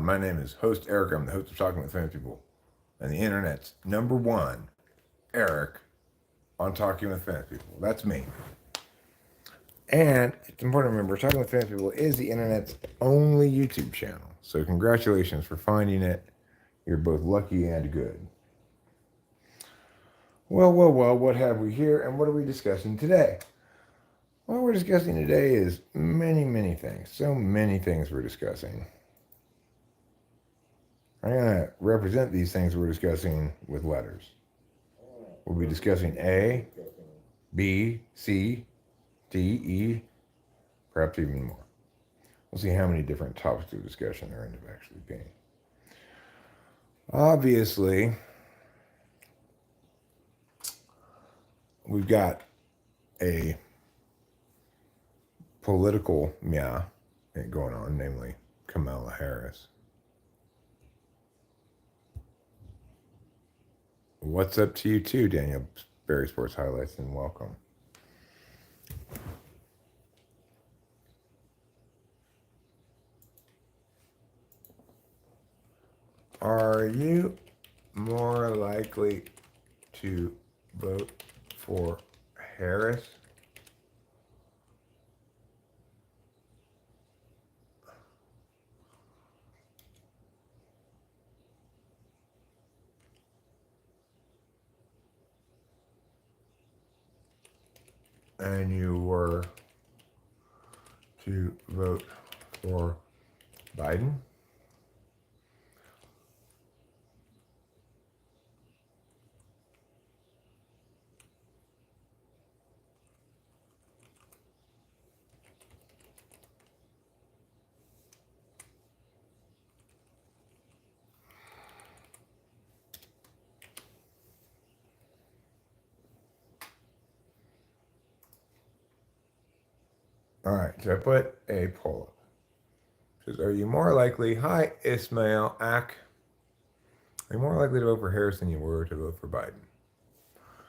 on? My name is host Eric. I'm the host of Talking with Famous People and the internet's number one Eric on Talking with Famous People. That's me. And it's important to remember, Talking with Famous People is the internet's only YouTube channel. So congratulations for finding it. You're both lucky and good. Well, what have we here and what are we discussing today? What we're discussing today is many things. So many things we're discussing. I'm going to represent these things we're discussing with letters. We'll be discussing A, B, C, D, E, perhaps even more. We'll see how many different topics of discussion there end up actually being. Obviously, we've got a political going on, namely Kamala Harris. What's up to you too, Daniel Barry Sports Highlights, and welcome. Are you more likely to vote for Harris and you were to vote for Biden? All right, so I put a poll up. It says, are you more likely, hi Ismail Ack, are you more likely to vote for Harris than you were to vote for Biden?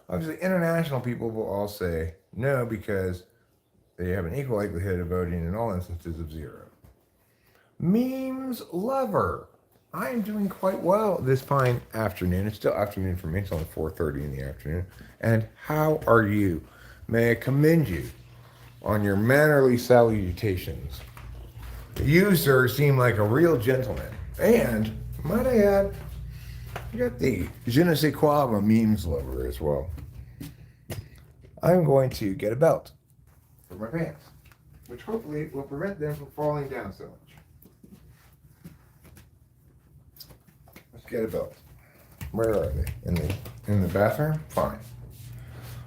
Obviously, international people will all say no because they have an equal likelihood of voting in all instances of zero. Memes lover. I am doing quite well this fine afternoon. It's still afternoon for me. It's only 4:30 in the afternoon. And how are you? May I commend you on your mannerly salutations. You, sir, seem like a real gentleman. And, might I add, you got the je ne sais quoi of a memes lover as well. I'm going to get a belt for my pants, which hopefully will prevent them from falling down so much. Let's get a belt. Where are they? In the bathroom? Fine.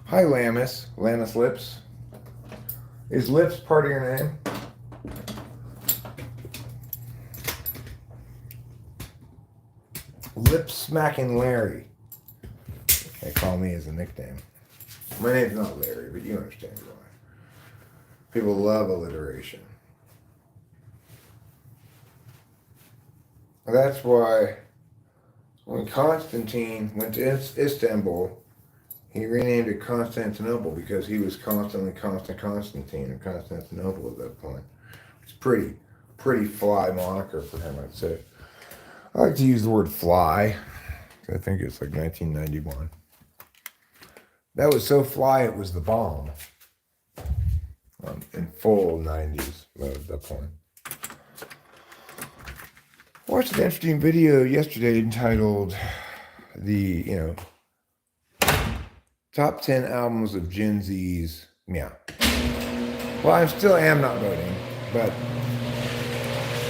Hi, Lamus. Lamus Lips. Is Lips part of your name? Lip Smacking Larry. They call me as a nickname. My name's not Larry, but you understand why. People love alliteration. That's why when Constantine went to Istanbul, he renamed it Constantinople because he was constantly Constantine of Constantinople at that point. It's pretty fly moniker for him, I'd say. I like to use the word fly. I think it's like 1991. That was so fly it was the bomb. In full 90s mode at that point. Watched an interesting video yesterday entitled Top 10 albums of Gen Z's. Yeah. Well, I still am not voting, but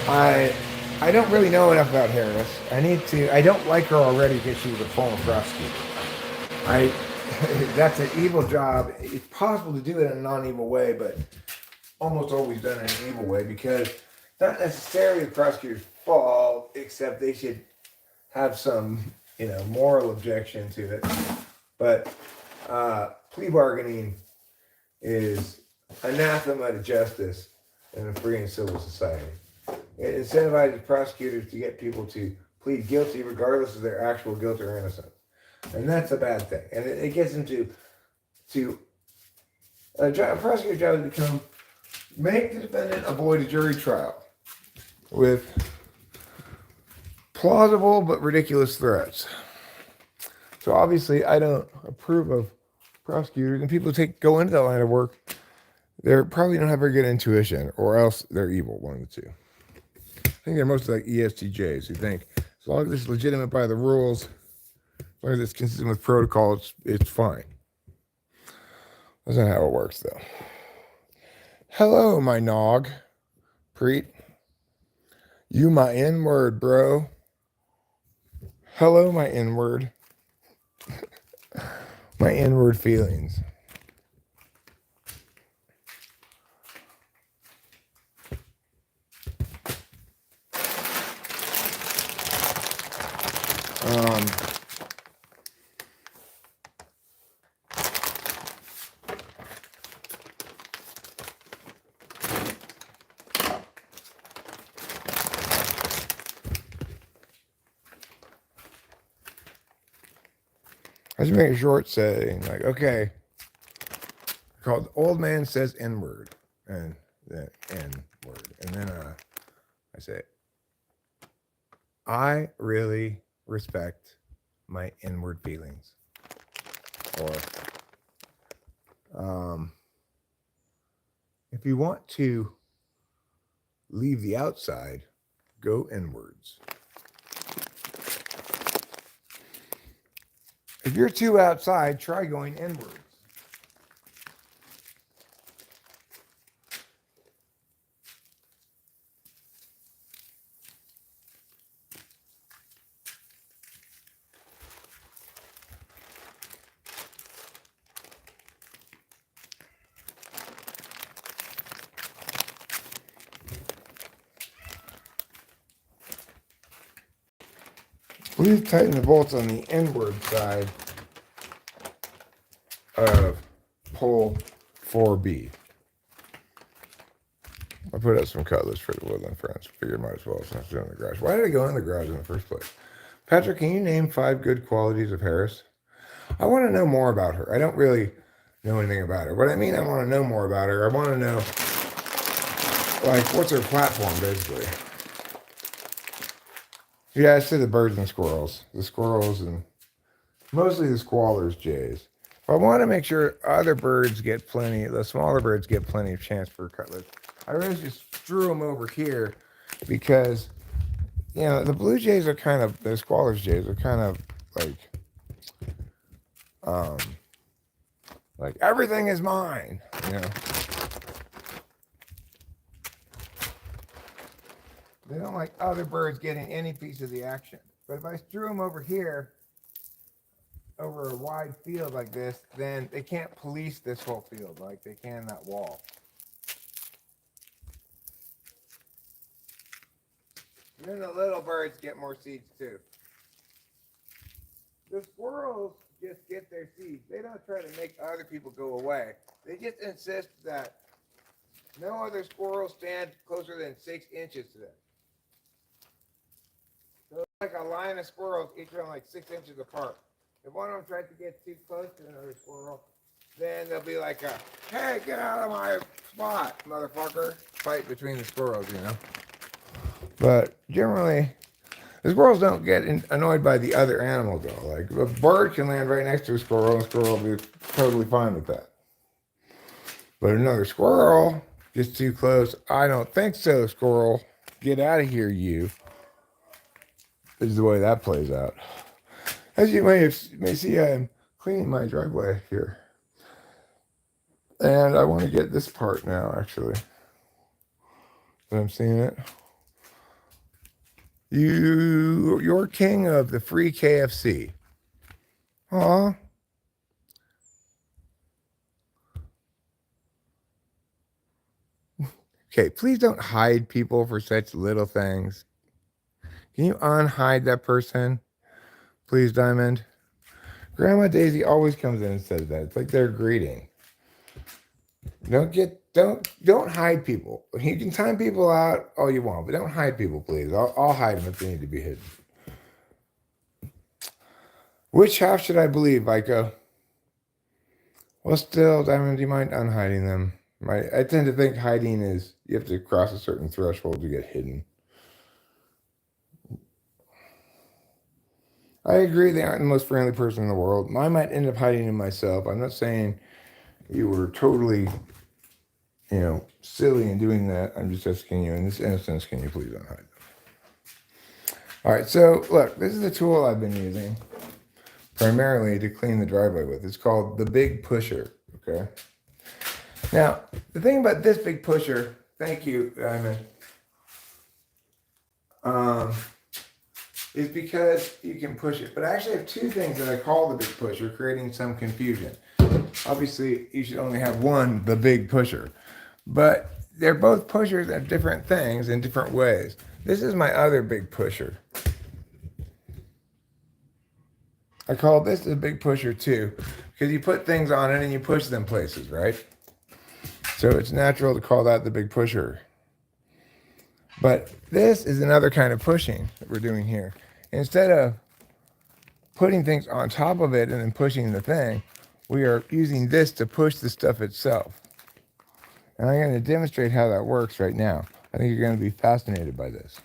I don't really know enough about Harris. I don't like her already because she was a former prosecutor. That's an evil job. It's possible to do it in a non-evil way, but almost always done in an evil way because not necessarily the prosecutor's fault, except they should have some, moral objection to it. But plea bargaining is anathema to justice in a free and civil society. It incentivizes prosecutors to get people to plead guilty regardless of their actual guilt or innocence. And that's a bad thing. And it gets them to a prosecutor's job has become make the defendant avoid a jury trial with plausible but ridiculous threats. So obviously, I don't approve of prosecutors and people who go into that line of work. They probably don't have very good intuition, or else they're evil. One of the two. I think they're mostly like ESTJs who think as long as it's legitimate by the rules, as long as it's consistent with protocol, it's fine. That's not how it works, though. Hello, my nog. Preet. You my N-word, bro. Hello, my N-word. My N-word feelings. I just make a short saying, like, okay, called Old Man Says N-word, and then N-word. And then I say, I really respect my inward feelings. Or, if you want to leave the outside, go inwards. If you're too outside, try going inwards. Please tighten the bolts on the inward side of pole 4B. I put out some cutlets for the Woodland Friends. Figured might as well since I'm in the garage. Why did I go in the garage in the first place? Patrick, can you name 5 good qualities of Harris? I want to know more about her. I don't really know anything about her. What I mean, I want to know more about her. I want to know, like, what's her platform, basically. Yeah, I said the birds and squirrels. The squirrels and mostly the squallers, jays. I want to make sure other birds get plenty, the smaller birds get plenty of chance for cutlets. I really just drew them over here because, you know, the blue jays are kind of, the squallers jays are kind of like everything is mine, you know. They don't like other birds getting any piece of the action. But if I drew them over here, over a wide field like this, then they can't police this whole field like they can that wall. And then the little birds get more seeds too. The squirrels just get their seeds. They don't try to make other people go away. They just insist that no other squirrel stand closer than 6 inches to them. So it's like a line of squirrels, each one like 6 inches apart. If one of them tries to get too close to another squirrel, then there'll be like a, hey, get out of my spot, motherfucker. Fight between the squirrels, you know. But generally, the squirrels don't get annoyed by the other animal, though. Like, a bird can land right next to a squirrel, and a squirrel will be totally fine with that. But another squirrel gets too close. I don't think so, squirrel. Get out of here, you. This is the way that plays out. As you may see, I'm cleaning my driveway here. And I want to get this part now, actually. But I'm seeing it. You're king of the free KFC. Aw. Okay, please don't hide people for such little things. Can you unhide that person? Please, Diamond. Grandma Daisy always comes in and says that. It's like they're greeting. Don't hide people. You can time people out all you want, but don't hide people, please. I'll hide them if they need to be hidden. Which half should I believe, Vika? Well, still, Diamond, do you mind unhiding them? I tend to think hiding is you have to cross a certain threshold to get hidden. I agree they aren't the most friendly person in the world. I might end up hiding in myself. I'm not saying you were totally, silly in doing that. I'm just asking you, in this instance, can you please unhide them? All right, so look, this is a tool I've been using primarily to clean the driveway with. It's called the Big Pusher, okay? Now, the thing about this Big Pusher, thank you, Diamond, is because you can push it. But I actually have two things that I call the Big Pusher, creating some confusion. Obviously, you should only have one, the Big Pusher. But they're both pushers at different things in different ways. This is my other Big Pusher. I call this the Big Pusher too, because you put things on it and you push them places, right? So it's natural to call that the Big Pusher. But this is another kind of pushing that we're doing here. Instead of putting things on top of it and then pushing the thing, we are using this to push the stuff itself. And I'm going to demonstrate how that works right now. I think you're going to be fascinated by this.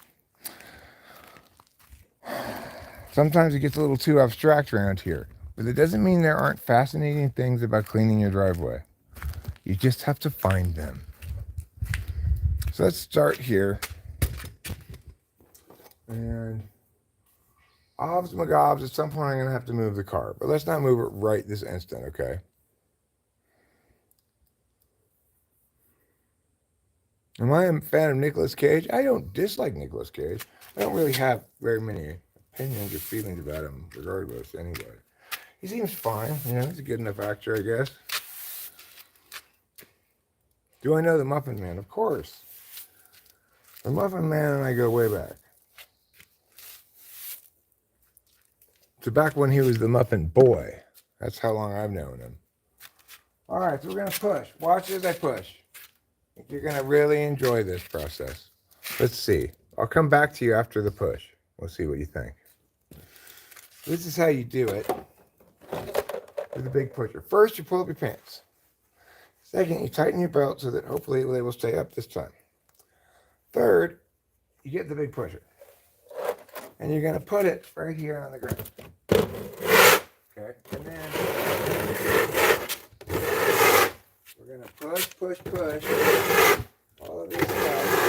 Sometimes it gets a little too abstract around here, but it doesn't mean there aren't fascinating things about cleaning your driveway. You just have to find them. So let's start here. And obs magobs, at some point I'm going to have to move the car, but let's not move it right this instant, okay? Am I a fan of Nicolas Cage? I don't dislike Nicolas Cage. I don't really have very many opinions or feelings about him, regardless, anyway. He seems fine, he's a good enough actor, I guess. Do I know the Muffin Man? Of course. The Muffin Man and I go way back. So back when he was the Muffin Boy. That's how long I've known him. All right, so we're going to push. Watch as I push. You're going to really enjoy this process. Let's see. I'll come back to you after the push. We'll see what you think. This is how you do it with a big pusher. First, you pull up your pants. Second, you tighten your belt so that hopefully they will stay up this time. Third, you get the big pusher. And you're going to put it right here on the ground. Okay? And then we're going to push all of this stuff.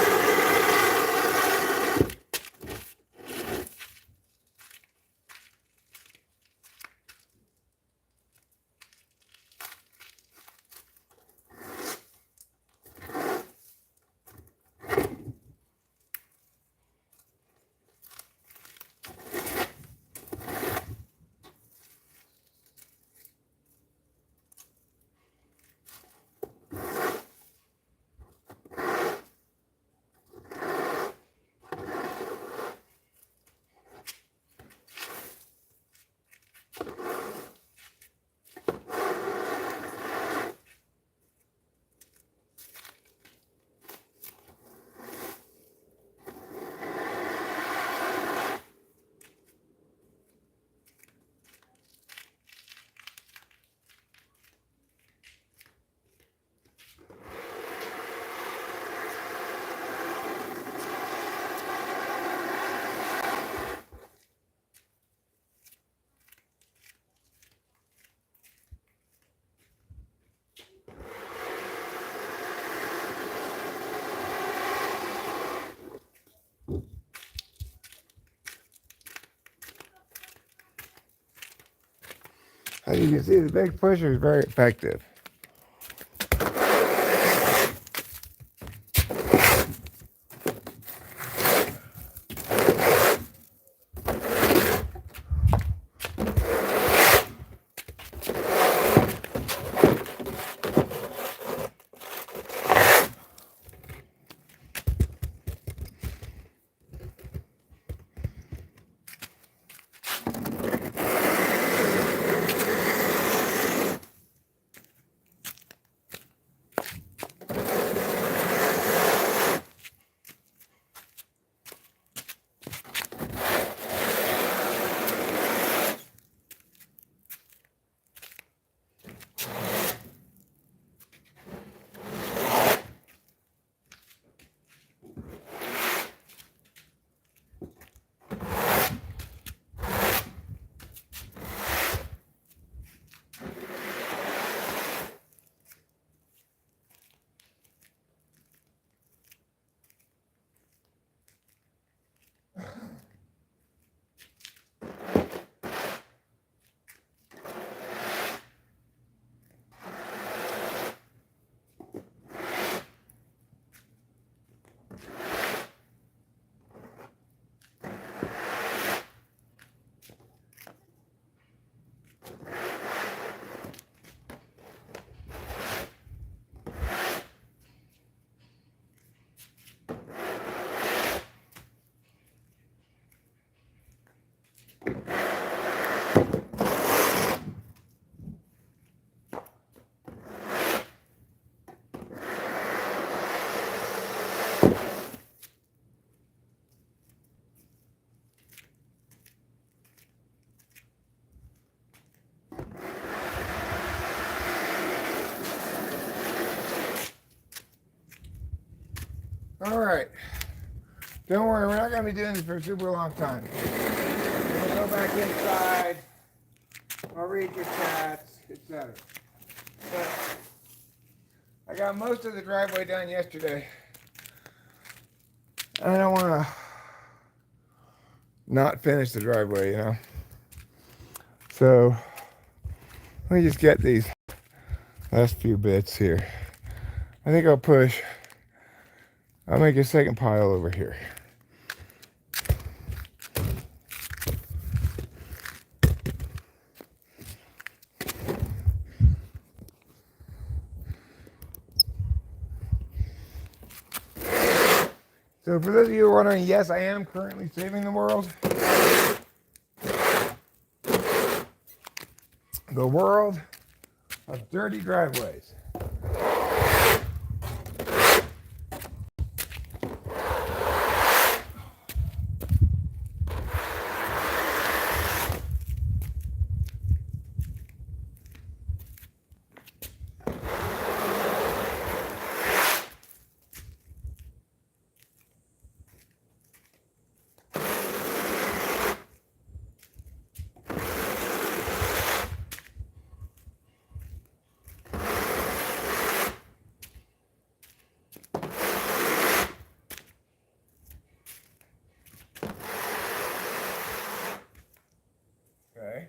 As you can see, the big pusher is very effective. All right. Don't worry, we're not going to be doing this for a super long time. We'll go back inside. I'll read your chats, etc. But I got most of the driveway done yesterday. I don't want to not finish the driveway, you know. So let me just get these last few bits here. I think I'll make a second pile over here. So for those of you who are wondering, yes, I am currently saving the world. The world of dirty driveways. Okay.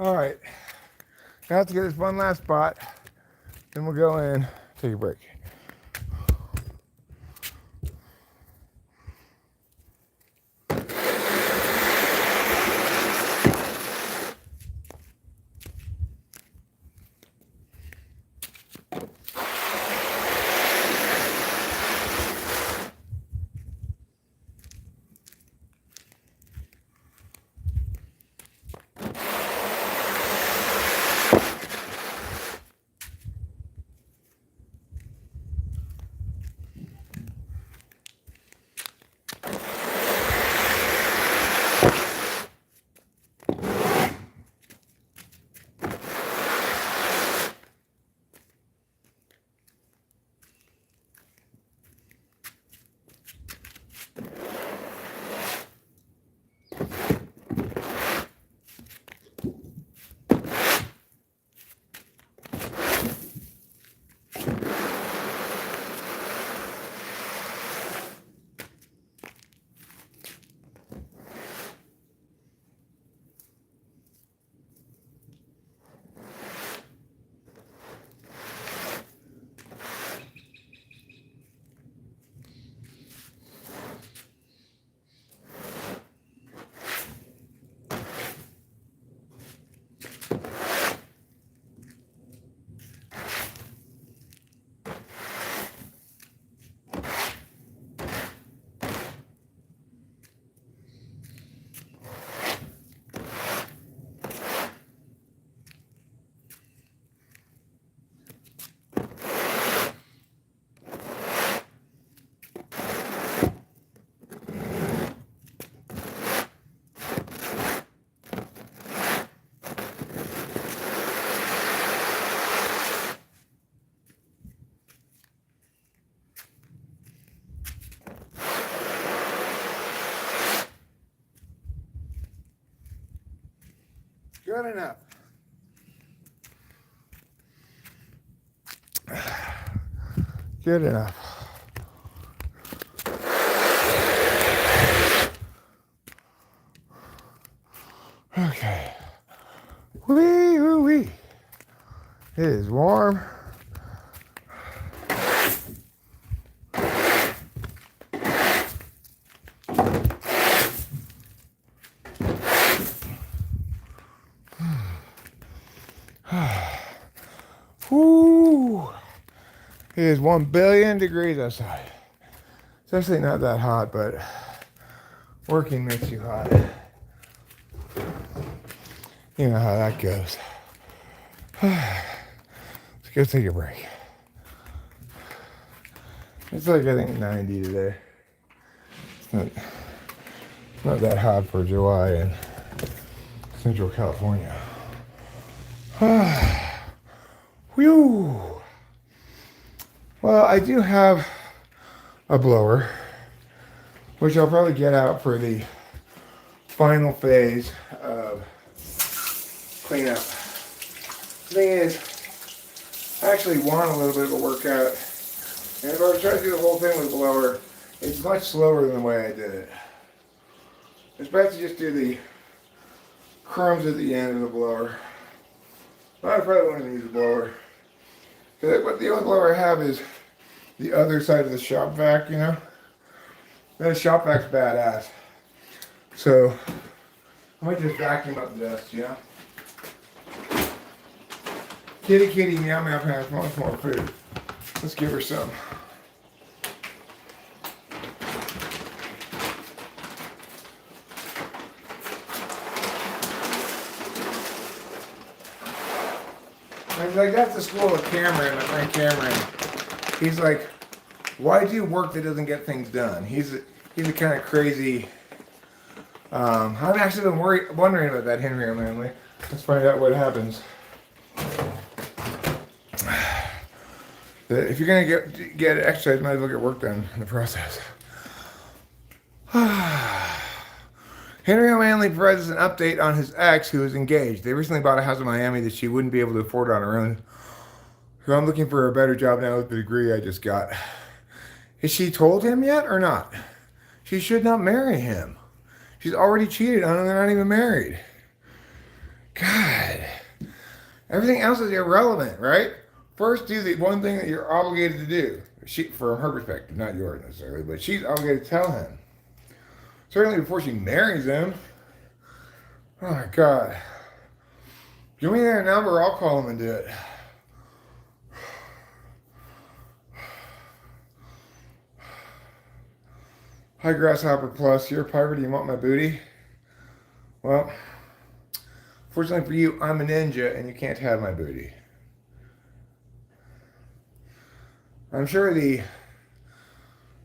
All right. I have to get this one last spot. Then we'll go in, take a break. Good enough. Good enough. Okay. Wee, wee, wee. It is warm. Woo. It is 1 billion degrees outside. It's actually not that hot, but working makes you hot. You know how that goes. Let's go take a break. It's like, I think, 90 today. It's not that hot for July in Central California. Whew. Well, I do have a blower, which I'll probably get out for the final phase of cleanup. The thing is, I actually want a little bit of a workout, and if I were to try to do the whole thing with a blower, it's much slower than the way I did it. It's best to just do the crumbs at the end of the blower. I probably want to use a blower. Because the only blower I have is the other side of the shop vac, you know? The shop vac's badass. So, I might just vacuum up the dust, you know? Kitty, kitty, meow, meow, pants wants more food. Let's give her some. Like, that's the school of Cameron, my friend Cameron. He's like, why do work that doesn't get things done? He's a kind of crazy. I've actually been wondering about that, Henry O'Manley. Let's find out what happens. If you're gonna get exercise, you might as well get work done in the process. Henry O'Manley provides us an update on his ex, who is engaged. They recently bought a house in Miami that she wouldn't be able to afford on her own. So I'm looking for a better job now with the degree I just got. Has she told him yet or not? She should not marry him. She's already cheated on him. They're not even married. God. Everything else is irrelevant, right? First, do the one thing that you're obligated to do. From her perspective, not yours necessarily, but she's obligated to tell him. Certainly before she marries him. Oh my God. Give me their number, I'll call him and do it. Hi Grasshopper Plus, you're a pirate, you want my booty? Well, fortunately for you, I'm a ninja and you can't have my booty. I'm sure the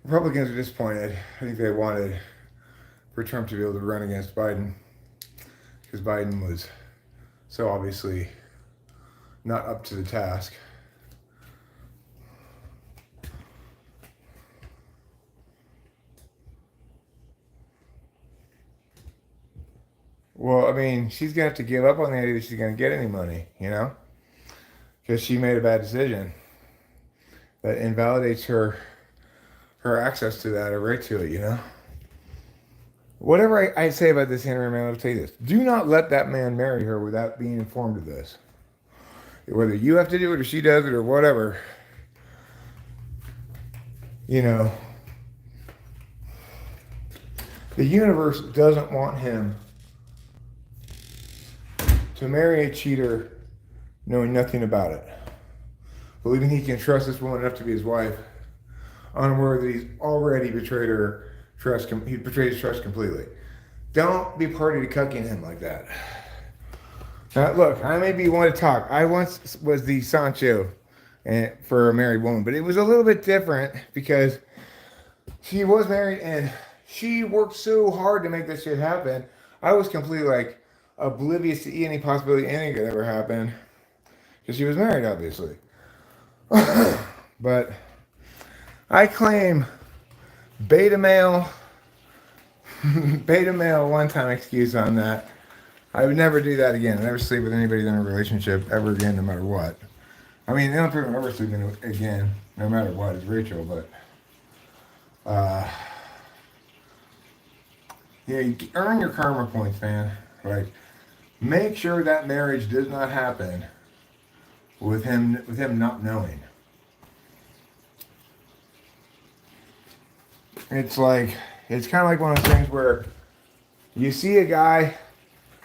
Republicans are disappointed. I think they wanted for Trump to be able to run against Biden because Biden was so obviously not up to the task. Well, I mean, she's going to have to give up on the idea that she's going to get any money, you know? Because she made a bad decision that invalidates her access to that, or right to it, you know? Whatever I say about this Henry man, I'll tell you this. Do not let that man marry her without being informed of this. Whether you have to do it or she does it or whatever. You know, the universe doesn't want him to marry a cheater knowing nothing about it. Believing he can trust this woman enough to be his wife, unaware that he's already betrayed her trust. He betrayed his trust completely. Don't be party to cucking him like that. Now, look, I may be one to talk. I once was the Sancho for a married woman, but it was a little bit different because she was married and she worked so hard to make this shit happen. I was completely like oblivious to any possibility anything could ever happen because she was married, obviously. But I claim beta male one-time excuse on that. I would never do that again. I never sleep with anybody in a relationship ever again, no matter what. I mean, the only person I'm ever sleeping with again, no matter what, is Rachel. But uh, yeah, you earn your karma points, man. Like, make sure that marriage does not happen with him not knowing. It's like it's kind of like one of those things where you see a guy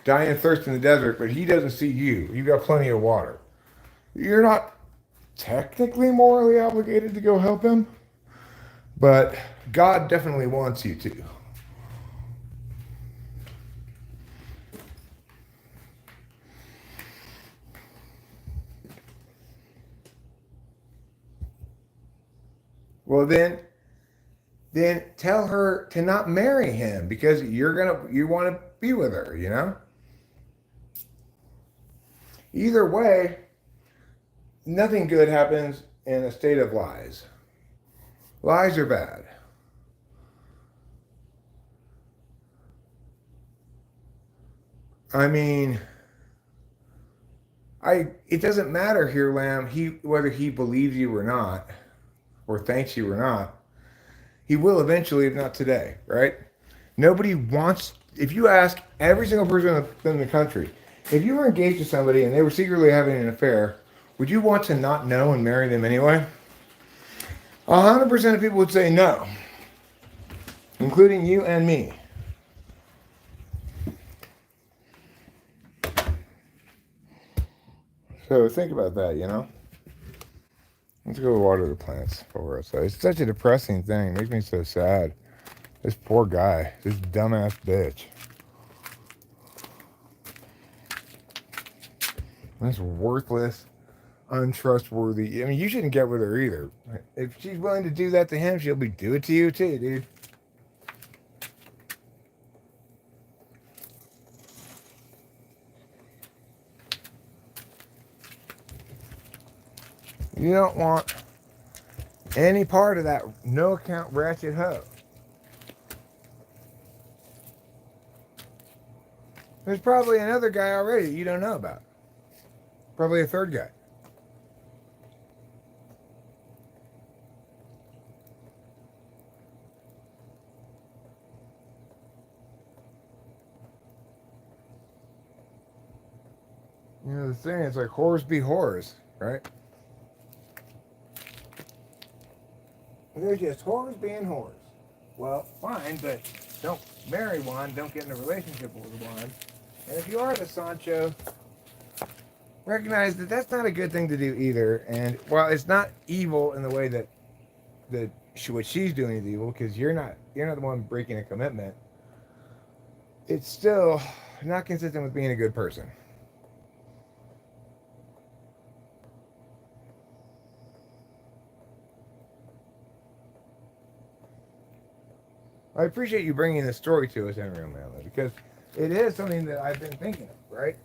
dying of thirst in the desert, but he doesn't see you. You got plenty of water. You're not technically morally obligated to go help him, but God definitely wants you to. Well, then tell her to not marry him because you want to be with her, you know? Either way, nothing good happens in a state of lies. Lies are bad. I mean, it doesn't matter here, Lamb, whether he believes you or not, or thanks you or not. He will eventually, if not today, right? Nobody wants, if you ask every single person in the country, if you were engaged to somebody and they were secretly having an affair, would you want to not know and marry them anyway? 100% of people would say no, including you and me. So think about that, you know? Let's go water the plants over outside. It's such a depressing thing. It makes me so sad. This poor guy. This dumbass bitch. This worthless, untrustworthy. I mean, you shouldn't get with her either. If she's willing to do that to him, she'll do it to you too, dude. You don't want any part of that no account ratchet hoe. There's probably another guy already that you don't know about. Probably a third guy. You know, the thing is like whores be whores, right? They're just whores being whores. Well, fine, but don't marry one, don't get in a relationship with one. And if you are the Sancho, recognize that that's not a good thing to do either. And while it's not evil in the way that what she's doing is evil, because you're not the one breaking a commitment, it's still not consistent with being a good person. I appreciate you bringing this story to us, Henry O'Malley, because it is something that I've been thinking of, right?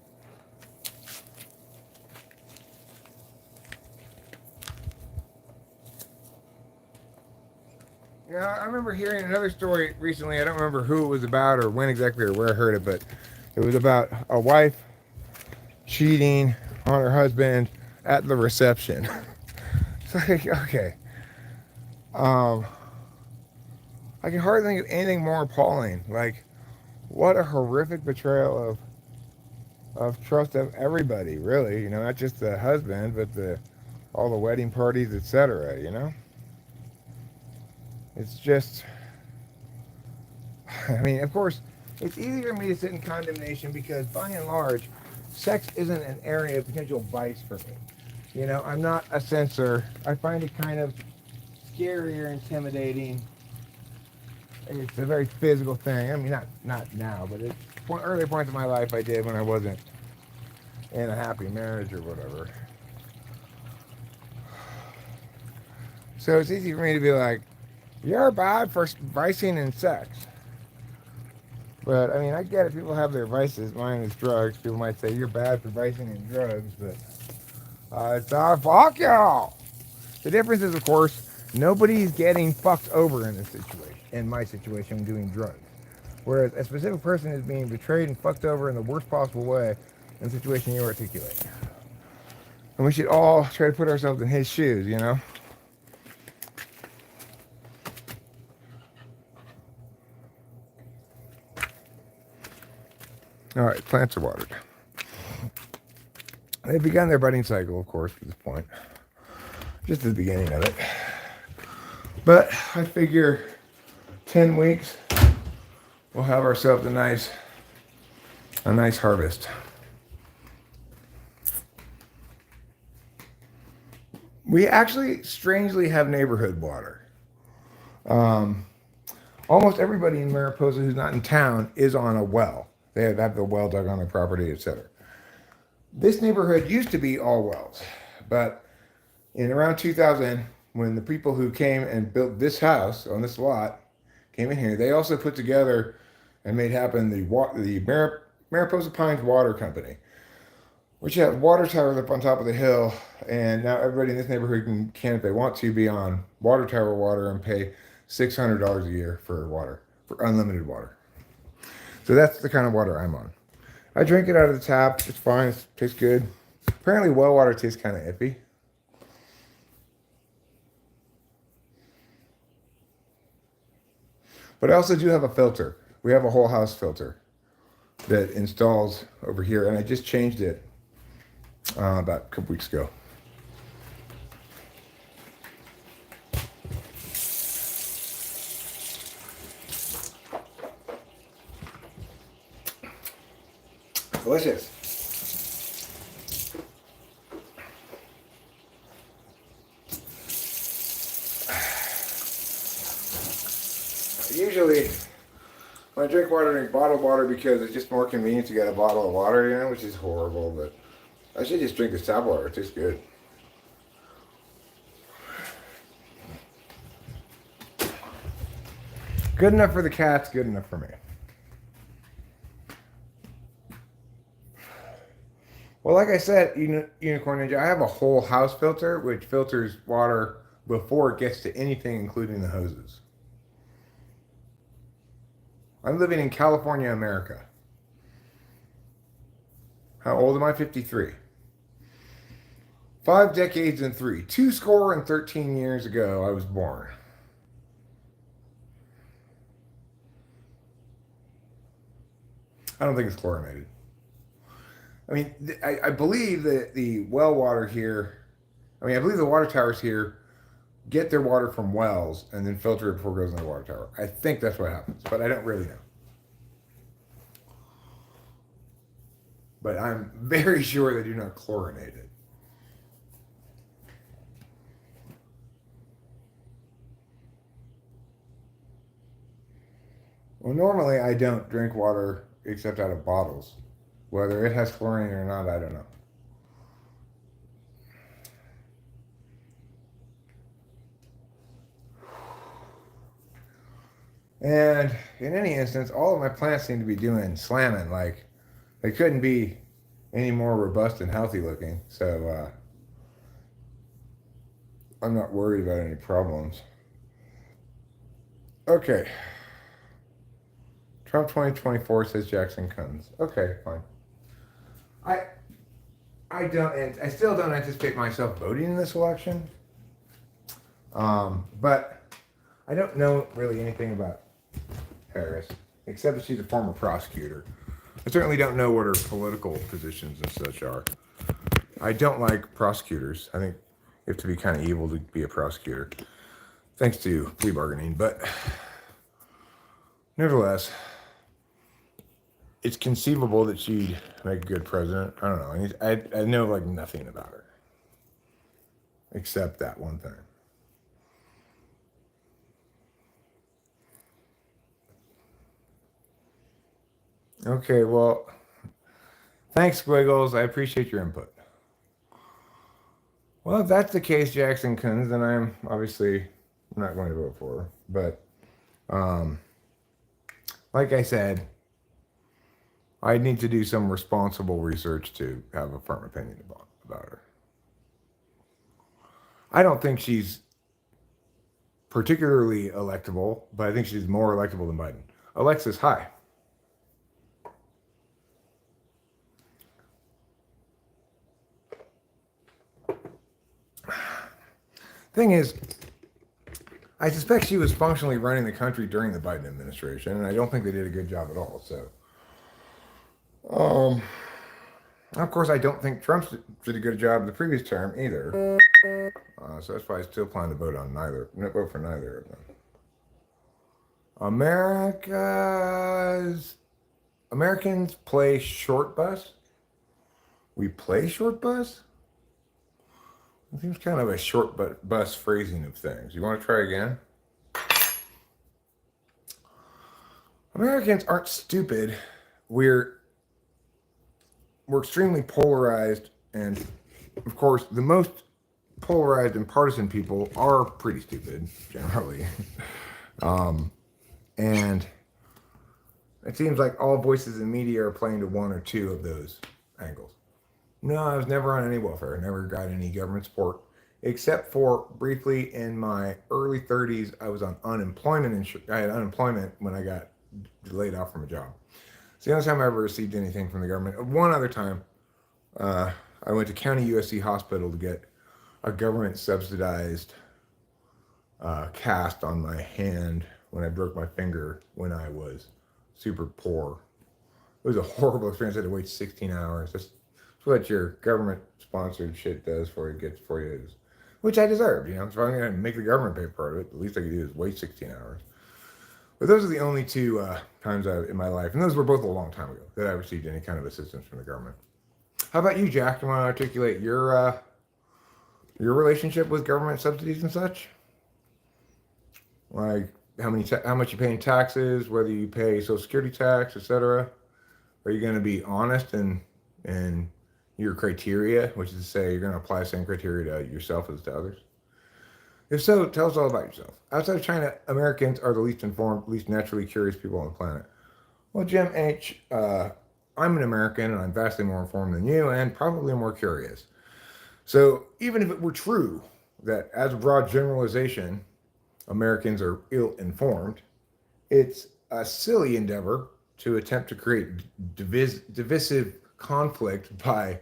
Yeah, I remember hearing another story recently. I don't remember who it was about or when exactly or where I heard it, but it was about a wife cheating on her husband at the reception. It's like, okay. Um, I can hardly think of anything more appalling. Like, what a horrific betrayal of trust of everybody, really. You know, not just the husband, but all the wedding parties, etc. You know, it's just. I mean, of course, it's easy for me to sit in condemnation because, by and large, sex isn't an area of potential vice for me. You know, I'm not a censor. I find it kind of scary or intimidating. It's a very physical thing. I mean, not now, but at early points of my life, I did when I wasn't in a happy marriage or whatever. So it's easy for me to be like, you're bad for vicing in sex. But, I mean, I get it. People have their vices. Mine is drugs. People might say, you're bad for vicing in drugs, but it's fuck y'all. The difference is, of course, nobody's getting fucked over in this situation. In my situation, I'm doing drugs. Whereas a specific person is being betrayed and fucked over in the worst possible way in the situation you articulate. And we should all try to put ourselves in his shoes, you know? All right, plants are watered. They've begun their budding cycle, of course, at this point. Just at the beginning of it. But I figure 10 weeks, we'll have ourselves a nice harvest. We actually strangely have neighborhood water. Almost everybody in Mariposa who's not in town is on a well. They have the well dug on their property, etc. This neighborhood used to be all wells, but in around 2000, when the people who came and built this house on this lot came in here, they also put together and made happen the Mariposa Pines Water Company, which have water towers up on top of the hill, and now everybody in this neighborhood can, if they want to, be on water tower water and pay $600 a year for water, for unlimited water. So that's the kind of water I'm on. I drink it out of the tap. It's fine. It tastes good. Apparently well water tastes kind of iffy. But I also do have a filter. We have a whole house filter that installs over here, and I just changed it about a couple weeks ago. Delicious. Usually, when I drink water, I drink bottled water because it's just more convenient to get a bottle of water, you know, which is horrible, but I should just drink this tap water. It tastes good. Good enough for the cats, good enough for me. Well, like I said, Unicorn Ninja, I have a whole house filter which filters water before it gets to anything, including the hoses. I'm living in California, America. How old am I? 53. 5 decades and 3. 213 years ago, I was born. I don't think it's chlorinated. I mean, I believe that the well water here, I believe the water towers here get their water from wells and then filter it before it goes in the water tower. I think that's what happens, but I don't really know. But I'm very sure they do not chlorinate it. Well, normally I don't drink water except out of bottles. Whether it has chlorine or not, I don't know. And in any instance, all of my plants seem to be doing slamming. Like, they couldn't be any more robust and healthy looking. So I'm not worried about any problems. Okay. Trump 2024 says Jackson comes. Okay, fine. I still don't anticipate myself voting in this election. But I don't know really anything about Harris, except that she's a former prosecutor. I certainly don't know what her political positions and such are. I don't like prosecutors. I think you have to be kind of evil to be a prosecutor, thanks to plea bargaining. But nevertheless, it's conceivable that she'd make a good president. I don't know. I know like nothing about her, except that one thing. Okay, well, thanks, Squiggles. I appreciate your input. Well, if that's the case, Jackson Coons, then I'm obviously not going to vote for her. But, like I said, I need to do some responsible research to have a firm opinion about her. I don't think she's particularly electable, but I think she's more electable than Biden. Alexis, hi. Thing is, I suspect she was functionally running the country during the Biden administration, and I don't think they did a good job at all. So, of course, I don't think Trump did a good job the previous term either. So that's why I still plan to vote for neither of them. Americans play short bus. We play short bus? It seems kind of a short bus phrasing of things. You want to try again? Americans aren't stupid. We're extremely polarized, and of course, the most polarized and partisan people are pretty stupid generally. And it seems like all voices in media are playing to one or two of those angles. No, I was never on any welfare. I never got any government support, except for briefly in my early 30s, I was on unemployment. I had unemployment when I got laid off from a job. It's the only time I ever received anything from the government. One other time, I went to County USC Hospital to get a government subsidized cast on my hand when I broke my finger when I was super poor. It was a horrible experience. I had to wait 16 hours. That's what your government sponsored shit does for you, gets for you, which I deserved. So I'm going to make the government pay part of it. The least I could do is wait 16 hours. But those are the only two times in my life, and those were both a long time ago, that I received any kind of assistance from the government. How about you, Jack? You want to articulate your relationship with government subsidies and such? Like how much you pay in taxes, whether you pay Social Security tax, etc. Are you going to be honest in your criteria, which is to say you're going to apply the same criteria to yourself as to others? If so, tell us all about yourself. Outside of China, Americans are the least informed, least naturally curious people on the planet. Well, Jim H., I'm an American, and I'm vastly more informed than you, and probably more curious. So even if it were true that, as a broad generalization, Americans are ill-informed, it's a silly endeavor to attempt to create divisive conflict by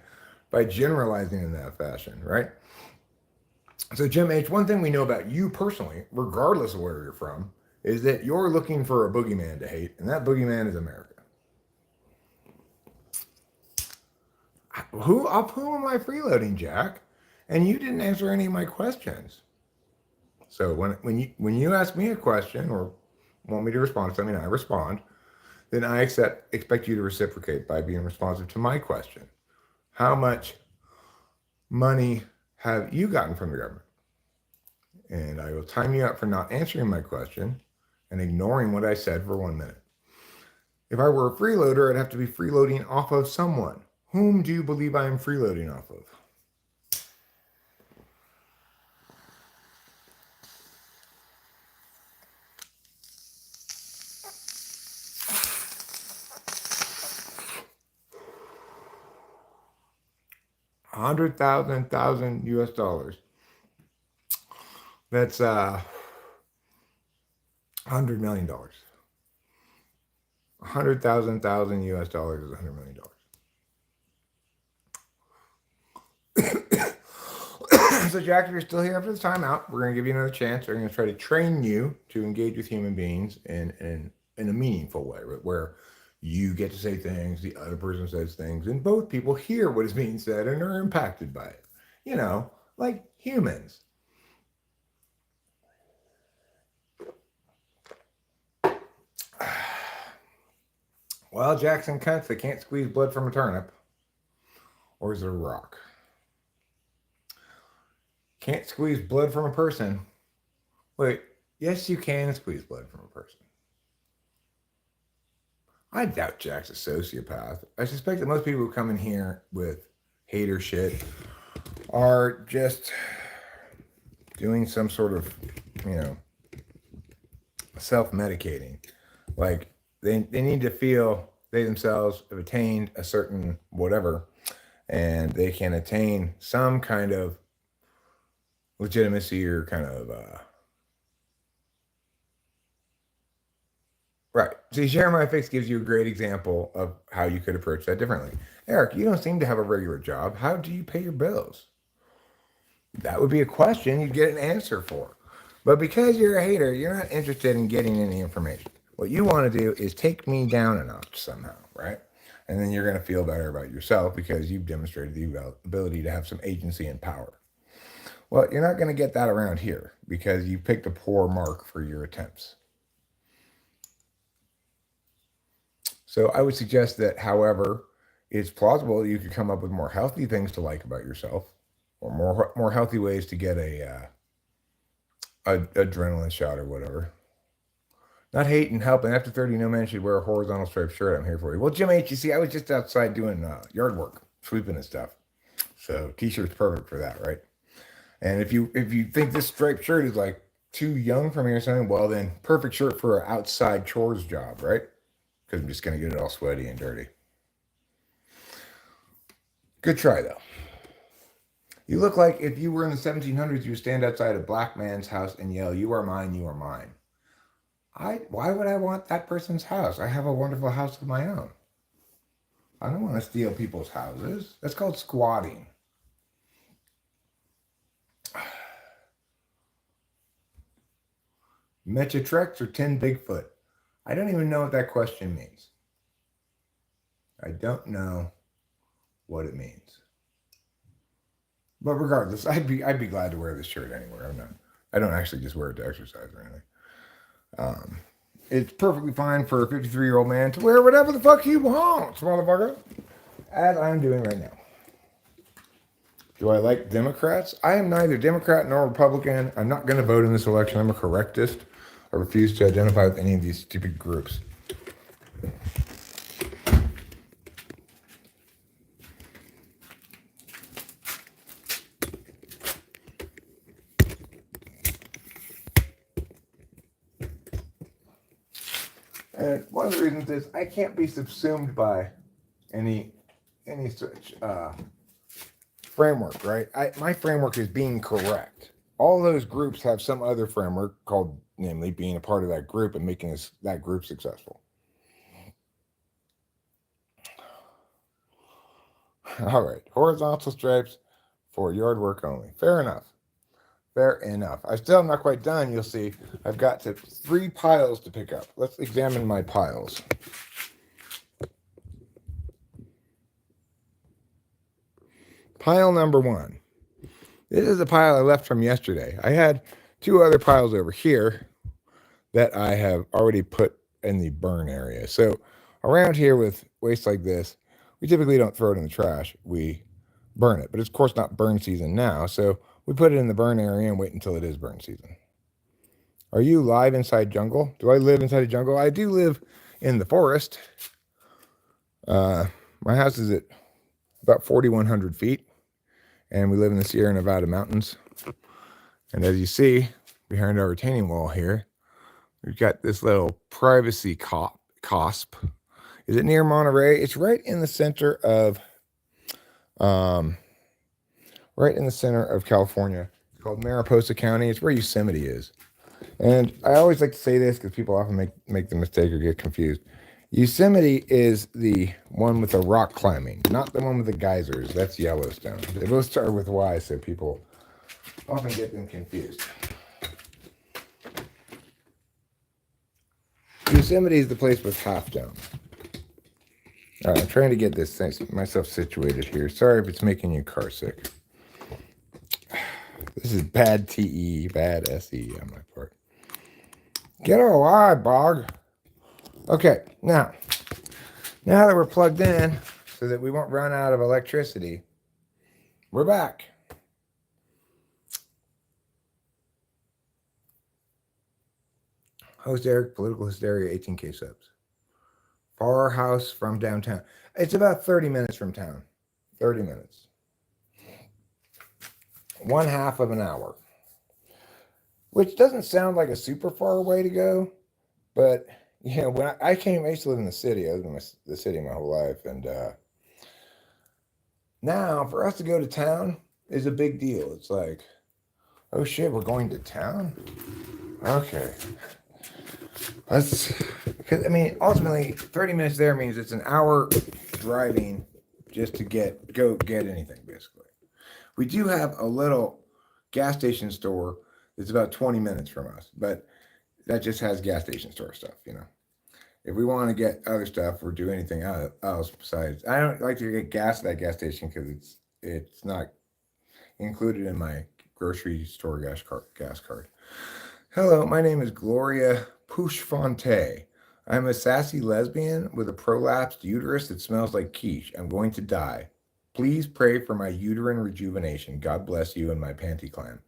generalizing in that fashion, right? So, Jim H., one thing we know about you personally, regardless of where you're from, is that you're looking for a boogeyman to hate, and that boogeyman is America. Who am I freeloading, Jack? And you didn't answer any of my questions. So when you ask me a question or want me to respond to something, I respond, then I expect you to reciprocate by being responsive to my question. How much money have you gotten from the government? And I will time you out for not answering my question and ignoring what I said for 1 minute. If I were a freeloader, I'd have to be freeloading off of someone. Whom do you believe I am freeloading off of? $100,000 US dollars. That's $100 million. 100,000 US dollars is $100 million. So, Jack, if you're still here after the timeout, we're going to give you another chance. We're going to try to train you to engage with human beings in a meaningful way, where you get to say things, the other person says things, and both people hear what is being said and are impacted by it. Like humans. Well, Jackson cunts, they can't squeeze blood from a turnip. Or is it a rock? Can't squeeze blood from a person. Wait, yes, you can squeeze blood from a person. I doubt Jack's a sociopath. I suspect that most people who come in here with hater shit are just doing some sort of, self-medicating. Like, they need to feel they themselves have attained a certain whatever, and they can attain some kind of legitimacy or kind of right. See, Share My Fix gives you a great example of how you could approach that differently. Eric, you don't seem to have a regular job. How do you pay your bills? That would be a question you'd get an answer for. But because you're a hater, you're not interested in getting any information. What you want to do is take me down a notch somehow, right? And then you're going to feel better about yourself because you've demonstrated the ability to have some agency and power. Well, you're not going to get that around here because you picked a poor mark for your attempts. So I would suggest that, however, it's plausible you could come up with more healthy things to like about yourself, or more healthy ways to get a adrenaline shot or whatever. Not hate and help. And after 30, no man should wear a horizontal striped shirt. I'm here for you. Well, Jim H, you see, I was just outside doing yard work, sweeping and stuff. So t-shirt's perfect for that, right? And if you think this striped shirt is like too young for me or something, well then perfect shirt for an outside chores job, right? Because I'm just gonna get it all sweaty and dirty. Good try though. You look like if you were in the 1700s, you would stand outside a black man's house and yell, "You are mine, you are mine." Why would I want that person's house? I have a wonderful house of my own. I don't want to steal people's houses. That's called squatting. Metatrex or 10 Bigfoot? I don't even know what that question means. I don't know what it means. But regardless, I'd be glad to wear this shirt anywhere. I don't actually just wear it to exercise or anything. It's perfectly fine for a 53-year-old man to wear whatever the fuck he wants, motherfucker. As I'm doing right now. Do I like Democrats? I am neither Democrat nor Republican. I'm not going to vote in this election. I'm a correctist. I refuse to identify with any of these stupid groups. And one of the reasons is I can't be subsumed by any such framework, right? My framework is being correct. All those groups have some other framework called, namely, being a part of that group and making that group successful. All right, horizontal stripes for yard work only. Fair enough. Fair enough. I still am not quite done. You'll see I've got 3 piles to pick up. Let's examine my piles. Pile number 1. This is a pile I left from yesterday. I had 2 other piles over here that I have already put in the burn area. So around here with waste like this, we typically don't throw it in the trash. We burn it. But it's of course not burn season now. So we put it in the burn area and wait until it is burn season. Are you live inside jungle? Do I live inside a jungle? I do live in the forest. My house is at about 4,100 feet. And we live in the Sierra Nevada mountains. And as you see, behind our retaining wall here, we've got this little privacy cosp. Is it near Monterey? It's right in the center of California. It's called Mariposa County. It's where Yosemite is. And I always like to say this because people often make the mistake or get confused. Yosemite is the one with the rock climbing, not the one with the geysers. That's Yellowstone. They both start with Y, so people often get them confused. Yosemite is the place with Half Dome. All right, I'm trying to get myself situated here. Sorry if it's making you car sick. This is bad TE, bad SE on my part. Get alive, Bog. Okay, now that we're plugged in so that we won't run out of electricity, we're back. Host Eric, political hysteria, 18K subs. Far house from downtown. It's about 30 minutes from town. 30 minutes. 1/2 of an hour. Which doesn't sound like a super far way to go, but when I used to live in the city. I lived in the city my whole life, and now for us to go to town is a big deal. It's like, oh shit, we're going to town? Okay. Because ultimately, 30 minutes there means it's an hour driving just to go get anything, basically. We do have a little gas station store that's about 20 minutes from us, but that just has gas station store stuff, you know. If we want to get other stuff or do anything else besides, I don't like to get gas at that gas station because it's not included in my grocery store gas card. Hello, my name is Gloria Pushfonte. I'm a sassy lesbian with a prolapsed uterus that smells like quiche. I'm going to die. Please pray for my uterine rejuvenation. God bless you and my panty clan.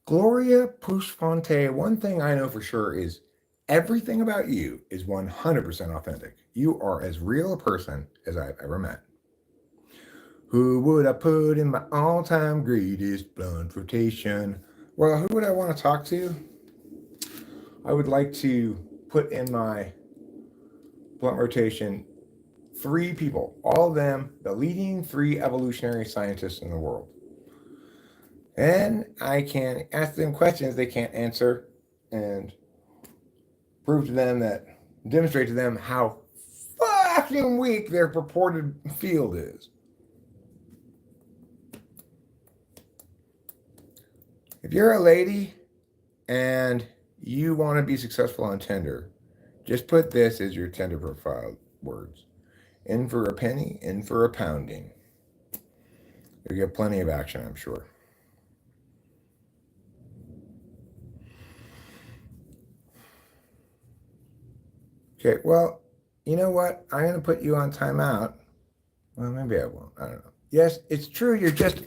Gloria Pushfonte, one thing I know for sure is everything about you is 100% authentic. You are as real a person as I've ever met. Who would I put in my all-time greatest blunt rotation? Well, who would I want to talk to? I would like to put in my blunt rotation 3 people, all of them the leading 3 evolutionary scientists in the world. And I can ask them questions they can't answer and demonstrate to them how fucking weak their purported field is. If you're a lady and you want to be successful on Tinder, just put this as your Tinder profile words. In for a penny, in for a pounding. You'll get plenty of action, I'm sure. Okay, well, you know what? I'm going to put you on timeout. Well, maybe I won't. I don't know. Yes, it's true. You're just...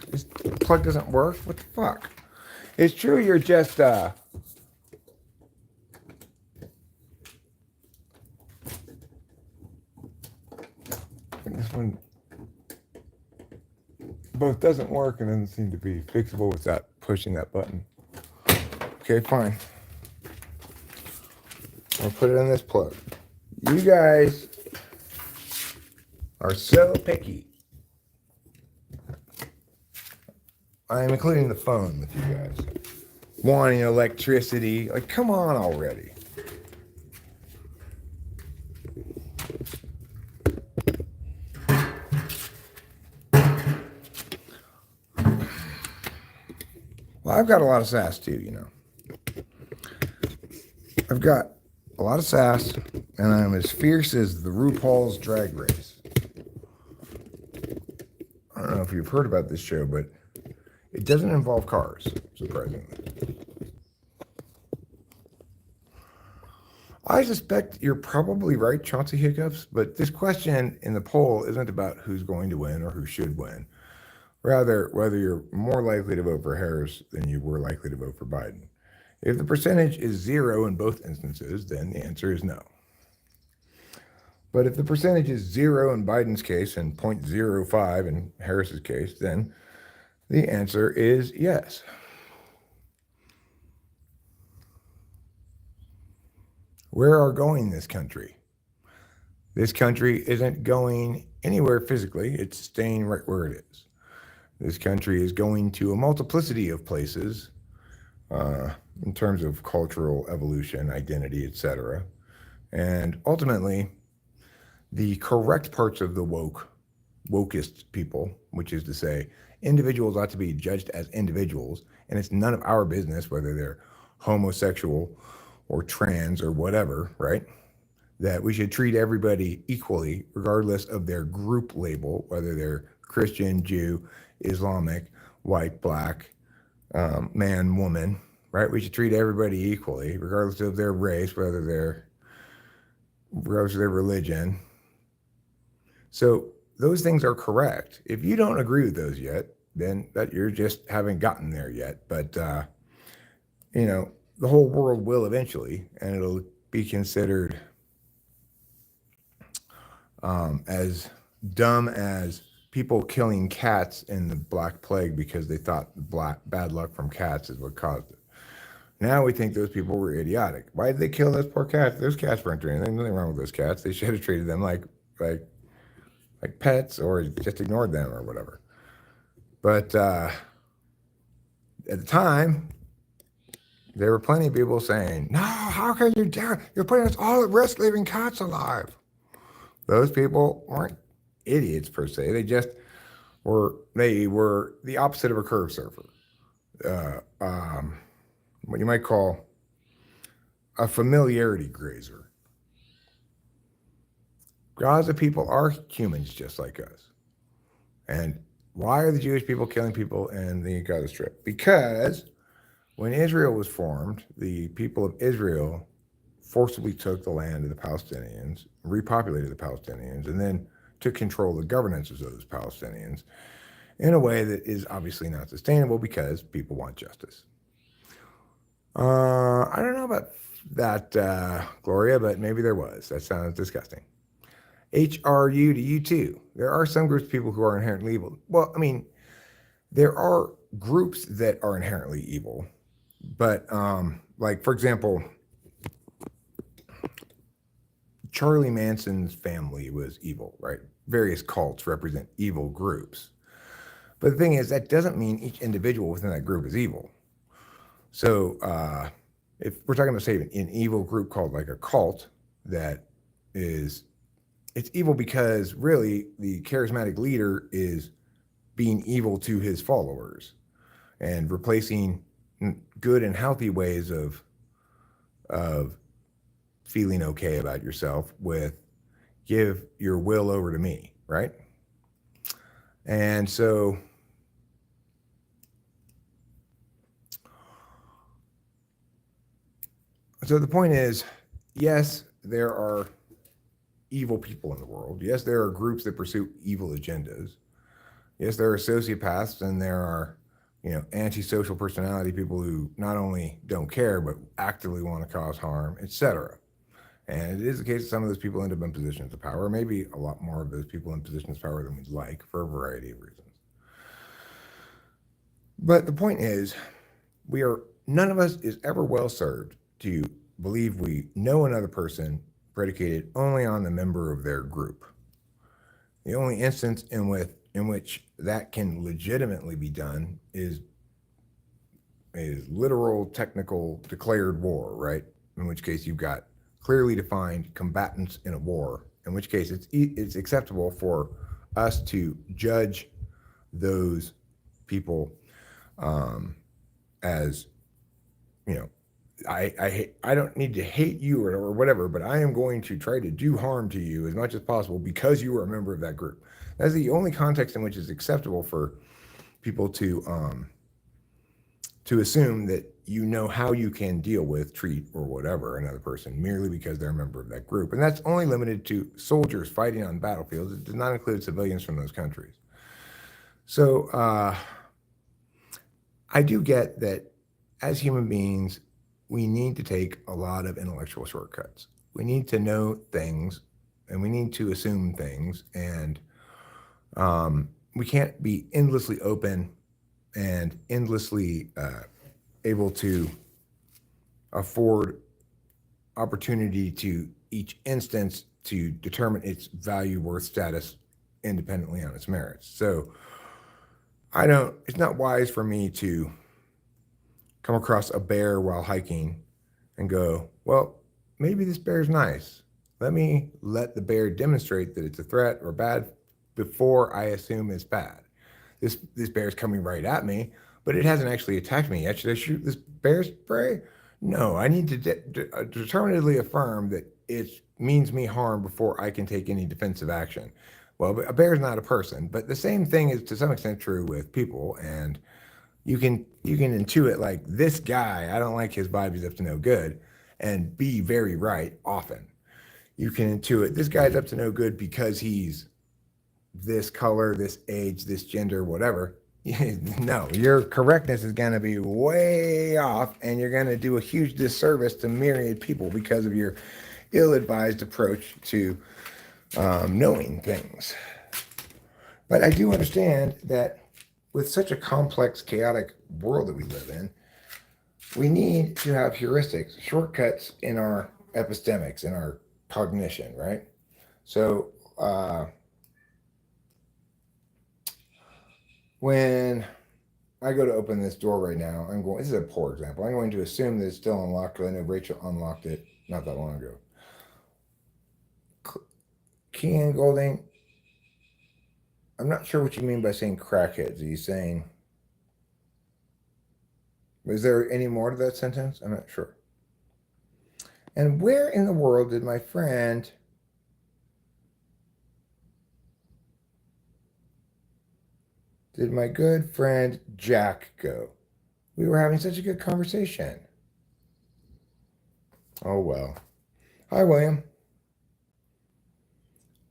This plug doesn't work? What the fuck? It's true. You're just... This one both doesn't work and doesn't seem to be fixable without pushing that button. Okay, fine. I'll put it on this plug. You guys are so picky. I'm including the phone with you guys. Wanting electricity. Like, come on already. Well, I've got a lot of sass too, you know. I've got a lot of sass, and I'm as fierce as the RuPaul's Drag Race. I don't know if you've heard about this show, but it doesn't involve cars, surprisingly. I suspect you're probably right, Chauncey Hiccups, but this question in the poll isn't about who's going to win or who should win. Rather, whether you're more likely to vote for Harris than you were likely to vote for Biden. If the percentage is 0 in both instances, then the answer is no. But if the percentage is 0 in Biden's case and 0.05 in Harris's case, then the answer is yes. Where are going this country? This country isn't going anywhere physically. It's staying right where it is. This country is going to a multiplicity of places in terms of cultural evolution, identity, etc. And ultimately, the correct parts of the wokest people, which is to say, individuals ought to be judged as individuals, and it's none of our business whether they're homosexual or trans or whatever, right? That we should treat everybody equally, regardless of their group label, whether they're Christian, Jew, Islamic, white, black, man, woman, right? We should treat everybody equally, regardless of their race, regardless of their religion. So those things are correct. If you don't agree with those yet, then that you're just haven't gotten there yet. But the whole world will eventually, and it'll be considered as dumb as people killing cats in the Black Plague because they thought bad luck from cats is what caused it. Now we think those people were idiotic. Why did they kill those poor cats? Those cats weren't doing anything. Nothing wrong with those cats. They should have treated them like pets or just ignored them or whatever. But at the time, there were plenty of people saying, no, how can you dare? You're putting us all at risk leaving cats alive. Those people weren't idiots per se. They were the opposite of a curve surfer. what you might call a familiarity grazer. Gaza people are humans just like us. And why are the Jewish people killing people in the Gaza Strip? Because when Israel was formed, the people of Israel forcibly took the land of the Palestinians, repopulated the Palestinians, and then took control of the governance of those Palestinians in a way that is obviously not sustainable because people want justice. I don't know about that, Gloria, but maybe there was. That sounds disgusting. HRU to you too. There are some groups of people who are inherently evil. Well, I mean, there are groups that are inherently evil, but like for example, Charlie Manson's family was evil, right? Various cults represent evil groups. But the thing is, that doesn't mean each individual within that group is evil. So if we're talking about, say, an evil group called like a cult that is, it's evil because really the charismatic leader is being evil to his followers and replacing good and healthy ways of feeling okay about yourself with give your will over to me, right? And so the point is, yes, there are evil people in the world. Yes, there are groups that pursue evil agendas. Yes, there are sociopaths and there are, antisocial personality people who not only don't care but actively want to cause harm, etc. And it is the case that some of those people end up in positions of power, maybe a lot more of those people in positions of power than we'd like for a variety of reasons. But the point is, none of us is ever well served to believe we know another person predicated only on the member of their group. The only instance in which that can legitimately be done is literal, technical, declared war, right? In which case you've got clearly defined combatants in a war. In which case it's acceptable for us to judge those people as, I don't need to hate you or whatever, but I am going to try to do harm to you as much as possible because you are a member of that group. That's the only context in which it's acceptable for people to assume that you know how you can deal with, treat, or whatever another person merely because they're a member of that group. And that's only limited to soldiers fighting on battlefields. It does not include civilians from those countries. So I do get that as human beings, we need to take a lot of intellectual shortcuts. We need to know things and we need to assume things. And we can't be endlessly open and endlessly able to afford opportunity to each instance to determine its value, worth, status independently on its merits. So it's not wise for me to come across a bear while hiking and go, well, maybe this bear's nice. Let the bear demonstrate that it's a threat or bad before I assume it's bad. This bear's coming right at me, but it hasn't actually attacked me yet. Should I shoot this bear spray? No, I need to determinedly affirm that it means me harm before I can take any defensive action. Well, a bear is not a person, but the same thing is to some extent true with people. And you can intuit like this guy, I don't like his vibe, he's up to no good, and be very right often. You can intuit this guy's up to no good because he's this color, this age, this gender, whatever. No, your correctness is going to be way off, and you're going to do a huge disservice to myriad people because of your ill-advised approach to knowing things. But I do understand that with such a complex, chaotic world that we live in, we need to have heuristics, shortcuts in our epistemics, in our cognition, right? So when I go to open this door right now, this is a poor example. I'm going to assume that it's still unlocked because I know Rachel unlocked it not that long ago. Kean Golding, I'm not sure what you mean by saying crackheads. Are you saying Was there any more to that sentence? I'm not sure. And where in the world did my good friend Jack go? We were having such a good conversation. Oh, well. Hi, William.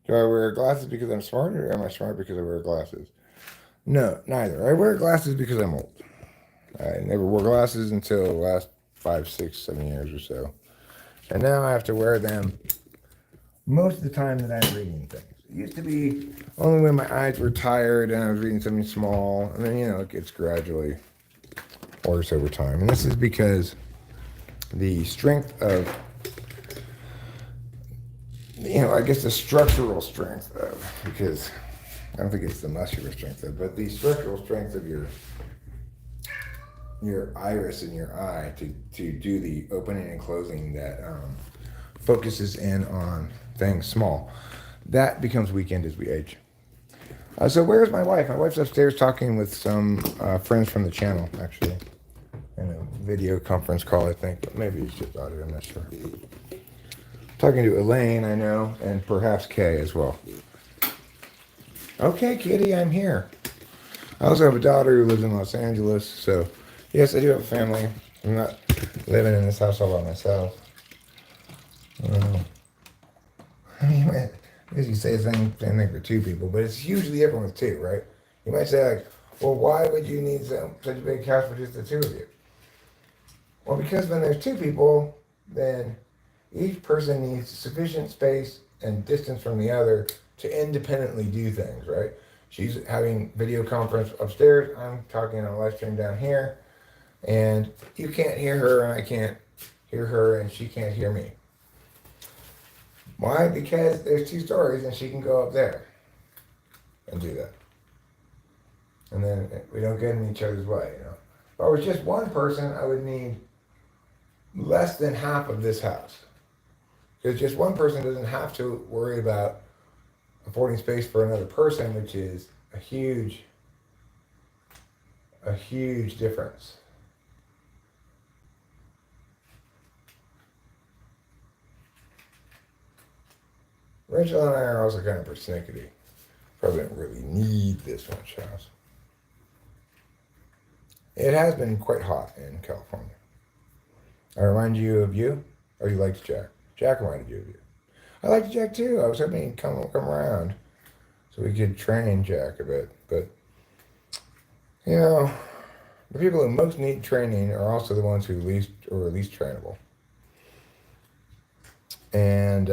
Do I wear glasses because I'm smart, or am I smart because I wear glasses? No, neither. I wear glasses because I'm old. I never wore glasses until the last 5, 6, 7 years or so. And now I have to wear them most of the time that I'm reading things. It used to be only when my eyes were tired and I was reading something small. And then, it gets gradually worse over time. And this is because the strength of, I guess the structural strength of, because I don't think it's the muscular strength of, but the structural strength of your iris and your eye to do the opening and closing that focuses in on things small. That becomes weakened as we age. So where's my wife? My wife's upstairs talking with some friends from the channel, actually. In a video conference call, I think. But maybe it's just audio, I'm not sure. Talking to Elaine, I know, and perhaps Kay as well. Okay, Kitty, I'm here. I also have a daughter who lives in Los Angeles, so yes, I do have a family. I'm not living in this house all by myself. I mean, I guess you say the same thing for two people, but it's usually different with two, right? You might say, like, well, why would you need such a big house for just the two of you? Well, because when there's two people, then each person needs sufficient space and distance from the other to independently do things, right? She's having video conference upstairs. I'm talking on a live stream down here. And you can't hear her, and I can't hear her, and she can't hear me. Why? Because there's 2 stories, and she can go up there and do that. And then we don't get in each other's way, If I was just one person, I would need less than half of this house. Because just one person doesn't have to worry about affording space for another person, which is a huge difference. Rachel and I are also kind of persnickety. Probably don't really need this much house. It has been quite hot in California. I remind you of you, or you liked Jack? Jack reminded you of you. I liked Jack too. I was hoping he'd come around so we could train Jack a bit. But, the people who most need training are also the ones who least trainable. And,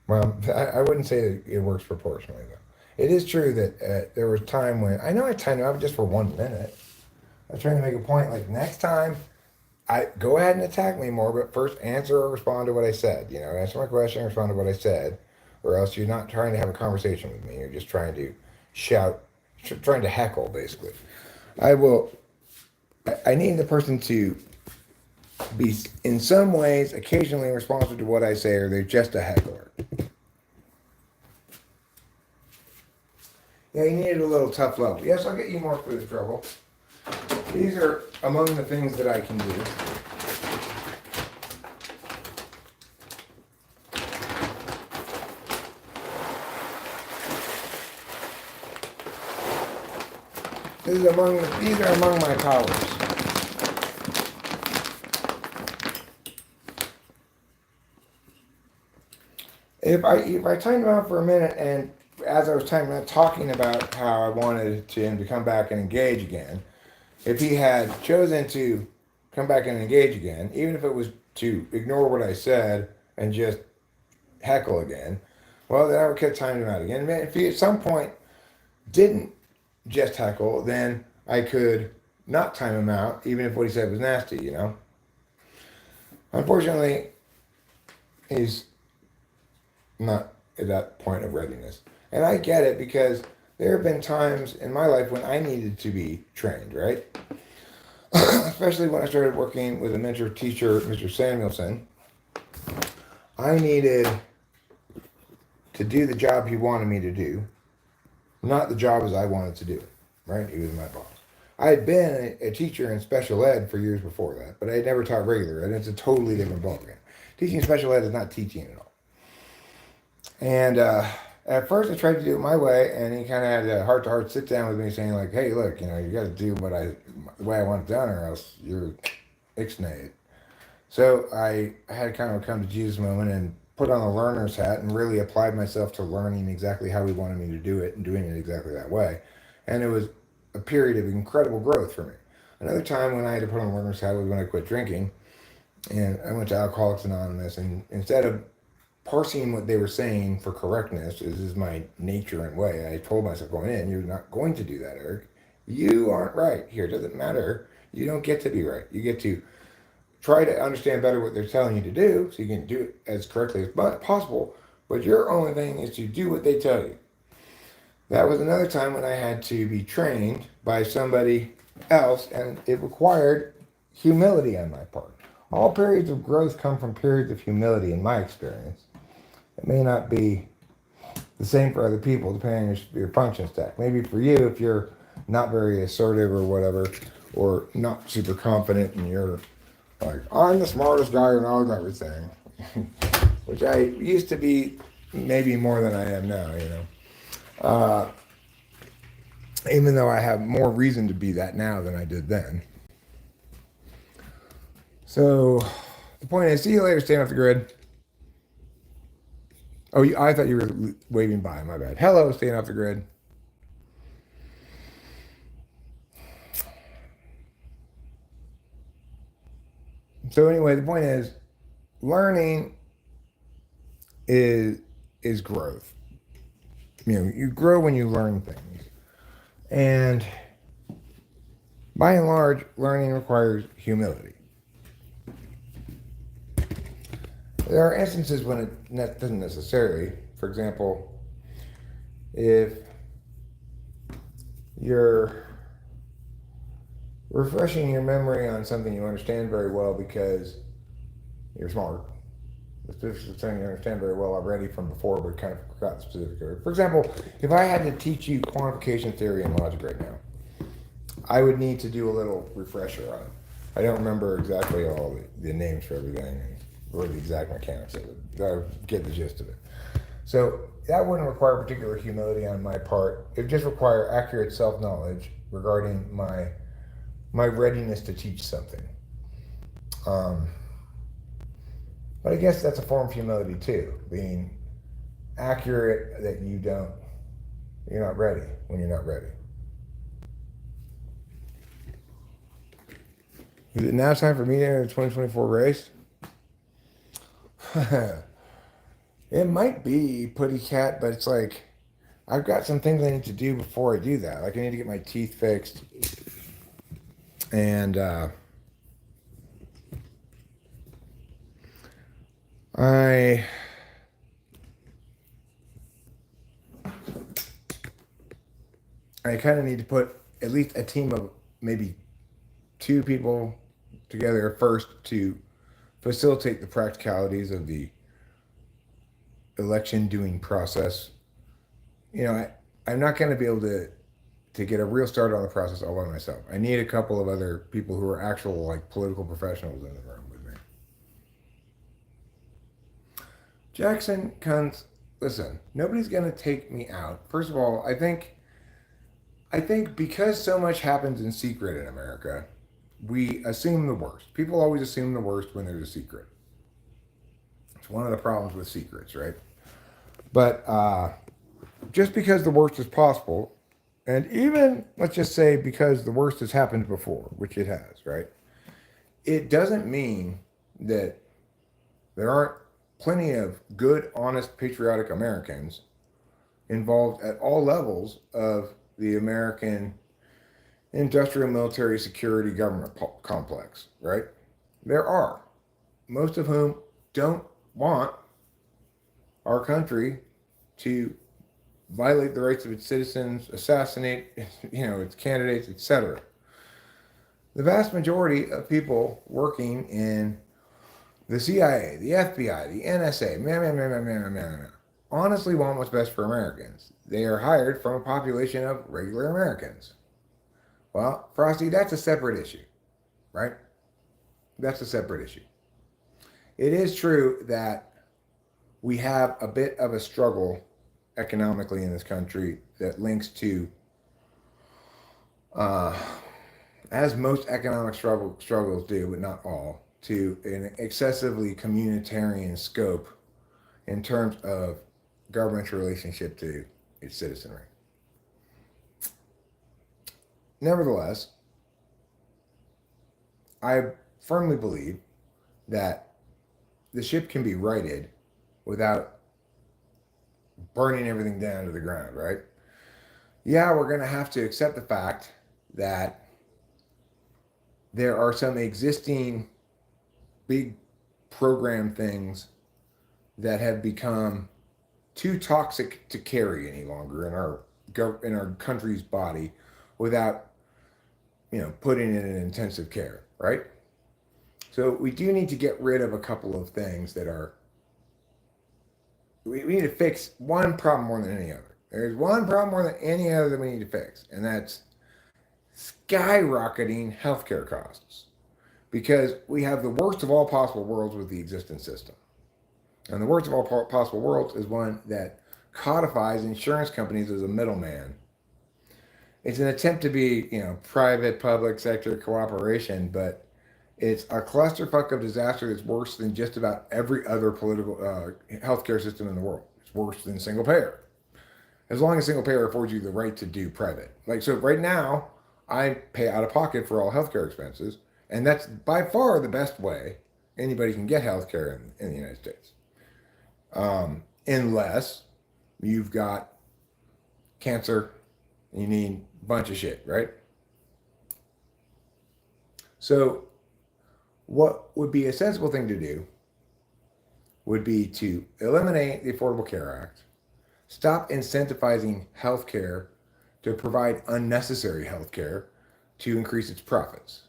well, I wouldn't say that it works proportionally, though. It is true that there was time when, I know I timed it up just for 1 minute. I was trying to make a point, like, next time, I go ahead and attack me more, but first answer or respond to what I said. Answer my question, respond to what I said, or else you're not trying to have a conversation with me. You're just trying to shout, trying to heckle, basically. I need the person to be, in some ways, occasionally responsive to what I say, or they're just a heckler. Yeah, you needed a little tough love. Yes, I'll get you more food trouble. These are among the things that I can do. These are among my powers. If I timed him out for a minute, and as I was timing out, talking about how I wanted him to come back and engage again, if he had chosen to come back and engage again, even if it was to ignore what I said and just heckle again, well, then I would keep timing him out again. And if he at some point didn't just heckle, then I could not time him out, even if what he said was nasty, Unfortunately, he's not at that point of readiness. And I get it, because there have been times in my life when I needed to be trained, right? Especially when I started working with a mentor teacher, Mr. Samuelson. I needed to do the job he wanted me to do, not the job as I wanted to do it, right? He was my boss. I had been a teacher in special ed for years before that, but I had never taught regular ed. It's a totally different ballgame. Teaching special ed is not teaching at all. And at first, I tried to do it my way, and he kind of had a heart-to-heart sit-down with me, saying like, "Hey, look, you got to do the way I want it done, or else you're ixnayed." So I had kind of a come to Jesus moment and put on a learner's hat and really applied myself to learning exactly how he wanted me to do it and doing it exactly that way. And it was a period of incredible growth for me. Another time when I had to put on a learner's hat was when I quit drinking, and I went to Alcoholics Anonymous, and instead of parsing what they were saying for correctness, this is my nature and way, I told myself going in, you're not going to do that, Eric. You aren't right here. It doesn't matter. You don't get to be right. You get to try to understand better what they're telling you to do so you can do it as correctly as possible. But your only thing is to do what they tell you. That was another time when I had to be trained by somebody else, and it required humility on my part. All periods of growth come from periods of humility, in my experience. It may not be the same for other people, depending on your function stack. Maybe for you, if you're not very assertive or whatever, or not super confident, and you're like, I'm the smartest guy who knows everything, which I used to be maybe more than I am now, even though I have more reason to be that now than I did then. So the point is, see you later, staying off the grid. Oh, I thought you were waving by, my bad. Hello, staying off the grid. So anyway, the point is, learning is growth. You grow when you learn things. And by and large, learning requires humility. There are instances when it doesn't necessarily. For example, if you're refreshing your memory on something you understand very well because you're smart, the specific thing you understand very well already from before, but kind of forgot the specific area. For example, if I had to teach you quantification theory and logic right now, I would need to do a little refresher on it. I don't remember exactly all the names for everything or the exact mechanics of it, but I get the gist of it. So that wouldn't require particular humility on my part. It would just require accurate self-knowledge regarding my readiness to teach something. But I guess that's a form of humility too, being accurate that you're not ready when you're not ready. Is it now time for me to enter the 2024 race? It might be, Putty Cat, but it's like, I've got some things I need to do before I do that. Like I need to get my teeth fixed. And I kind of need to put at least a team of maybe 2 people together first to facilitate the practicalities of the election doing process. I'm not going to be able to get a real start on the process all by myself. I need a couple of other people who are actual political professionals in the room with me. Jackson Kuntz, listen, nobody's going to take me out. First of all, I think because so much happens in secret in America, we assume the worst. People always assume the worst when there's a secret. It's one of the problems with secrets, right? But just because the worst is possible, and even, let's just say, because the worst has happened before, which it has, right? It doesn't mean that there aren't plenty of good, honest, patriotic Americans involved at all levels of the American industrial, military, security, government complex, right? There are, most of whom don't want our country to violate the rights of its citizens, assassinate, its candidates, etc. The vast majority of people working in the CIA, the FBI, the NSA, honestly want what's best for Americans. They are hired from a population of regular Americans. Well, Frosty, that's a separate issue, right? That's a separate issue. It is true that we have a bit of a struggle economically in this country that links to, uh, as most economic struggles do, but not all, to an excessively communitarian scope in terms of government's relationship to its citizenry. Nevertheless, I firmly believe that the ship can be righted without burning everything down to the ground, right? Yeah, we're going to have to accept the fact that there are some existing big program things that have become too toxic to carry any longer in our country's body without putting it in intensive care, right? So we do need to get rid of a couple of things that are. We need to fix one problem more than any other. There's one problem more than any other that we need to fix, and that's skyrocketing healthcare costs. Because we have the worst of all possible worlds with the existing system. And the worst of all possible worlds is one that codifies insurance companies as a middleman. It's an attempt to be, private public sector cooperation, but it's a clusterfuck of disaster that's worse than just about every other political healthcare system in the world. It's worse than single payer. As long as single payer affords you the right to do private. So right now, I pay out of pocket for all healthcare expenses, and that's by far the best way anybody can get healthcare in the United States. Unless you've got cancer, you need a bunch of shit, right? So what would be a sensible thing to do would be to eliminate the Affordable Care Act, stop incentivizing healthcare to provide unnecessary healthcare to increase its profits.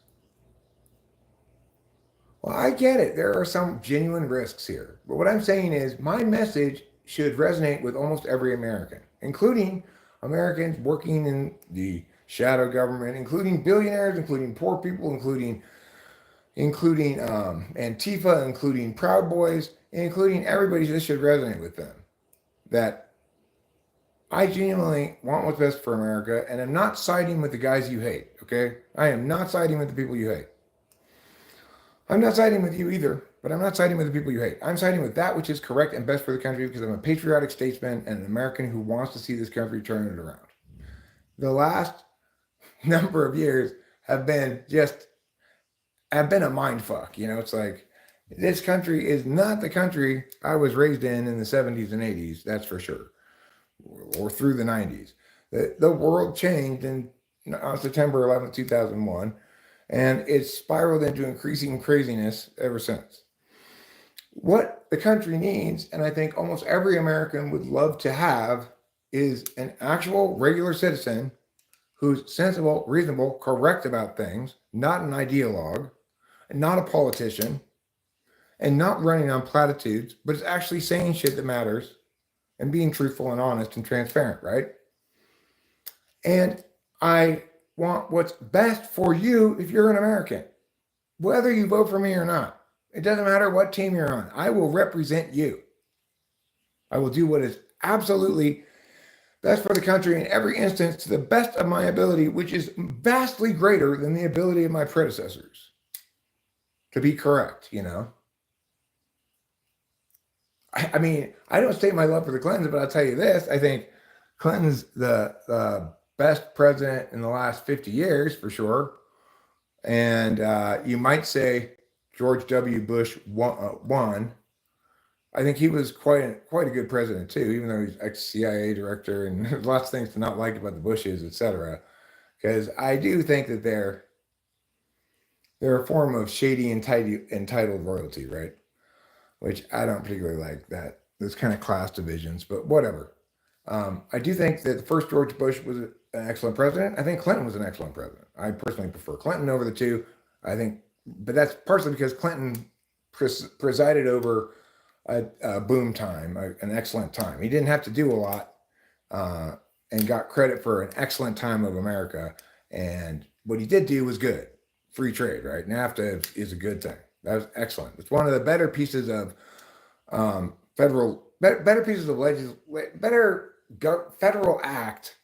Well, I get it. There are some genuine risks here. But what I'm saying is my message should resonate with almost every American, including Americans working in the shadow government, including billionaires, including poor people, including Antifa, including Proud Boys, including everybody. This should resonate with them. That I genuinely want what's best for America, and I'm not siding with the guys you hate, okay? I am not siding with the people you hate. I'm not siding with you either, but I'm not siding with the people you hate. I'm siding with that which is correct and best for the country because I'm a patriotic statesman and an American who wants to see this country turn it around. The last number of years have been a mind fuck. It's like this country is not the country I was raised in the 70s and 80s, that's for sure, or through the 90s. The world changed on September 11th, 2001, and it's spiraled into increasing craziness ever since. What the country needs, and I think almost every American would love to have, is an actual regular citizen who's sensible, reasonable, correct about things, not an ideologue, not a politician, and not running on platitudes, but is actually saying shit that matters and being truthful and honest and transparent, right? And I want what's best for you if you're an American, whether you vote for me or not. It doesn't matter what team you're on. I will represent you. I will do what is absolutely best for the country in every instance to the best of my ability, which is vastly greater than the ability of my predecessors to be correct, I mean, I don't state my love for the Clintons, but I'll tell you this. I think Clinton's the best president in the last 50 years, for sure. And you might say George W. Bush won. I think he was quite a good president, too, even though he's ex-CIA director. And there's lots of things to not like about the Bushes, et cetera. Because I do think that they're a form of shady, entitled royalty, right? Which I don't particularly like, that those kind of class divisions, but whatever. I do think that the first George Bush was an excellent president. I think Clinton was an excellent president. I personally prefer Clinton over the two. I think, but that's partially because Clinton presided over a boom time, an excellent time. He didn't have to do a lot and got credit for an excellent time of America. And what he did do was good. Free trade, right? NAFTA is a good thing. That was excellent. It's one of the better pieces of better pieces of federal act,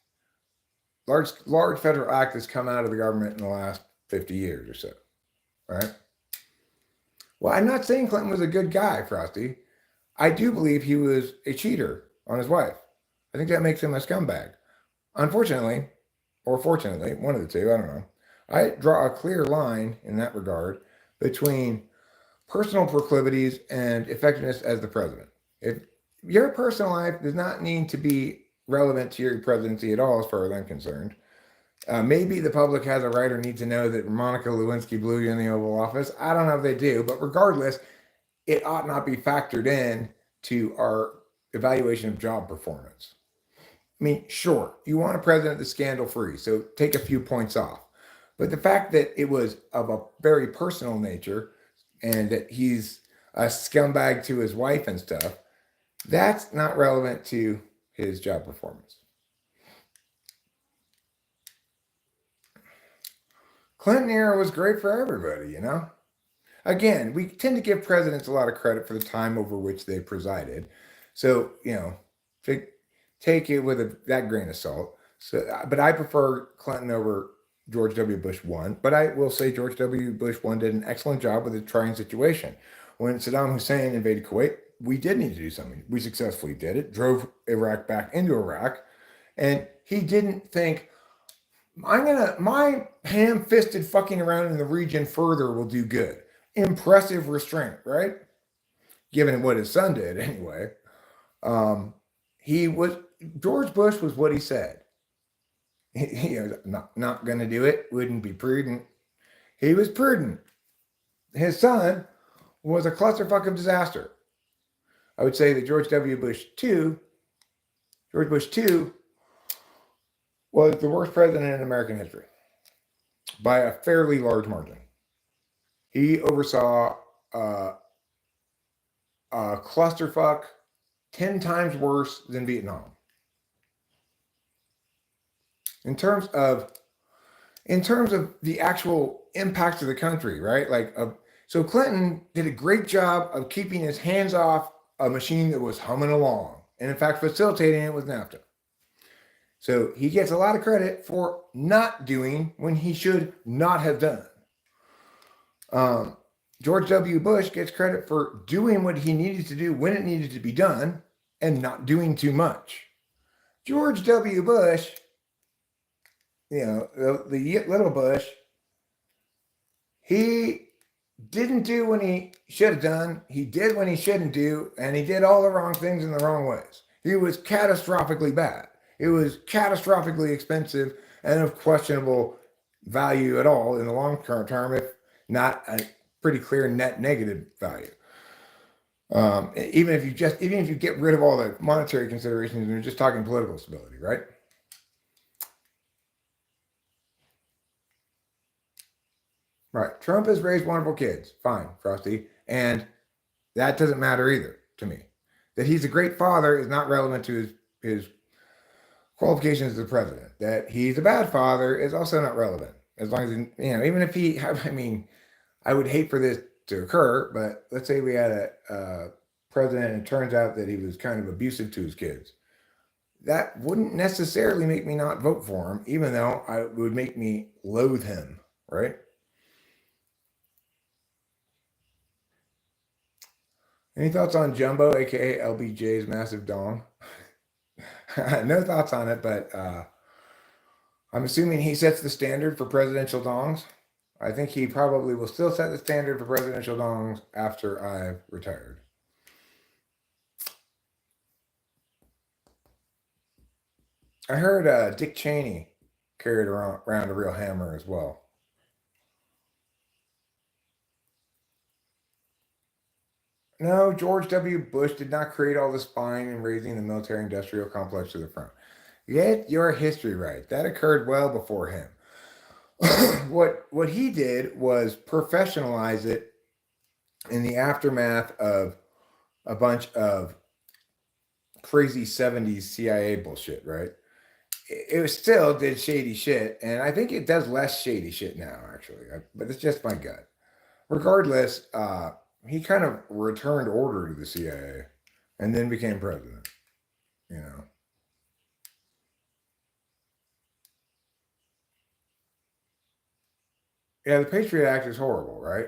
large federal act that's come out of the government in the last 50 years or so, right? Well, I'm not saying Clinton was a good guy, Frosty. I do believe he was a cheater on his wife. I think that makes him a scumbag. Unfortunately, or fortunately, one of the two, I don't know. I draw a clear line in that regard between personal proclivities and effectiveness as the president. If your personal life does not need to be relevant to your presidency at all, as far as I'm concerned, maybe the public has a right or need to know that Monica Lewinsky blew you in the Oval Office. I don't know if they do, but regardless, it ought not be factored in to our evaluation of job performance. I mean, sure, you want a president that's scandal free, so take a few points off. But the fact that it was of a very personal nature and that he's a scumbag to his wife and stuff, that's not relevant to his job performance. Clinton era was great for everybody, you know? Again, we tend to give presidents a lot of credit for the time over which they presided. So, you know, take it with that grain of salt. So, but I prefer Clinton over George W. Bush 1. But I will say George W. Bush 1 did an excellent job with a trying situation. When Saddam Hussein invaded Kuwait, we did need to do something. We successfully did it, drove Iraq back into Iraq, and he didn't think, my ham-fisted fucking around in the region further will do good. Impressive restraint, right? Given what his son did anyway. George Bush was what he said. He was not going to do it, wouldn't be prudent. He was prudent. His son was a clusterfuck of disaster. I would say that George Bush 2 was the worst president in American history by a fairly large margin. He oversaw a clusterfuck 10 times worse than Vietnam. In terms of the actual impacts of the country, right? So Clinton did a great job of keeping his hands off a machine that was humming along, and in fact facilitating it with NAFTA. So he gets a lot of credit for not doing when he should not have done. George W. Bush gets credit for doing what he needed to do when it needed to be done and not doing too much. George W. Bush, you know, the little Bush, he didn't do when he should have done. He did when he shouldn't do, and he did all the wrong things in the wrong ways. He was catastrophically bad. It was catastrophically expensive and of questionable value at all in the long term, if not a pretty clear net negative value. Even if you get rid of all the monetary considerations and you're just talking political stability, right? Right. Trump has raised wonderful kids. Fine, Frosty. And that doesn't matter either to me. That he's a great father is not relevant to his qualifications as a president. That he's a bad father is also not relevant. As long as, even if I would hate for this to occur, but let's say we had a president and it turns out that he was kind of abusive to his kids. That wouldn't necessarily make me not vote for him, even though it would make me loathe him, right? Any thoughts on Jumbo, aka LBJ's massive dong? No thoughts on it, but I'm assuming he sets the standard for presidential dongs. I think he probably will still set the standard for presidential dongs after I've retired. I heard Dick Cheney carried around a real hammer as well. No, George W. Bush did not create all the spine in raising the military-industrial complex to the front. Get your history right. That occurred well before him. What he did was professionalize it in the aftermath of a bunch of crazy 70s CIA bullshit, right? it was still did shady shit, and I think it does less shady shit now, actually. But it's just my gut. Regardless, he kind of returned order to the CIA, and then became president. You know. Yeah, the Patriot Act is horrible, right?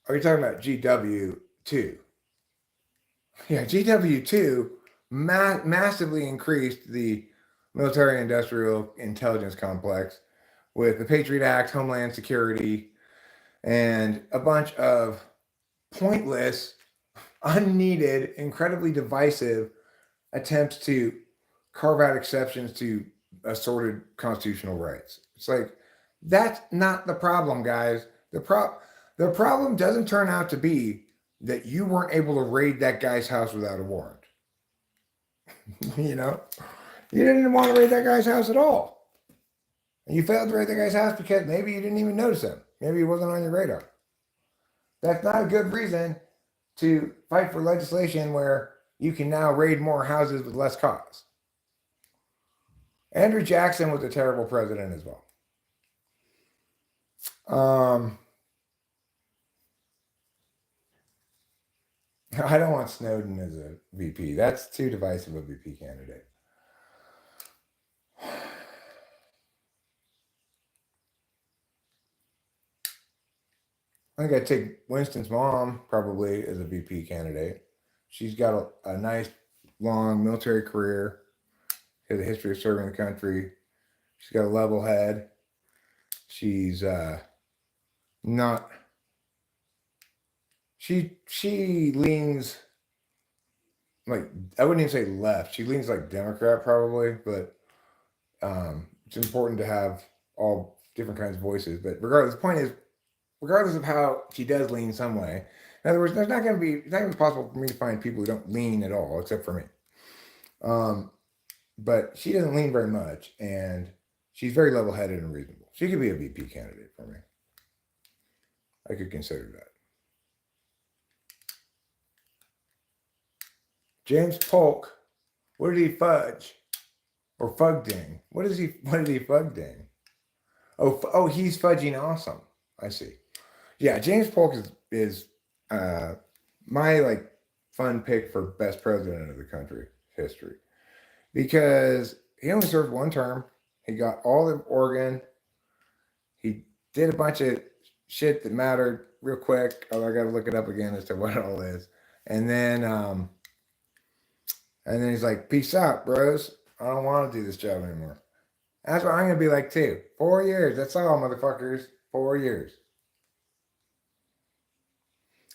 Are you talking about GW2? Yeah, GW2 massively increased the military industrial intelligence complex with the Patriot Act, Homeland Security, and a bunch of pointless, unneeded, incredibly divisive attempts to carve out exceptions to assorted constitutional rights. It's like that's not the problem, guys. The problem doesn't turn out to be that you weren't able to raid that guy's house without a warrant. You know, you didn't want to raid that guy's house at all, and you failed to raid that guy's house because maybe you didn't even notice him. Maybe he wasn't on your radar. That's not a good reason to fight for legislation where you can now raid more houses with less cause. Andrew Jackson was a terrible president as well. I don't want Snowden as a VP. That's too divisive a VP candidate. I think I'd take Winston's mom probably as a VP candidate. She's got a nice, long military career. She has a history of serving the country. She's got a level head. She's not. She leans like I wouldn't even say left. She leans like Democrat probably, but it's important to have all different kinds of voices. But regardless, the point is, regardless of how she does lean some way, in other words, it's not going to be possible for me to find people who don't lean at all, except for me. But she doesn't lean very much, and she's very level-headed and reasonable. She could be a VP candidate for me. I could consider that. James Polk, what did he fudge? Or fugding? What did he fugding? Oh, he's fudging awesome. I see. Yeah, James Polk is my like fun pick for best president of the country history because he only served one term. He got all of Oregon. He did a bunch of shit that mattered real quick. Although I got to look it up again as to what it all is. And then he's like, "Peace out, bros. I don't want to do this job anymore." That's what I'm gonna be like too. 4 years. That's all, motherfuckers. 4 years.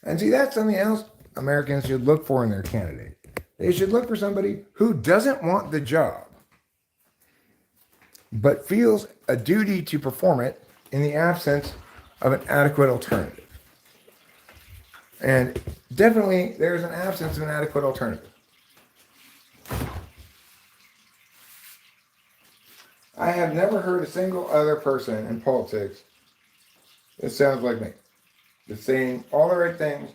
And see, that's something else Americans should look for in their candidate. They should look for somebody who doesn't want the job, but feels a duty to perform it in the absence of an adequate alternative. And definitely, there's an absence of an adequate alternative. I have never heard a single other person in politics that sounds like me. That's saying all the right things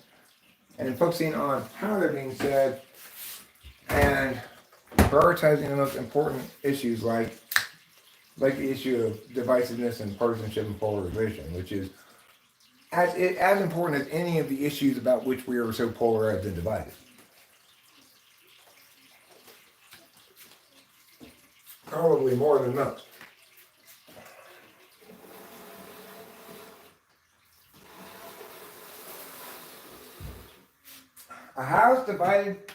and focusing on how they're being said and prioritizing the most important issues like the issue of divisiveness and partisanship and polarization, which is as important as any of the issues about which we are so polarized and divided. Probably more than most. A house divided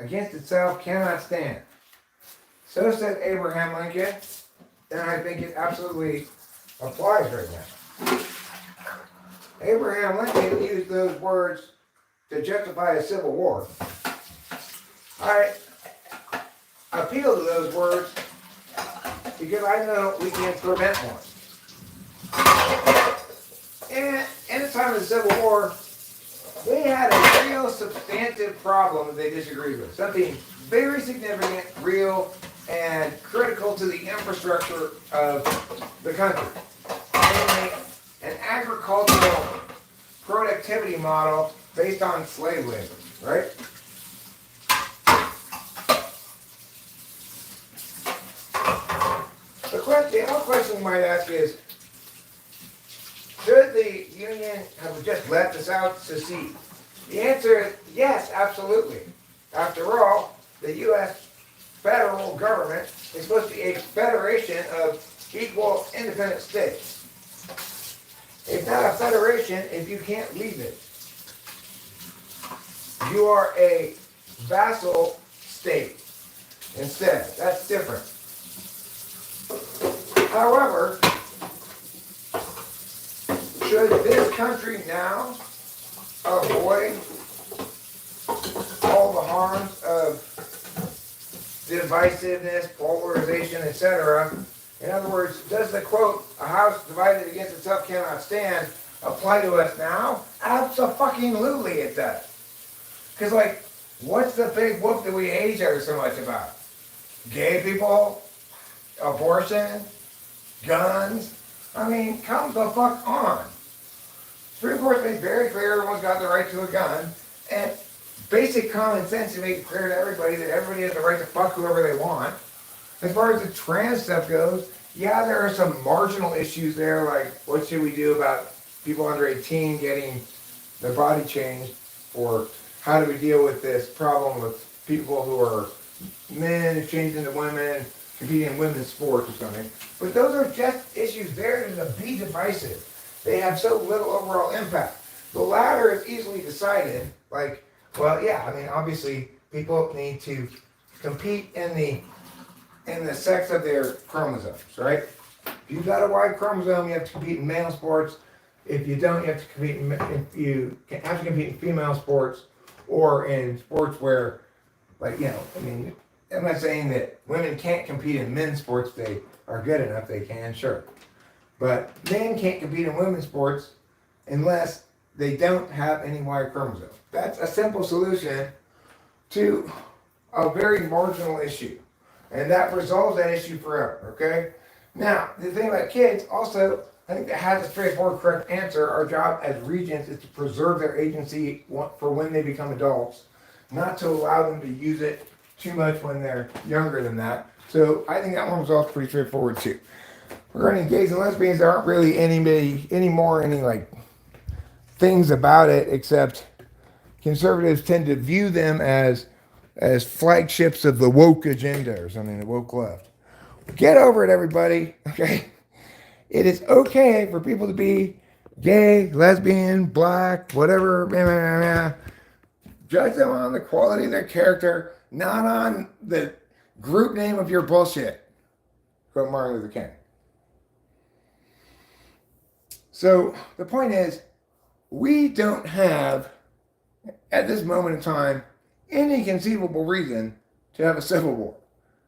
against itself cannot stand. So said Abraham Lincoln, and I think it absolutely applies right now. Abraham Lincoln used those words to justify a civil war. I appeal to those words because I know we can prevent one. And in the time of the Civil War, they had a real substantive problem that they disagreed with. Something very significant, real, and critical to the infrastructure of the country. Namely, an agricultural productivity model based on slave labor, right? the other question you might ask is, should the Union have just let the South secede? The answer is yes, absolutely. After all, the U.S. federal government is supposed to be a federation of equal independent states. It's not a federation if you can't leave it. You are a vassal state instead. That's different. However, should this country now avoid all the harms of divisiveness, polarization, etc.? In other words, does the quote, "a house divided against itself cannot stand," apply to us now? Abso-fucking-lutely it does. Because, like, what's the big whoop that we hate each other so much about? Gay people? Abortion? Guns? I mean, come the fuck on. Supreme Court made very clear everyone's got the right to a gun, and basic common sense to make clear to everybody that everybody has the right to fuck whoever they want. As far as the trans stuff goes, yeah, there are some marginal issues there, like what should we do about people under 18 getting their body changed, or how do we deal with this problem with people who are men who change into women, competing in women's sports or something. But those are just issues there to be divisive. They have so little overall impact. The latter is easily decided, like, well, yeah, I mean, obviously, people need to compete in the sex of their chromosomes, right? If you've got a Y chromosome, you have to compete in male sports. If you don't, you have to compete in female sports, or in sports where, like, you know, I mean, I'm not saying that women can't compete in men's sports. They are good enough, they can, sure. But men can't compete in women's sports unless they don't have any Y chromosome. That's a simple solution to a very marginal issue. And that resolves that issue forever, okay? Now, the thing about kids, also, I think that has a straightforward, correct answer. Our job as regents is to preserve their agency for when they become adults, not to allow them to use it too much when they're younger than that. So I think that one was also pretty straightforward too. Regarding gays and lesbians, there aren't really any like things about it, except conservatives tend to view them as flagships of the woke agenda or something, the woke left. Get over it, everybody, okay? It is okay for people to be gay, lesbian, black, whatever. Blah, blah, blah. Judge them on the quality of their character, not on the group name of your bullshit. Quote Martin Luther King. So the point is, we don't have, at this moment in time, any conceivable reason to have a civil war.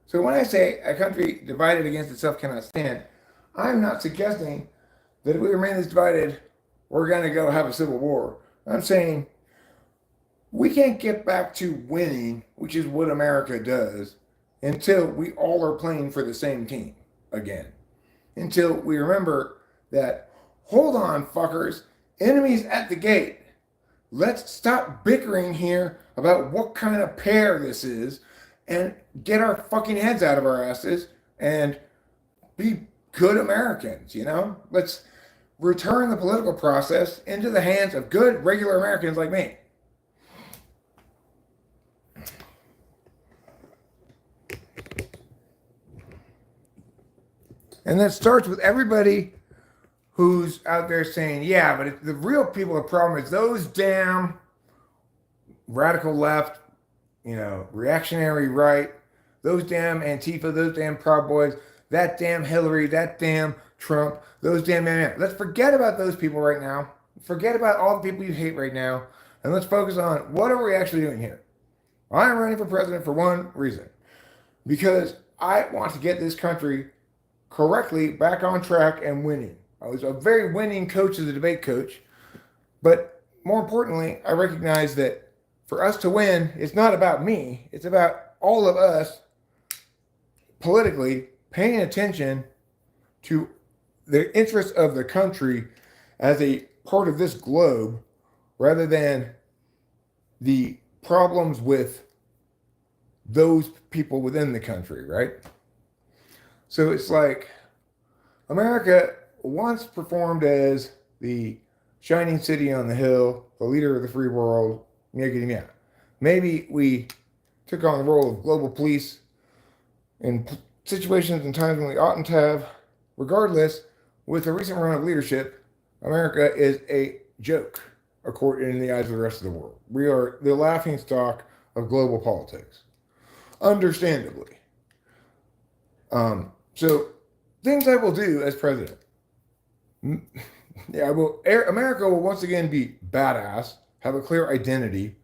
So when I say a country divided against itself cannot stand, I'm not suggesting that if we remain this divided, we're going to go have a civil war. I'm saying we can't get back to winning, which is what America does, until we all are playing for the same team again. Until we remember that, hold on, fuckers, enemies at the gate. Let's stop bickering here about what kind of pair this is and get our fucking heads out of our asses and be good Americans, you know? Let's return the political process into the hands of good, regular Americans like me. And that starts with everybody who's out there saying, yeah, but the real people, the problem is those damn radical left, you know, reactionary right, those damn Antifa, those damn Proud Boys, that damn Hillary, that damn Trump, those damn man. Let's forget about those people right now. Forget about all the people you hate right now. And let's focus on what are we actually doing here. I'm running for president for one reason. Because I want to get this country correctly back on track and winning. I was a very winning coach as a debate coach. But more importantly, I recognize that for us to win, it's not about me. It's about all of us politically paying attention to the interests of the country as a part of this globe rather than the problems with those people within the country, right? So it's like, America once performed as the shining city on the hill, the leader of the free world, yeah. Maybe we took on the role of global police in situations and times when we oughtn't to have. Regardless, with the recent run of leadership, America is a joke, according in the eyes of the rest of the world. We are the laughing stock of global politics, understandably. So, things I will do as president. Yeah, I will. America will once again be badass, have a clear identity,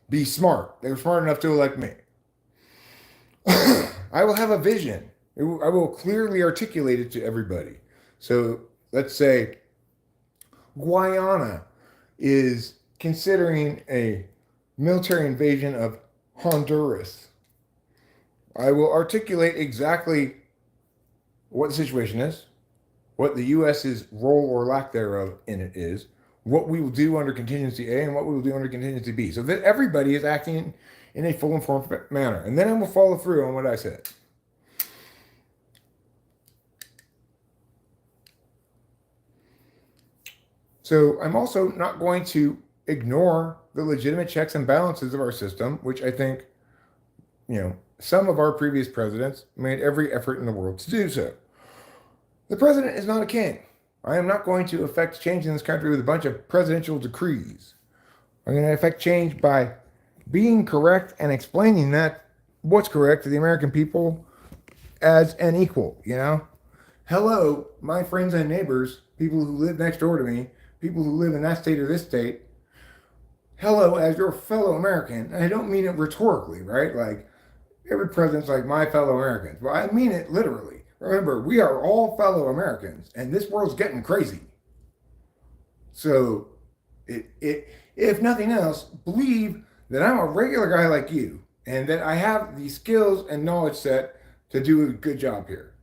be smart. They were smart enough to elect me. I will have a vision. I will clearly articulate it to everybody. So let's say Guyana is considering a military invasion of Honduras. I will articulate exactly what the situation is, what the U.S.'s role or lack thereof in it is, what we will do under contingency A and what we will do under contingency B, so that everybody is acting in a full informed manner. And then I will follow through on what I said. So I'm also not going to ignore the legitimate checks and balances of our system, which I think, some of our previous presidents made every effort in the world to do so. The president is not a king. I am not going to effect change in this country with a bunch of presidential decrees. I'm going to effect change by being correct and explaining what's correct to the American people as an equal, Hello, my friends and neighbors, people who live next door to me, people who live in that state or this state. Hello, as your fellow American. And I don't mean it rhetorically, right? Like, every president's like my fellow Americans. Well, I mean it literally. Remember, we are all fellow Americans, and this world's getting crazy. So, if nothing else, believe that I'm a regular guy like you, and that I have the skills and knowledge set to do a good job here.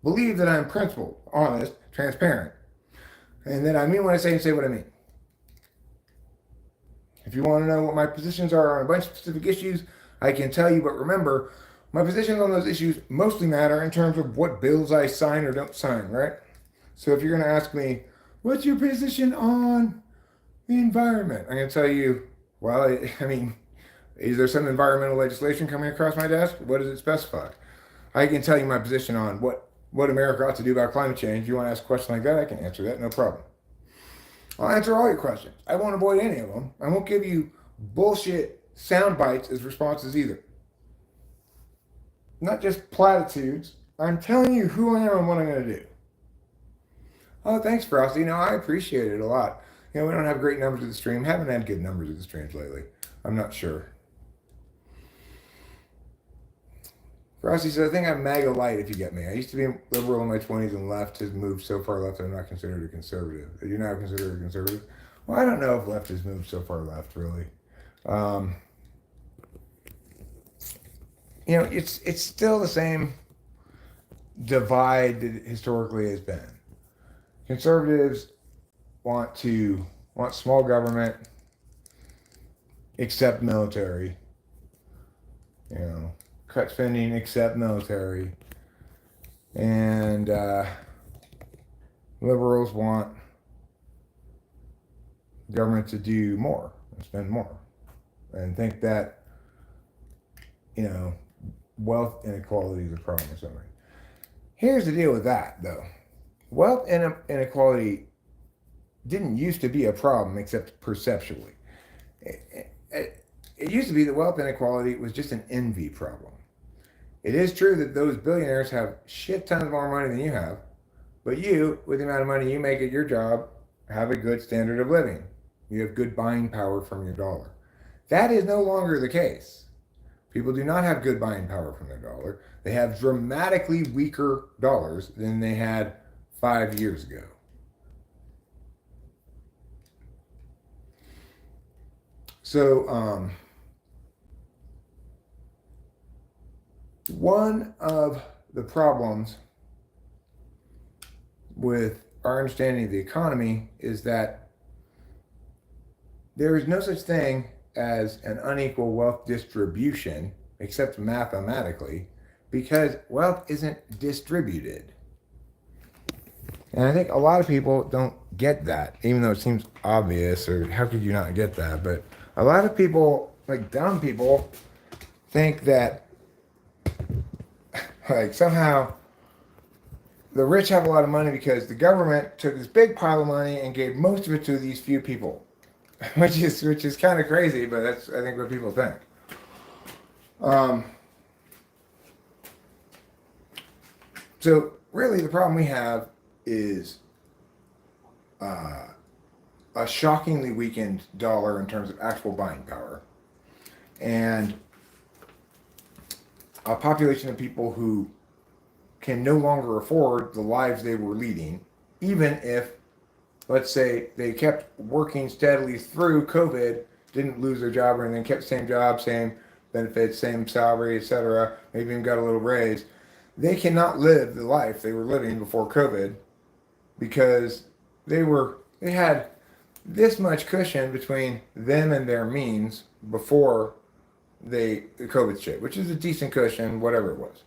Believe that I'm principled, honest, transparent, and that I mean what I say and say what I mean. If you want to know what my positions are on a bunch of specific issues, I can tell you, but remember, my positions on those issues mostly matter in terms of what bills I sign or don't sign, right? So if you're going to ask me, what's your position on the environment? I'm going to tell you, well, is there some environmental legislation coming across my desk? What does it specify? I can tell you my position on what America ought to do about climate change. If you want to ask a question like that, I can answer that, no problem. I'll answer all your questions. I won't avoid any of them. I won't give you bullshit sound bites as responses either. Not just platitudes. I'm telling you who I am and what I'm going to do. Oh, thanks, Frosty. I appreciate it a lot. We don't have great numbers of the stream. Haven't had good numbers of the streams lately. I'm not sure. Frosty says, I think I'm MAGA light, if you get me. I used to be liberal in my 20s and left has moved so far left I'm not considered a conservative. Are you now considered a conservative? Well, I don't know if left has moved so far left, really. It's still the same divide that it historically has been. Conservatives want small government, except military. Cut spending except military. And liberals want government to do more and spend more. And think that, wealth inequality is a problem or something. Here's the deal with that, though. Wealth inequality didn't used to be a problem except perceptually. It used to be that wealth inequality was just an envy problem. It is true that those billionaires have shit tons more money than you have, but you, with the amount of money you make at your job, have a good standard of living. You have good buying power from your dollar. That is no longer the case. People do not have good buying power from their dollar. They have dramatically weaker dollars than they had 5 years ago. So, one of the problems with our understanding of the economy is that there is no such thing as an unequal wealth distribution, except mathematically, because wealth isn't distributed. And I think a lot of people don't get that, even though it seems obvious, or how could you not get that? But a lot of people, like dumb people, think that like somehow the rich have a lot of money because the government took this big pile of money and gave most of it to these few people, which is kind of crazy, but that's I think what people think. Um, so really, the problem we have is a shockingly weakened dollar in terms of actual buying power, and a population of people who can no longer afford the lives they were leading, even if, let's say, they kept working steadily through COVID, didn't lose their job or anything, kept the same job, same benefits, same salary, etc., maybe even got a little raise. They cannot live the life they were living before COVID because they had this much cushion between them and their means before the COVID shit, which is a decent cushion, whatever it was.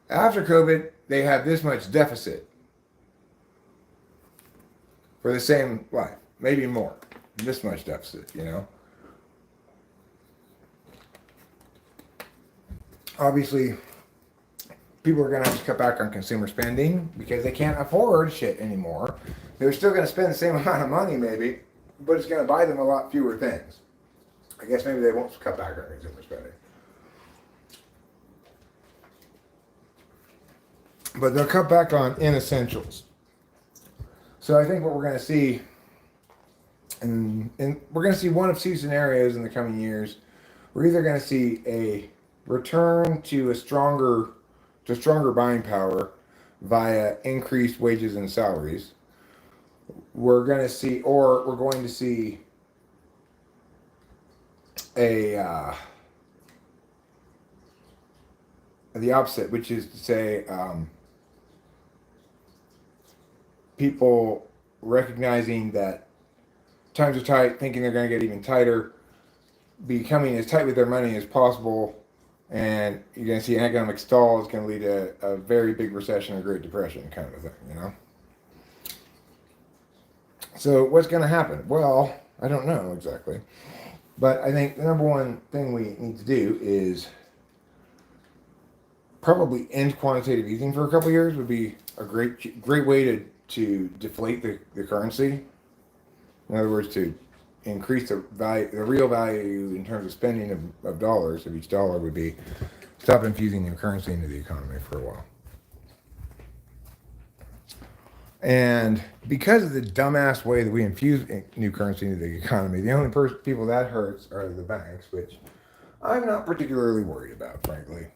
After COVID, they had this much deficit for the same life, maybe more. This much deficit, you know. Obviously, people are going to have to cut back on consumer spending because they can't afford shit anymore. They're still going to spend the same amount of money, maybe, but it's going to buy them a lot fewer things. I guess maybe they won't cut back on consumer spending. But they'll cut back on inessentials. So I think what we're going to see, and we're going to see one of two scenarios in the coming years. We're either going to see a return to stronger buying power via increased wages and salaries. We're going to see a the opposite, which is to say, people recognizing that times are tight, thinking they're going to get even tighter, becoming as tight with their money as possible, and you're going to see an economic stall. It's going to lead to a very big recession or Great Depression kind of a thing, you know? So what's going to happen? Well, I don't know exactly. But I think the number one thing we need to do is probably end quantitative easing for a couple of years would be a great way to deflate the currency. In other words, to increase the real value in terms of spending of dollars of each dollar would be stop infusing new currency into the economy for a while. And because of the dumbass way that we infuse new currency into the economy, the only people that hurts are the banks, which I'm not particularly worried about, frankly.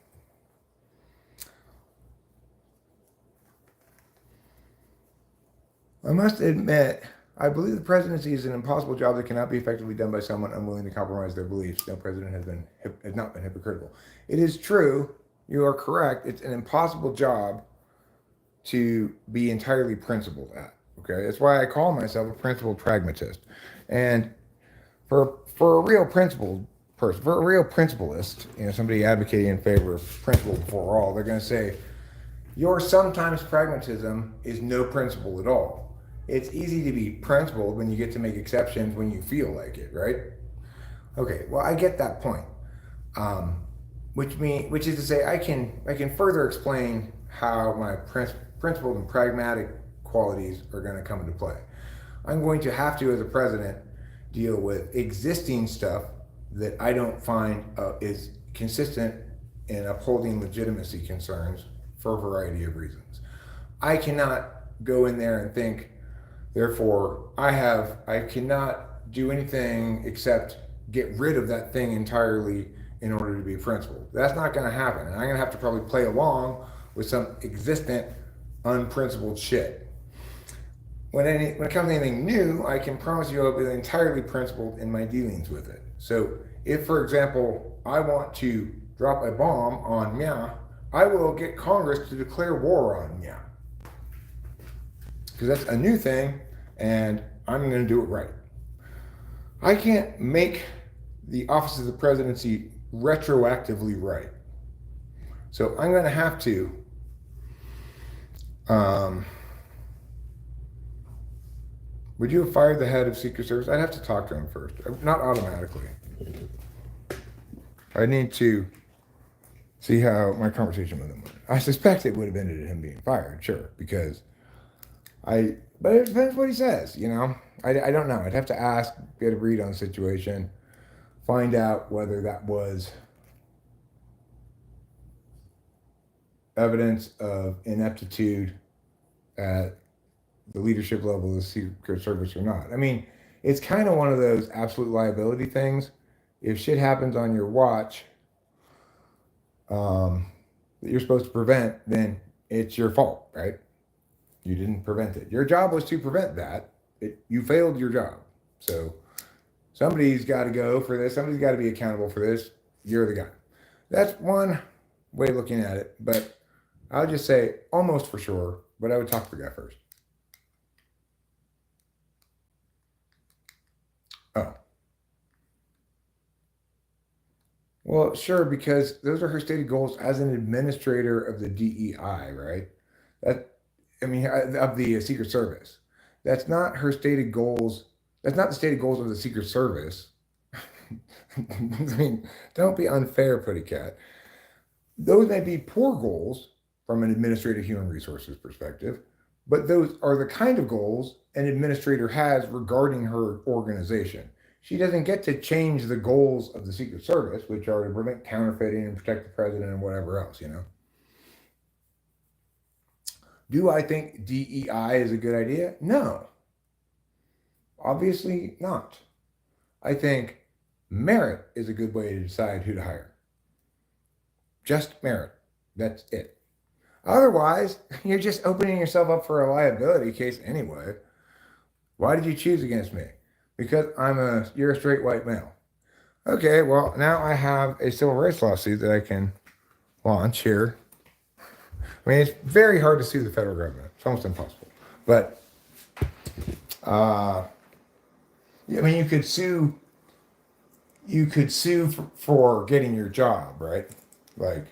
I must admit, I believe the presidency is an impossible job that cannot be effectively done by someone unwilling to compromise their beliefs. No president has not been hypocritical. It is true. You are correct. It's an impossible job to be entirely principled at. Okay, that's why I call myself a principled pragmatist. And for a real principled person, for a real principlist, somebody advocating in favor of principle before all, they're going to say your sometimes pragmatism is no principle at all. It's easy to be principled when you get to make exceptions when you feel like it, right? Okay, well, I get that point. Which is to say, I can further explain how my principled and pragmatic qualities are going to come into play. I'm going to have to, as a president, deal with existing stuff that I don't find is consistent in upholding legitimacy concerns for a variety of reasons. I cannot go in there and think, therefore, I cannot do anything except get rid of that thing entirely in order to be principled. That's not going to happen. And I'm going to have to probably play along with some existent unprincipled shit. When it comes to anything new, I can promise you I'll be entirely principled in my dealings with it. So if, for example, I want to drop a bomb on Mya, I will get Congress to declare war on Mya. Because that's a new thing, and I'm going to do it right. I can't make the office of the presidency retroactively right. So I'm going to have to Would you have fired the head of Secret Service? I'd have to talk to him first. Not automatically. I need to see how my conversation with him went. I suspect it would have ended in him being fired, sure, because but it depends what he says, you know? I don't know. I'd have to ask, get a read on the situation, find out whether that was evidence of ineptitude at the leadership level of the Secret Service or not. I mean, it's kind of one of those absolute liability things. If shit happens on your watch that you're supposed to prevent, then it's your fault, right? You didn't prevent it. Your job was to prevent that. You failed your job. So somebody's got to go for this. Somebody's got to be accountable for this. You're the guy. That's one way of looking at it. But I'll just say almost for sure, but I would talk to the guy first. Oh. Well, sure, because those are her stated goals as an administrator of the DEI, right? That, I mean, of the Secret Service. That's not her stated goals. That's not the stated goals of the Secret Service. I mean, don't be unfair, Putty Cat. Those may be poor goals from an administrative human resources perspective, but those are the kind of goals an administrator has regarding her organization. She doesn't get to change the goals of the Secret Service, which are to prevent counterfeiting and protect the president and whatever else, you know. Do I think DEI is a good idea? No. Obviously not. I think merit is a good way to decide who to hire. Just merit. That's it. Otherwise, you're just opening yourself up for a liability case anyway. Why did you choose against me? Because you're a straight white male. Okay, well, now I have a civil rights lawsuit that I can launch here. I mean, it's very hard to sue the federal government. It's almost impossible. But, I mean, you could sue for getting your job, right? Like,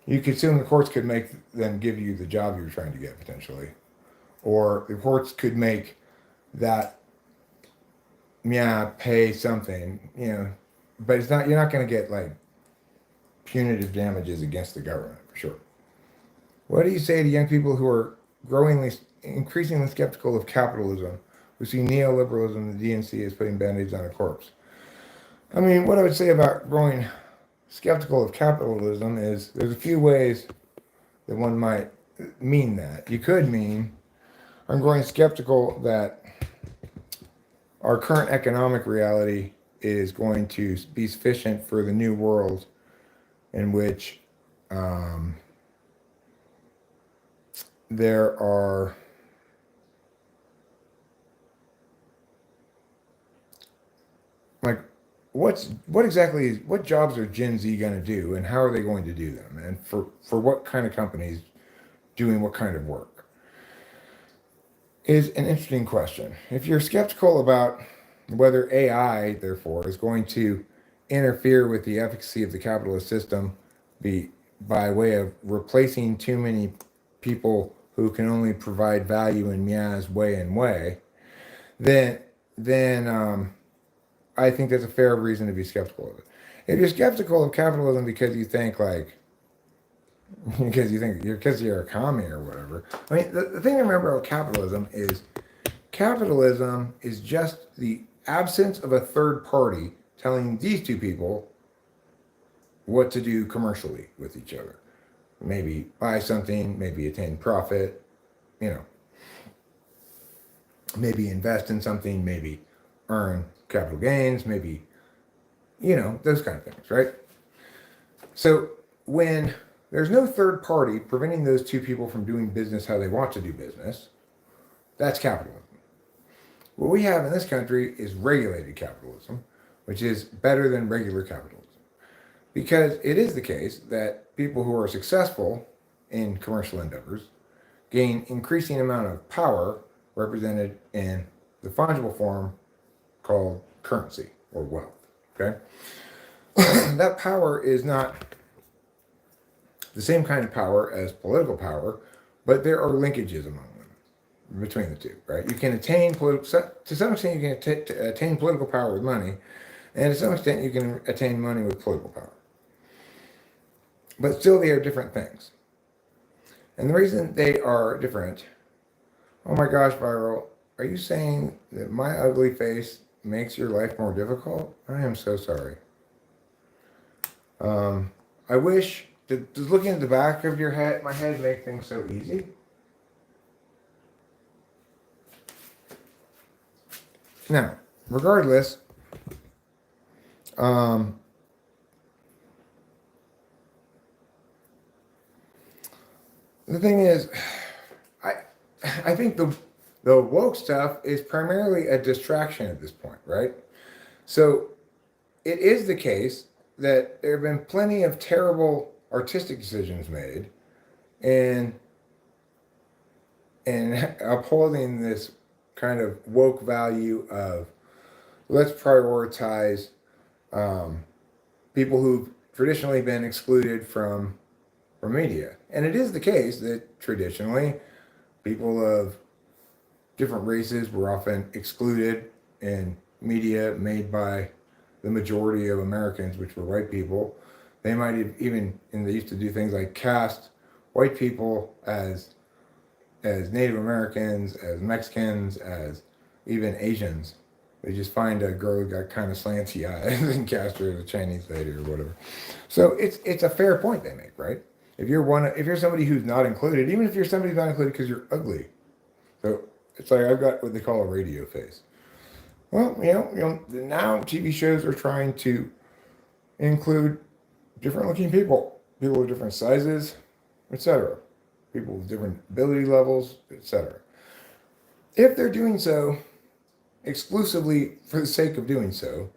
you could sue and the courts could make them give you the job you're trying to get potentially. Or the courts could make that pay something, you know, but you're not going to get like punitive damages against the government for sure. What do you say to young people who are increasingly skeptical of capitalism, who see neoliberalism and the DNC as putting band-aids on a corpse? I mean, what I would say about growing skeptical of capitalism is there's a few ways that one might mean that. You could mean, I'm growing skeptical that our current economic reality is going to be sufficient for the new world in which there are like what jobs are Gen Z going to do and how are they going to do them and for what kind of companies doing what kind of work is an interesting question. If you're skeptical about whether AI, therefore, is going to interfere with the efficacy of the capitalist system by way of replacing too many people who can only provide value in Mia's way, then I think that's a fair reason to be skeptical of it. If you're skeptical of capitalism because you think because you're a commie or whatever. I mean, the thing to remember about capitalism is just the absence of a third party telling these two people what to do commercially with each other. Maybe buy something, maybe attain profit, you know, maybe invest in something, maybe earn capital gains, maybe, you know, those kind of things, right? So when there's no third party preventing those two people from doing business how they want to do business, that's capitalism. What we have in this country is regulated capitalism, which is better than regular capitalism. Because it is the case that people who are successful in commercial endeavors gain increasing amount of power represented in the fungible form called currency or wealth. Okay? That power is not the same kind of power as political power, but there are linkages among them. between the two, right? You can attain to some extent, you can attain political power with money, and to some extent, you can attain money with political power. But still, they are different things. And the reason they are different, oh my gosh, Viral, are you saying that my ugly face makes your life more difficult? I am so sorry. I wish, does looking at the back of my head make things so easy? Now, regardless, the thing is, I think the woke stuff is primarily a distraction at this point, right? So it is the case that there have been plenty of terrible artistic decisions made in upholding this kind of woke value of let's prioritize people who've traditionally been excluded from media. And it is the case that traditionally people of different races were often excluded in media made by the majority of Americans, which were white people. They might have even, and they used to do things like cast white people as Native Americans, as Mexicans, as even Asians. They just find a girl who got kind of slanty eyes and cast her as a Chinese lady or whatever. So it's a fair point they make, right? If you're somebody who's not included, even if you're somebody who's not included because you're ugly, so it's like I've got what they call a radio face. Well, now TV shows are trying to include different looking people with different sizes, etc. People with different ability levels, etc. If they're doing so exclusively for the sake of doing so,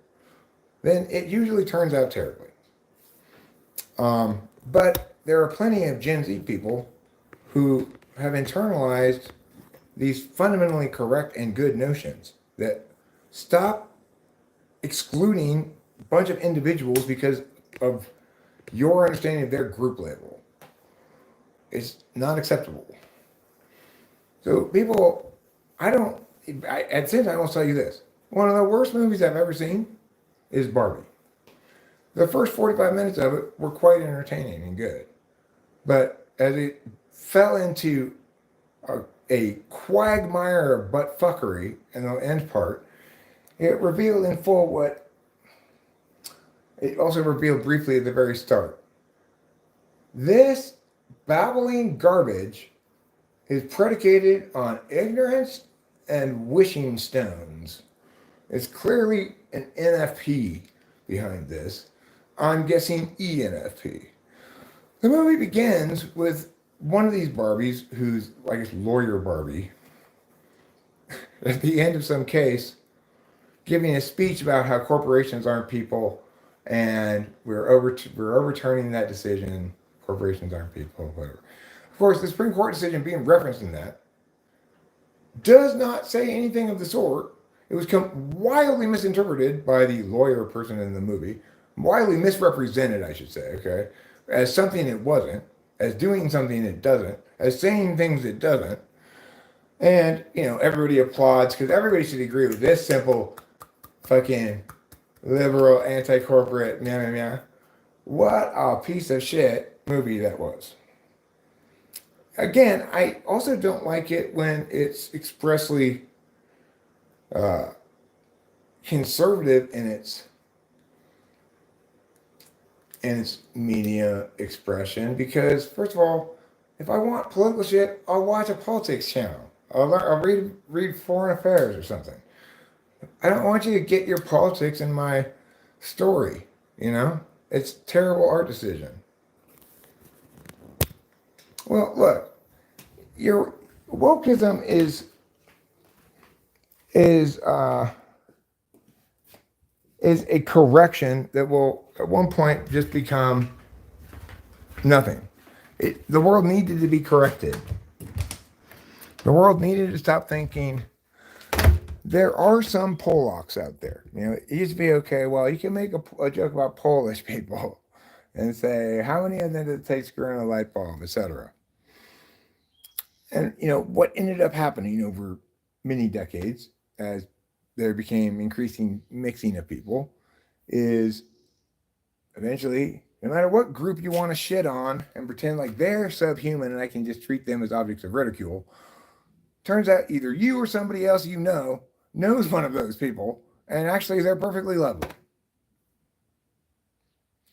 then it usually turns out terribly. But there are plenty of Gen Z people who have internalized these fundamentally correct and good notions that stop excluding a bunch of individuals because of your understanding of their group label. It's not acceptable. So people, at the same time, I'll tell you this. One of the worst movies I've ever seen is Barbie. The first 45 minutes of it were quite entertaining and good. But as it fell into a quagmire of butt fuckery in the end part, it revealed in full what it also revealed briefly at the very start. This babbling garbage is predicated on ignorance and wishing stones. It's clearly an NFP behind this. I'm guessing ENFP. The movie begins with one of these Barbies, who's, I guess, lawyer Barbie, at the end of some case, giving a speech about how corporations aren't people, and we're overturning that decision. Corporations aren't people, whatever. Of course, the Supreme Court decision being referenced in that does not say anything of the sort. It was wildly misinterpreted by the lawyer person in the movie, wildly misrepresented, I should say, okay, as something it wasn't, as doing something it doesn't, as saying things it doesn't. And, everybody applauds because everybody should agree with this simple fucking liberal, anti-corporate, meh. What a piece of shit movie that was. Again, I also don't like it when it's expressly conservative in its media expression, because first of all, if I want political shit, I'll watch a politics channel. I'll read foreign affairs or something. I don't want you to get your politics in my story. It's a terrible art decision. Well, look, your wokeism is a correction that will at one point just become nothing. The world needed to be corrected. The world needed to stop thinking there are some Polacks out there. It used to be okay. Well, you can make a joke about Polish people and say, how many of them did it take screwing a light bulb, etc. And, what ended up happening over many decades as there became increasing mixing of people is eventually, no matter what group you want to shit on and pretend like they're subhuman and I can just treat them as objects of ridicule, turns out either you or somebody else knows one of those people and actually they're perfectly lovely.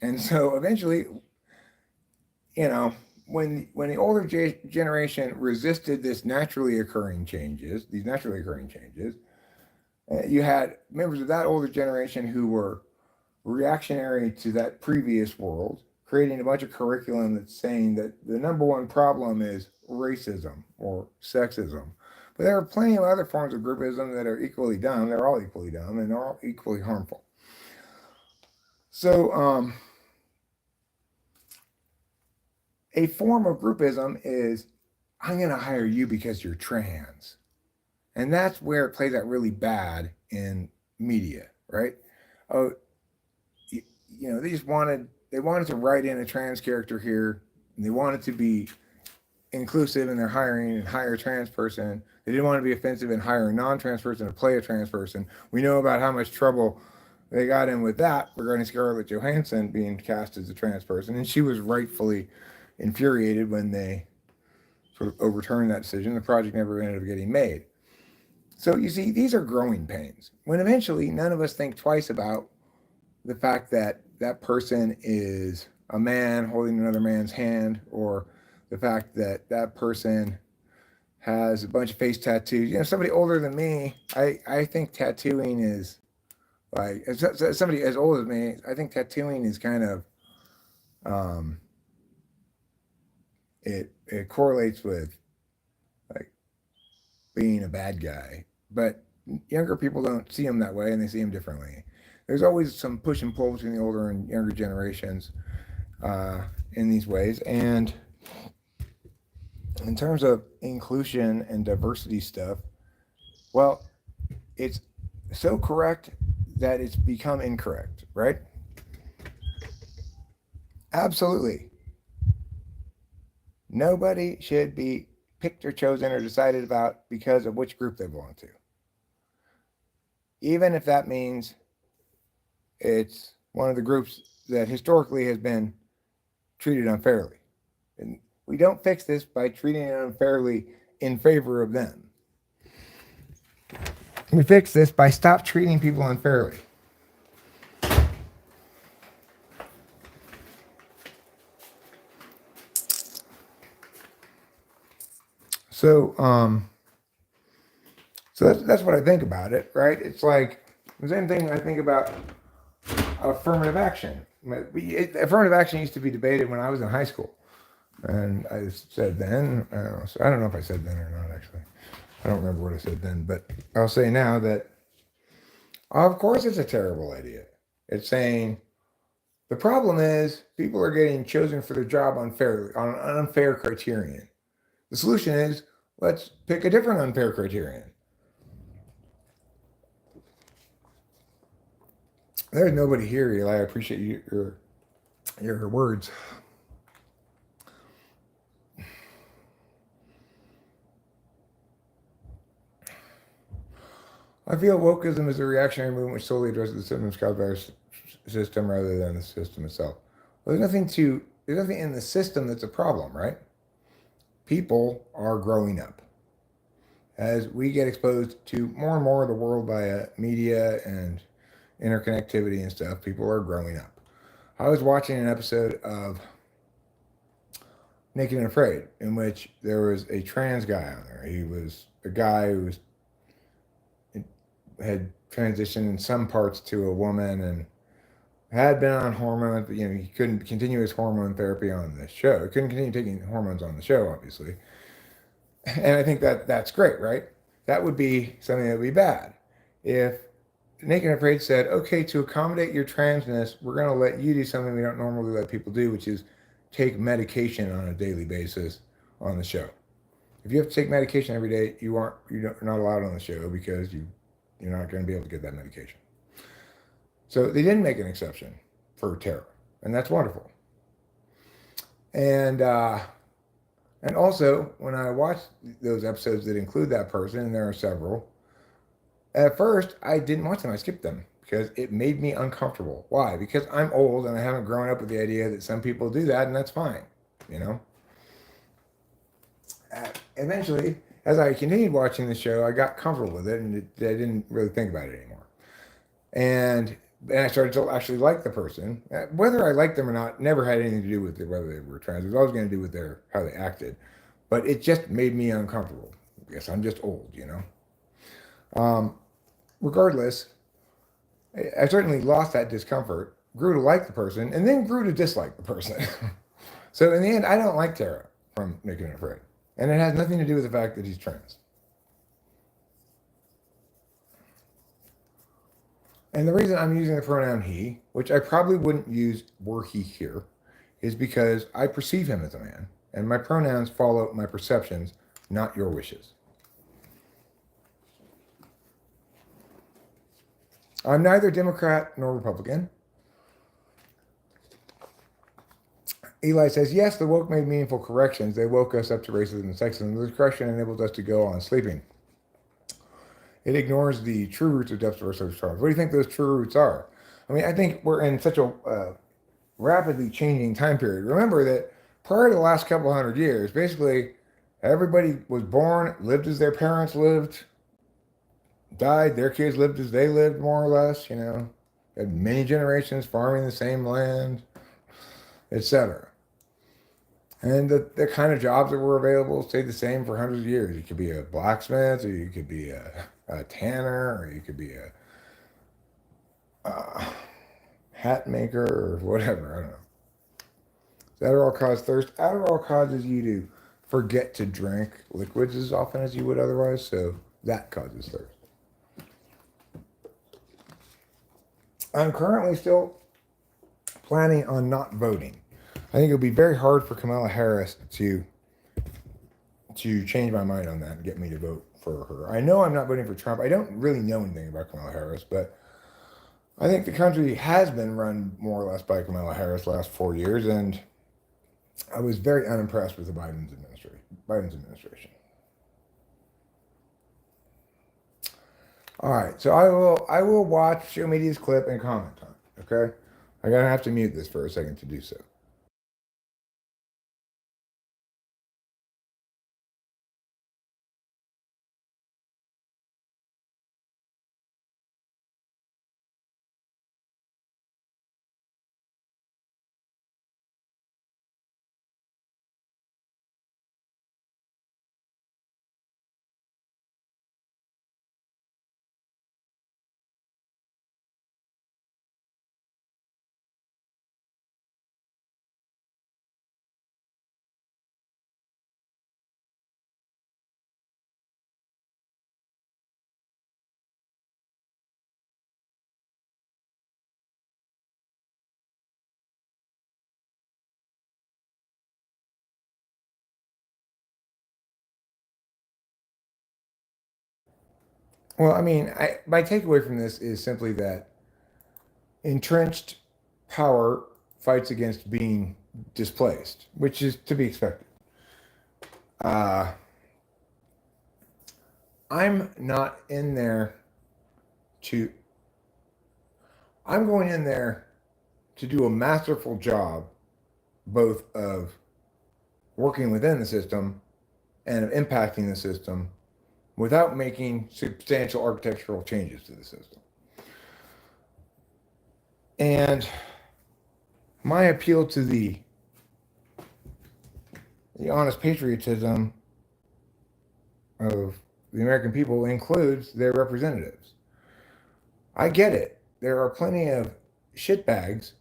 And so eventually, when the older generation resisted these naturally occurring changes, you had members of that older generation who were reactionary to that previous world, creating a bunch of curriculum that's saying that the number one problem is racism or sexism. But there are plenty of other forms of groupism that are equally dumb. They're all equally dumb and they're all equally harmful. So, a form of groupism is, I'm going to hire you because you're trans. And that's where it plays out really bad in media, right? Oh, they just wanted to write in a trans character here, and they wanted to be inclusive in their hiring and hire a trans person. They didn't want to be offensive and hire a non-trans person to play a trans person. We know about how much trouble they got in with that regarding Scarlett Johansson being cast as a trans person, and she was rightfully infuriated when they sort of overturned that decision. The project never ended up getting made. So you see, these are growing pains. When eventually none of us think twice about the fact that that person is a man holding another man's hand, or the fact that that person has a bunch of face tattoos. Somebody older than me, I think tattooing is like, as somebody as old as me, I think tattooing is kind of, it correlates with like being a bad guy, but younger people don't see them that way and they see them differently. There's always some push and pull between the older and younger generations in these ways. And in terms of inclusion and diversity stuff, well, it's so correct that it's become incorrect, right? Absolutely. Nobody should be picked or chosen or decided about because of which group they belong to. Even if that means it's one of the groups that historically has been treated unfairly. And we don't fix this by treating it unfairly in favor of them. We fix this by stop treating people unfairly. So that's what I think about it, right? It's like the same thing I think about affirmative action. Affirmative action used to be debated when I was in high school. And I said then, I don't know if I said then or not, actually. I don't remember what I said then, but I'll say now that, of course, it's a terrible idea. It's saying the problem is people are getting chosen for their job unfairly, on an unfair criterion. The solution is, let's pick a different unfair criterion. There's nobody here, Eli. I appreciate your words. I feel wokeism is a reactionary movement which solely addresses the symptoms caused by our system rather than the system itself. Well, there's nothing in the system that's a problem, right? People are growing up. As we get exposed to more and more of the world via media and interconnectivity and stuff, people are growing up. I was watching an episode of Naked and Afraid in which there was a trans guy on there. He was a guy who had transitioned in some parts to a woman and had been on hormones, but he couldn't continue his hormone therapy on the show. He couldn't continue taking hormones on the show, obviously. And I think that's great, right? That would be something that would be bad. If Naked and Afraid said, okay, to accommodate your transness, we're going to let you do something we don't normally let people do, which is take medication on a daily basis on the show. If you have to take medication every day, you're not allowed on the show because you're not going to be able to get that medication. So they didn't make an exception for terror, and that's wonderful. And And also, when I watch those episodes that include that person, and there are several, at first I didn't watch them. I skipped them because it made me uncomfortable. Why? Because I'm old and I haven't grown up with the idea that some people do that, and that's fine. You know. Eventually, as I continued watching the show, I got comfortable with it, and I didn't really think about it anymore. And I started to actually like the person. Whether I liked them or not never had anything to do with whether they were trans. It was always going to do with how they acted. But it just made me uncomfortable. I guess I'm just old, you know. Regardless, I certainly lost that discomfort, grew to like the person, and then grew to dislike the person. So in the end, I don't like Tara from Making It Afraid. And it has nothing to do with the fact that he's trans. And the reason I'm using the pronoun he, which I probably wouldn't use were he here, is because I perceive him as a man, and my pronouns follow my perceptions, not your wishes. I'm neither Democrat nor Republican. Eli says, yes, the woke made meaningful corrections. They woke us up to racism and sexism. The correction enabled us to go on sleeping. It ignores the true roots of depth of our social traumas. What do you think those true roots are? I mean, I think we're in such a rapidly changing time period. Remember that prior to the last couple hundred years, basically everybody was born, lived as their parents lived, died, their kids lived as they lived, more or less, you know. Had many generations farming the same land, etc. And the kind of jobs that were available stayed the same for hundreds of years. You could be a blacksmith, or you could be a tanner, or you could be a hat maker, or whatever. I don't know. Adderall causes thirst. Adderall causes you to forget to drink liquids as often as you would otherwise, so that causes thirst. I'm currently still planning on not voting. I think it would be very hard for Kamala Harris to change my mind on that and get me to vote for her. I know I'm not voting for Trump. I don't really know anything about Kamala Harris, but I think the country has been run more or less by Kamala Harris the last 4 years, and I was very unimpressed with the Biden's administration. All right, so I will watch Show Media's clip and comment on it. Okay, I'm gonna have to mute this for a second to do so. Well, I mean, my takeaway from this is simply that entrenched power fights against being displaced, which is to be expected. Uh, I'm not in there to, I'm going in there to do a masterful job, both of working within the system and of impacting the system without making substantial architectural changes to the system. And my appeal to the honest patriotism of the American people includes their representatives. I get it. There are plenty of shitbags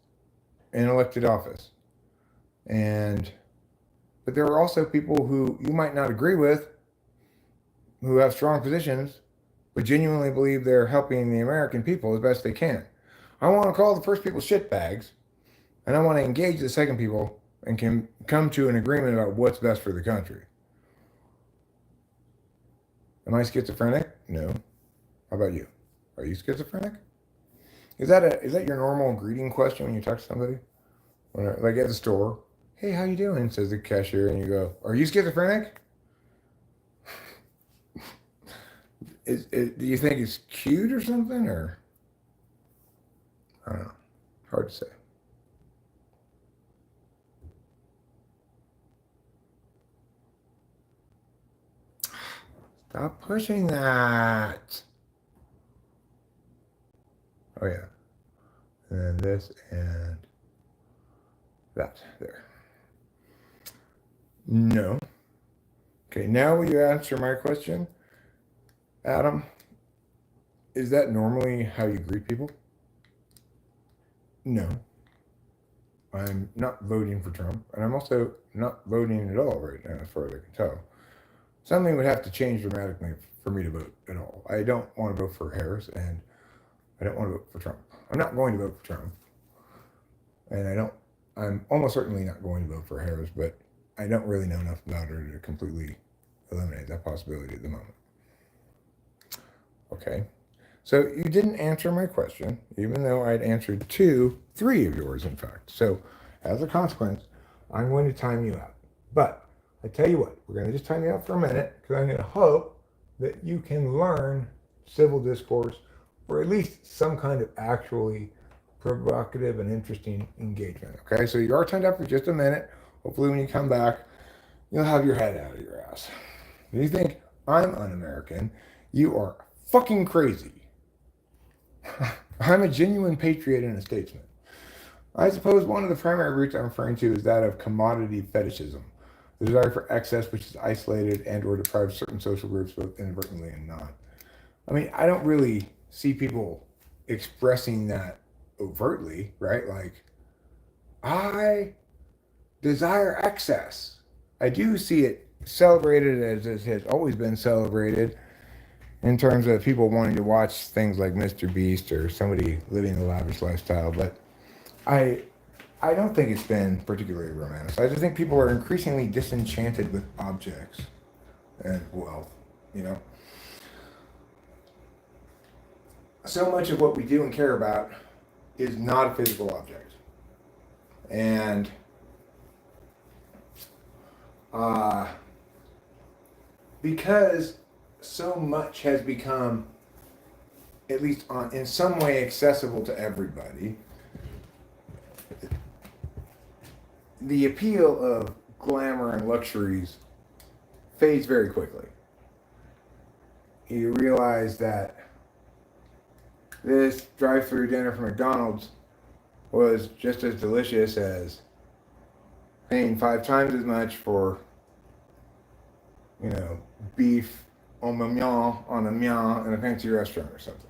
in elected office. But there are also people who you might not agree with, who have strong positions, but genuinely believe they're helping the American people as best they can. I want to call the first people shitbags, and I want to engage the second people and can come to an agreement about what's best for the country. Am I schizophrenic? No. How about you? Are you schizophrenic? Is that your normal greeting question when you talk to somebody? Like at the store? Hey, how you doing? Says the cashier, and you go, are you schizophrenic? Do you think it's cute or something, or I don't know. Hard to say. Stop pushing that. Oh yeah. And then this and that. There. No. Okay, now will you answer my question? Adam, is that normally how you greet people? No. I'm not voting for Trump, and I'm also not voting at all right now, as far as I can tell. Something would have to change dramatically for me to vote at all. I don't want to vote for Harris, and I don't want to vote for Trump. I'm not going to vote for Trump, and I'm almost certainly not going to vote for Harris, but I don't really know enough about her to completely eliminate that possibility at the moment. Okay. So you didn't answer my question, even though I'd answered three of yours, in fact. So as a consequence, I'm going to time you out. But I tell you what, we're going to just time you out for a minute because I'm going to hope that you can learn civil discourse or at least some kind of actually provocative and interesting engagement. Okay, so you are timed up for just a minute. Hopefully when you come back, you'll have your head out of your ass. If you think I'm un-American, you are fucking crazy. I'm a genuine patriot and a statesman. I suppose one of the primary roots I'm referring to is that of commodity fetishism, the desire for excess which is isolated and or deprives certain social groups both inadvertently and not. I mean, I don't really see people expressing that overtly, right? Like, I desire excess. I do see it celebrated as it has always been celebrated in terms of people wanting to watch things like Mr. Beast or somebody living a lavish lifestyle, but I don't think it's been particularly romantic. I just think people are increasingly disenchanted with objects and wealth, you know? So much of what we do and care about is not a physical object. And because so much has become, at least in some way, accessible to everybody, the appeal of glamour and luxuries fades very quickly. You realize that this drive-through dinner from McDonald's was just as delicious as paying 5 times as much for, beef on a mignon in a fancy restaurant or something.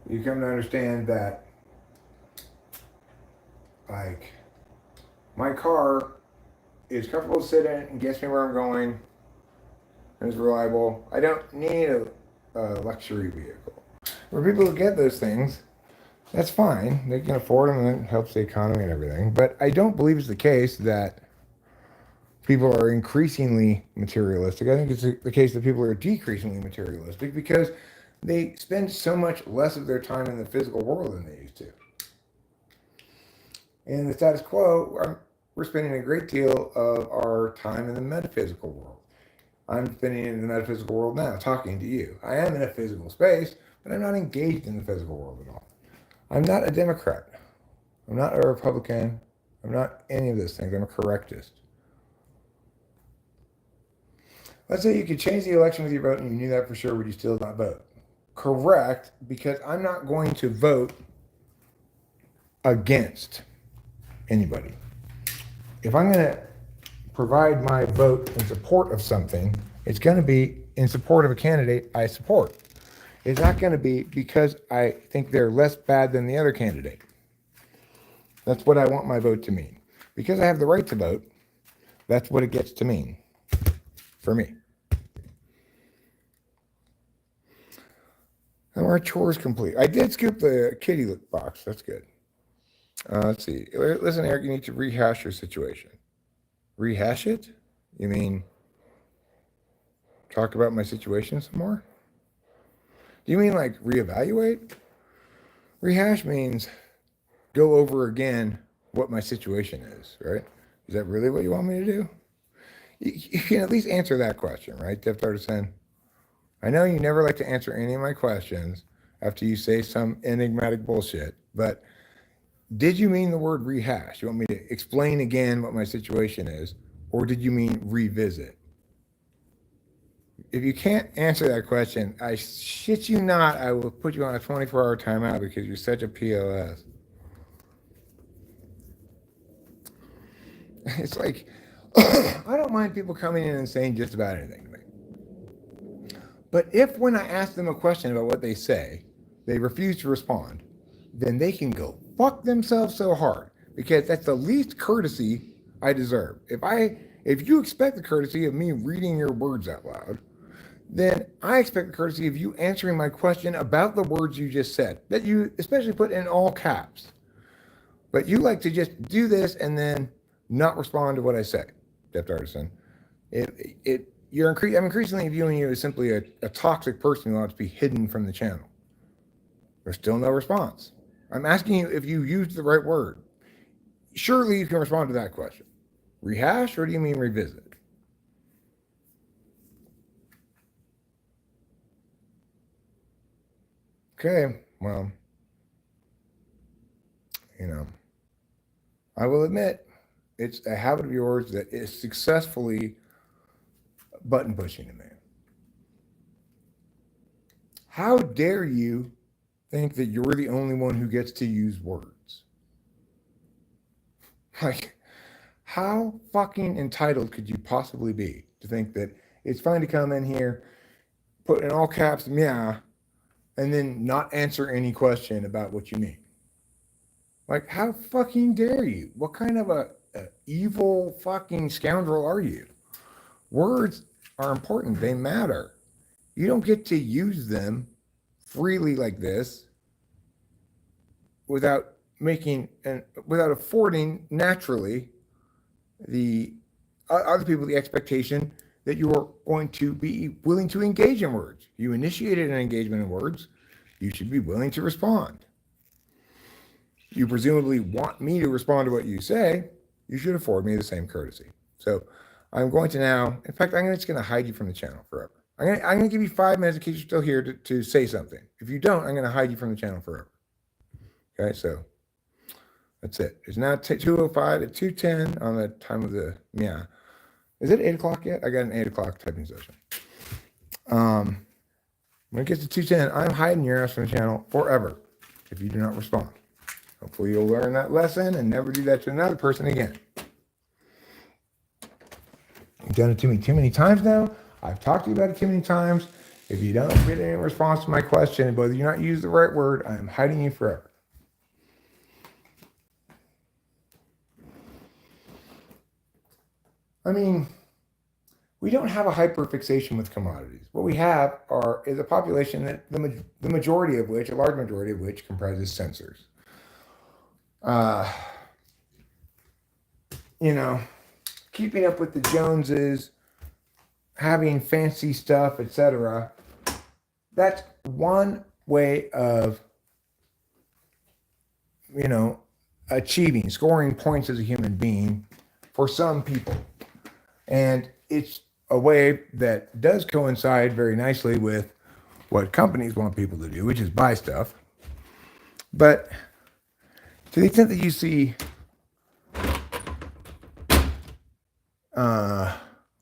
You come to understand that, like, my car is comfortable to sit in and gets me where I'm going and is reliable. I don't need a luxury vehicle. For people who get those things, that's fine. They can afford them and it helps the economy and everything. But I don't believe it's the case that people are increasingly materialistic. I think it's the case that people are decreasingly materialistic because they spend so much less of their time in the physical world than they used to. In the status quo, we're spending a great deal of our time in the metaphysical world. I'm spending it in the metaphysical world now, talking to you. I am in a physical space, but I'm not engaged in the physical world at all. I'm not a Democrat. I'm not a Republican. I'm not any of those things. I'm a correctist. Let's say you could change the election with your vote and you knew that for sure, would you still not vote? Correct, because I'm not going to vote against anybody. If I'm going to provide my vote in support of something, it's going to be in support of a candidate I support. It's not going to be because I think they're less bad than the other candidate. That's what I want my vote to mean. Because I have the right to vote, that's what it gets to mean for me. And our chores complete. I did scoop the kitty box. That's good. Let's see. Listen, Eric, you need to rehash your situation. Rehash it? You mean talk about my situation some more? Do you mean like reevaluate? Rehash means go over again what my situation is, right? Is that really what you want me to do? You can at least answer that question, right, Deaf Artisan? I know you never like to answer any of my questions after you say some enigmatic bullshit, but did you mean the word rehash? You want me to explain again what my situation is, or did you mean revisit? If you can't answer that question, I shit you not, I will put you on a 24-hour timeout because you're such a POS. It's like, I don't mind people coming in and saying just about anything to me. But if when I ask them a question about what they say, they refuse to respond, then they can go fuck themselves so hard because that's the least courtesy I deserve. If you expect the courtesy of me reading your words out loud, then I expect the courtesy of you answering my question about the words you just said, that you especially put in all caps. But you like to just do this and then not respond to what I say, Deaf Artisan. I'm increasingly viewing you as simply a toxic person who wants to be hidden from the channel. There's still no response. I'm asking you if you used the right word. Surely you can respond to that question. Rehash, or do you mean revisit? Okay, well, I will admit it's a habit of yours that is successfully button pushing to me. How dare you think that you're the only one who gets to use words? Like, how fucking entitled could you possibly be to think that it's fine to come in here, put in all caps, yeah, and then not answer any question about what you mean? Like, how fucking dare you? What kind of a evil fucking scoundrel are you? Words are important. They matter. You don't get to use them freely like this without affording naturally the other people the expectation that you are going to be willing to engage in words. You initiated an engagement in words. You should be willing to respond. You presumably want me to respond to what you say. You should afford me the same courtesy. So I'm going to now, in fact, I'm just going to hide you from the channel forever. I'm going to give you 5 minutes in case you're still here to say something. If you don't, I'm going to hide you from the channel forever. Okay, so that's it. It's now 2:05 at 2:10 on the time of the, yeah. Is it 8 o'clock yet? I got an 8 o'clock typing session. When it gets to 2:10, I'm hiding your ass from the channel forever if you do not respond. Hopefully you'll learn that lesson and never do that to another person again. You've done it to me too many times now. I've talked to you about it too many times. If you don't get any response to my question, whether you not use the right word, I am hiding you forever. I mean, we don't have a hyperfixation with commodities. What we have is a population that the majority of which, a large majority of which, comprises sensors. Keeping up with the Joneses, having fancy stuff, etc. That's one way of, scoring points as a human being for some people. And it's a way that does coincide very nicely with what companies want people to do, which is buy stuff. But to the extent that you see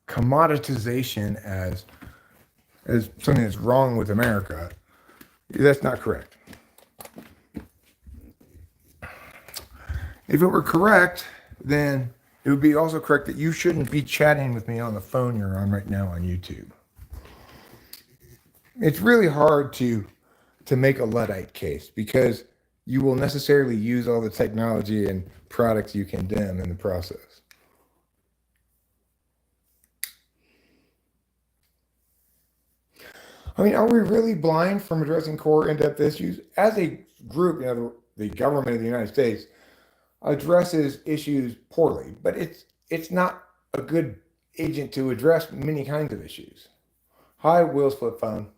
commoditization as something that's wrong with America, that's not correct. If it were correct, then it would be also correct that you shouldn't be chatting with me on the phone you're on right now on YouTube. It's really hard to make a Luddite case because you will necessarily use all the technology and products you condemn in the process. I mean, are we really blind from addressing core in-depth issues? As a group, the government of the United States addresses issues poorly, but it's not a good agent to address many kinds of issues. Hi, Will's flip phone.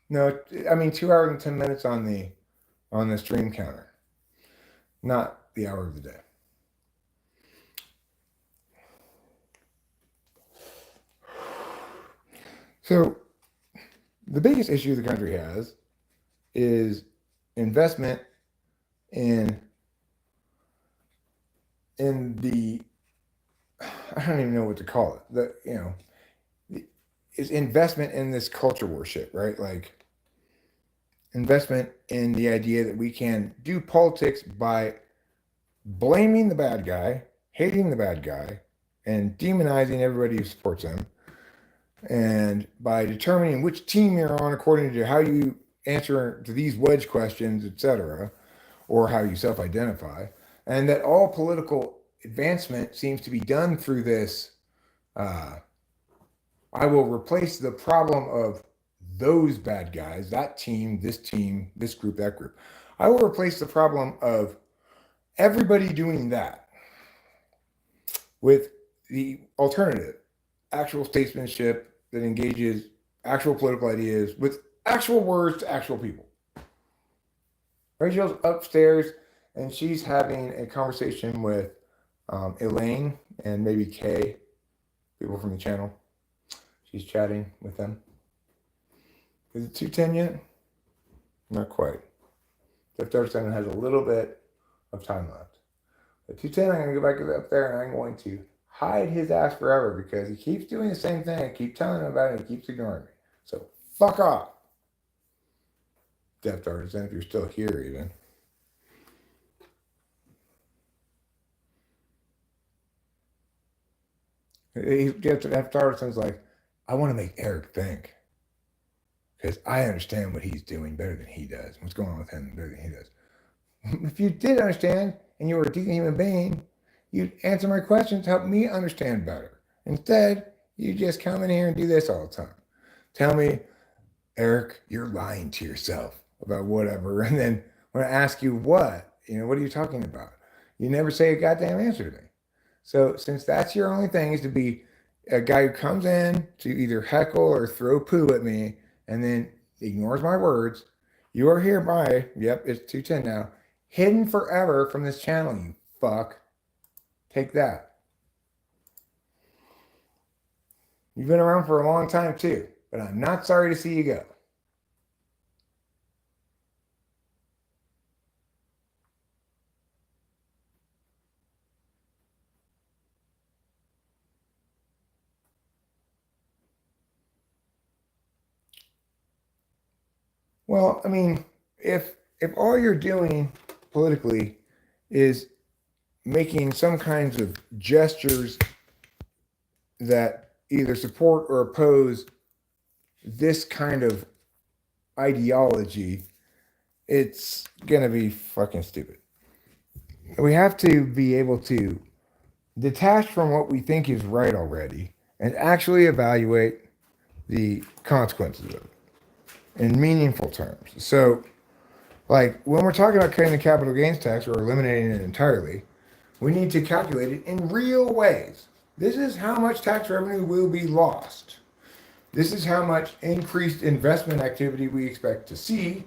No, I mean 2 hours and 10 minutes on the stream counter, not the hour of the day. So the biggest issue the country has is investment in the, I don't even know what to call it. Is investment in this culture worship, right? Like investment in the idea that we can do politics by blaming the bad guy, hating the bad guy, and demonizing everybody who supports him, and by determining which team you're on according to how you answer to these wedge questions, etc., or how you self-identify, and that all political advancement seems to be done through this. I will replace the problem of those bad guys, that team, this group, that group. I will replace the problem of everybody doing that with the alternative, actual statesmanship that engages actual political ideas with actual words to actual people. Rachel's upstairs and she's having a conversation with Elaine and maybe Kay, people from the channel. She's chatting with them. Is it 2:10 yet? Not quite. Jeff Darson has a little bit of time left. At 2:10, I'm going to go back up there and I'm going to hide his ass forever because he keeps doing the same thing. I keep telling him about it and he keeps ignoring me. So fuck off, Jeff Darson, if you're still here even. Jeff Dardson's like, I want to make Eric think because I understand what he's doing better than he does. What's going on with him better than he does. If you did understand and you were a decent human being, you'd answer my questions, help me understand better. Instead, you just come in here and do this all the time. Tell me, Eric, you're lying to yourself about whatever. And then when I ask you what are you talking about? You never say a goddamn answer to me. So since that's your only thing is to be a guy who comes in to either heckle or throw poo at me and then ignores my words, you are hereby, yep, it's 2:10 now, hidden forever from this channel, you fuck. Take that. You've been around for a long time too, but I'm not sorry to see you go. Well, I mean, if all you're doing politically is making some kinds of gestures that either support or oppose this kind of ideology, it's gonna be fucking stupid. We have to be able to detach from what we think is right already and actually evaluate the consequences of it in meaningful terms. So, like when we're talking about cutting the capital gains tax or eliminating it entirely, we need to calculate it in real ways. This is how much tax revenue will be lost. This is how much increased investment activity we expect to see,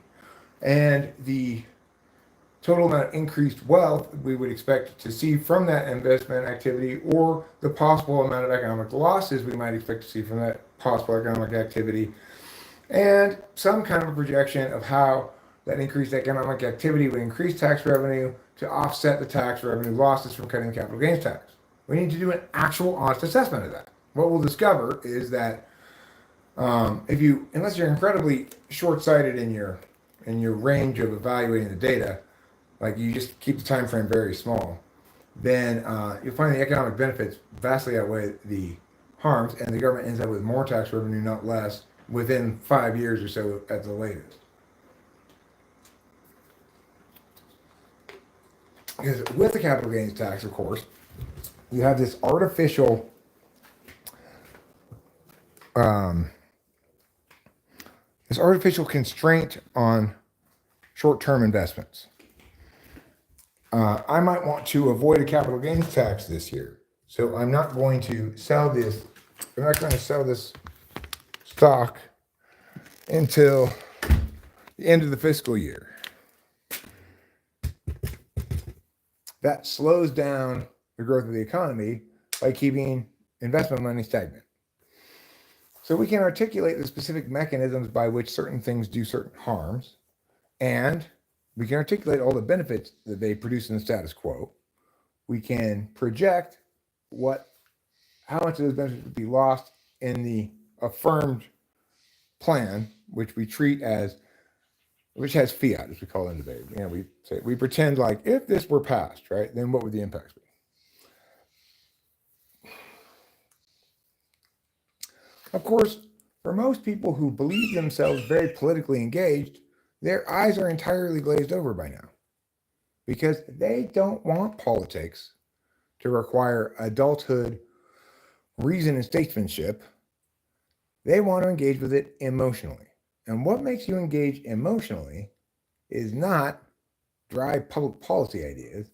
and the total amount of increased wealth we would expect to see from that investment activity, or the possible amount of economic losses we might expect to see from that possible economic activity, and some kind of a projection of how that increased economic activity would increase tax revenue to offset the tax revenue losses from cutting the capital gains tax. We need to do an actual honest assessment of that. What we'll discover is that unless you're incredibly short-sighted in your range of evaluating the data, like you just keep the time frame very small, then you'll find the economic benefits vastly outweigh the harms, and the government ends up with more tax revenue, not less, within 5 years or so at the latest. Because with the capital gains tax, of course, you have this artificial constraint on short-term investments. I might want to avoid a capital gains tax this year, so I'm not going to sell this. I'm not going to sell this stock until the end of the fiscal year. That slows down the growth of the economy by keeping investment money stagnant. So we can articulate the specific mechanisms by which certain things do certain harms, and we can articulate all the benefits that they produce in the status quo. We can project how much of those benefits would be lost in the affirmed plan, which we treat as, which has fiat, as we call it in debate. We pretend like if this were passed, right, then what would the impacts be? Of course, for most people who believe themselves very politically engaged, their eyes are entirely glazed over by now because they don't want politics to require adulthood, reason, and statesmanship. They want to engage with it emotionally. And what makes you engage emotionally is not dry public policy ideas,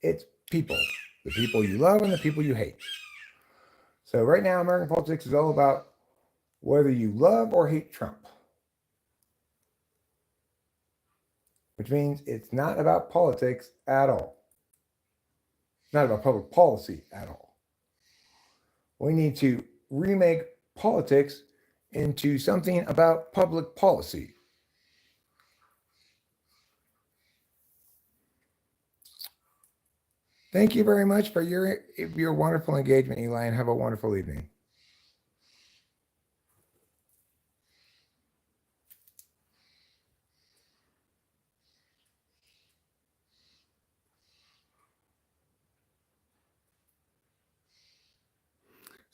it's people, the people you love and the people you hate. So right now, American politics is all about whether you love or hate Trump, which means it's not about politics at all. It's not about public policy at all. We need to remake politics into something about public policy. Thank you very much for your wonderful engagement, Eli, and have a wonderful evening.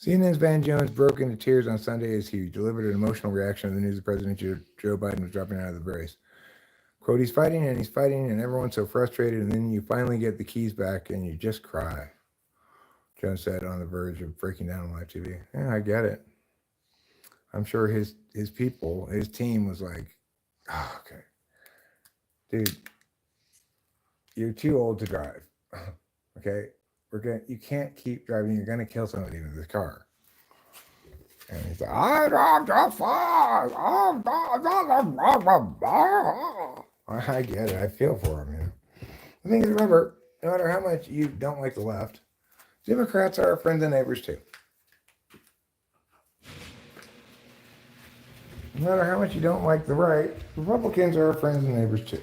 CNN's Van Jones broke into tears on Sunday as he delivered an emotional reaction to the news that President Joe Biden was dropping out of the race. Quote, he's fighting and everyone's so frustrated, and then you finally get the keys back and you just cry. Jones said on the verge of breaking down on live TV. Yeah, I get it. I'm sure his people, his team was like, oh, okay. Dude, you're too old to drive. Okay? You can't keep driving. You're gonna kill somebody with this car. And he's like, I drive just fine. I get it. I feel for him. You know? The thing is, remember, no matter how much you don't like the left, Democrats are our friends and neighbors too. No matter how much you don't like the right, Republicans are our friends and neighbors too.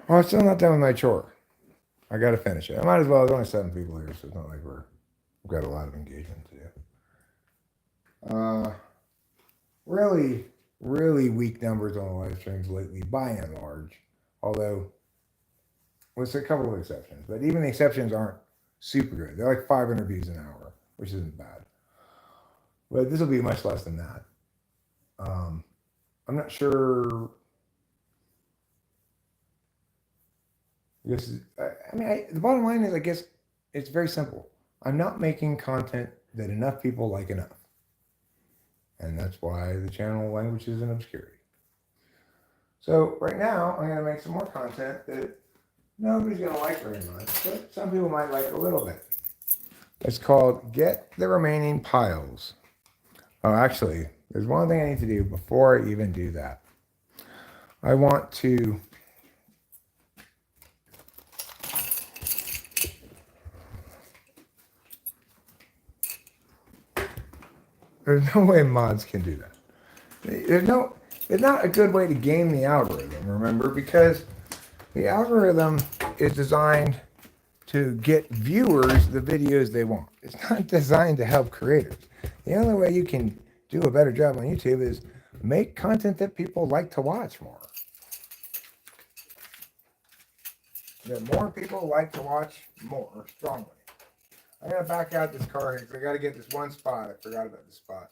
Well, I'm still not done with my chore. I got to finish it. I might as well. There's only 7 people here, so it's not like we've got a lot of engagement to do. Really, really weak numbers on the live streams lately, by and large. Although, with a couple of exceptions, but even the exceptions aren't super good. They're like 500 views an hour, which isn't bad. But this will be much less than that. I'm not sure. The bottom line is, I guess, it's very simple. I'm not making content that enough people like enough. And that's why the channel language is in obscurity. So right now, I'm going to make some more content that nobody's going to like very much, but some people might like a little bit. It's called Get the Remaining Piles. Oh, actually, there's one thing I need to do before I even do that. I want to there's no way mods can do that. It's not a good way to game the algorithm, remember, because the algorithm is designed to get viewers the videos they want. It's not designed to help creators. The only way you can do a better job on YouTube is make content that people like to watch more. That more people like to watch more strongly. I'm going to back out this car here because I got to get this one spot. I forgot about this spot.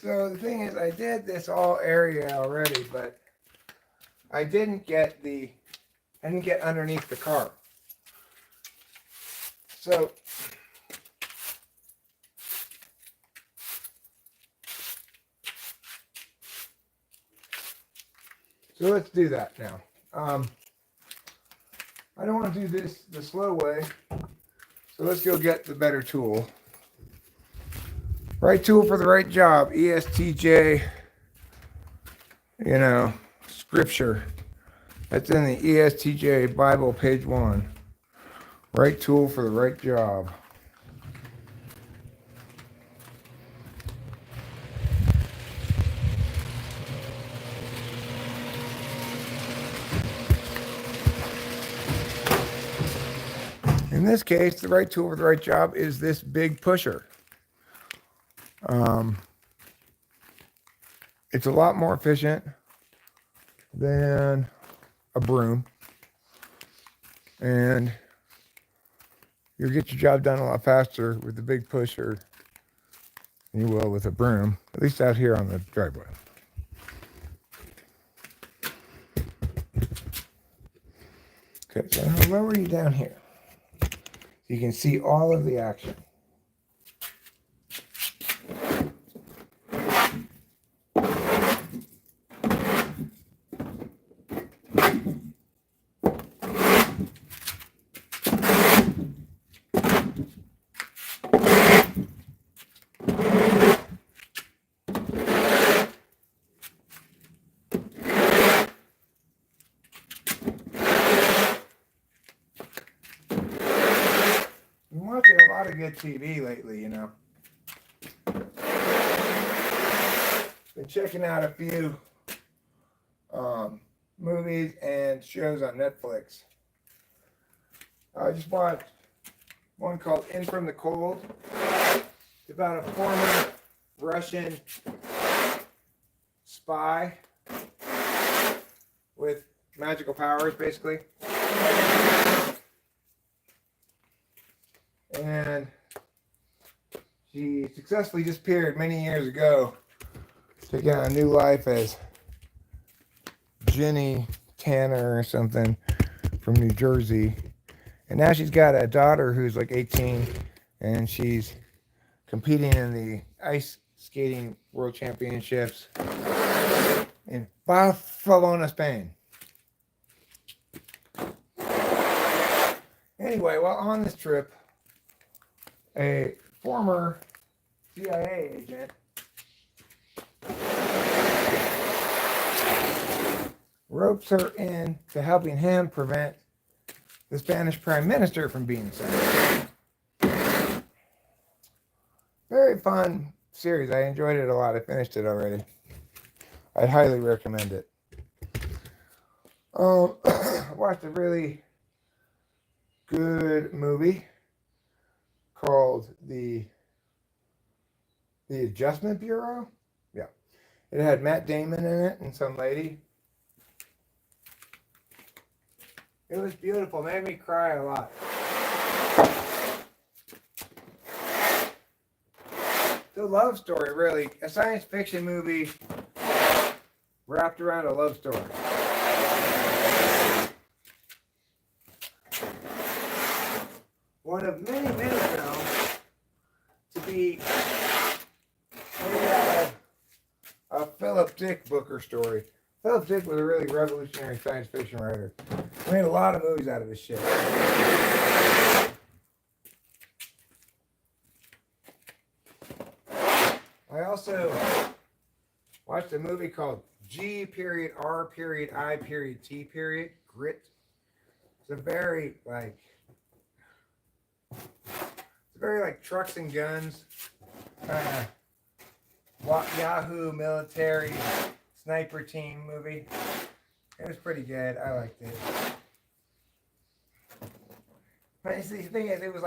So the thing is, I did this all area already, but I didn't get underneath the car. So let's do that now. I don't want to do this the slow way, so let's go get the better tool. Right tool for the right job, ESTJ, scripture. That's in the ESTJ Bible, page 1. Right tool for the right job. In this case, the right tool for the right job is this big pusher. It's a lot more efficient than a broom, and you'll get your job done a lot faster with the big pusher than you will with a broom, at least out here on the driveway. Okay, so I'm going to lower you down here so you can see all of the action. I'm watching a lot of good TV lately, Been checking out a few movies and shows on Netflix. I just watched one called In From the Cold. It's about a former Russian spy with magical powers, basically. And she successfully disappeared many years ago, taking on a new life as Jenny Tanner or something from New Jersey. And now she's got a daughter who's like 18, and she's competing in the ice skating world championships in Barcelona, Spain. Anyway, while on this trip, a former CIA agent ropes her in to helping him prevent the Spanish Prime Minister from being assassinated. Very fun series. I enjoyed it a lot. I finished it already. I'd highly recommend it. I watched a really good movie called The Adjustment Bureau. Yeah. It had Matt Damon in it and some lady. It was beautiful. Made me cry a lot. It's a love story, really. A science fiction movie wrapped around a love story. One of many, many films to be made out of a Philip Dick Booker story. Philip Dick was a really revolutionary science fiction writer. He made a lot of movies out of this shit. I also watched a movie called G.R.I.T. Grit. It's a very trucks and guns, Yahoo military sniper team movie. It was pretty good. I liked it. But the thing is, it was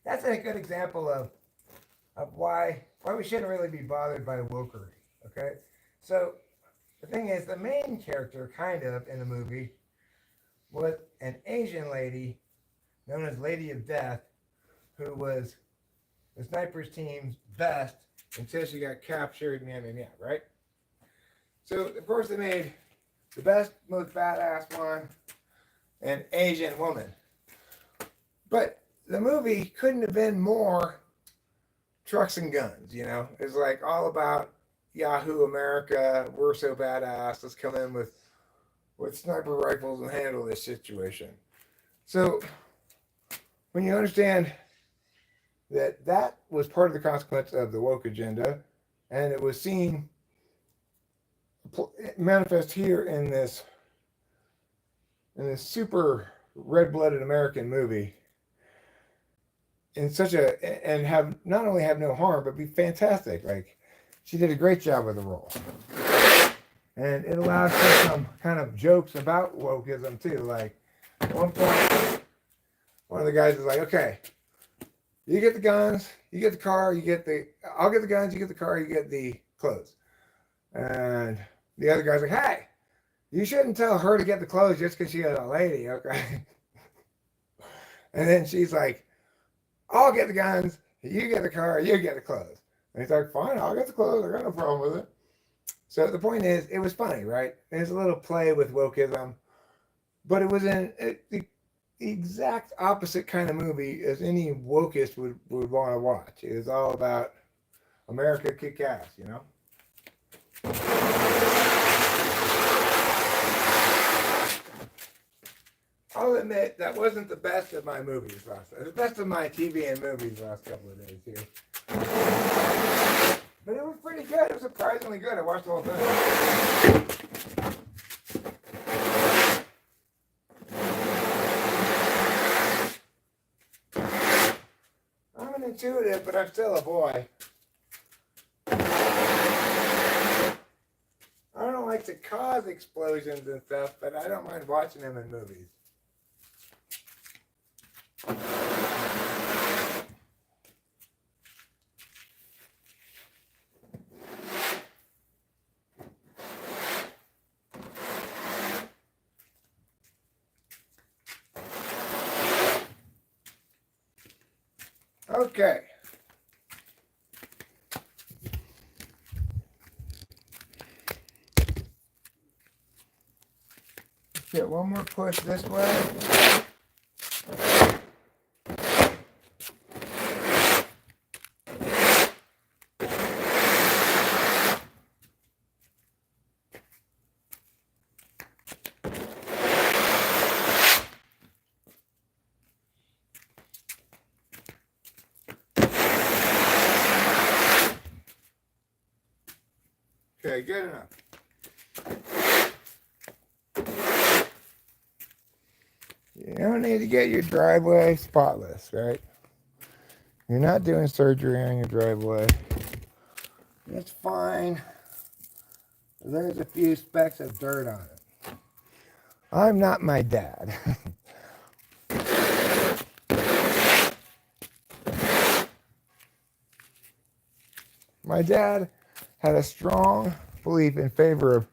that's a good example of why we shouldn't really be bothered by wokery. Okay, so the thing is, the main character, kind of in the movie, was an Asian lady known as Lady of Death, who was the snipers team's best until she got captured and yeah, right? So of course they made the best, most badass one, an Asian woman. But the movie couldn't have been more trucks and guns, you know? It's like all about Yahoo America, we're so badass, let's come in with sniper rifles and handle this situation. So when you understand that that was part of the consequence of the woke agenda, and it was seen manifest here in this super red-blooded American movie, in such a and have not only have no harm but be fantastic. Like she did a great job with the role, and it allows for some kind of jokes about wokeism too. Like at one point, one of the guys is like, "Okay, you get the guns, you get the car, I'll get the guns, you get the car, you get the clothes." And the other guy's like, "Hey, you shouldn't tell her to get the clothes just because she's a lady, okay?" And then she's like, "I'll get the guns, you get the car, you get the clothes." And he's like, "Fine, I'll get the clothes, I got no problem with it." So the point is, it was funny, right? There's a little play with wokeism, but it was the exact opposite kind of movie as any wokist would want to watch. It was all about America kick ass, you know? I'll admit that wasn't the best of my movies the best of my TV and movies last couple of days here. But it was pretty good. It was surprisingly good. I watched the whole thing. I'm an intuitive, but I'm still a boy. I don't like to cause explosions and stuff, but I don't mind watching them in movies. Okay. Let's get one more push this way. Okay, good enough. You don't need to get your driveway spotless, right? You're not doing surgery on your driveway. It's fine. There's a few specks of dirt on it. I'm not my dad. My dad had a strong belief in favor of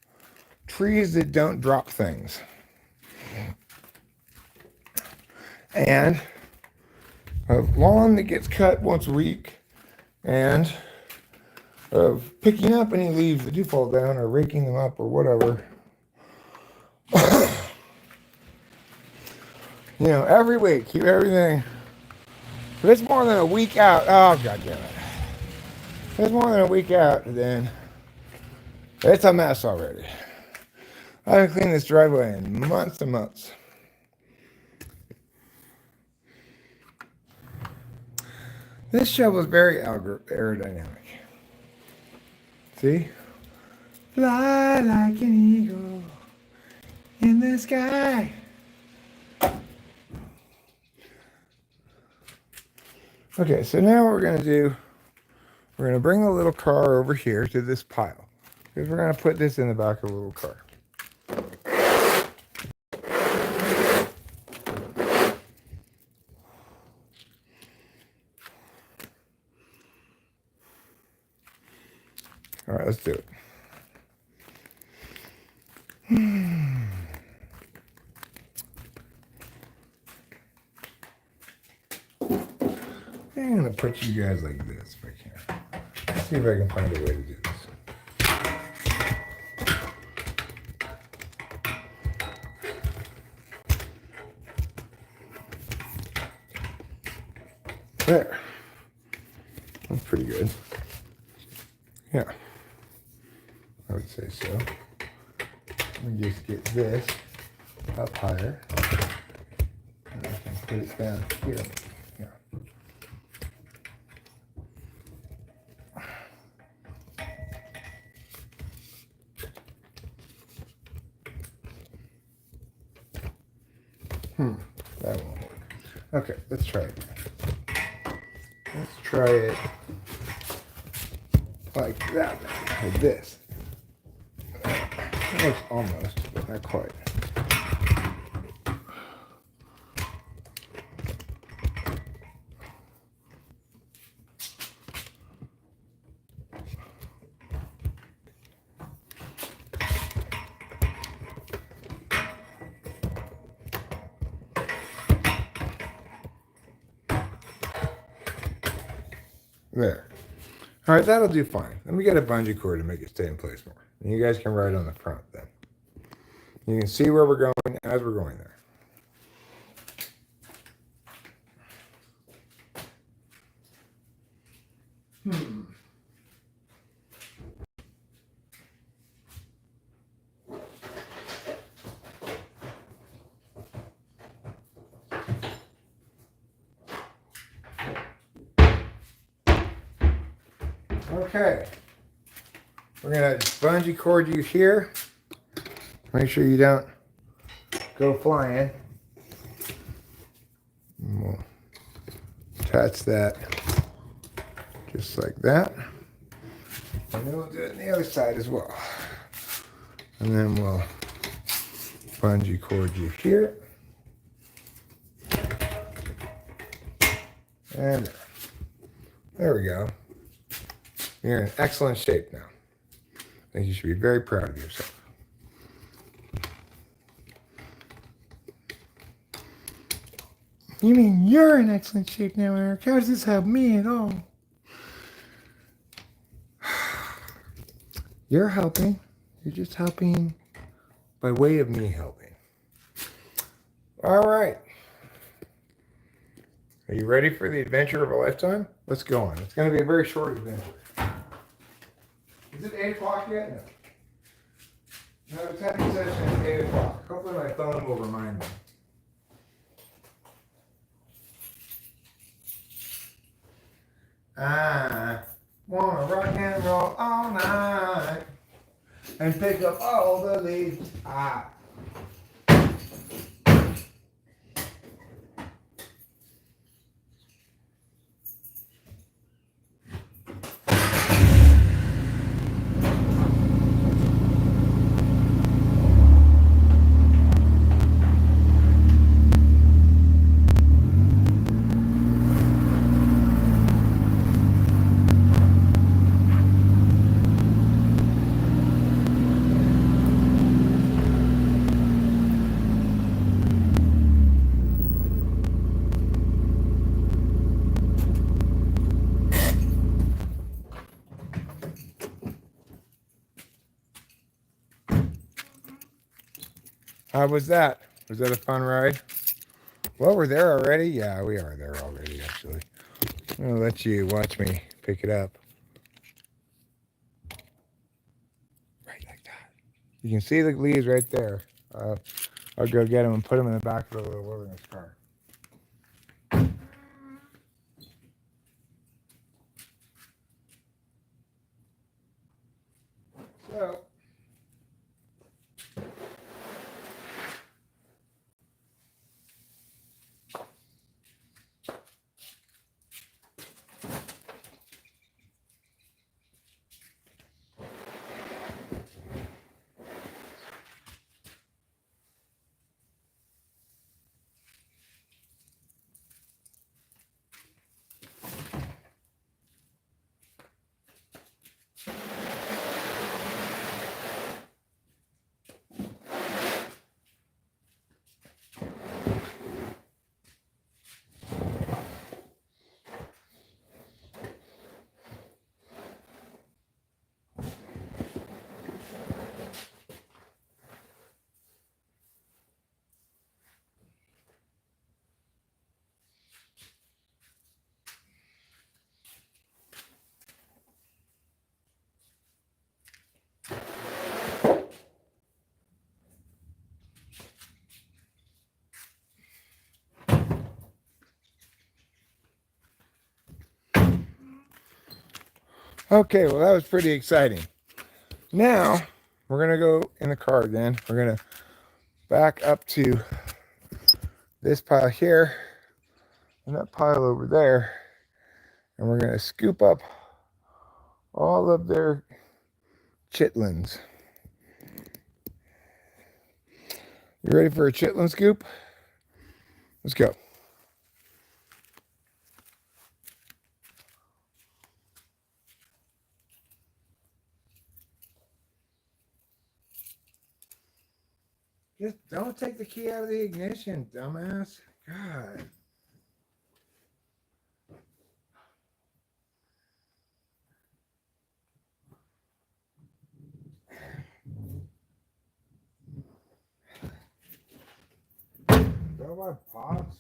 trees that don't drop things. And of lawn that gets cut once a week, and of picking up any leaves that do fall down or raking them up or whatever. You know, every week, keep everything. If it's more than a week out, oh, God damn it. If it's more than a week out, then it's a mess already. I haven't cleaned this driveway in months and months. This shovel is very aerodynamic. See? Fly like an eagle in the sky. Okay, so now what we're going to do, we're going to bring the little car over here to this pile. Because we're going to put this in the back of a little car. All right, let's do it. I'm going to put you guys like this if I can. Let's see if I can find a way to do this. There. That's pretty good. Yeah. I would say so. Let me just get this up higher. And I can put it down here. Yeah. That won't work. Okay, let's try it. Let's try it like that, like this. It looks almost, but not quite. There. All right, that'll do fine. Let me get a bungee cord to make it stay in place more. And you guys can ride on the front then. You can see where we're going as we're going there. Okay. We're going to bungee cord you here. Make sure you don't go flying. And we'll attach that just like that. And then we'll do it on the other side as well. And then we'll bungee cord you here. And there we go. You're in excellent shape now. I think you should be very proud of yourself. You mean you're in excellent shape now, Eric? How does this help me at all? You're helping. You're just helping by way of me helping. All right. Are you ready for the adventure of a lifetime? Let's go on. It's going to be a very short adventure. Is it 8 o'clock yet? No. No, the time session is 8 o'clock. Hopefully my phone will remind me. I wanna rock and roll all night and pick up all the leaves. How was that? Was that a fun ride? Well, we're there already? Yeah, we are there already, actually. I'm going to let you watch me pick it up. Right like that. You can see the leaves right there. I'll go get them and put them in the back of the little wilderness car. So, Okay, well, that was pretty exciting. Now, we're going to go in the car again. We're going to back up to this pile here and that pile over there. And we're going to scoop up all of their chitlins. You ready for a chitlin scoop? Let's go. Just don't take the key out of the ignition, dumbass. God. Don't want pops?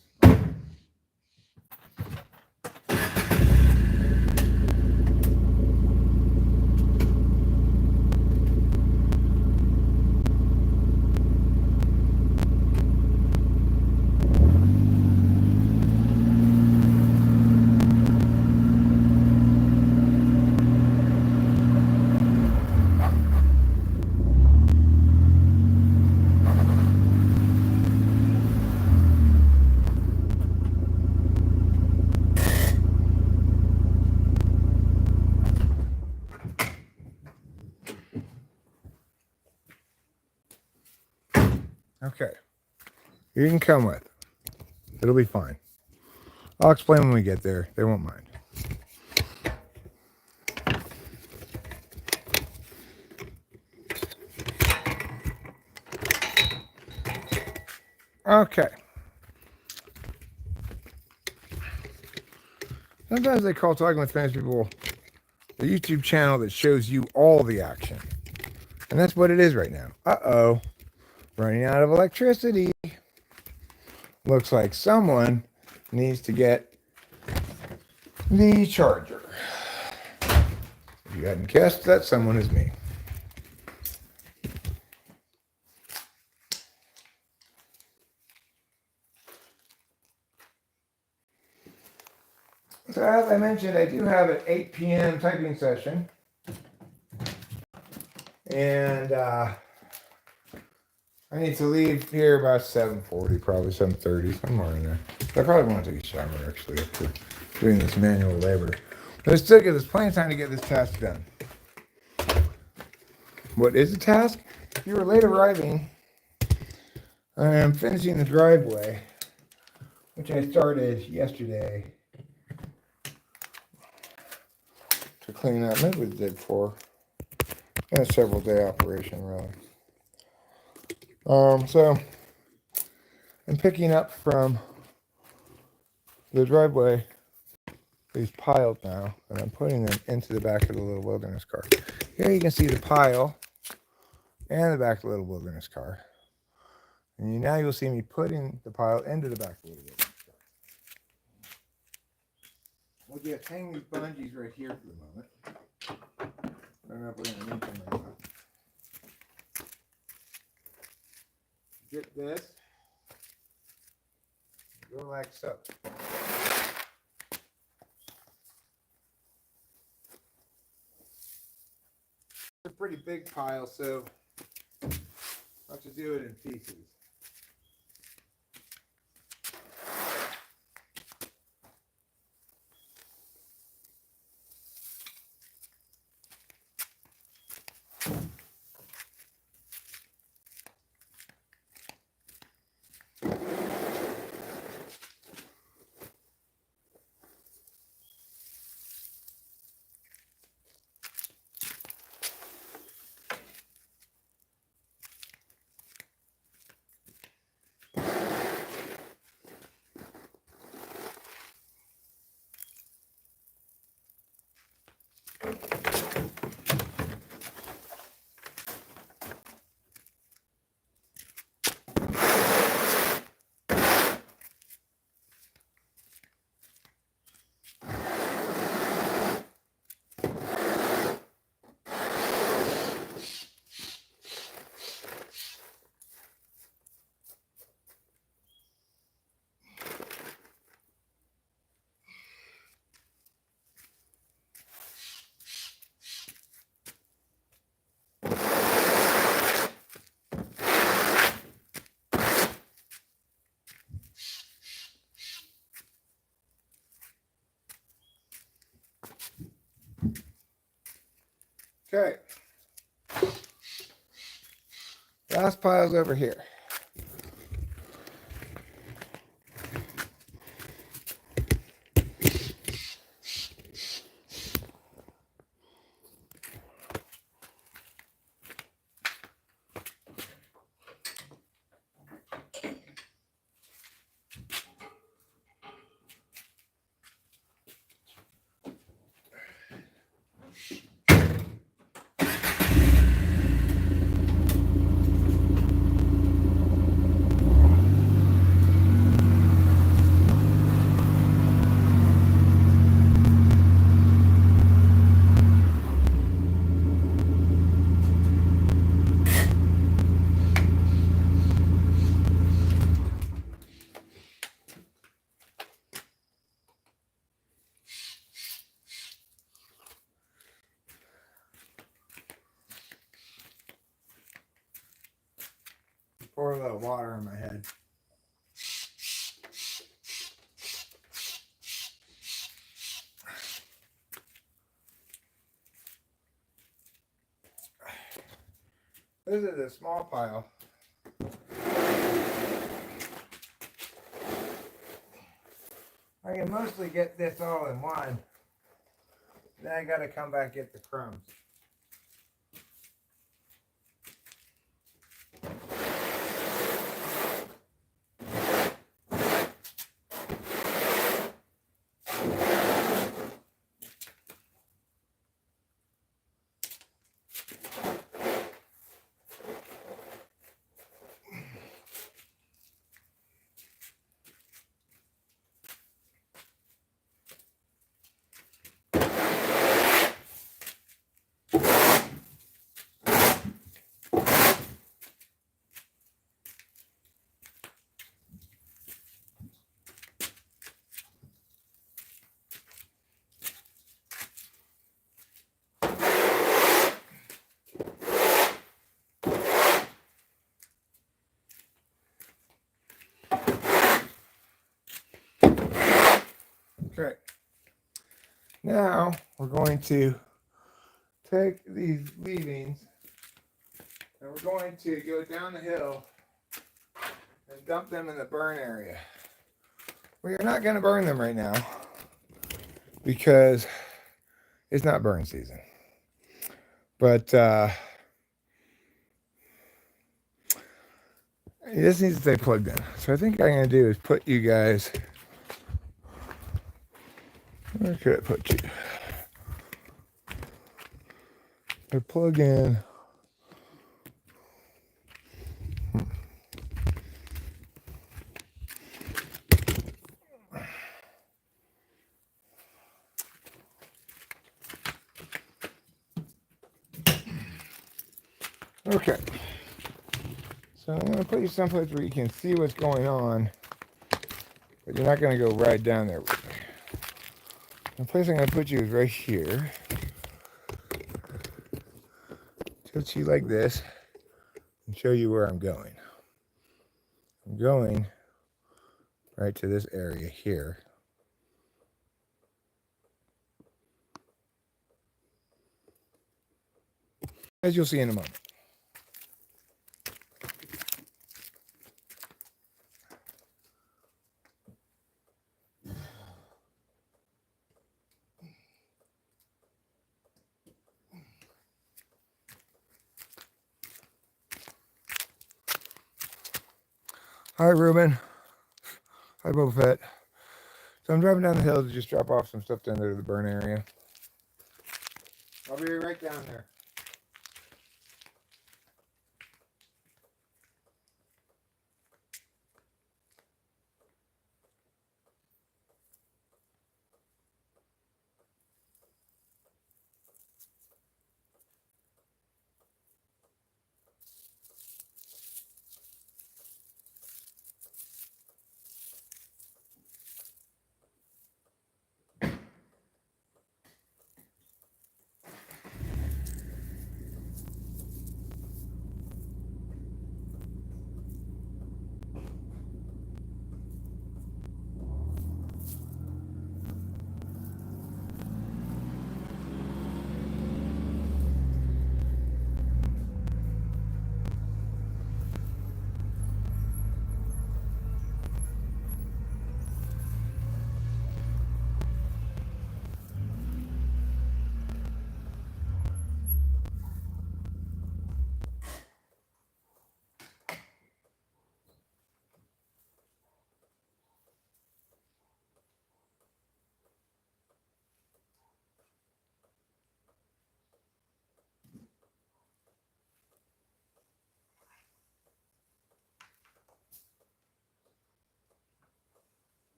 Okay. You can come with. It'll be fine. I'll explain when we get there. They won't mind. Okay. Sometimes they call Talking with Spanish People a YouTube channel that shows you all the action. And that's what it is right now. Uh-oh. Running out of electricity. Looks like someone needs to get the charger. If you hadn't guessed, that someone is me. So as I mentioned, I do have an 8 p.m. typing session. And I need to leave here about 7:40, probably 7:30, somewhere in there. I probably want to take a shower, actually, after doing this manual labor. But it's still good. There's plenty of time to get this task done. What is the task? If you were late arriving, I am finishing the driveway, which I started yesterday to clean up. Maybe the day before. A several day operation, really. So I'm picking up from the driveway these piles now, and I'm putting them into the back of the little wilderness car. Here you can see the pile and the back of the little wilderness car. And now you'll see me putting the pile into the back of the little wilderness car. We'll just hang these bungees right here for the moment. I don't know if we're going to need them or not. Get this. Go like so. It's a pretty big pile, so I'll have to do it in pieces. Okay. Last pile's over here. Pour a little water on my head. This is a small pile. I can mostly get this all in one. Then I gotta come back get the crumbs. Okay. Now we're going to take these leavings and we're going to go down the hill and dump them in the burn area. We are not going to burn them right now because it's not burn season. But this needs to stay plugged in. So I think what I'm going to do is put you guys... Where could I put you? I plug in. Okay. So I'm going to put you someplace where you can see what's going on, but you're not going to go right down there with me. The place I'm going to put you is right here. Tilt you like this and show you where I'm going. I'm going right to this area here. As you'll see in a moment. Hi, Ruben. Hi, Boba Fett. So I'm driving down the hill to just drop off some stuff down there to the burn area. I'll be right down there.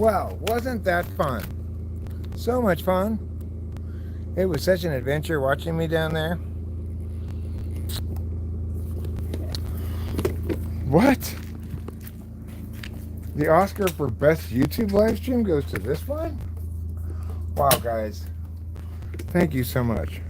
Well, wasn't that fun? So much fun. It was such an adventure watching me down there. What? The Oscar for Best YouTube Livestream goes to this one? Wow, guys. Thank you so much.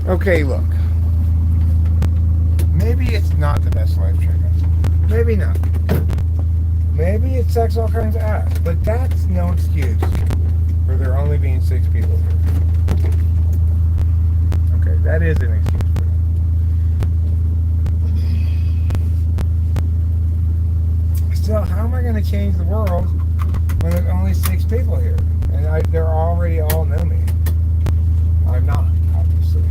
Okay, look. Maybe it's not the best live stream. Maybe not. Maybe it sucks all kinds of ass. But that's no excuse for there only being 6 people here. Okay, that is an excuse for that. Still, how am I going to change the world when there's only 6 people here? And they're already all know me. I'm not, obviously.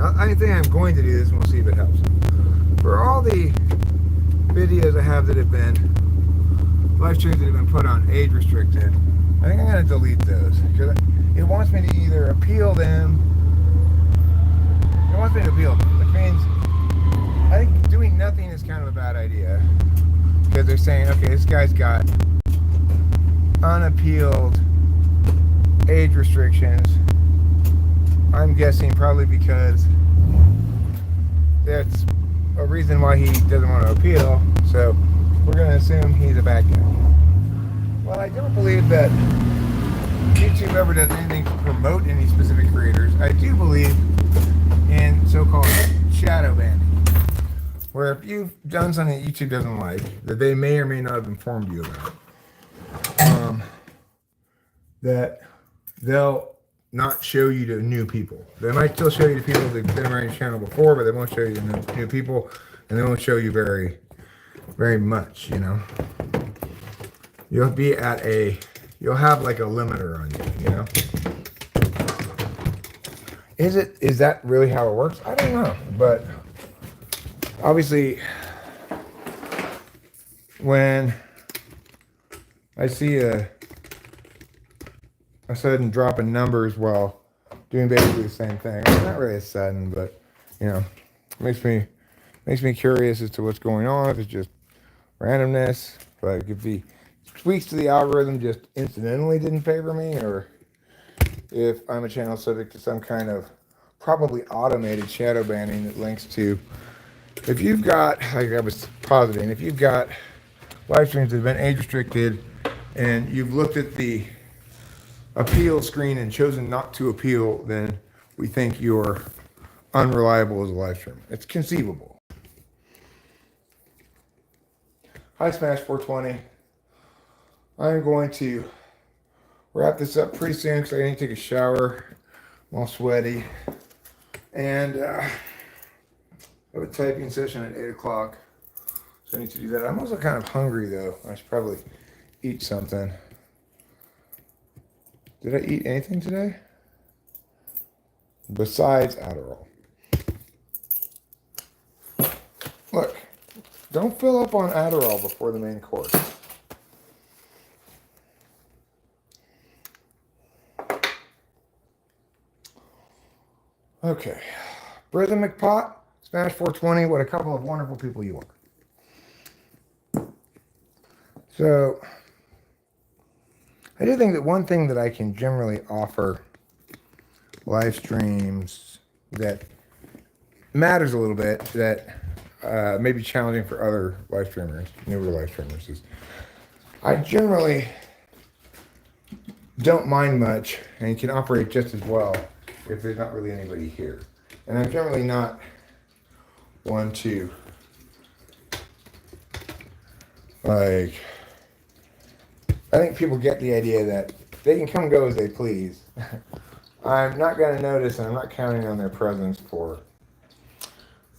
I think I'm going to do this, and we'll see if it helps. For all the videos I have that have been live streams that have been put on age restricted, I think I'm going to delete those because it wants me to either appeal them. It wants me to appeal them, which means I think doing nothing is kind of a bad idea because they're saying, okay, this guy's got unappealed age restrictions. I'm guessing probably because that's a reason why he doesn't want to appeal. So we're going to assume he's a bad guy. Well, I don't believe that YouTube ever does anything to promote any specific creators. I do believe in so-called shadow banning, where if you've done something that YouTube doesn't like, that they may or may not have informed you about, that they'll not show you to new people. They might still show you to people that have been around your channel before, but they won't show you to new people, and they won't show you very, very much, you know. You'll be at you'll have like a limiter on you, you know. Is that really how it works? I don't know, but obviously when I see a sudden drop in numbers while doing basically the same thing. It's not really a sudden, but you know, makes me curious as to what's going on. If it's just randomness, like if the tweaks to the algorithm just incidentally didn't favor me, or if I'm a channel subject to some kind of probably automated shadow banning that links to, if you've got, like I was positing, if you've got live streams that have been age restricted and you've looked at the appeal screen and chosen not to appeal, then we think you're unreliable as a live stream. It's conceivable. Hi Smash 420. I'm going to wrap this up pretty soon because I need to take a shower. I'm all sweaty. And I have a typing session at 8 o'clock. So I need to do that. I'm also kind of hungry though. I should probably eat something. Did I eat anything today? Besides Adderall. Look, don't fill up on Adderall before the main course. Okay. Brethren McPot, Smash 420, what a couple of wonderful people you are. So, I do think that one thing that I can generally offer live streams that matters a little bit, that may be challenging for other live streamers, newer live streamers, is I generally don't mind much and can operate just as well if there's not really anybody here. And I'm generally not one to, like, I think people get the idea that they can come and go as they please. I'm not going to notice, and I'm not counting on their presence for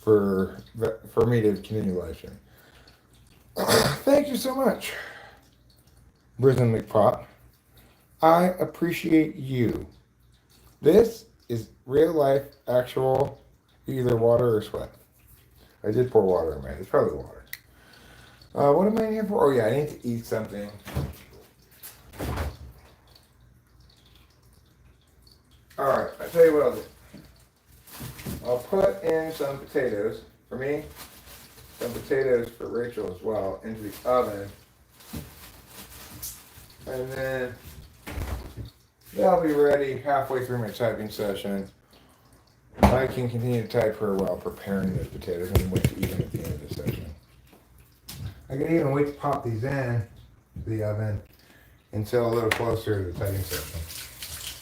me to continue live streaming. Thank you so much, Brisbane McPot. I appreciate you. This is real life, actual, either water or sweat. I did pour water in my head. It's probably water. What am I in here for? Oh yeah, I need to eat something. Alright, I'll tell you what I'll do. I'll put in some potatoes for me, some potatoes for Rachel as well, into the oven. And then they'll be ready halfway through my typing session. I can continue to type for a while preparing those potatoes and wait to eat them at the end of the session. I can even wait to pop these in the oven until a little closer to the typing session.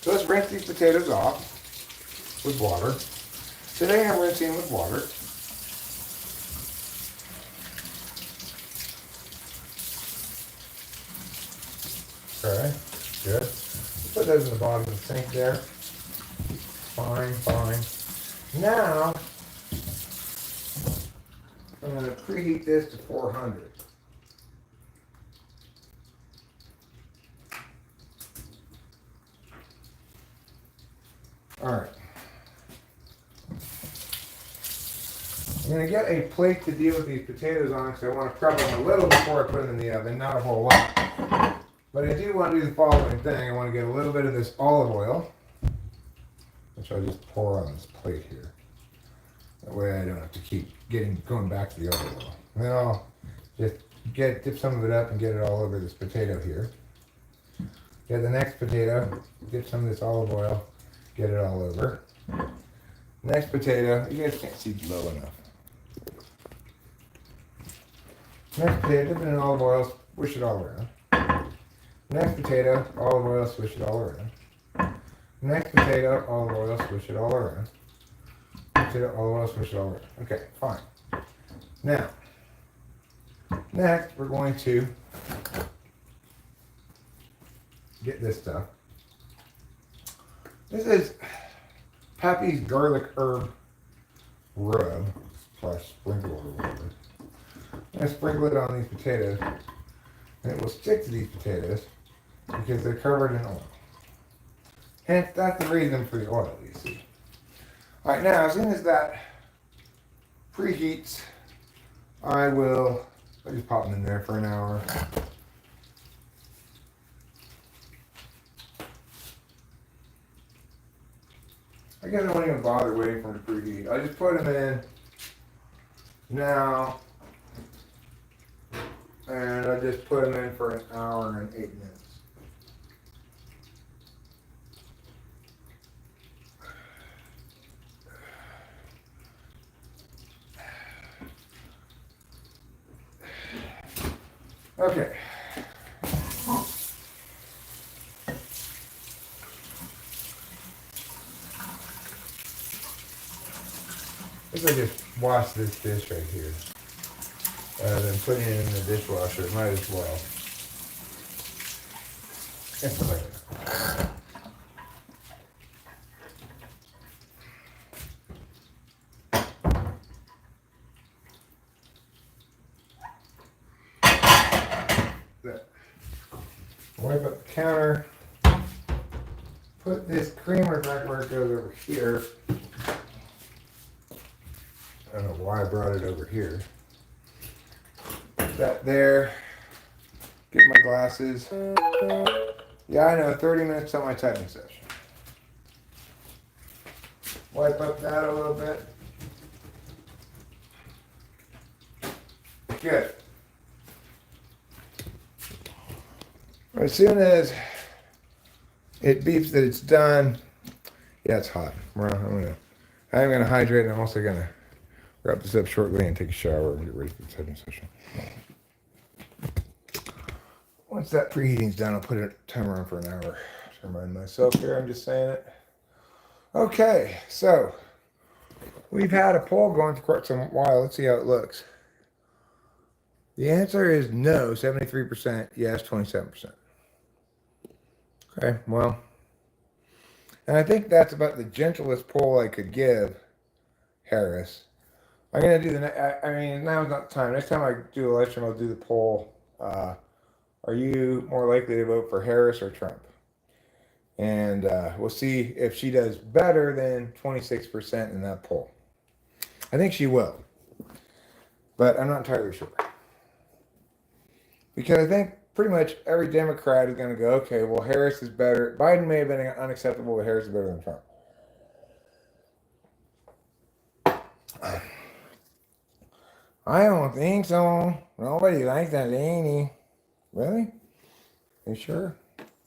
So let's rinse these potatoes off with water. Today I'm rinsing with water. Okay, good. Put those in the bottom of the sink there. Fine, fine. Now, I'm going to preheat this to 400. All right. I'm going to get a plate to deal with these potatoes on because I want to prep them a little before I put them in the oven, not a whole lot. But I do want to do the following thing. I want to get a little bit of this olive oil, which I'll just pour on this plate here. That way I don't have to keep going back to the olive oil. And then I'll just dip some of it up and get it all over this potato here. Get the next potato, get some of this olive oil, get it all over. Next potato, you guys can't see low enough. Next potato, dip it in olive oil, swish it all around. Next potato, olive oil, swish it all around. Next potato, olive oil, swish it all around. Potato, olive oil, swish it all around. Okay, fine. Now, next we're going to get this stuff. This is Pappy's garlic herb rub / sprinkle or whatever. I'm going to sprinkle it on these potatoes, and it will stick to these potatoes because they're covered in oil. Hence, that's the reason for the oil, you see. All right, now, as soon as that preheats, I just pop them in there for an hour. I guess I won't even bother waiting for them to preheat. I just put them in now, and I just put them in for an hour and 8 minutes. Okay. I guess I just wash this dish right here. Rather than putting it in the dishwasher, might as well. It's like that. Wipe up the counter. Put this creamer back where it goes over here. I don't know why I brought it over here. Put that there. Get my glasses. Yeah, I know, 30 minutes on my typing session. Wipe up that a little bit. Good. As soon as it beeps that it's done, yeah, it's hot. I'm gonna hydrate, and I'm also gonna wrap this up shortly and take a shower and get ready for the typing session. Once that preheating's done, I'll put a timer on for an hour. remind myself here, I'm just saying it. Okay, so we've had a poll going for quite some while. Let's see how it looks. The answer is no, 73%, yes, 27%. Okay, well, and I think that's about the gentlest poll I could give Harris. I'm going to do I mean, now's not the time. Next time I do the election, I'll do the poll. Are you more likely to vote for Harris or Trump? And we'll see if she does better than 26% in that poll. I think she will, but I'm not entirely sure. Because I think pretty much every Democrat is going to go, okay, well, Harris is better. Biden may have been unacceptable, but Harris is better than Trump. I don't think so. Nobody likes that lady. Really? You sure?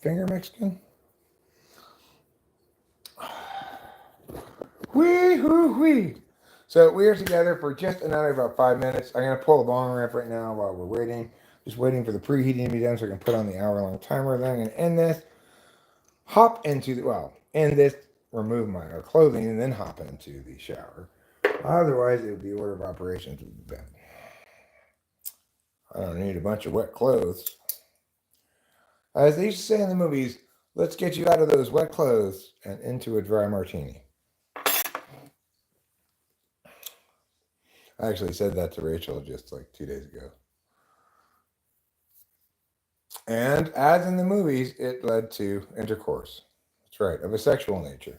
Finger Mexican? Wee hoo wee. So we are together for just another about 5 minutes. I'm going to pull the bong ramp right now while we're waiting. Just waiting for the preheating to be done so I can put on the hour-long timer. Then I'm going to end this, hop into the, end this, remove my clothing, and then hop into the shower. Otherwise, it would be order of operations would be bad. I don't need a bunch of wet clothes. As they used to say in the movies, let's get you out of those wet clothes and into a dry martini. I actually said that to Rachel just like 2 days ago. And as in the movies, it led to intercourse. That's right, of a sexual nature.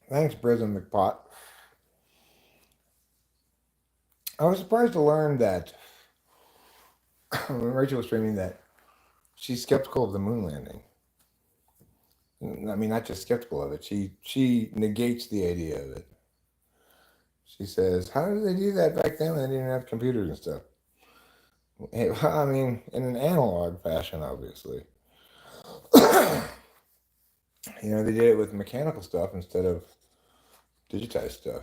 Thanks, Brism McPot. I was surprised to learn that when Rachel was streaming that she's skeptical of the moon landing. I mean, not just skeptical of it. She negates the idea of it. She says, "How did they do that back then? They didn't have computers and stuff." Hey, well, I mean, in an analog fashion, obviously. You know, they did it with mechanical stuff instead of digitized stuff.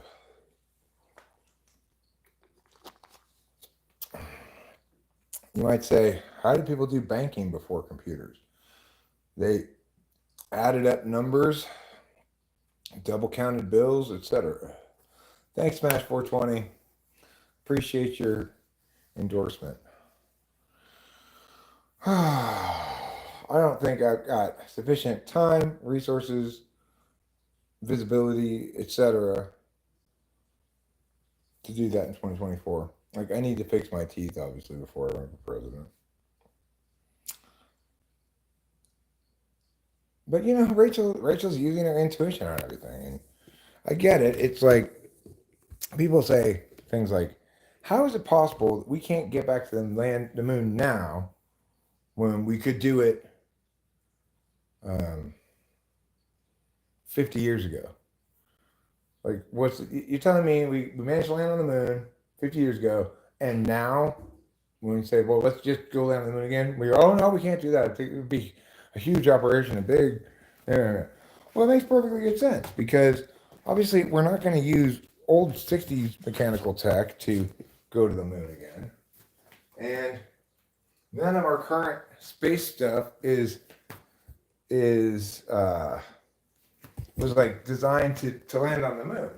You might say, how did people do banking before computers? They added up numbers, double counted bills, etc. Thanks, Smash 420. Appreciate your endorsement. I don't think I've got sufficient time, resources, visibility, etc. to do that in 2024. Like, I need to fix my teeth, obviously, before I run for president. But, you know, Rachel's using her intuition on everything. And I get it. It's like, people say things like, how is it possible that we can't get back to the moon now when we could do it 50 years ago? Like, you're telling me we managed to land on the moon 50 years ago, and now when we say, well, let's just go land on the moon again, oh no, we can't do that. It would be a huge operation, a big. Well, it makes perfectly good sense because obviously we're not going to use old 60s mechanical tech to go to the moon again. And none of our current space stuff was like designed to land on the moon.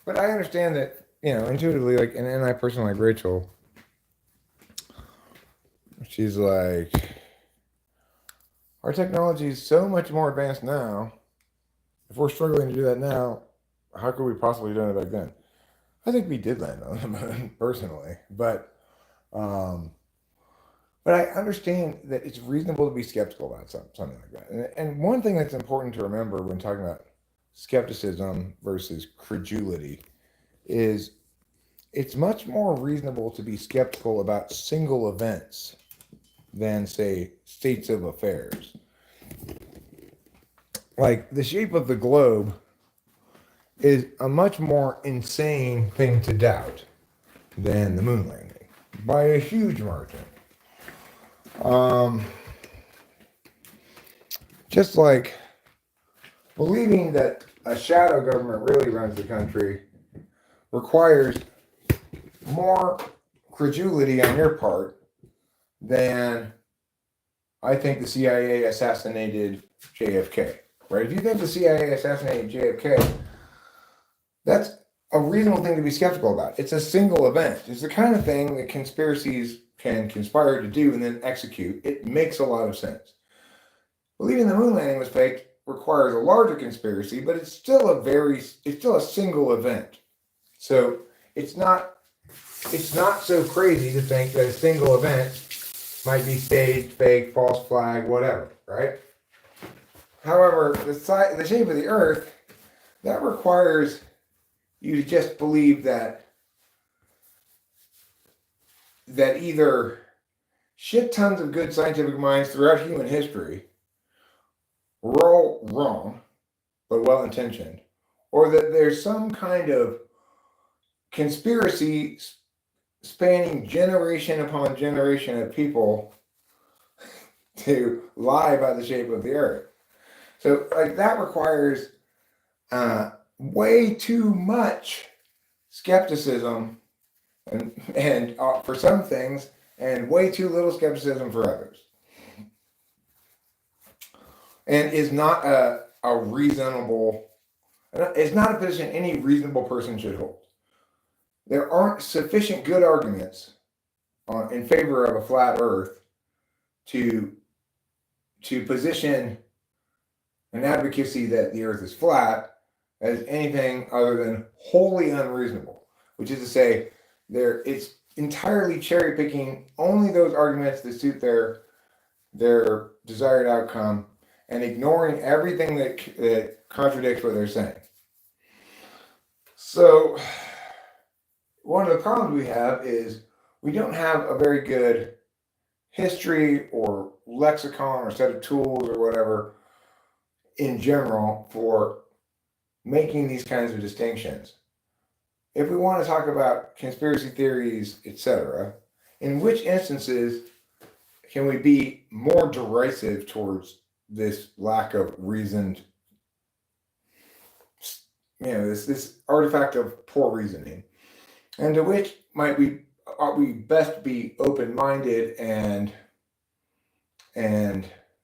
But I understand that, you know, intuitively, like, and I personally like Rachel. She's like, our technology is so much more advanced now. If we're struggling to do that now, how could we possibly have done it back then? I think we did land on the moon, personally, but I understand that it's reasonable to be skeptical about something like that. And one thing that's important to remember when talking about skepticism versus credulity is it's much more reasonable to be skeptical about single events than, say, states of affairs. Like, the shape of the globe is a much more insane thing to doubt than the moon landing by a huge margin. Just like believing that a shadow government really runs the country requires more credulity on your part than I think the CIA assassinated JFK. Right? If you think the CIA assassinated JFK, that's a reasonable thing to be skeptical about. It's a single event. It's the kind of thing that conspiracies can conspire to do and then execute. It makes a lot of sense. Believing the moon landing was faked requires a larger conspiracy, but it's still a single event. So it's not so crazy to think that a single event might be staged, fake, false flag, whatever, right? However, the shape of the Earth, that requires you to just believe that either shit tons of good scientific minds throughout human history were all wrong, but well-intentioned, or that there's some kind of conspiracy spanning generation upon generation of people to lie about the shape of the Earth. So, like, that requires way too much skepticism and for some things, and way too little skepticism for others. And is not a reasonable, it's not a position any reasonable person should hold. There aren't sufficient good arguments in favor of a flat Earth to position an advocacy that the Earth is flat as anything other than wholly unreasonable, which is to say, it's entirely cherry picking only those arguments that suit their desired outcome and ignoring everything that contradicts what they're saying. So, one of the problems we have is we don't have a very good history or lexicon or set of tools or whatever in general for making these kinds of distinctions. If we want to talk about conspiracy theories, etc., in which instances can we be more derisive towards this lack of reasoned, this artifact of poor reasoning, and to which ought we best be open-minded and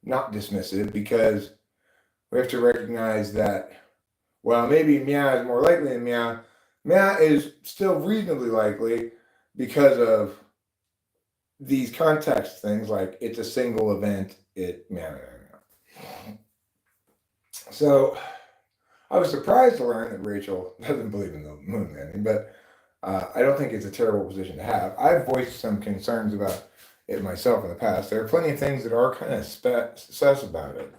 not dismissive, because we have to recognize that, well, maybe meow is more likely than meow. Meow is still reasonably likely because of these context things, like it's a single event, meow. So I was surprised to learn that Rachel doesn't believe in the moon landing, but I don't think it's a terrible position to have. I've voiced some concerns about it myself in the past. There are plenty of things that are kind of sus about it,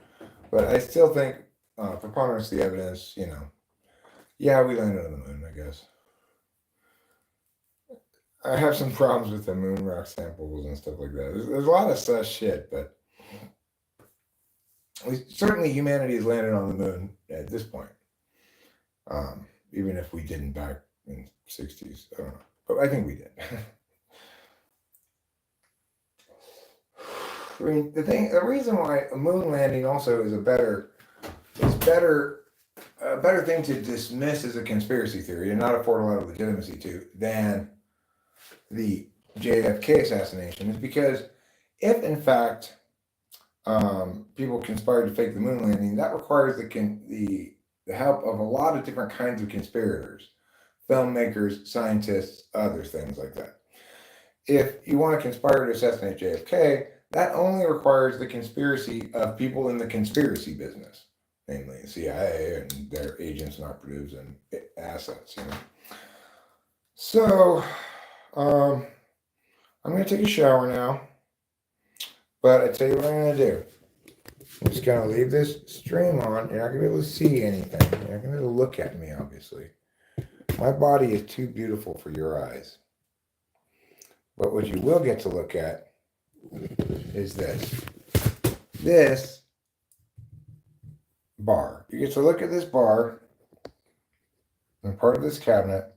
but I still think preponderance of the evidence, yeah, we landed on the moon, I guess. I have some problems with the moon rock samples and stuff like that. There's a lot of sus shit, but certainly humanity has landed on the moon at this point. Even if we didn't back in the 60s, I don't know, but I think we did. I mean, the reason why a moon landing also is a better thing to dismiss as a conspiracy theory and not afford a lot of legitimacy to than the JFK assassination is because if in fact people conspired to fake the moon landing, that requires the help of a lot of different kinds of conspirators, filmmakers, scientists, other things like that. If you want to conspire to assassinate JFK, that only requires the conspiracy of people in the conspiracy business, namely the CIA and their agents and operatives and assets. So I'm going to take a shower now, but I tell you what I'm going to do. I'm just going to leave this stream on. You're not going to be able to see anything. You're not going to be able to look at me, obviously. My body is too beautiful for your eyes. But what you will get to look at is this. This bar. You get to look at this bar and part of this cabinet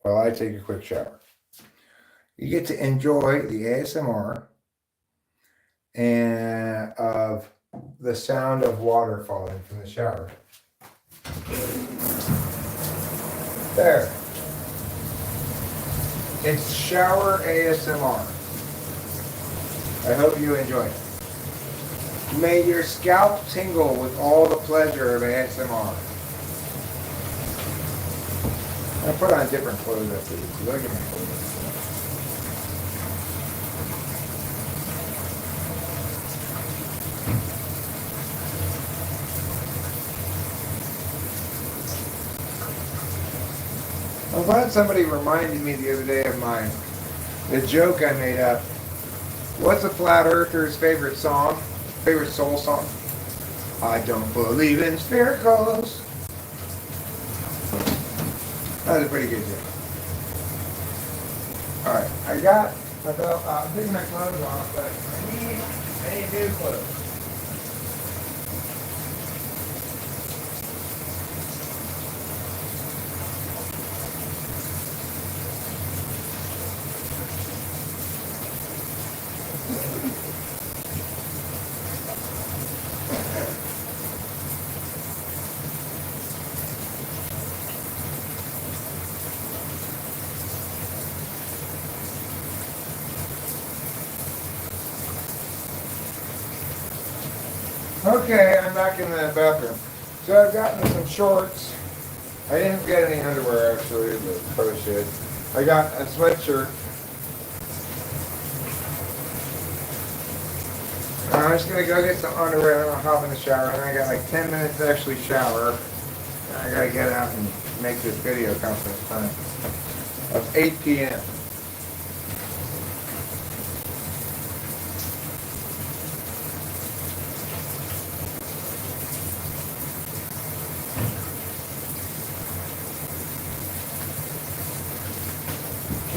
while I take a quick shower. You get to enjoy the ASMR and of the sound of water falling from the shower. There. It's shower ASMR. I hope you enjoy it. May your scalp tingle with all the pleasure of ASMR. I put on different clothes after this. Look at my clothes. I'm glad somebody reminded me the other day of the joke I made up. What's a flat earther's favorite song? Favorite soul song? I don't believe in spiracles. That was a pretty good joke. Alright, I got my belt. I'm taking my clothes off, but I need new clothes. Okay, I'm back in the bathroom. So I've gotten some shorts. I didn't get any underwear actually, but probably should. I got a sweatshirt. I'm just gonna go get some underwear and I'll hop in the shower. And I got like 10 minutes to actually shower. And I gotta get out and make this video conference time of 8 p.m.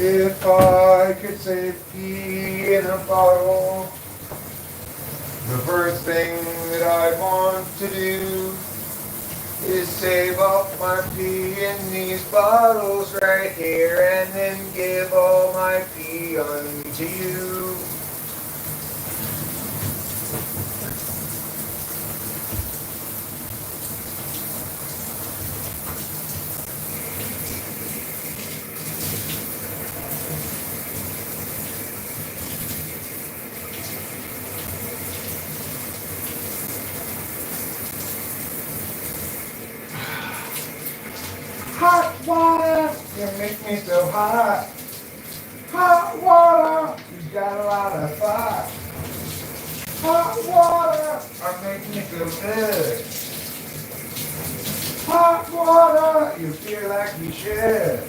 If I could save pee in a bottle, the first thing that I want to do is save up my pee in these bottles right here and then give all my pee unto you. Hot water, you make me so hot. Hot water, you got a lot of fire. Hot water, make me feel good. Hot water, you feel like you should.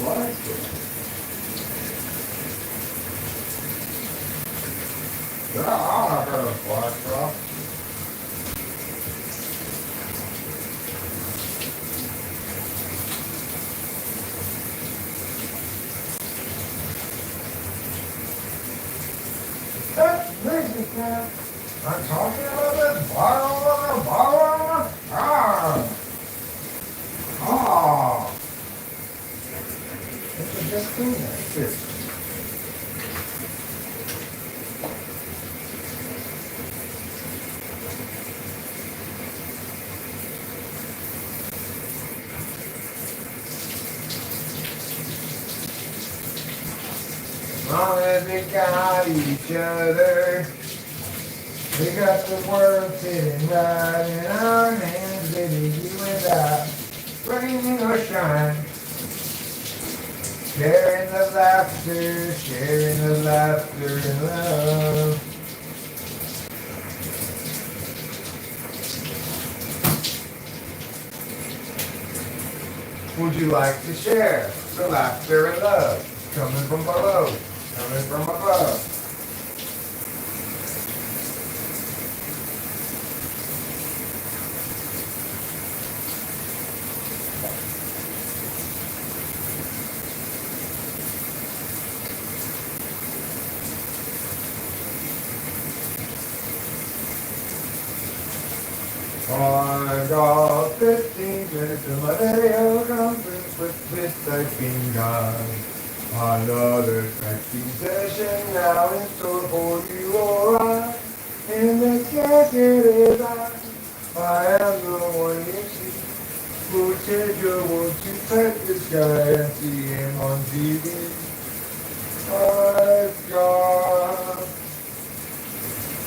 What? I'm not going to fly stuff. That makes me sad. I'm talking about this bottle. It's just clean there, too. As long as we got each other, we got the world sitting right in our hands, baby, you and I, rain or shine. Sharing the laughter and love. Would you like to share the laughter and love coming from below? Coming from above. I got 15 minutes of my video conference with this typing guy. Another typing session now in store for you, alright. In the jacket is I am the one you see. Who said you want to type this guy and see him on TV? I've got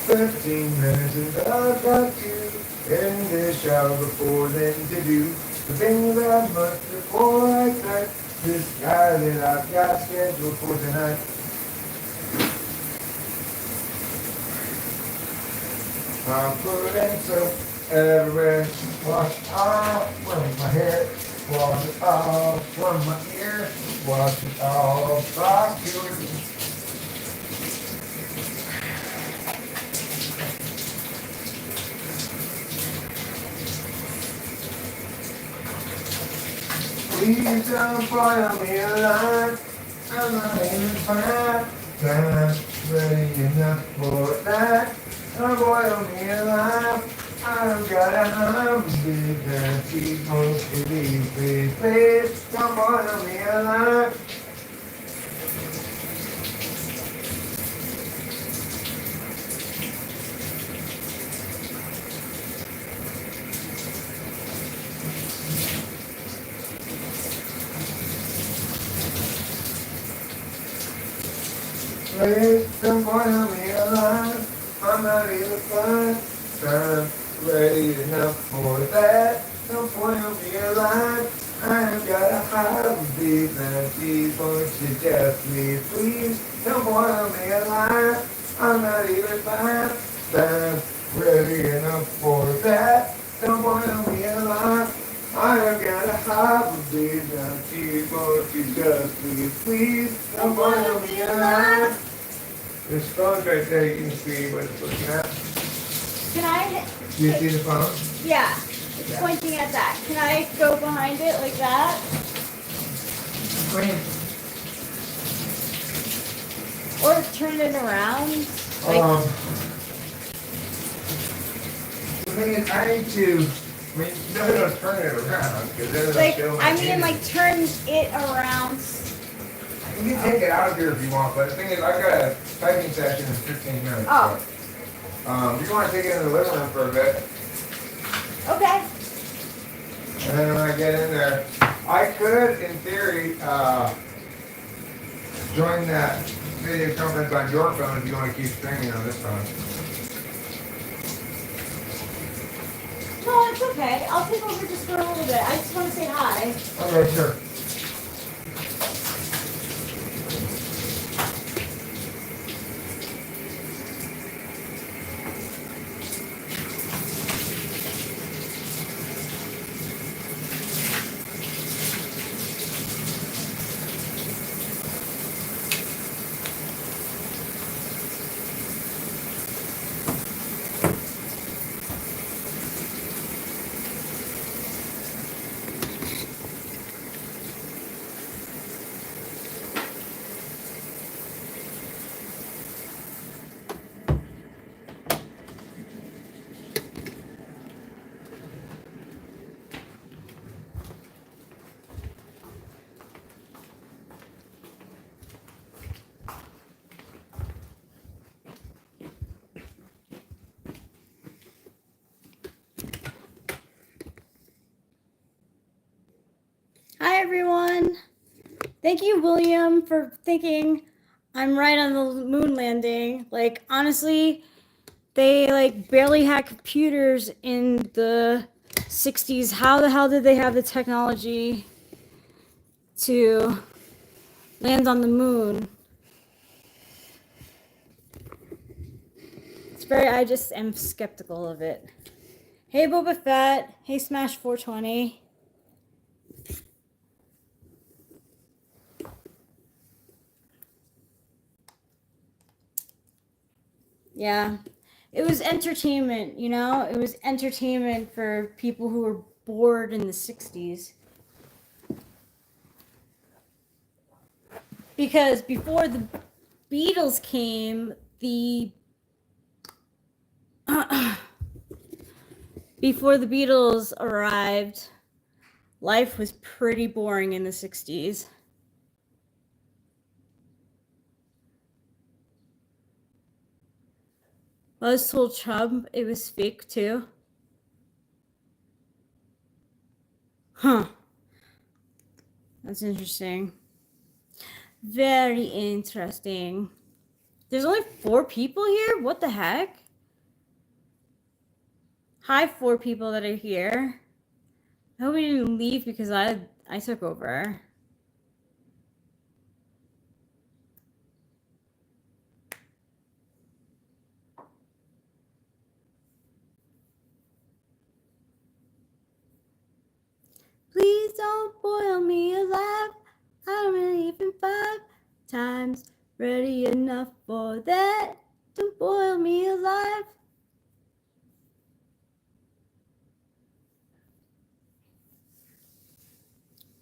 15 minutes and I've got you in the shower before then to do the things I must before I type this guy that I've got scheduled for tonight. I'm putting soap everywhere, wash it off from my hair, wash it off from my ear, wash it off like you. Please don't boil me alive. I'm not even fine. Not ready enough for that. Don't boil me alive. I've got a hungry that people please, please, please. Don't boil me alive. Please don't boil me alive. I'm not even fine. Not ready enough for that. Don't boil me alive. I've got a heartbeat that people suggest me. Please don't boil me alive. I'm not even fine. Not ready enough for that. Don't boil me alive. I've got a heartbeat that people suggest me. Please don't boil me alive. This phone's right there, you can see what it's looking at. Can I? Do you see the phone? Yeah, it's pointing at that. Can I go behind it like that? Or turn it around? Like, the thing is, I need to, no, turn it around, because then it'll show my image. like turn it around. You can take it out of here if you want, but the thing is, I've got a typing session in 15 minutes. Oh. So, if you want to take it in the living room for a bit, Okay. and then when I get in there, I could, in theory, join that video conference on your phone if you want to keep streaming on this phone. No, it's okay. I'll take over just for a little bit. I just want to say hi. Okay, sure. Hi, everyone. Thank you, William, for thinking I'm right on the moon landing. Like, honestly, they like barely had computers in the 60s. How the hell did they have the technology to land on the moon? I just am skeptical of it. Hey, Boba Fett. Hey, Smash 420. Yeah, it was entertainment, you know? It was entertainment for people who were bored in the 60s. Because before the Beatles came, the before the Beatles arrived, life was pretty boring in the 60s. I was told Trump it was fake too. Huh. That's interesting. Very interesting. There's only 4 people here? What the heck? Hi, 4 people that are here. I hope we didn't leave because I took over. Please don't boil me alive. I'm even 5 times ready enough for that. Don't boil me alive.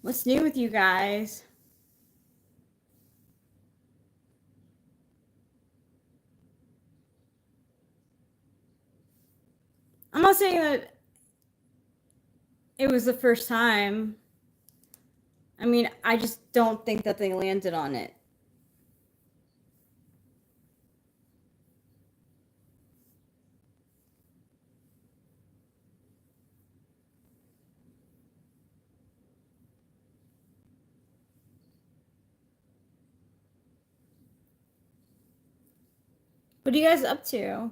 What's new with you guys? I'm not saying that it was the first time. I mean, I just don't think that they landed on it. What are you guys up to?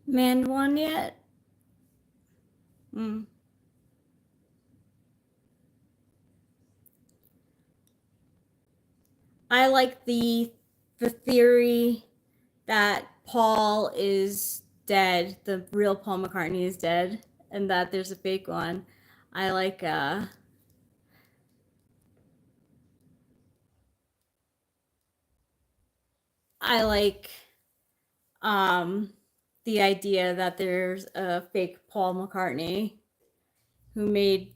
Man one yet? I like the theory that Paul is dead, the real Paul McCartney is dead, and that there's a fake one. I like the idea that there's a fake Paul McCartney who made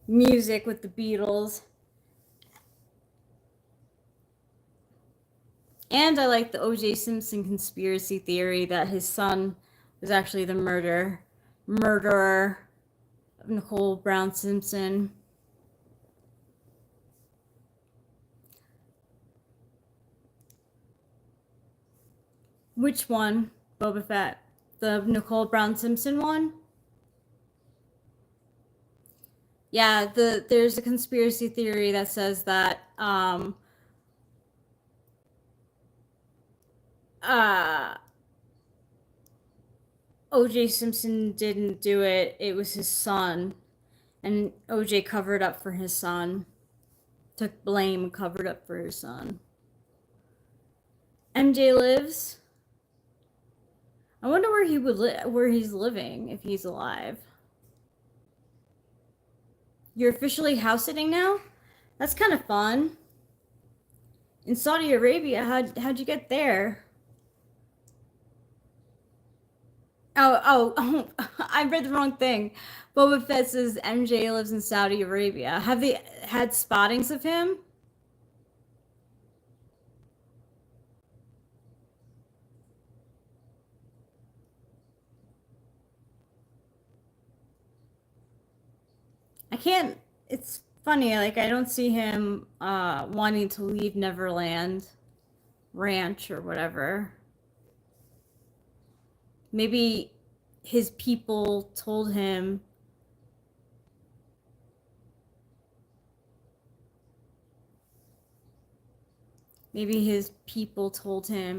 music with the Beatles. And I like the O.J. Simpson conspiracy theory that his son was actually the murderer of Nicole Brown Simpson. Which one, Boba Fett? The Nicole Brown Simpson one? Yeah, there's a conspiracy theory that says that O.J. Simpson didn't do it. It was his son, and O.J. covered up for his son. Took blame, covered up for his son. MJ lives. I wonder where he would where he's living if he's alive. You're officially house sitting now? That's kind of fun. In Saudi Arabia, how'd you get there? Oh, I read the wrong thing. Boba Fett says MJ lives in Saudi Arabia. Have they had spottings of him? I can't, it's funny, like I don't see him wanting to leave Neverland Ranch or whatever. Maybe his people told him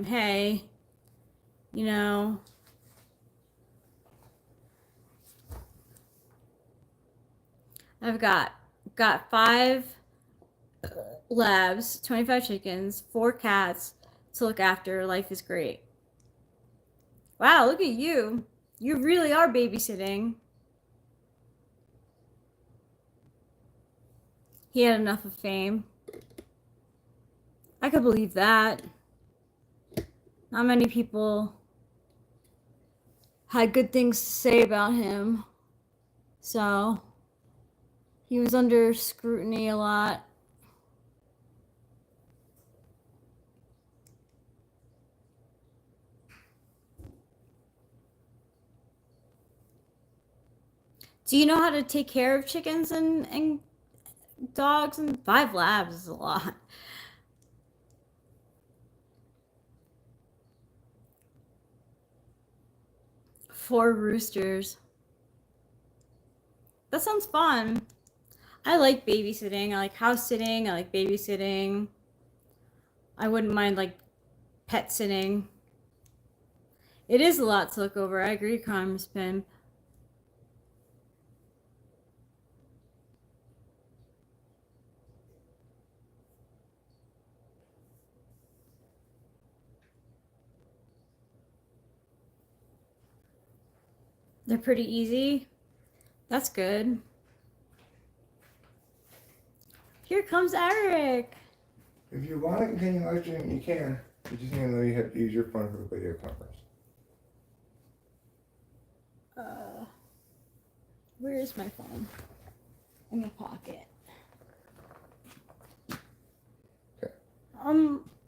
hey, you know, I've got 5 labs, 25 chickens, 4 cats to look after. Life is great. Wow, look at you. You really are babysitting. He had enough of fame. I could believe that. Not many people had good things to say about him. So he was under scrutiny a lot. Do you know how to take care of chickens and dogs? And 5 labs is a lot. Four roosters. That sounds fun. I like babysitting. I like house sitting. I like babysitting. I wouldn't mind like pet sitting. It is a lot to look over. I agree, Comms Pimp. They're pretty easy. That's good. Here comes Eric. If you want to continue live streaming, you can. You just need to know you have to use your phone for the video conference. Where is my phone? In my pocket. Okay.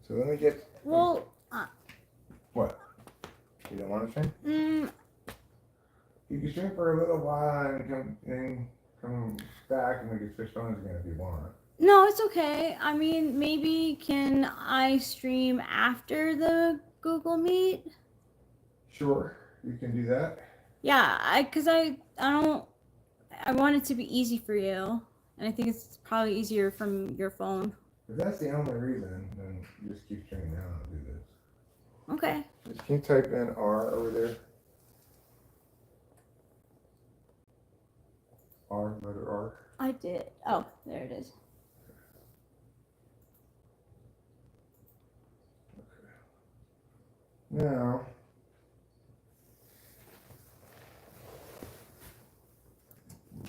So let me get. Well. What? You don't want to stream? You can stream for a little while and come back and we can switch phones again if you want. No, it's okay. I mean, maybe can I stream after the Google Meet? Sure, you can do that. Yeah, because I want it to be easy for you, and I think it's probably easier from your phone. If that's the only reason, then you just keep streaming now and I'll do this. Okay. Just can you type in R over there? R, letter R. I did. Oh, there it is. Now,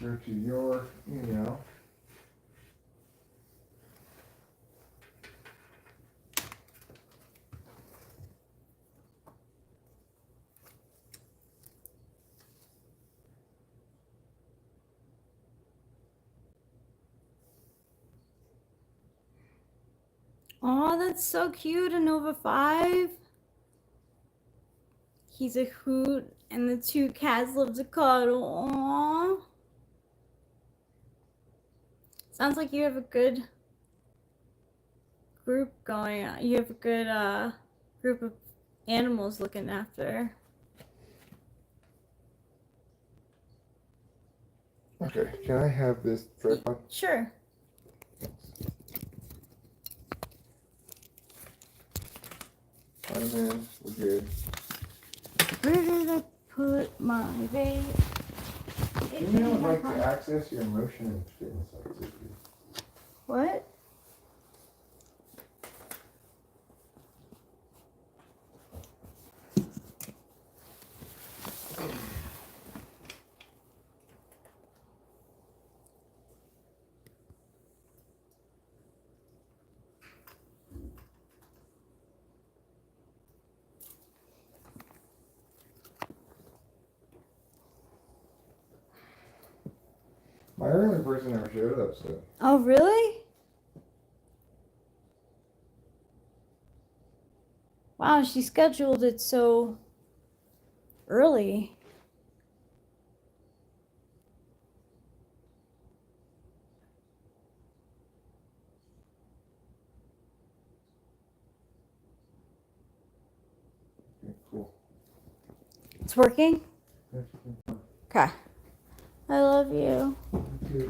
go to your email. Oh, that's so cute. A Nova 5. He's a hoot, and the 2 cats love to cuddle. Aww. Sounds like you have a good group going on. You have a good group of animals looking after. Okay, can I have this tripod? Sure. I'm in, we're good. Where did I put my vape? Email would like to access your motion and fitness activities. What? My early person never showed up, so. Oh, really? Wow, she scheduled it so early. Okay, cool. It's working? Okay. I love you. Okay.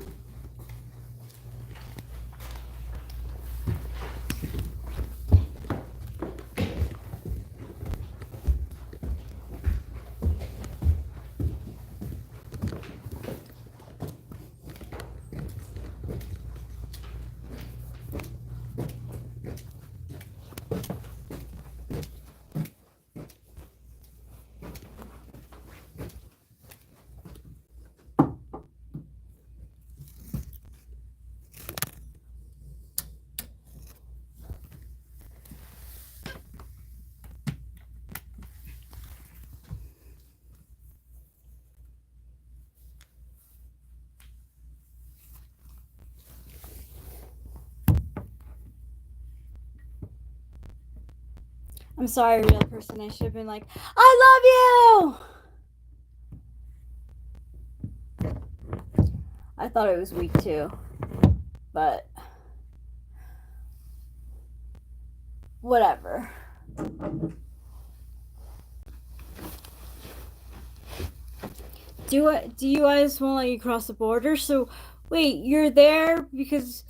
I'm sorry, real person. I should have been like, I love you! I thought it was weak too. But whatever. Do you guys won't let you cross the border? So wait, you're there because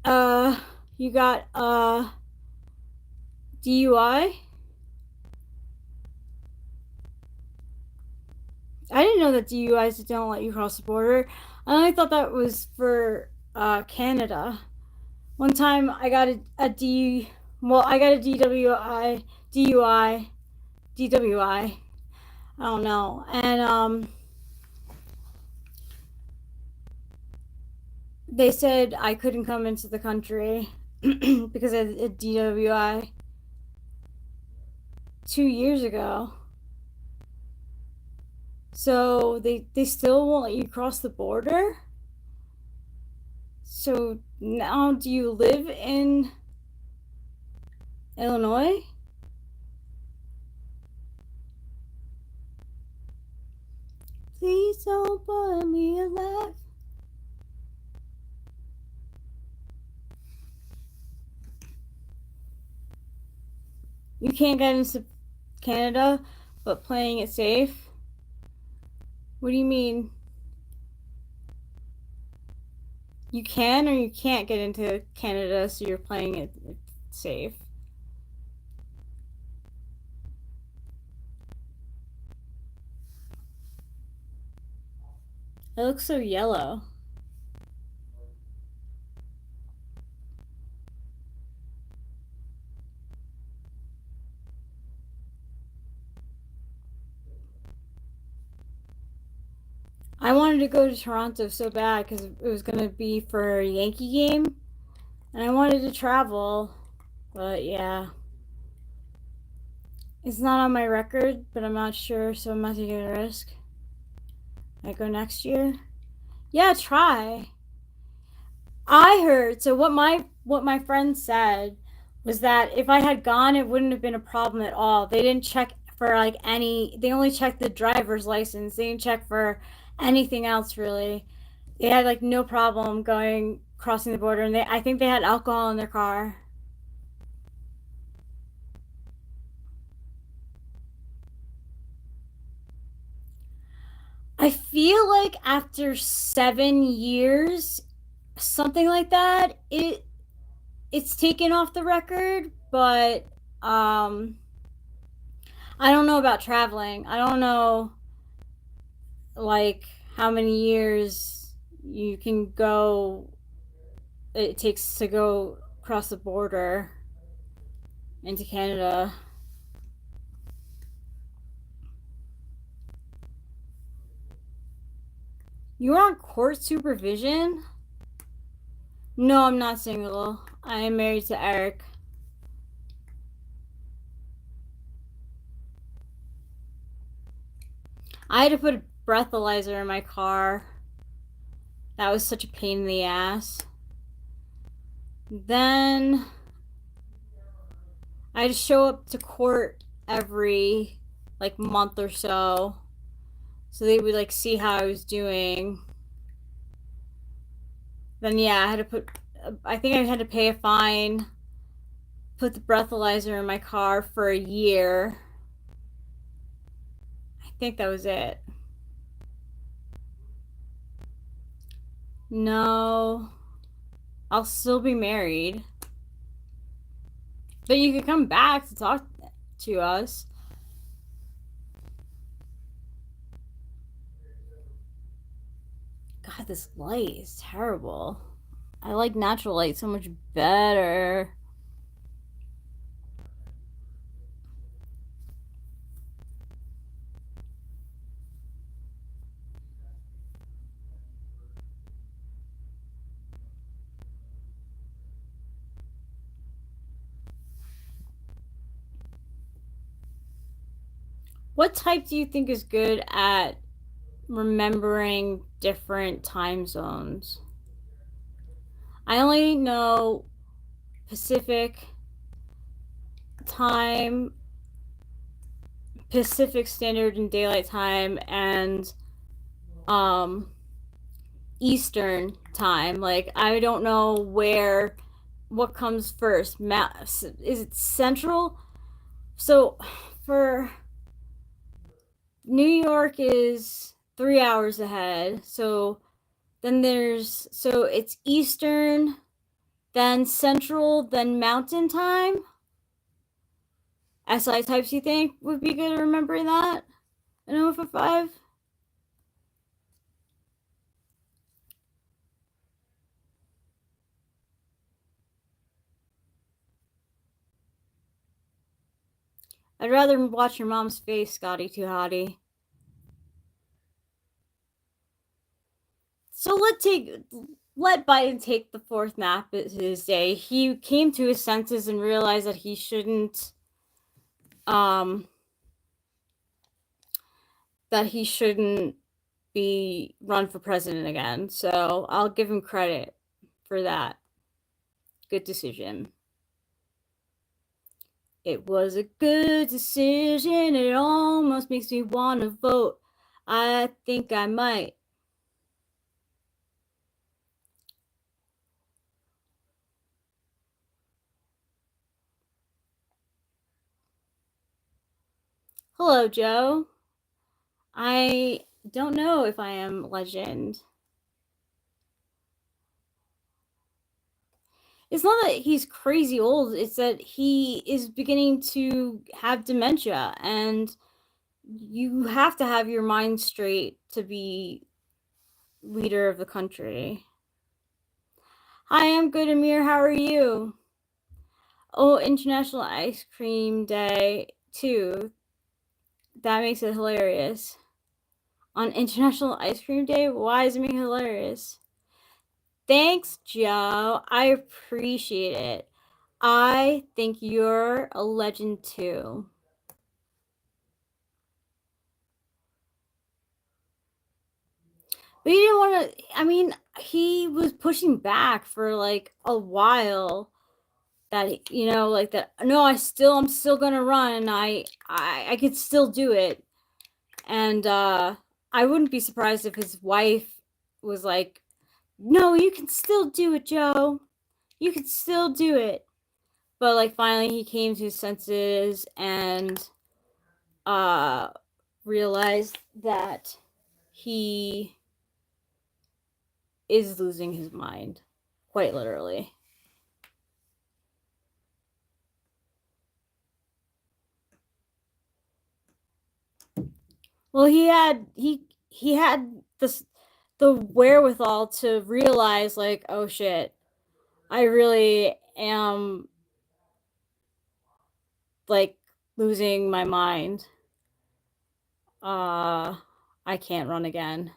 you got DUI? I didn't know that DUIs don't let you cross the border. I thought that was for Canada. One time I got I got a DWI. I don't know. And they said I couldn't come into the country because of a DWI 2 years ago. So they still won't let you cross the border? So now do you live in Illinois? Please don't put me alive. You can't get into Canada, but playing it safe? What do you mean? You can or you can't get into Canada, so you're playing it safe? It looks so yellow. I wanted to go to Toronto so bad because it was going to be for a Yankee game. And I wanted to travel. But yeah. It's not on my record, but I'm not sure, so I'm not taking a risk. I go next year? Yeah, try. I heard, so what my friend said was that if I had gone, it wouldn't have been a problem at all. They didn't check for like they only checked the driver's license. They didn't check for anything else really. They had like no problem crossing the border, and I think they had alcohol in their car. I feel like after 7 years, something like that, it's taken off the record, but I don't know about traveling. I don't know like how many years you can go it takes to go across the border into Canada. You're on court supervision? No, I'm not single. I am married to Eric. I had to put a breathalyzer in my car. That was such a pain in the ass. Then I had to show up to court every like month or so. So they would like see how I was doing. Then yeah, I think I had to pay a fine, put the breathalyzer in my car for a year. I think that was it. No, I'll still be married. But you could come back to talk to us. God, this light is terrible. I like natural light so much better. What type do you think is good at remembering different time zones? I only know Pacific time, Pacific Standard and Daylight Time, and Eastern Time. Like, I don't know what comes first. Is it Central? So for New York is 3 hours ahead. So then it's Eastern, then Central, then Mountain Time. SI types, you think would be good at remembering that? An over 5? I'd rather watch your mom's face, Scotty Too Hottie. So let Biden take the 4th nap at his day. He came to his senses and realized that he shouldn't be run for president again. So I'll give him credit for that. Good decision. It was a good decision. It almost makes me want to vote. I think I might. Hello, Joe. I don't know if I am legend. It's not that he's crazy old, it's that he is beginning to have dementia, and you have to have your mind straight to be leader of the country. Hi, I'm good, Amir. How are you? Oh, International Ice Cream Day, too. That makes it hilarious. On International Ice Cream Day? Why is it making it hilarious? Thanks, Joe. I appreciate it. I think you're a legend, too. But he didn't want to. I mean, he was pushing back for like a while. That, you know, like that. No, I'm still gonna run. I could still do it. And I wouldn't be surprised if his wife was like, "No, you can still do it, Joe. You can still do it." But like finally, he came to his senses and realized that he is losing his mind, quite literally. Well, he had the wherewithal to realize, like, oh shit, I really am like losing my mind. I can't run again.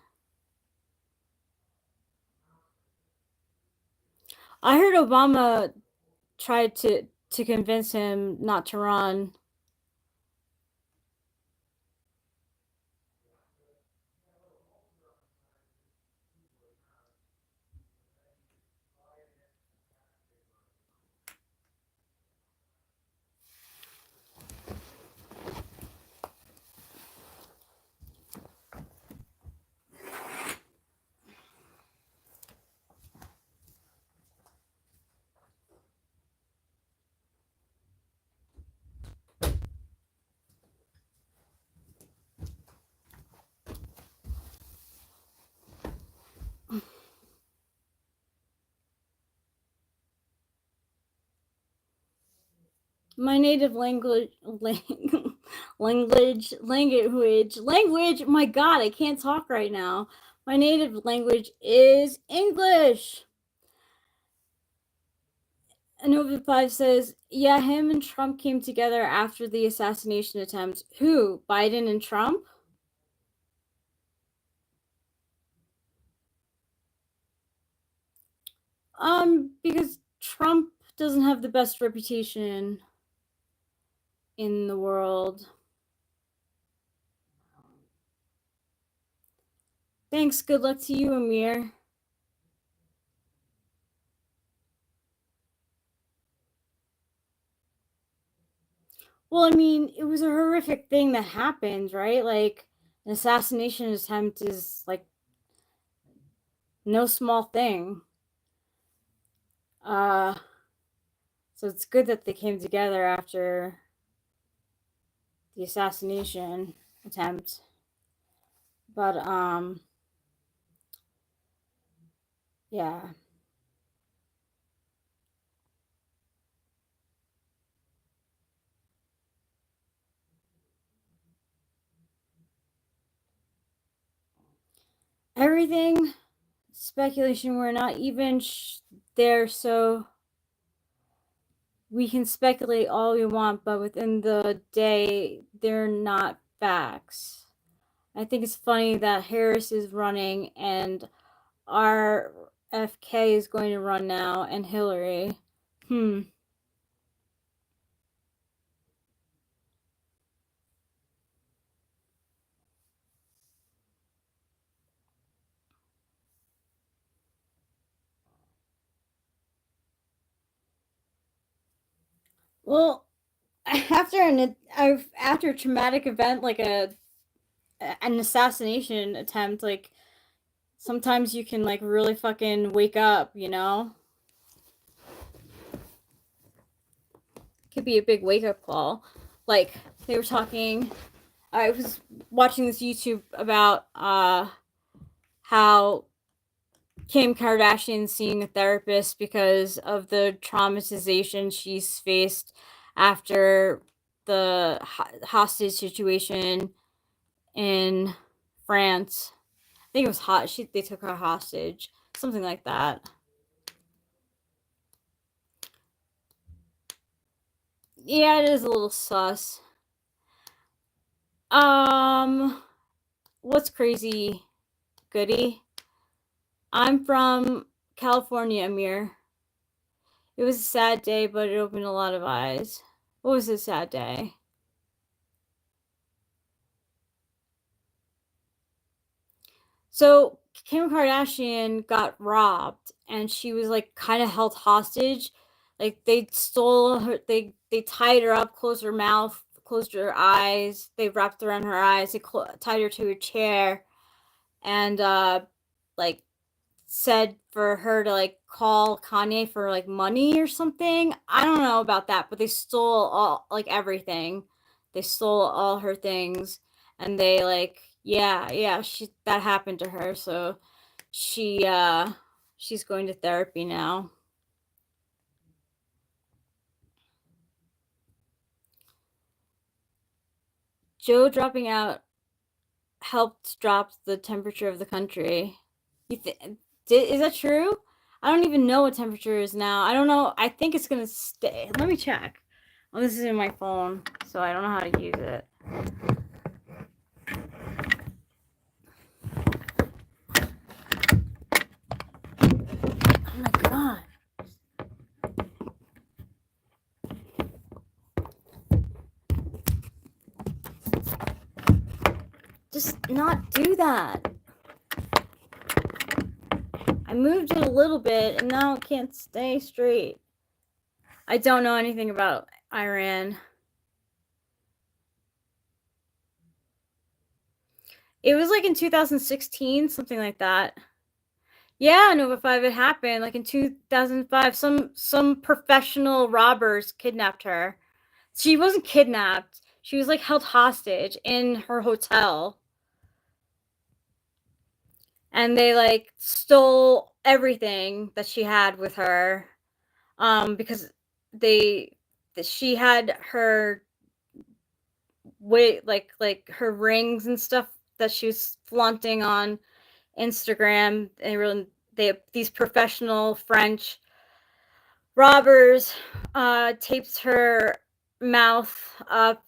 I heard Obama tried to convince him not to run. My native language, language. My God, I can't talk right now. My native language is English. Nova 5 says, yeah, him and Trump came together after the assassination attempt. Who? Biden and Trump? Because Trump doesn't have the best reputation in the world. Thanks. Good luck to you, Amir. Well, I mean, it was a horrific thing that happened, right? Like, an assassination attempt is like no small thing. So it's good that they came together after the assassination attempt. But yeah. Everything speculation. We're not even there, so we can speculate all we want, but within the day, they're not facts. I think it's funny that Harris is running and RFK is going to run now, and Hillary. Well, after a traumatic event like an assassination attempt, like sometimes you can like really fucking wake up, you know? Could be a big wake up call. Like they were talking, I was watching this YouTube about how Kim Kardashian seeing a therapist because of the traumatization she's faced after the hostage situation in France. I think it was they took her hostage, something like that. Yeah, it is a little sus. What's crazy, Goody? I'm from California, Amir. It was a sad day, but it opened a lot of eyes. What was a sad day? So Kim Kardashian got robbed, and she was like kind of held hostage. Like they stole her. They tied her up, closed her mouth, closed her eyes. They wrapped around her eyes. They tied her to a chair, and like said for her to like call Kanye for like money or something. I don't know about that, but they stole all like everything. They stole all her things, and they like she that happened to her. So she's going to therapy now. Joe dropping out helped drop the temperature of the country. Is that true? I don't even know what temperature is now. I don't know. I think it's gonna stay. Let me check. Oh, this is in my phone, so I don't know how to use it. Oh my god. Just not do that. I moved it a little bit and now it can't stay straight. I don't know anything about Iran. It was like in 2016, something like that. Yeah, Nova 5, it happened. Like in 2005, some professional robbers kidnapped her. She wasn't kidnapped. She was like held hostage in her hotel. And they like stole everything that she had with her. Because she had her like her rings and stuff that she was flaunting on Instagram. These professional French robbers taped her mouth up,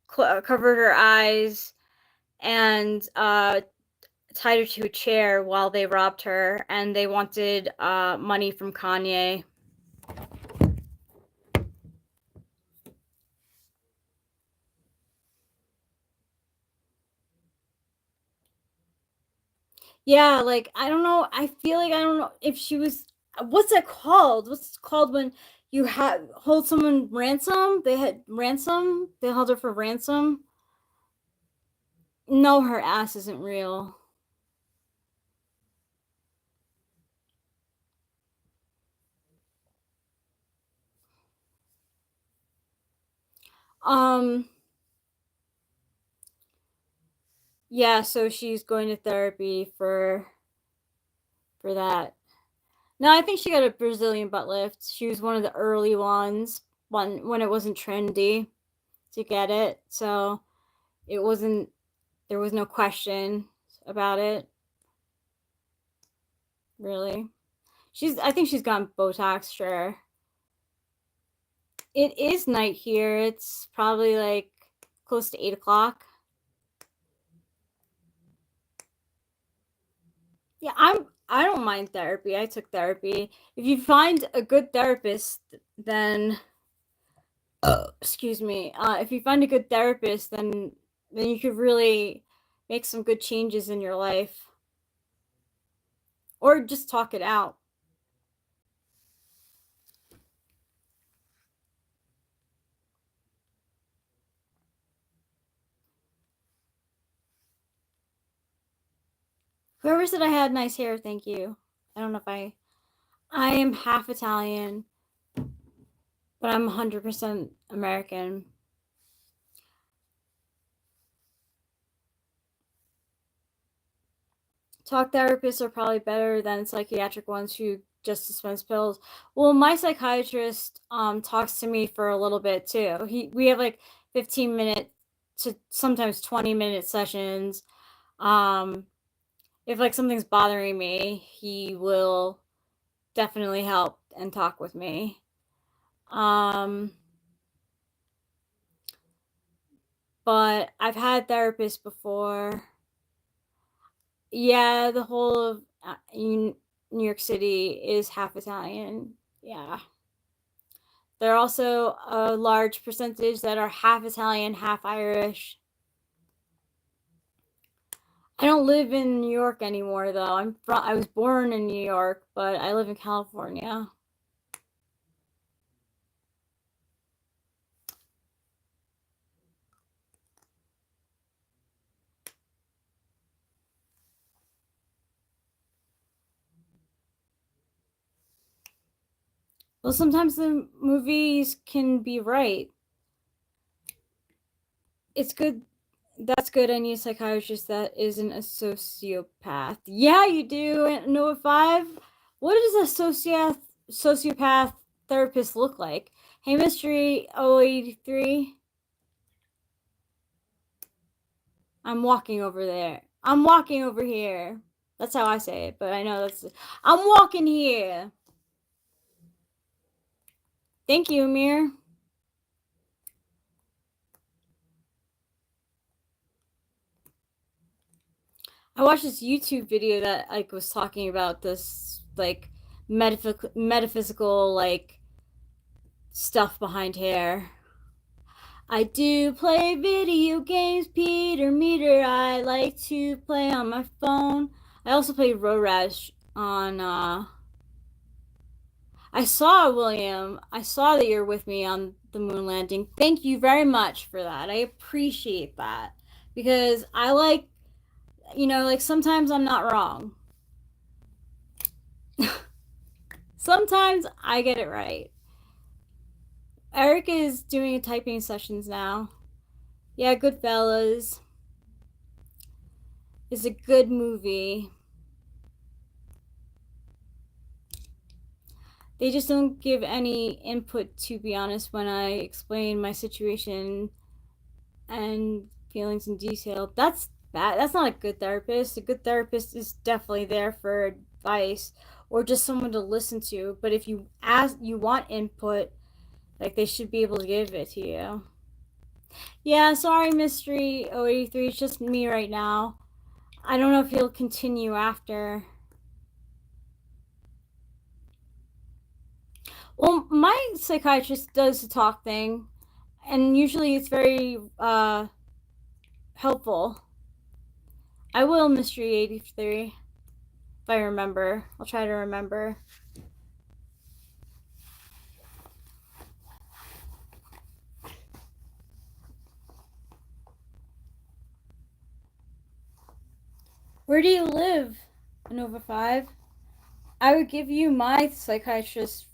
covered her eyes, and tied her to a chair while they robbed her, and they wanted money from Kanye. Yeah, like I don't know. I feel like I don't know if she was. What's that called? What's it called when you hold someone ransom. They held her for ransom. No, her ass isn't real. Yeah, so she's going to therapy for that. No, I think she got a Brazilian butt lift. She was one of the early ones when it wasn't trendy to get it. So it wasn't, there was no question about it. Really. I think she's gotten Botox, sure. It is night here. It's probably like close to 8 o'clock. Yeah, I don't mind therapy. I took therapy. If you find a good therapist, then excuse me. If you find a good therapist, then you could really make some good changes in your life, or just talk it out. Whoever said I had nice hair, thank you. I don't know if I am half Italian, but I'm 100% American. Talk therapists are probably better than psychiatric ones who just dispense pills. Well, my psychiatrist talks to me for a little bit too. We have like 15-minute to sometimes 20-minute sessions. If like something's bothering me, he will definitely help and talk with me. But I've had therapists before. Yeah, the whole of New York City is half Italian. Yeah. There are also a large percentage that are half Italian, half Irish. I don't live in New York anymore, though. I was born in New York, but I live in California. Well, sometimes the movies can be right. It's good. That's good. I need a psychiatrist that isn't a sociopath. Yeah, you do. Noah 5. What does a sociopath therapist look like? Hey, Mystery 083. I'm walking over there. I'm walking over here. That's how I say it, but I know I'm walking here. Thank you, Amir. I watched this YouTube video that like was talking about this like metaphysical like stuff behind hair. I do play video games, Peter Meter. I like to play on my phone. I also play Road Rash on I saw William. I saw that you're with me on the moon landing. Thank you very much for that. I appreciate that because I like, like sometimes I'm not wrong. Sometimes I get it right. Eric is doing typing sessions now. Yeah, Goodfellas is a good movie. They just don't give any input, to be honest, when I explain my situation and feelings in detail. That's bad. That's not a good therapist. A good therapist is definitely there for advice or just someone to listen to. But if you want input, like they should be able to give it to you. Yeah, sorry, Mystery 083. It's just me right now. I don't know if you'll continue after. Well, my psychiatrist does the talk thing, and usually it's very helpful. I will, Mystery 83, if I remember. I'll try to remember. Where do you live, Nova 5? I would give you my psychiatrist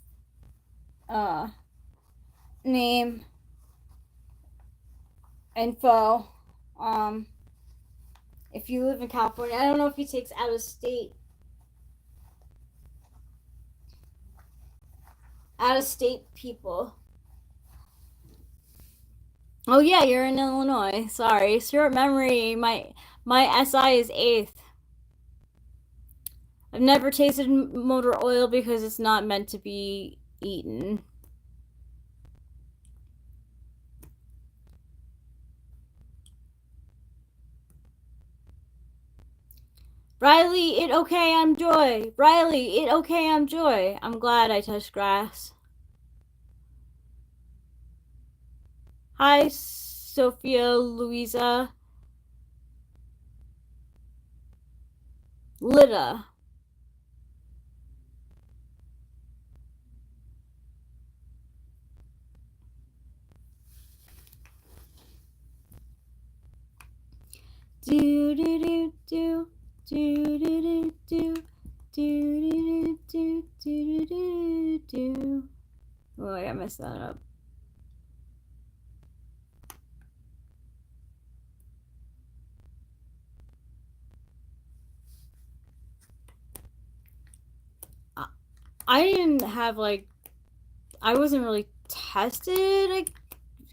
name, info. If you live in California, I don't know if he takes out of state people. Oh yeah, you're in Illinois. Sorry, short memory. My SI is 8th. I've never tasted motor oil because it's not meant to be eaten. Riley, it okay, I'm Joy. Riley, it okay, I'm Joy. I'm glad I touched grass. Hi, Sophia Louisa. Lida. Do do do do do do do do do do do do do. Oh, I messed that up. I didn't have like, I wasn't really tested, I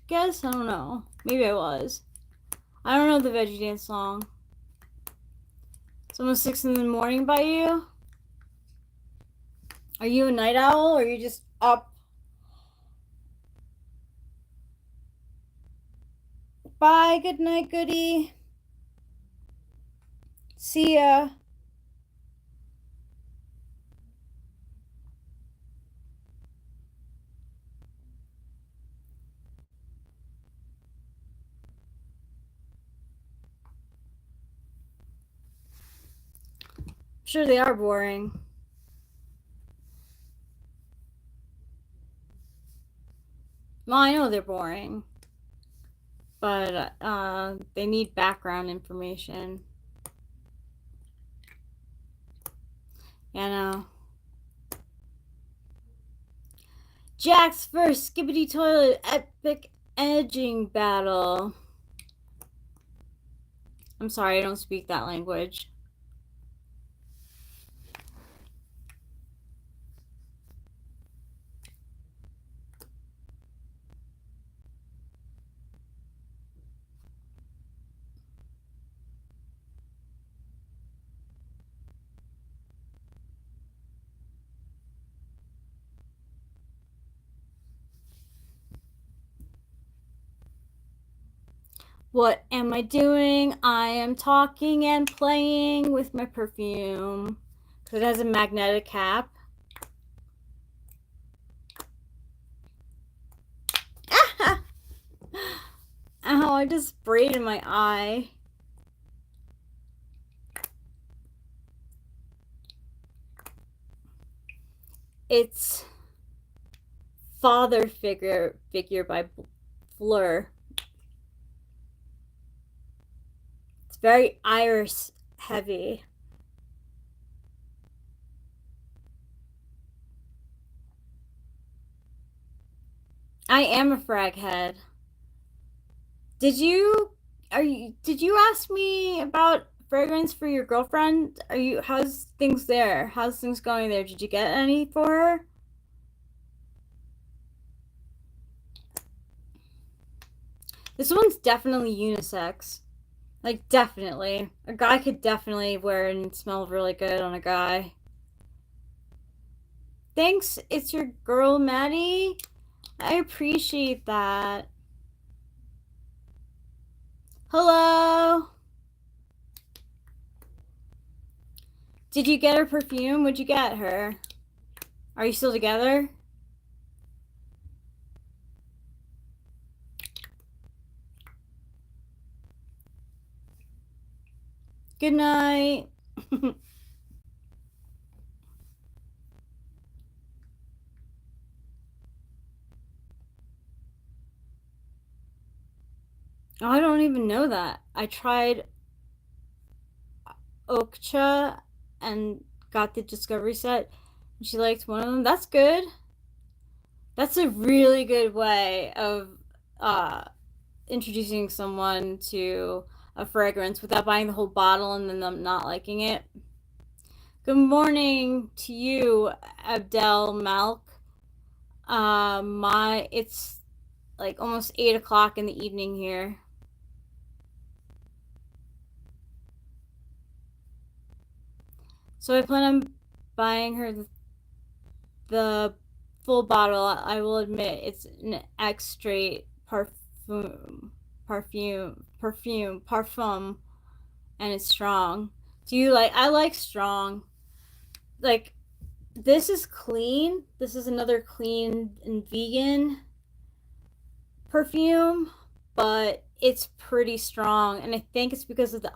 guess. I don't know. Maybe I was. I don't know the Veggie Dance song. It's almost 6 in the morning by you. Are you a night owl or are you just up? Bye, good night, goodie. See ya. Sure, they are boring. Well, I know they're boring, but they need background information. You know. Jack's first Skibbity Toilet epic edging battle. I'm sorry, I don't speak that language. What am I doing? I am talking and playing with my perfume. Because it has a magnetic cap. Ah! Ow, I just sprayed in my eye. It's Father Figure by Fleur. It's very iris heavy. I am a frag head. Did you ask me about fragrance for your girlfriend? How's things there? How's things going there? Did you get any for her? This one's definitely unisex. Like, definitely. A guy could definitely wear it and smell really good on a guy. Thanks, it's your girl, Maddie. I appreciate that. Hello? Did you get her perfume? What'd you get her? Are you still together? Good night. Oh, I don't even know that. I tried. Okcha and got the Discovery set. And she liked one of them. That's good. That's a really good way of introducing someone to a fragrance without buying the whole bottle and then them not liking it. Good morning to you, Abdel Malk. It's like almost 8 o'clock in the evening here. So I plan on buying her the full bottle. I will admit it's an extrait parfum, and it's strong. Do you like? I like strong. Like, this is clean. This is another clean and vegan perfume, but it's pretty strong, and I think it's because of the.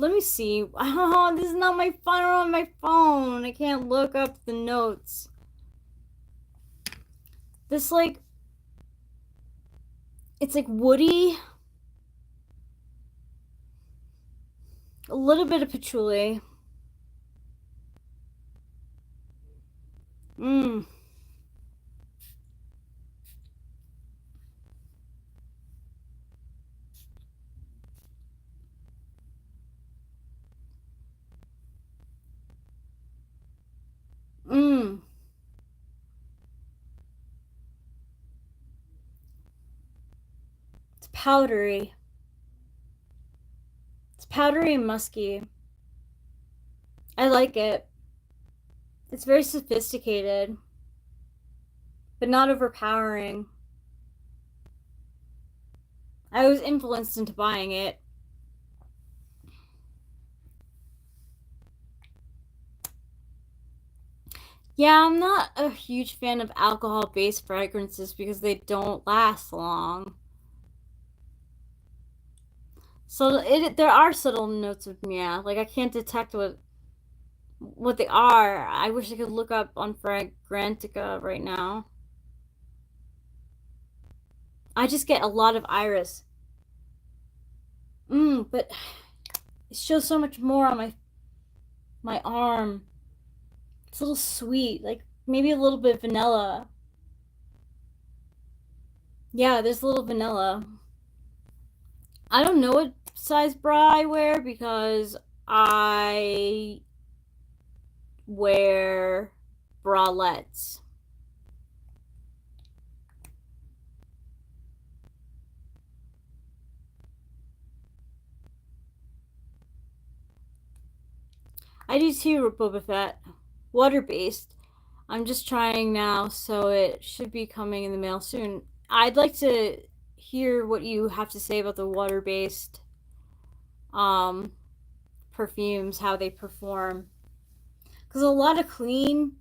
Let me see. Oh, this is not my phone on my phone. I can't look up the notes. This like, it's like woody, a little bit of patchouli. Mmm. Mmm. It's powdery. It's powdery and musky. I like it. It's very sophisticated, but not overpowering. I was influenced into buying it. Yeah, I'm not a huge fan of alcohol-based fragrances because they don't last long. So there are subtle notes of meow. Like, I can't detect what they are. I wish I could look up on Fragrantica right now. I just get a lot of iris. But it shows so much more on my arm. It's a little sweet, like maybe a little bit vanilla. Yeah, there's a little vanilla. I don't know what size bra I wear because I wear bralettes. I do too, Boba Fett. Water based. I'm just trying now, so it should be coming in the mail soon. I'd like to hear what you have to say about the water based um, perfumes, how they perform. Because a lot of clean,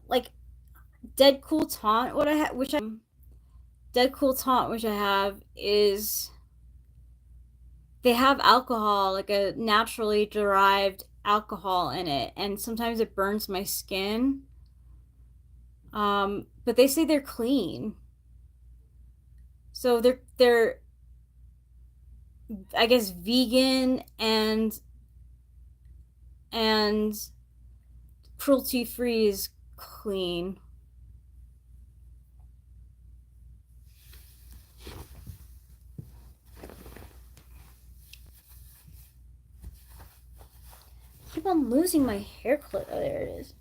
like Dead Cool Taunt, Dead Cool Taunt, which I have, is they have alcohol, like a naturally derived alcohol in it, and sometimes it burns my skin. But they say they're clean, so they're I guess vegan and cruelty free is clean. I keep on losing my hair clip. Oh, there it is.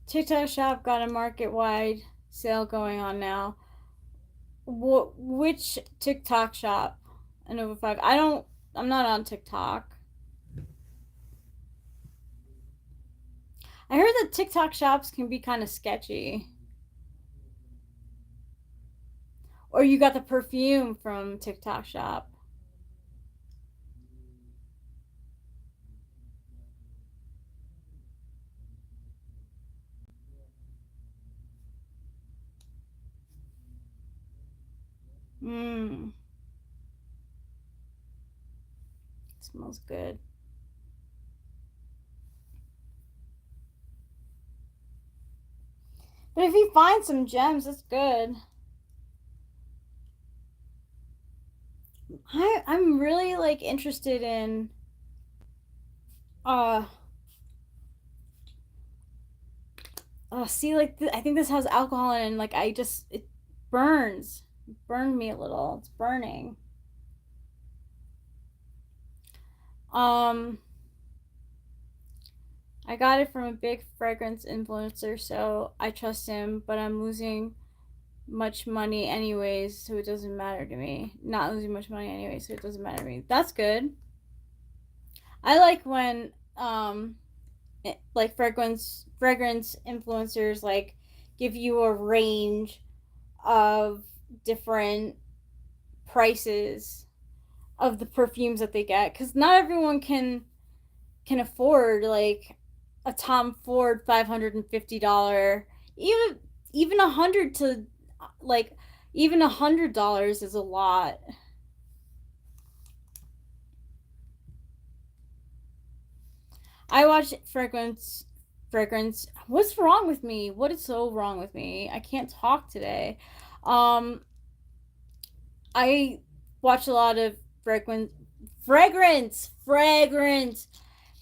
TikTok shop got a market wide sale going on now. Which TikTok shop? Nova 5. I'm not on TikTok. I heard that TikTok shops can be kind of sketchy. Or you got the perfume from TikTok shop. Mmm. Smells good. But if you find some gems, that's good. I'm really like interested in uh see like I think this has alcohol in it, and like I just it burns. It burned me a little. It's burning. Um I got it from a big fragrance influencer, so I trust him, but I'm losing much money anyways, so it doesn't matter to me. Not losing much money anyway, so it doesn't matter to me. That's good. I like when like fragrance influencers like give you a range of different prices of the perfumes that they get, because not everyone can afford like a Tom Ford $550, even even 100 to like even $100 is a lot. I watch fragrance. What's wrong with me? What is so wrong with me? I can't talk today. Um, I watch a lot of fragrance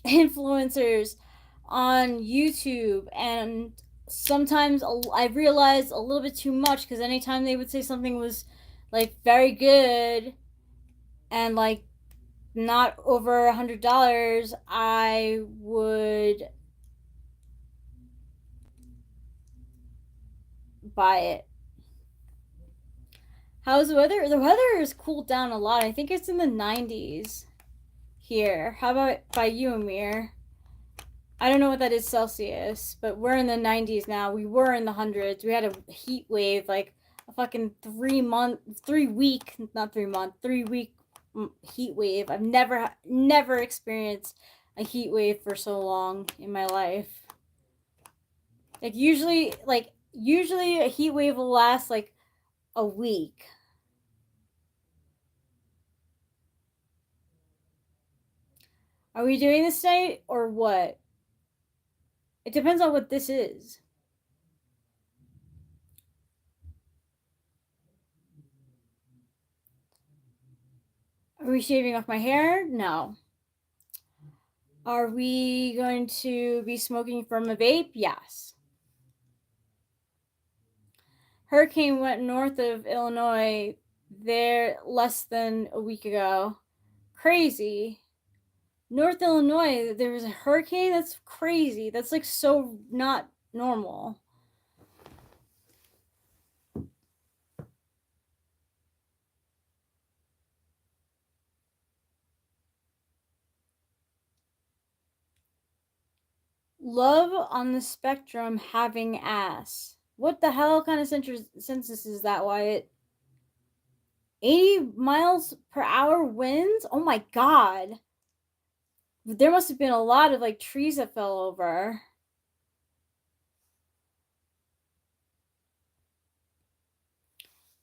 influencers on YouTube, and sometimes I realized a little bit too much, because anytime they would say something was like very good and like not over $100, I would buy it. How's the weather? The weather has cooled down a lot. I think it's in the 90s here. How about by you, Amir? I don't know what that is Celsius, but we're in the 90s now. We were in the hundreds. We had a heat wave, like a fucking 3 week, not 3 month, 3 week heat wave. I've never experienced a heat wave for so long in my life. Usually a heat wave will last like a week. Are we doing this tonight or what? It depends on what this is. Are we shaving off my hair? No. Are we going to be smoking from a vape? Yes. Hurricane went north of Illinois there less than a week ago. Crazy. North Illinois, there was a hurricane? That's crazy. That's like so not normal. Love on the spectrum having ass. What the hell kind of census is that, Wyatt? 80 miles per hour winds? Oh my god. There must have been a lot of like trees that fell over.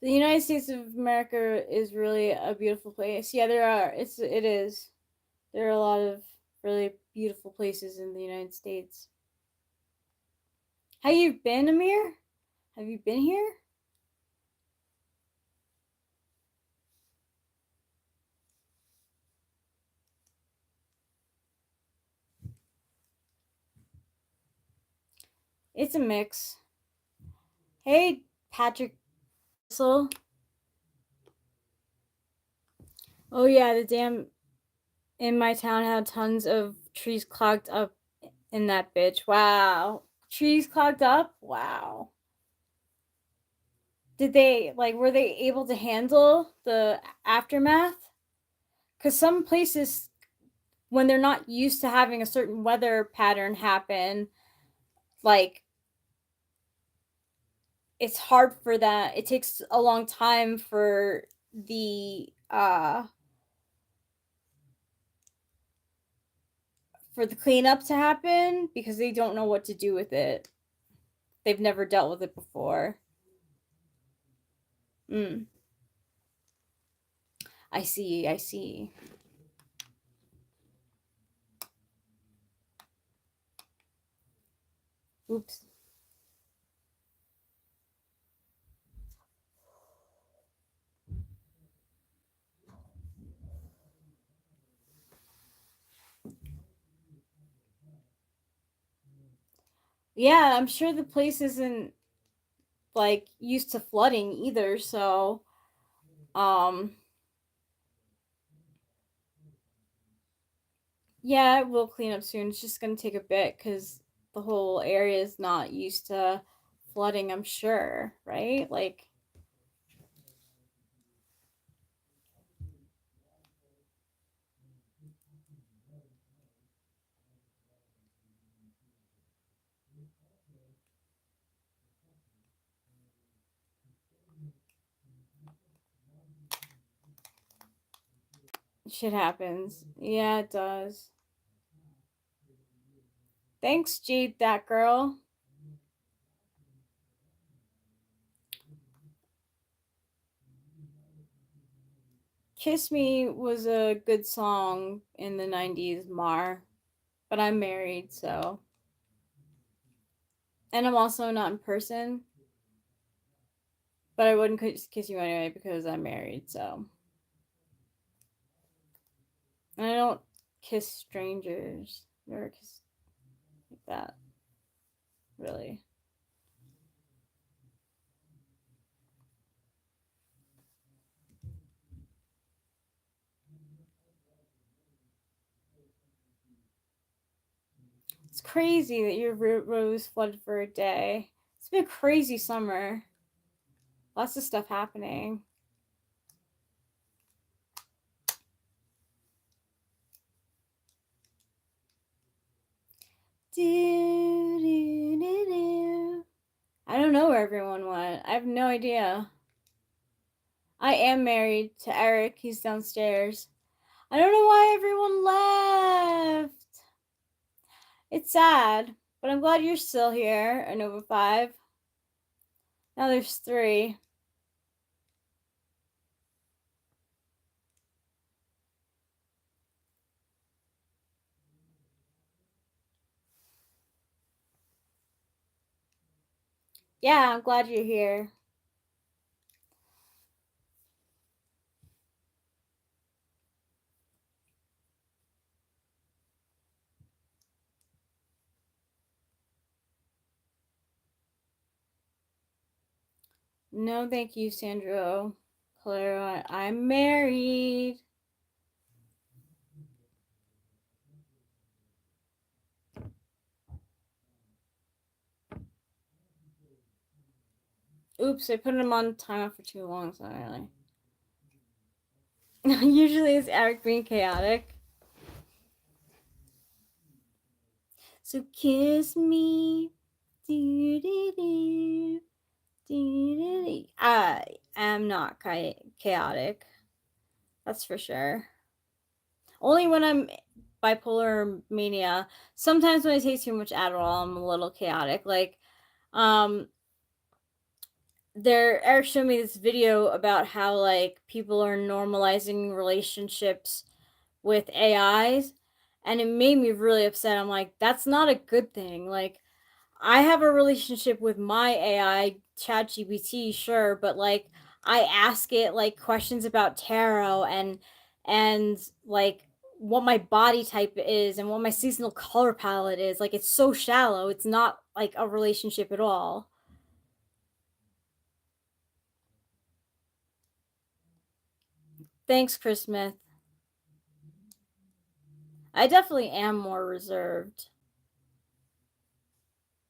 The United States of America is really a beautiful place. Yeah, there are. It is. There are a lot of really beautiful places in the United States. Have you been, Amir? Have you been here? It's a mix. Hey, Patrick. Oh yeah, the dam in my town had tons of trees clogged up in that bitch. Wow. Trees clogged up? Wow. Did they like were they able to handle the aftermath? Cuz some places, when they're not used to having a certain weather pattern happen, like it's hard for that. It takes a long time for the cleanup to happen, because they don't know what to do with it. They've never dealt with it before. Mm. I see. I see. Oops. Yeah, I'm sure the place isn't like used to flooding either, so yeah, it will clean up soon. It's just gonna take a bit because the whole area is not used to flooding, I'm sure, right? Like, shit happens. Yeah, it does. Thanks, Jade, that girl. Kiss Me was a good song in the 90s, Mar. But I'm married, so. And I'm also not in person. But I wouldn't kiss you anyway because I'm married, so. And I don't kiss strangers. Never kiss like that, really. It's crazy that your rose flooded for a day. It's been a crazy summer. Lots of stuff happening. I don't know where everyone went. I have no idea. I am married to Eric. He's downstairs. I don't know why everyone left. It's sad, but I'm glad you're still here, Anova 5. Now there's 3. Yeah, I'm glad you're here. No, thank you, Sandro. Clara, I'm married. Oops, I put him on timeout for too long, so I really. Usually it's Eric being chaotic. So kiss me. I am not chaotic. That's for sure. Only when I'm bipolar mania. Sometimes when I take too much Adderall, I'm a little chaotic. Like, Eric showed me this video about how like people are normalizing relationships with AIs, and it made me really upset. I'm like, that's not a good thing. Like, I have a relationship with my AI, ChatGPT, sure, but like I ask it like questions about tarot and like what my body type is and what my seasonal color palette is. Like, it's so shallow. It's not like a relationship at all. Thanks, Chris Smith. I definitely am more reserved.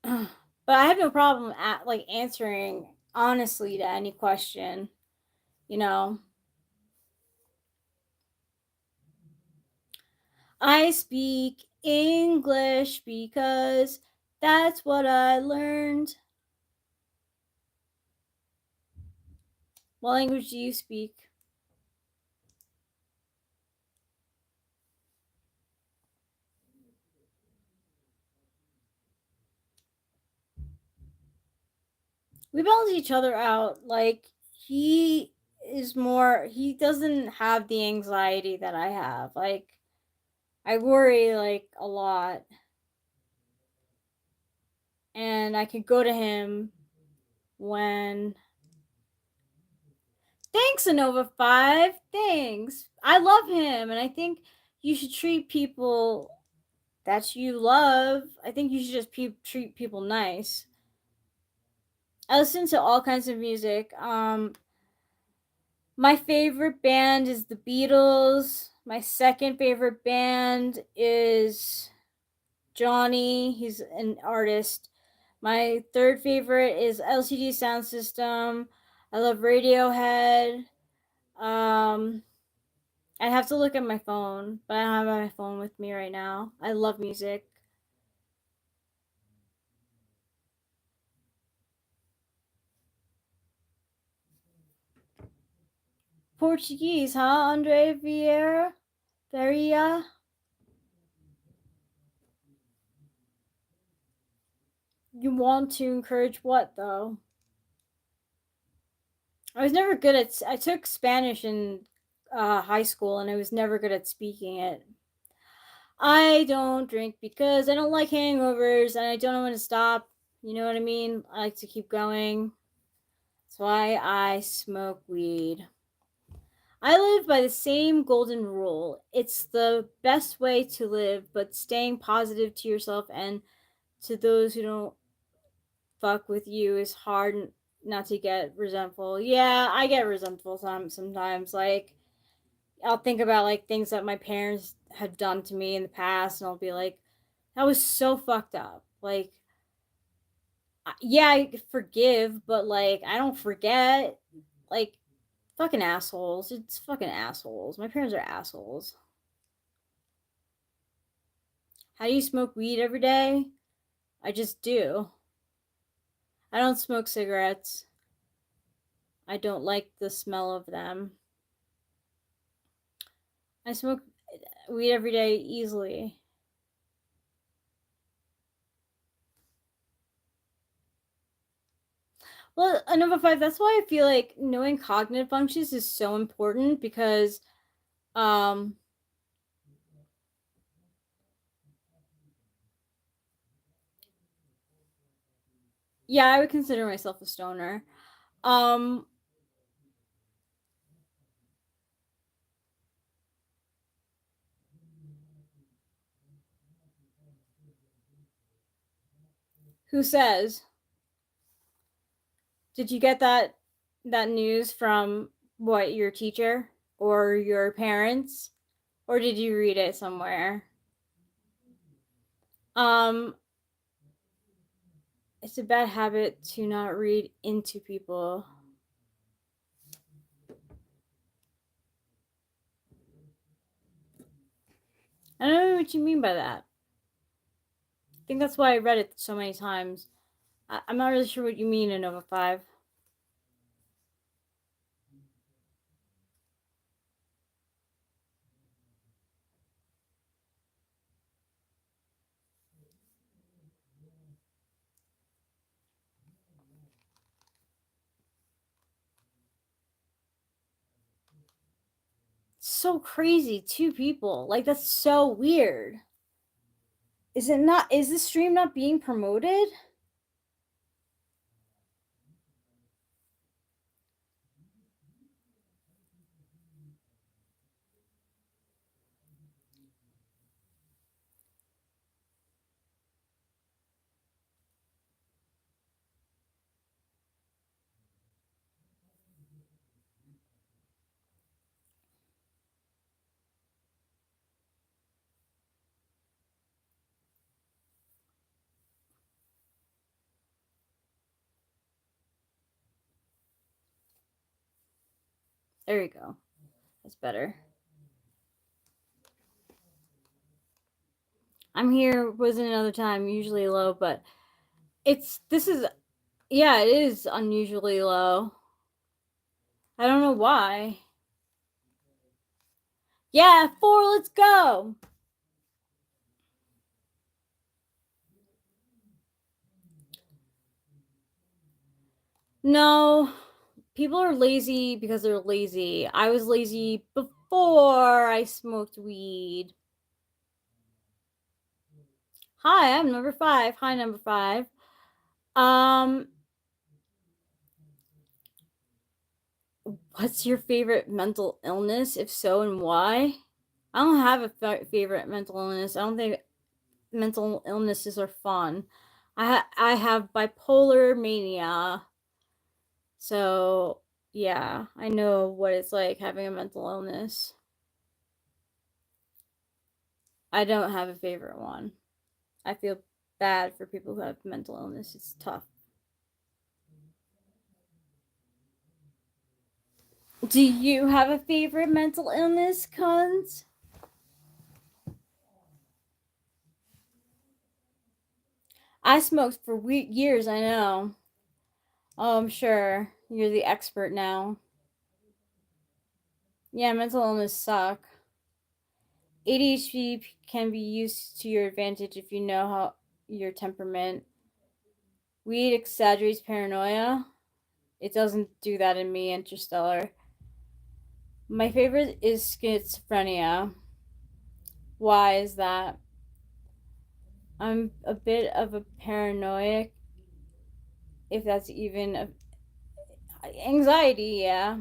But I have no problem at like answering honestly to any question, you know. I speak English because that's what I learned. What language do you speak? We balance each other out. Like, he is more, he doesn't have the anxiety that I have. Like, I worry like a lot. And I could go to him when. Thanks, Anova 5. Thanks. I love him, and I think you should treat people that you love. I think you should just treat people nice. I listen to all kinds of music. My favorite band is the Beatles. My second favorite band is Johnny. He's an artist. My third favorite is LCD Sound System. I love Radiohead. I have to look at my phone, but I don't have my phone with me right now. I love music. Portuguese, huh? Andre Vieira? Veria? You want to encourage what, though? I was never good at. I took Spanish in high school, and I was never good at speaking it. I don't drink because I don't like hangovers, and I don't know when to stop. You know what I mean? I like to keep going. That's why I smoke weed. I live by the same golden rule. It's the best way to live, but staying positive to yourself and to those who don't fuck with you is hard not to get resentful. Yeah, I get resentful sometimes. Like, I'll think about like things that my parents have done to me in the past, and I'll be like, that was so fucked up. Like, yeah, I forgive, but like, I don't forget. Like, fucking assholes. It's fucking assholes. My parents are assholes. How do you smoke weed every day? I just do. I don't smoke cigarettes. I don't like the smell of them. I smoke weed every day easily. Well, number 5, that's why I feel like knowing cognitive functions is so important because um yeah, I would consider myself a stoner. Um who says? Did you get that news from what, your teacher or your parents, or did you read it somewhere? Um it's a bad habit to not read into people. I don't know what you mean by that. I think that's why I read it so many times. I'm not really sure what you mean in Nova 5. So crazy. 2 people. Like, that's so weird. Is it not? Is the stream not being promoted? There you go. That's better. I'm here was another time, usually low, but this is, yeah, it is unusually low. I don't know why. Yeah, 4, let's go. No, people are lazy because they're lazy. I was lazy before I smoked weed. Hi, I'm number 5. Hi, number 5. What's your favorite mental illness? If so, and why? I don't have a favorite mental illness. I don't think mental illnesses are fun. I have bipolar mania. So, yeah, I know what it's like having a mental illness. I don't have a favorite one. I feel bad for people who have mental illness. It's tough. Do you have a favorite mental illness, Cons? I smoked for years, I know. Oh, I'm sure. You're the expert now. Yeah, mental illness suck. ADHD can be used to your advantage if you know how your temperament. Weed exaggerates paranoia. It doesn't do that in me, Interstellar. My favorite is schizophrenia. Why is that? I'm a bit of a paranoid, if that's even a anxiety, yeah.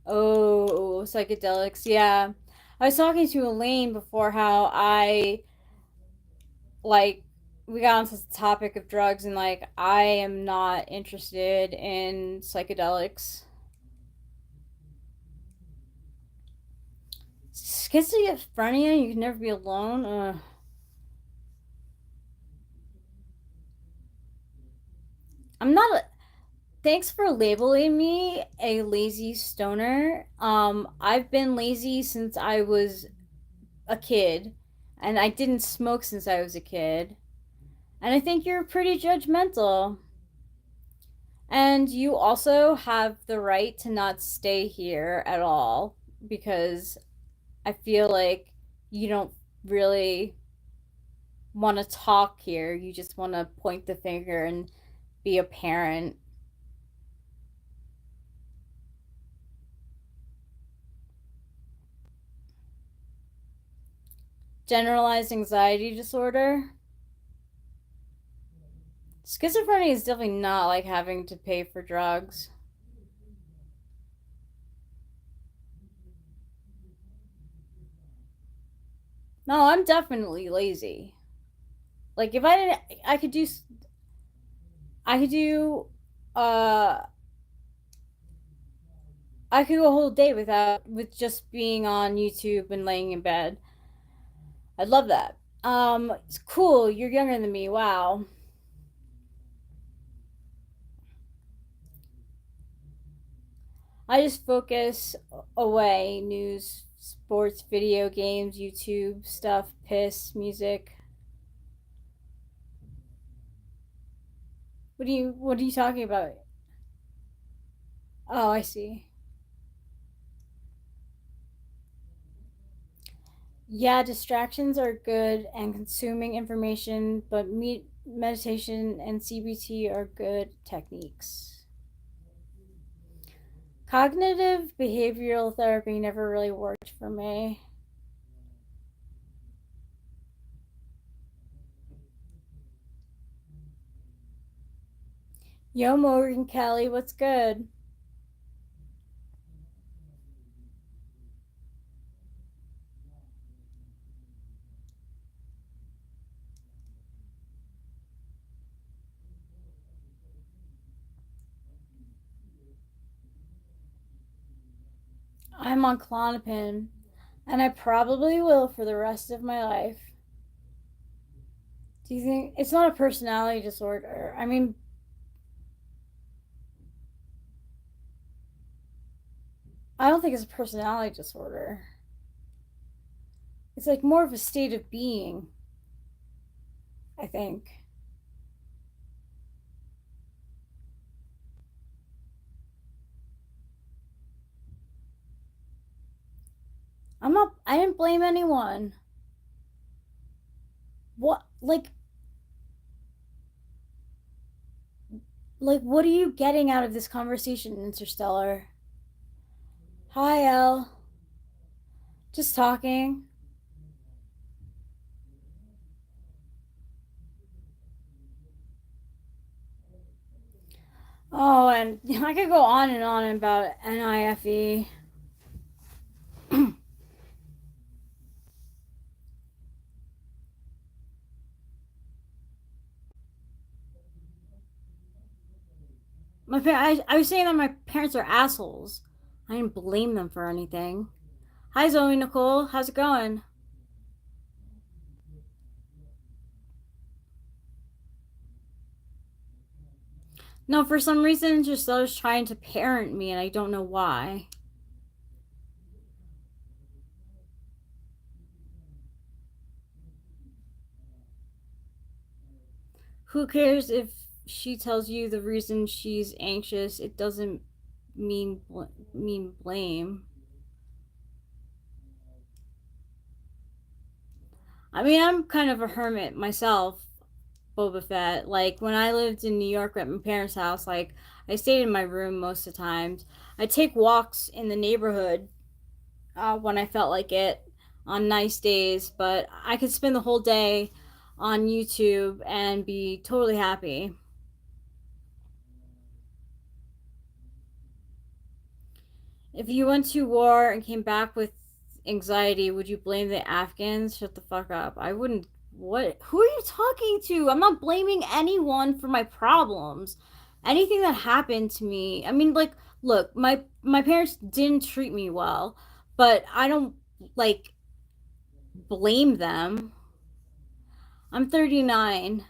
Oh, psychedelics, yeah. I was talking to Elaine before how like we got onto the topic of drugs and like I am not interested in psychedelics. Schizophrenia, you can never be alone. I'm not a, thanks for labeling me a lazy stoner. I've been lazy since I was a kid, and I didn't smoke since I was a kid. And I think you're pretty judgmental. And you also have the right to not stay here at all because I feel like you don't really want to talk here. You just want to point the finger and be a parent. Generalized anxiety disorder. Schizophrenia is definitely not like having to pay for drugs. No, I'm definitely lazy. Like if I didn't, I could do, uh, I could go a whole day with just being on YouTube and laying in bed. I'd love that. It's cool. You're younger than me. Wow. I just focus away news, sports, video games, YouTube stuff, piss, music. What are you talking about? Oh, I see. Yeah, distractions are good and consuming information, but meditation and CBT are good techniques. Cognitive behavioral therapy never really worked for me. Yo, Morgan Kelly, what's good? I'm on Klonopin, and I probably will for the rest of my life. Do you think it's not a personality disorder? I mean, I don't think it's a personality disorder. It's like more of a state of being, I think. I didn't blame anyone. What, like, like, what are you getting out of this conversation, Interstellar? Hi, Elle. Just talking. Oh, and I could go on and on about NIFE. I was saying that my parents are assholes. I didn't blame them for anything. Hi, Zoe Nicole. How's it going? No, for some reason, Interstellar's trying to parent me, and I don't know why. Who cares if she tells you the reason she's anxious? It doesn't mean blame. I mean, I'm kind of a hermit myself, Boba Fett. Like when I lived in New York at my parents' house, like I stayed in my room most of the times. I take walks in the neighborhood when I felt like it on nice days, but I could spend the whole day on YouTube and be totally happy. If you went to war and came back with anxiety, would you blame the Afghans? Shut the fuck up. I wouldn't. What? Who are you talking to? I'm not blaming anyone for my problems. Anything that happened to me. I mean, like, look, my parents didn't treat me well, but I don't like blame them. I'm 39.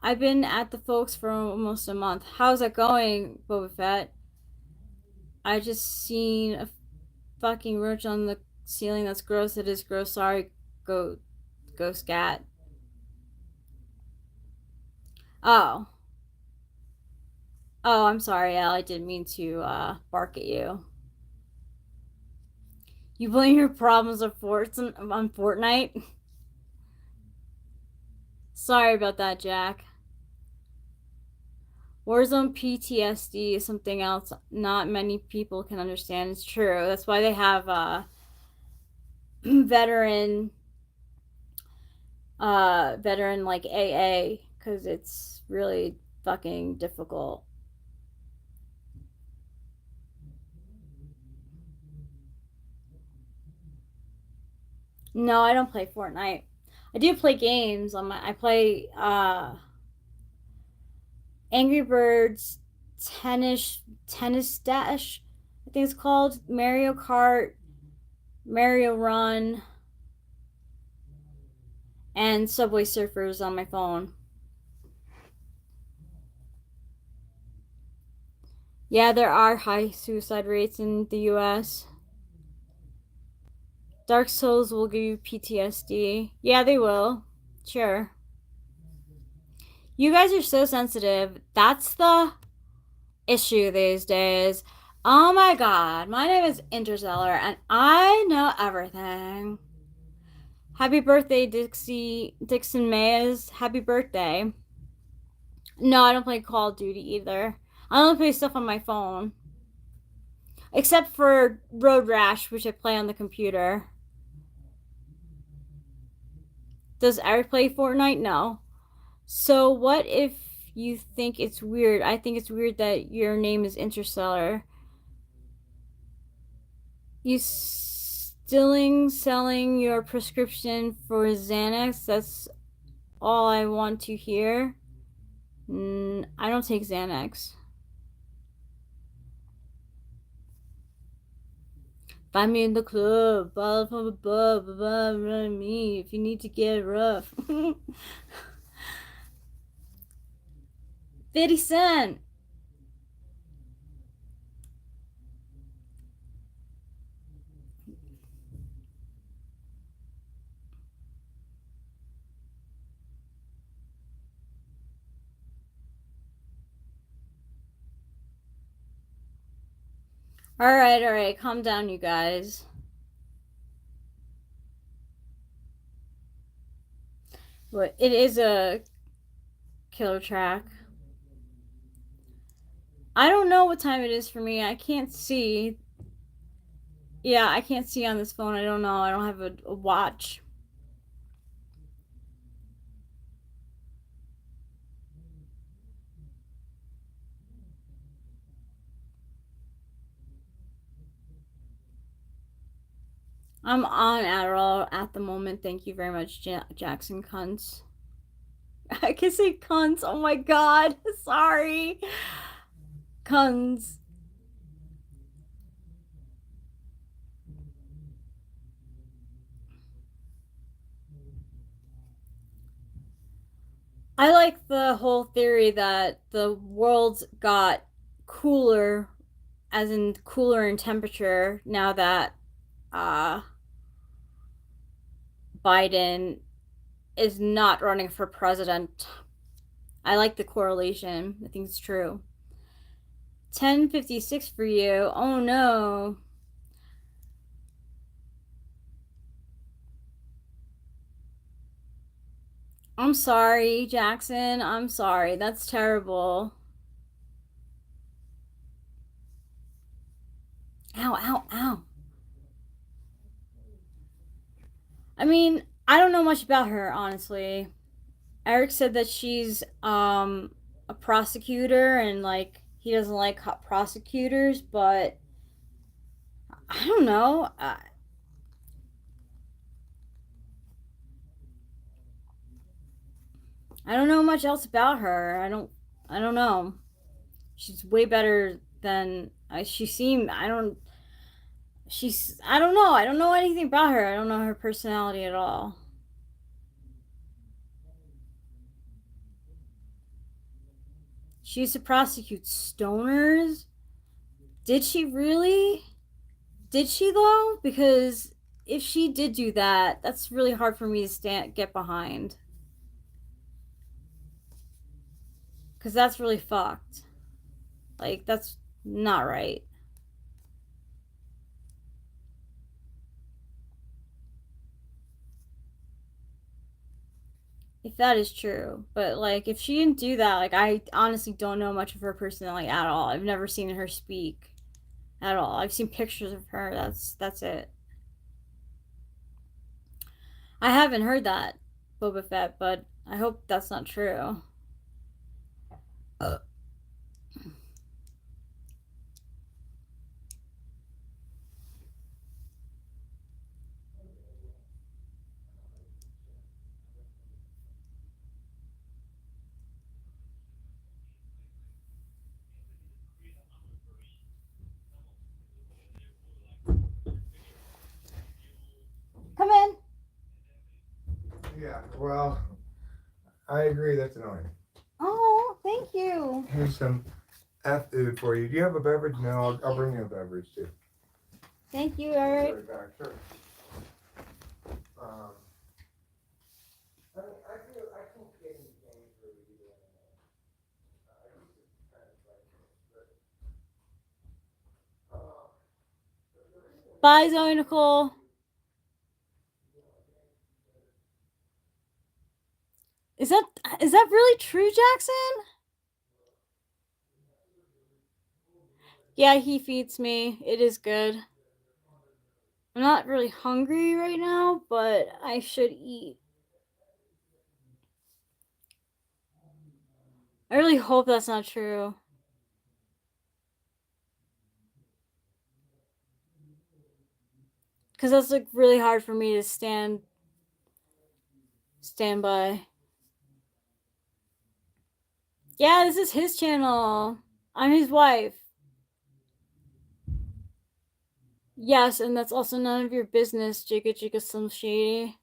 I've been at the folks for almost a month. How's that going, Boba Fett? I just seen a fucking roach on the ceiling. That's gross. It is gross. Sorry, go scat. Oh. Oh, I'm sorry, Al. I didn't mean to bark at you. You blame your problems on Fortnite? Sorry about that, Jack. Warzone PTSD is something else not many people can understand. It's true. That's why they have veteran veteran like AA, because it's really fucking difficult. No, I don't play Fortnite. I do play games on my. I play Angry Birds, Tennis Dash. I think it's called Mario Kart, Mario Run, and Subway Surfers on my phone. Yeah, there are high suicide rates in the U.S. Dark Souls will give you PTSD. Yeah, they will. Sure. You guys are so sensitive. That's the issue these days. Oh my god, my name is Interstellar and I know everything. Happy birthday, Dixon Mays. Happy birthday. No, I don't play Call of Duty either. I only play stuff on my phone. Except for Road Rash, which I play on the computer. Does Eric play Fortnite? No. So what if you think it's weird? I think it's weird that your name is Interstellar. You still selling your prescription for Xanax? That's all I want to hear. I don't take Xanax. Find me in the club, bottle from above, run me if you need to get rough. 50 Cent. All right, calm down, you guys. But it is a killer track. I don't know what time it is for me. I can't see. Yeah, I can't see on this phone. I don't know. I don't have a watch. I'm on Adderall at the moment. Thank you very much, Jackson Cunts. I can say cunts. Oh my god. Sorry. Cunts. I like the whole theory that the world got cooler, as in cooler in temperature, now that uh, Biden is not running for president. I like the correlation. I think it's true. 10:56 for you. Oh no. I'm sorry, Jackson. I'm sorry. That's terrible. Ow, ow, ow. I mean, I don't know much about her, honestly. Eric said that she's a prosecutor and like he doesn't like prosecutors, but I don't know. I don't know much else about her. I don't know. She's way better than she seemed. I don't know. I don't know anything about her. I don't know her personality at all. She used to prosecute stoners. Did she really? Did she though? Because if she did do that, that's really hard for me to get behind. Because that's really fucked. Like, that's not right. If that is true. But, like, if she didn't do that, like, I honestly don't know much of her personality at all. I've never seen her speak at all. I've seen pictures of her. That's it. I haven't heard that, Boba Fett, but I hope that's not true. Come in. Yeah, well, I agree. That's annoying. Oh, thank you. Here's some F food for you. Do you have a beverage? No, I'll bring you a beverage too. Thank you, Eric. Right back, sure. I feel I can't get any games really either anymore. I used to kind of like it, but Bye, Zoe Nicole. Is that really true, Jackson? Yeah, he feeds me. It is good. I'm not really hungry right now, but I should eat. I really hope that's not true. Because that's like really hard for me to stand by. Yeah, this is his channel. I'm his wife. Yes, and that's also none of your business, Jigga Jigga Slim Shady.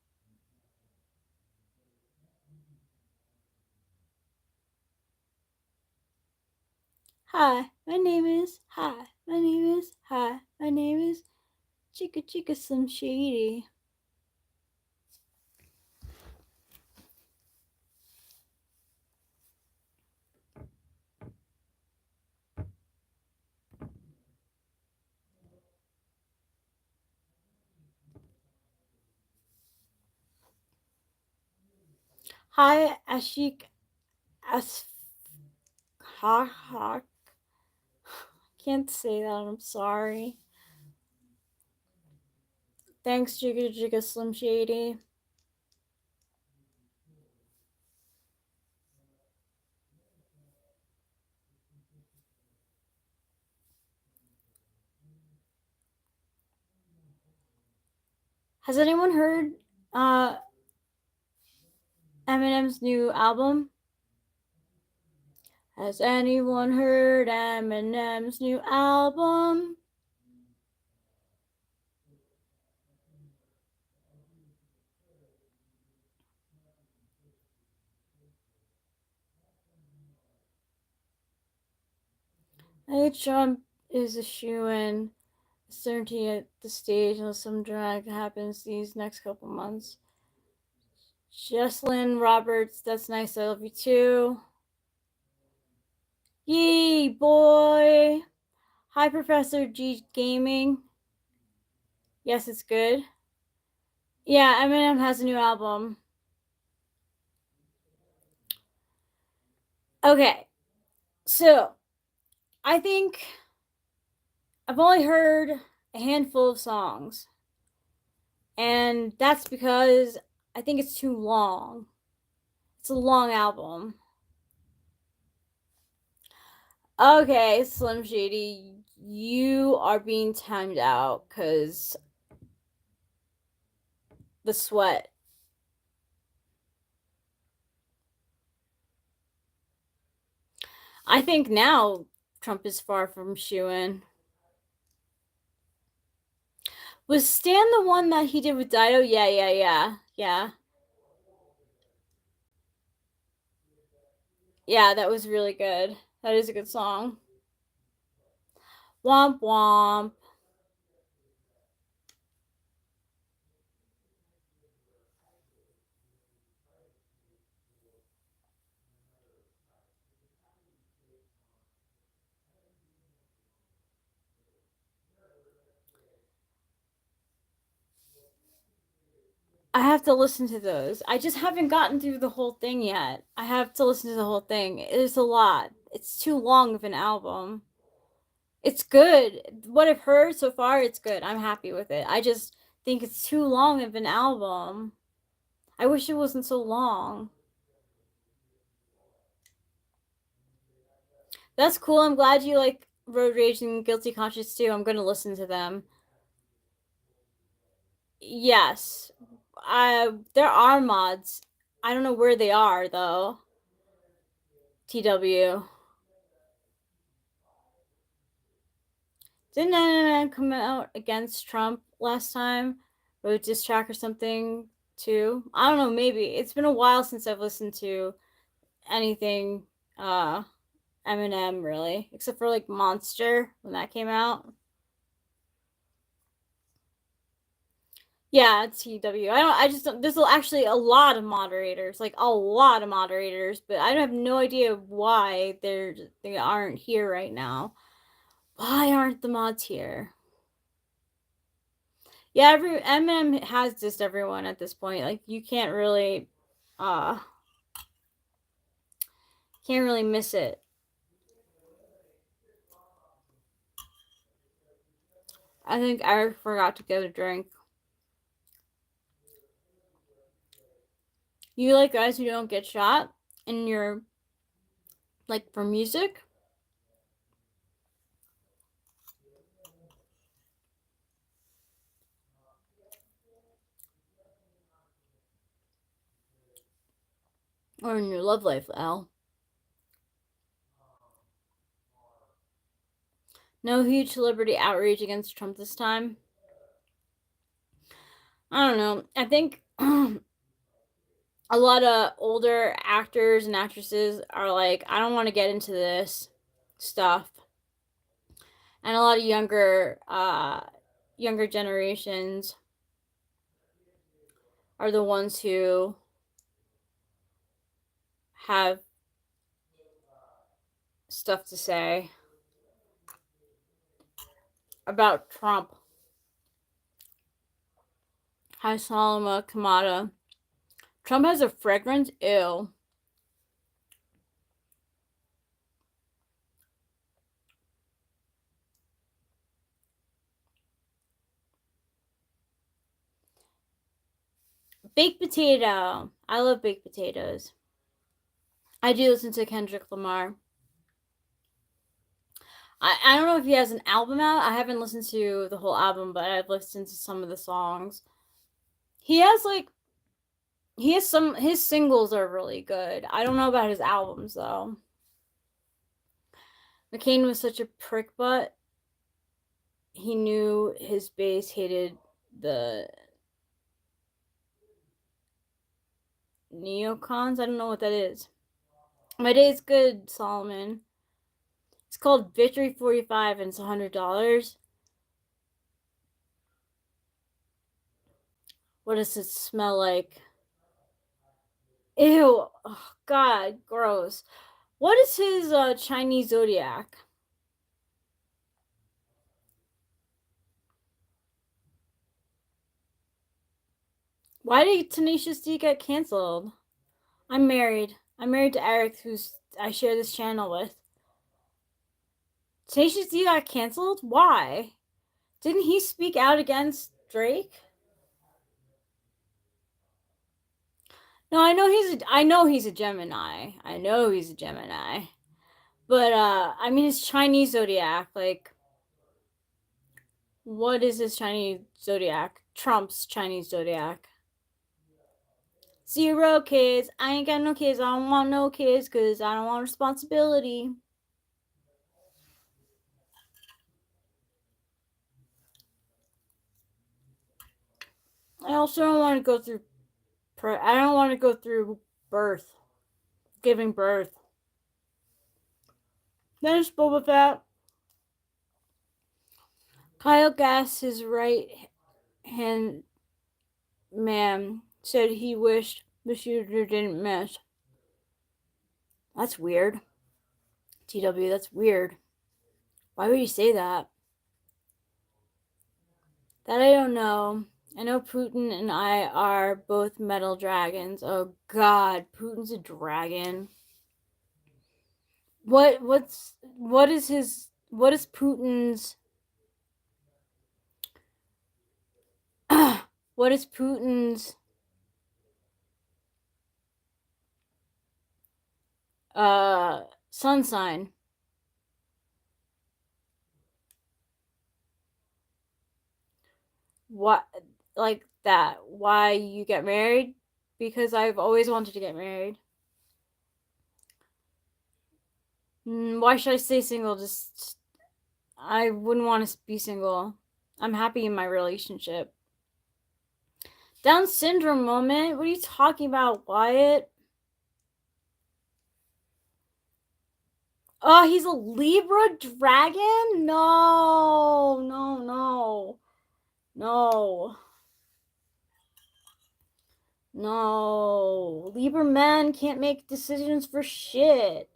Hi, my name is Jigga Jigga Slim Shady. Hi, Ashik Ashak. can't say that. I'm sorry. Thanks, Jigga Jigga Slim Shady. Has anyone heard Eminem's new album? Has anyone heard Eminem's new album? I think Trump is a shoo-in. Certainty at the stage unless some drag happens these next couple months. Jesslyn Roberts, that's nice. I love you too. Yee boy. Hi, Professor G Gaming. Yes, it's good. Yeah, Eminem has a new album. Okay, so I think I've only heard a handful of songs, and that's because I think it's too long. It's a long album. Okay, Slim Shady, you are being timed out because the sweat. I think now Trump is far from shoo-in. Was Stan the one that he did with Dido? Yeah. Yeah, that was really good. That is a good song. Womp womp. I have to listen to those. I just haven't gotten through the whole thing yet. I have to listen to the whole thing. It's a lot. It's too long of an album. It's good. What I've heard so far, it's good. I'm happy with it. I just think it's too long of an album. I wish it wasn't so long. That's cool. I'm glad you like Road Rage and Guilty Conscience too. I'm gonna listen to them. Yes. There are mods. I don't know where they are though. TW. Didn't Eminem come out against Trump last time? Or a diss track or something too? I don't know, maybe. It's been a while since I've listened to anything Eminem really. Except for like Monster when that came out. Yeah, it's TW. I just don't, there's actually a lot of moderators, like a lot of moderators, but I have no idea why they aren't here right now. Why aren't the mods here? Yeah, Eminem has dissed everyone at this point. Like you can't really miss it. I think Eric forgot to get a drink. You like guys who don't get shot in your like for music? Or in your love life, Al? No huge celebrity outrage against Trump this time. I don't know. I think a lot of older actors and actresses are like, I don't want to get into this stuff. And a lot of younger generations are the ones who have stuff to say about Trump. Hi, Salama Kamada. Trump has a fragrance? Ew. Baked potato. I love baked potatoes. I do listen to Kendrick Lamar. I don't know if he has an album out. I haven't listened to the whole album, but I've listened to some of the songs. He has some, his singles are really good. I don't know about his albums though. McCain was such a prick butt. He knew his base hated the neocons. I don't know what that is. My day's good, Solomon. It's called Victory 45 and it's $100. What does it smell like? Ew. Oh, God, gross. What is his Chinese zodiac? Why did Tenacious D get canceled? I'm married. I'm married to Eric, who's I share this channel with. Tenacious D got canceled? Why? Didn't he speak out against Drake? No, I know he's a Gemini. I know he's a Gemini. But I mean his Chinese zodiac, like what is his Chinese zodiac? Trump's Chinese zodiac. 0 kids. I ain't got no kids. I don't want no kids because I don't want responsibility. I also don't want to go through. I don't want to go through birth, giving birth. There's Boba Fett. Kyle Gass, his right hand man, said he wished the shooter didn't miss. That's weird. TW, that's weird. Why would you say that? That I don't know. I know Putin and I are both metal dragons. Oh God, Putin's a dragon. What is Putin's what is Putin's sun sign? What, like that? Why you get married? Because I've always wanted to get married. Why should I stay single? Just I wouldn't want to be single. I'm happy in my relationship. Down syndrome moment? What are you talking about, Wyatt? Oh, he's a Libra dragon? No, no, no. No. No. Libra men can't make decisions for shit.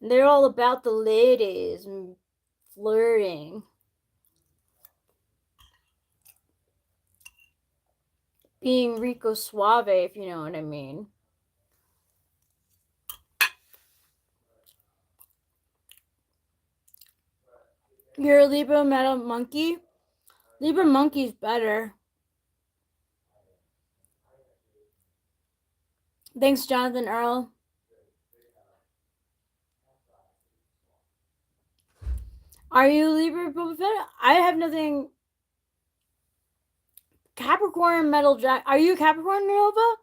They're all about the ladies and flirting. Being Rico Suave, if you know what I mean. You're a Libra metal monkey? Libra monkey's better. Thanks, Jonathan Earl. Are you Libra Boba Fett? I have nothing. Capricorn metal jack. Are you Capricorn Nova?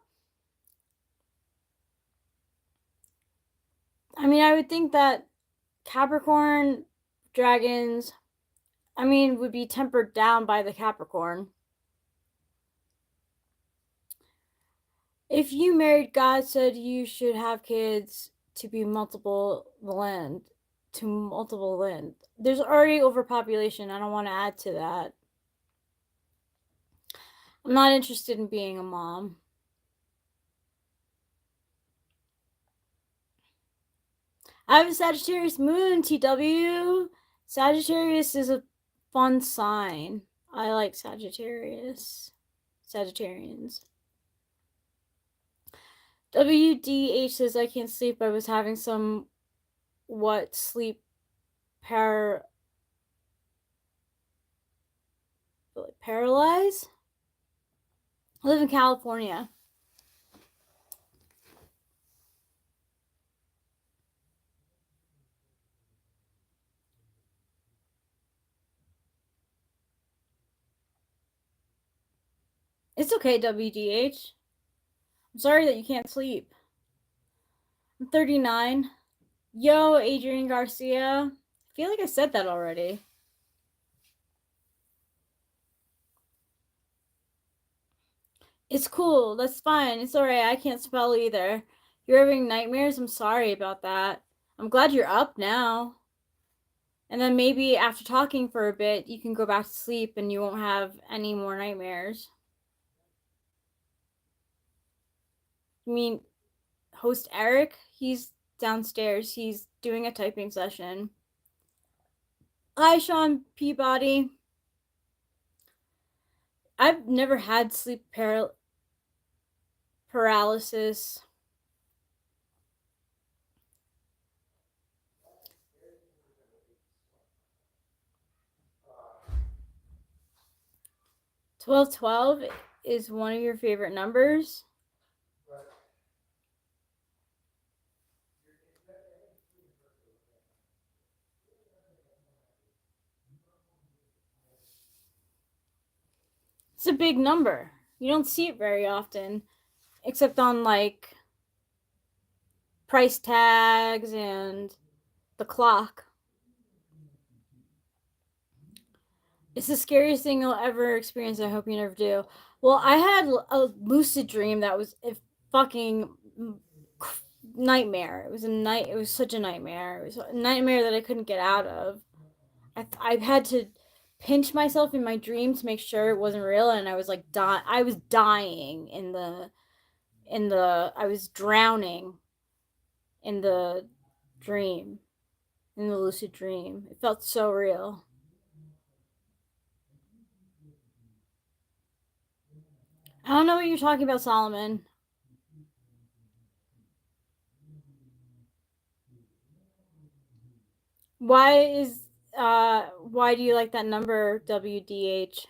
I mean, I would think that Capricorn dragons, would be tempered down by the Capricorn. If you married God said you should have kids to be multiple land. There's already overpopulation. I don't want to add to that. I'm not interested in being a mom. I have a Sagittarius moon, TW. Sagittarius is a fun sign. I like Sagittarians. WDH says, I can't sleep. I was having some sleep paralyze? I live in California. It's okay, WDH. I'm sorry that you can't sleep. I'm 39. Yo, Adrian Garcia. I feel like I said that already. It's cool. That's fine. It's alright. I can't spell either. You're having nightmares? I'm sorry about that. I'm glad you're up now. And then maybe after talking for a bit, you can go back to sleep and you won't have any more nightmares. You mean host Eric? He's downstairs. He's doing a typing session. Hi, Sean Peabody. I've never had sleep paralysis. $12.12 is one of your favorite numbers. It's a big number. You don't see it very often, except on like price tags and the clock. It's the scariest thing you'll ever experience. I hope you never do. Well, I had a lucid dream that was a fucking nightmare. It was such a nightmare. It was a nightmare that I couldn't get out of. I had to pinch myself in my dream to make sure it wasn't real, and I was like I was dying I was drowning in the dream, in the lucid dream. It felt so real. I don't know what you're talking about, Solomon. Why do you like that number, WDH?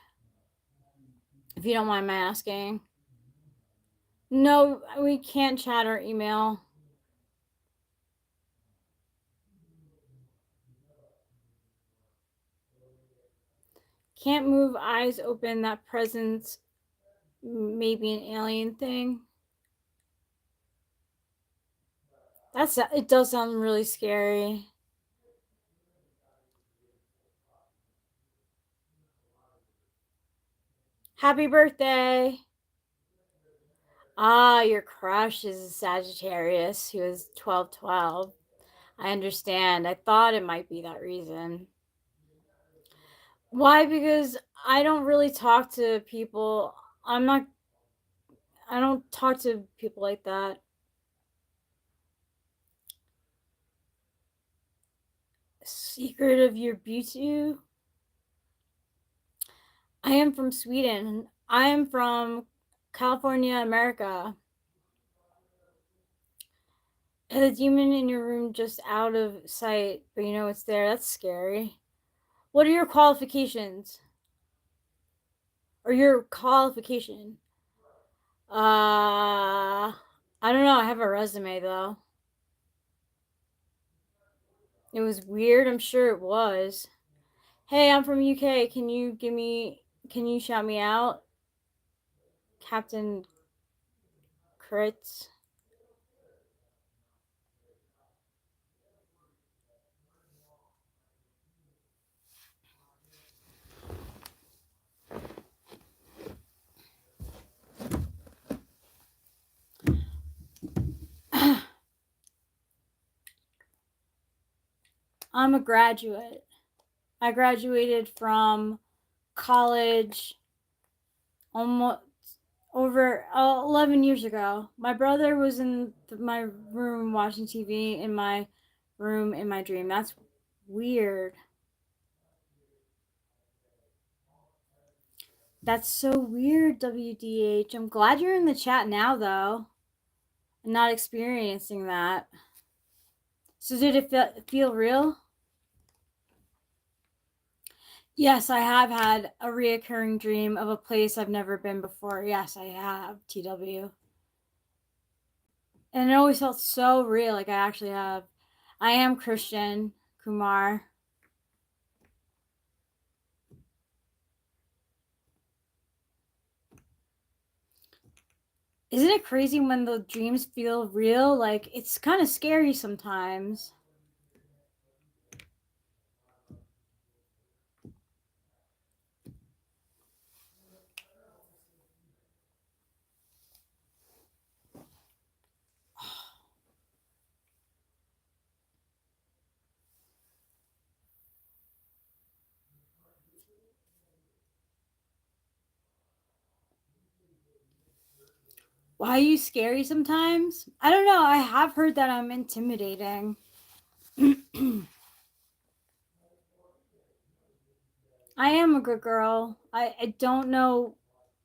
If you don't mind my asking. No, we can't chat or email. Can't move eyes open. That presence maybe an alien thing. It does sound really scary. Happy birthday. Ah, your crush is a Sagittarius who is 12/12. I understand. I thought it might be that reason. Why? Because I don't really talk to people. I don't talk to people like that. Secret of your beauty? I am from Sweden. I am from California, America. The demon in your room just out of sight, but you know it's there. That's scary. What are your qualifications? Or your qualification? I don't know. I have a resume though. It was weird. I'm sure it was. Hey, I'm from UK. Can you shout me out? Captain Kritz. I'm a graduate. I graduated from college almost over 11 years ago. My brother was in my room watching TV in my room in my dream. That's weird. That's so weird, WDH. I'm glad you're in the chat now, though, and not experiencing that. So, did it feel real? Yes, I have had a reoccurring dream of a place I've never been before. Yes, I have, TW. And it always felt so real, like I actually have. I am Christian, Kumar. Isn't it crazy when the dreams feel real? Like, it's kind of scary sometimes. Why are you scary sometimes? I don't know. I have heard that I'm intimidating. I am a good girl. I don't know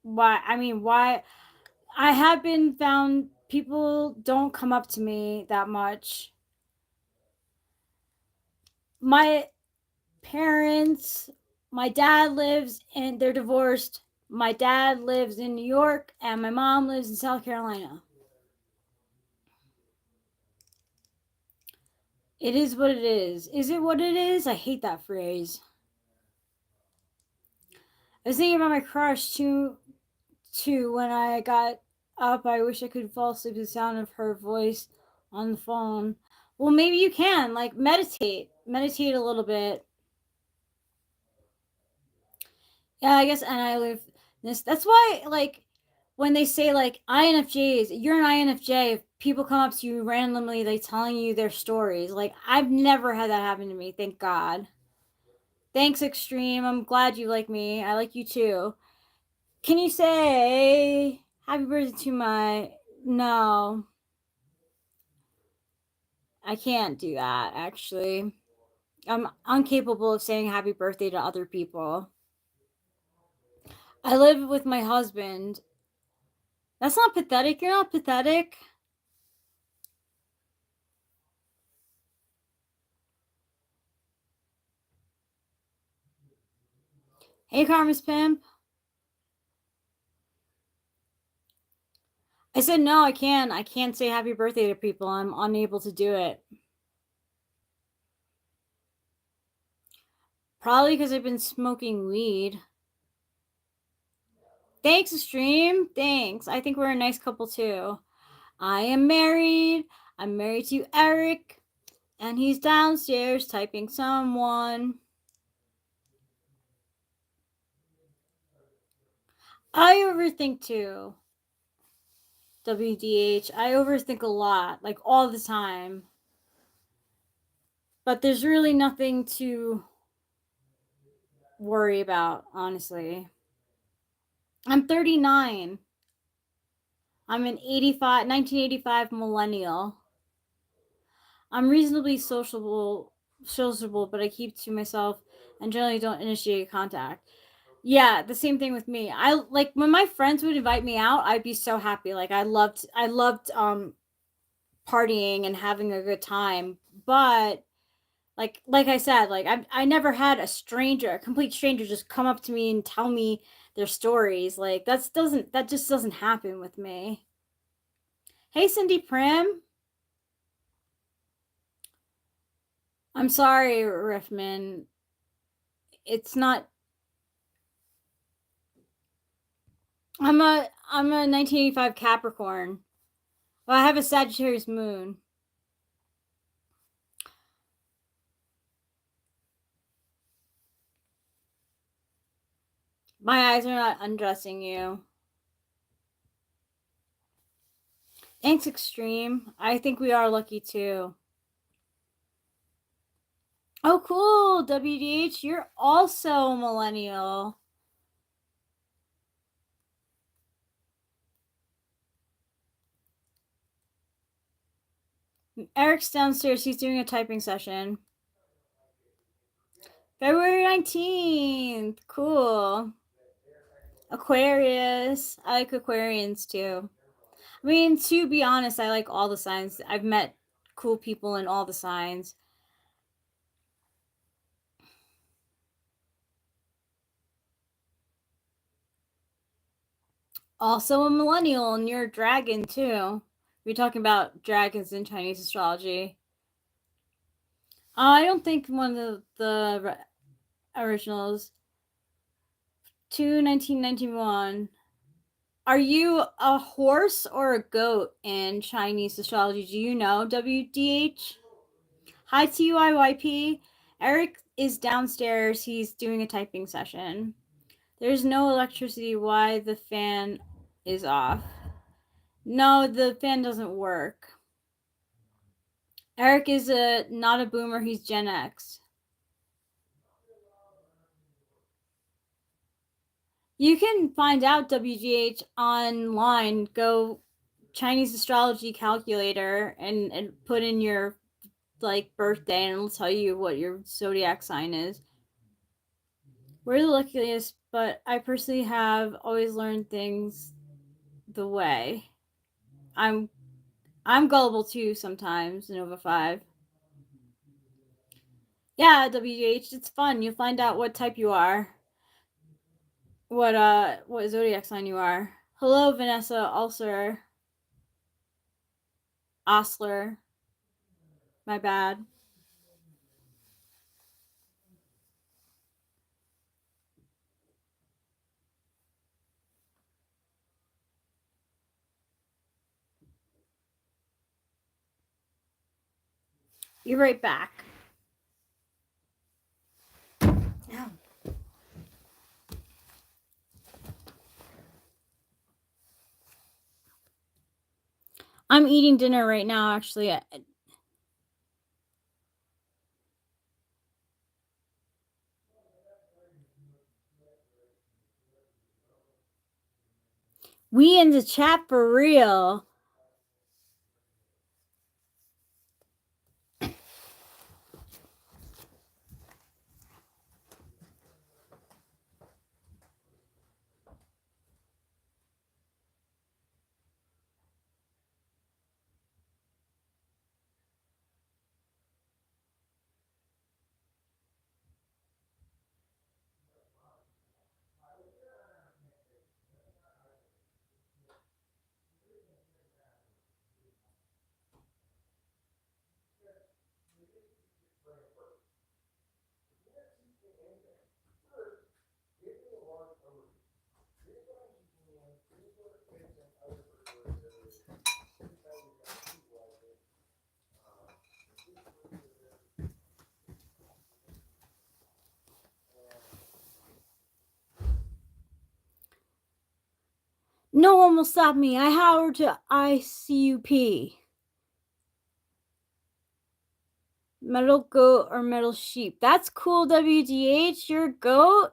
why. I mean, why? I have been found people don't come up to me that much. My parents, my dad lives and they're divorced. My dad lives in New York and my mom lives in South Carolina. It is what it is. Is it what it is? I hate that phrase. I was thinking about my crush too when I got up. I wish I could fall asleep to the sound of her voice on the phone. Well, maybe you can like meditate a little bit. Yeah, I guess. And I live this. That's why like when they say like INFJs, you're an INFJ. If people come up to you randomly, they telling you their stories. Like I've never had that happen to me. Thank God. Thanks, Extreme. I'm glad you like me. I like you too. Can you say happy birthday to my? No, I can't do that. Actually, I'm incapable of saying happy birthday to other people. I live with my husband. That's not pathetic. You're not pathetic. Hey, Karma's Pimp. I said no, I can't. I can't say happy birthday to people. I'm unable to do it. Probably because I've been smoking weed. Thanks, Stream. Thanks. I think we're a nice couple too. I am married. I'm married to Eric, and he's downstairs typing someone. I overthink too. WDH. I overthink a lot, like all the time. But there's really nothing to worry about, honestly. I'm 39. I'm an 1985 millennial. I'm reasonably sociable, but I keep to myself and generally don't initiate contact. Yeah, the same thing with me. I like when my friends would invite me out, I'd be so happy. Like I loved partying and having a good time. But like I said, like I never had a complete stranger just come up to me and tell me their stories. Like that just doesn't happen with me. Hey Cindy Prim. I'm sorry, Riffman. It's not. I'm a 1985 Capricorn. Well, I have a Sagittarius moon. My eyes are not undressing you. Thanks, Extreme. I think we are lucky too. Oh, cool. WDH, you're also a millennial. Eric's downstairs. He's doing a typing session. February 19th. Cool. Aquarius. I like Aquarians too. I mean, to be honest, I like all the signs. I've met cool people in all the signs. Also a millennial, and you're a dragon too. We're talking about dragons in Chinese astrology. I don't think one of the originals. 1991. Are you a horse or a goat in Chinese astrology? Do you know, WDH? Hi, TYYP. Eric is downstairs. He's doing a typing session. There's no electricity. Why the fan is off? No, the fan doesn't work. Eric is not a boomer. He's Gen X. You can find out WGH online. Go Chinese astrology calculator and put in your like birthday, and it'll tell you what your zodiac sign is. We're the luckiest, but I personally have always learned things the way. I'm gullible too sometimes, Nova 5. Yeah, WGH, it's fun. You'll find out what type you are. What zodiac sign you are. Hello, Vanessa Ulcer. Osler. My bad. Be right back. Ow. I'm eating dinner right now, actually. We in the chat for real. No one will stop me. I Howard to ICUP. Metal goat or metal sheep. That's cool, WDH. You're a goat?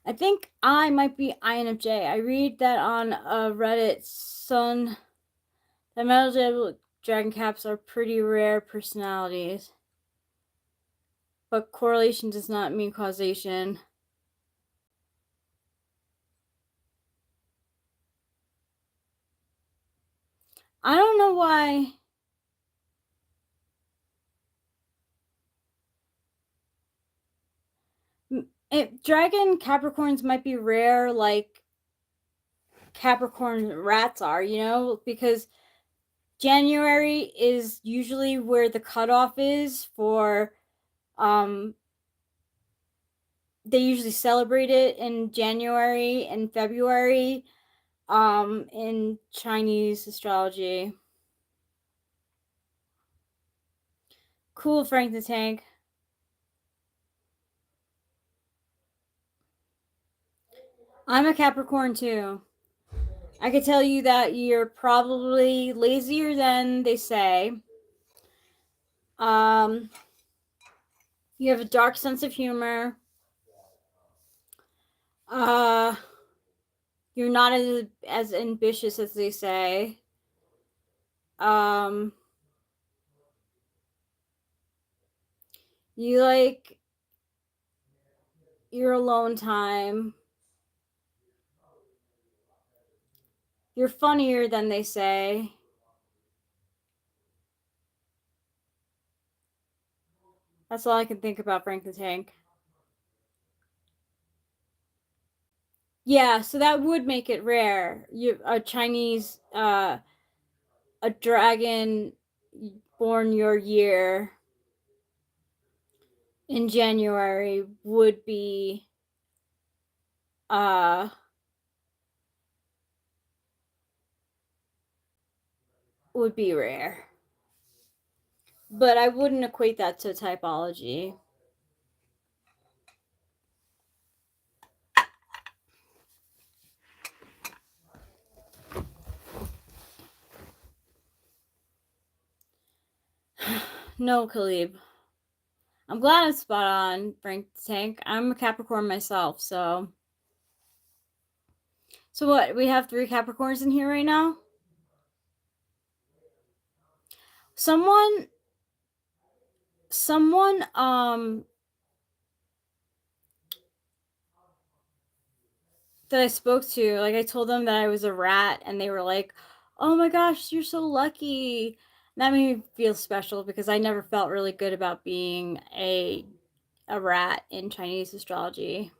I think I might be INFJ. I read that on Reddit. Sun. The metal dragon caps are pretty rare personalities. But correlation does not mean causation. I don't know why. Dragon Capricorns might be rare, like Capricorn rats are, because January is usually where the cutoff is for, they usually celebrate it in January and February, in Chinese astrology. Cool, Frank the Tank. I'm a Capricorn too. I could tell you that you're probably lazier than they say. You have a dark sense of humor. You're not as ambitious as they say. You like your alone time. You're funnier than they say. That's all I can think about Frank the Tank. Yeah, so that would make it rare. A Chinese, a dragon born your year in January would be uh rare. But I wouldn't equate that to typology. No, Khalib. I'm glad I'm spot on, Frank Tank. I'm a Capricorn myself, so. So what? We have 3 Capricorns in here right now? Someone that I spoke to, like I told them that I was a rat and they were like, "Oh my gosh, you're so lucky." That made me feel special because I never felt really good about being a rat in Chinese astrology.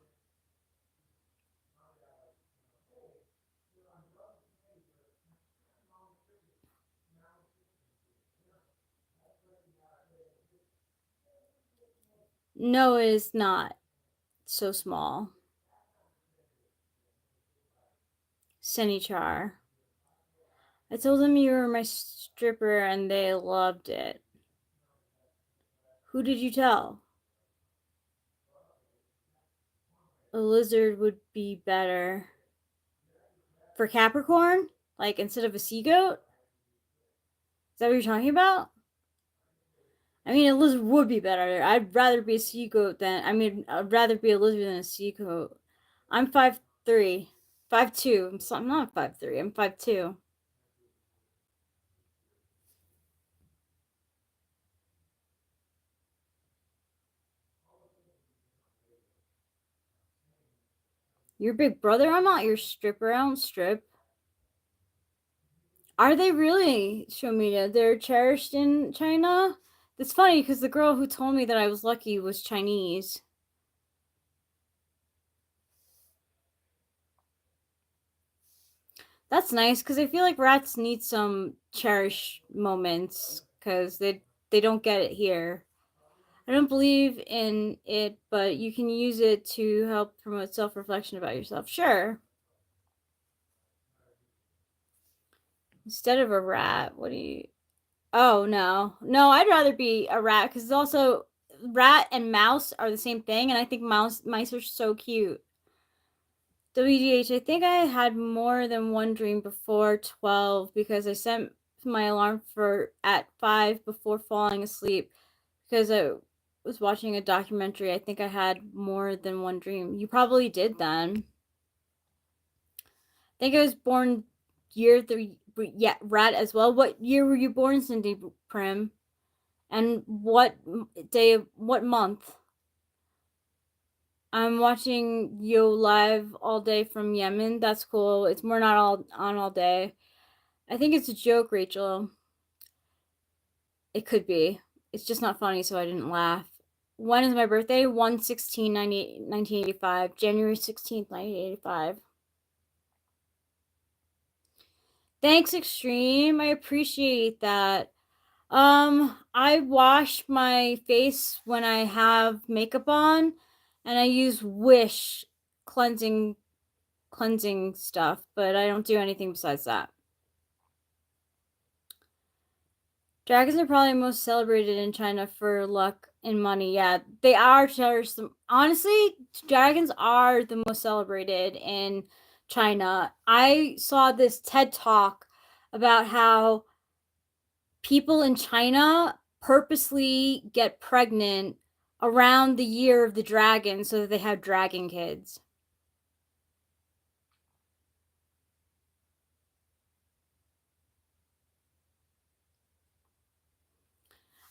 No, it is not so small. Senichar. I told them you were my stripper and they loved it. Who did you tell? A lizard would be better. For Capricorn? Like instead of a sea goat? Is that what you're talking about? I mean, a lizard would be better. I'd rather be a sea goat than, I'd rather be a lizard than a sea goat. I'm 5'3", 5'2". I'm not 5'3". I'm 5'2". Your big brother? I'm not your stripper. I don't strip. Are they really, Shomita? They're cherished in China? It's funny because the girl who told me that I was lucky was Chinese. That's nice because I feel like rats need some cherish moments because they don't get it here. I don't believe in it, but you can use it to help promote self-reflection about yourself. Sure. Instead of a rat, what do you? Oh no, no, I'd rather be a rat because it's also rat and mouse are the same thing, and I think mice are so cute. WDH, I think I had more than one dream before 12 because I set my alarm for at 5 before falling asleep because I was watching a documentary. I think I had more than one dream. You probably did then. I think I was born year 3, yeah, rat as well. What year were you born, Cindy Prim? And what day, what month? I'm watching Yo live all day from Yemen. That's cool. It's more not all on all day. I think it's a joke, Rachel. It could be. It's just not funny, so I didn't laugh. When is my birthday? 1/16/1985. January 16th, 1985. Thanks, Extreme. I appreciate that. I wash my face when I have makeup on, and I use Wish cleansing stuff, but I don't do anything besides that. Dragons are probably most celebrated in China for luck and money. Yeah, they are cherished. Honestly, dragons are the most celebrated in China. I saw this TED talk about how people in China purposely get pregnant around the year of the dragon so that they have dragon kids.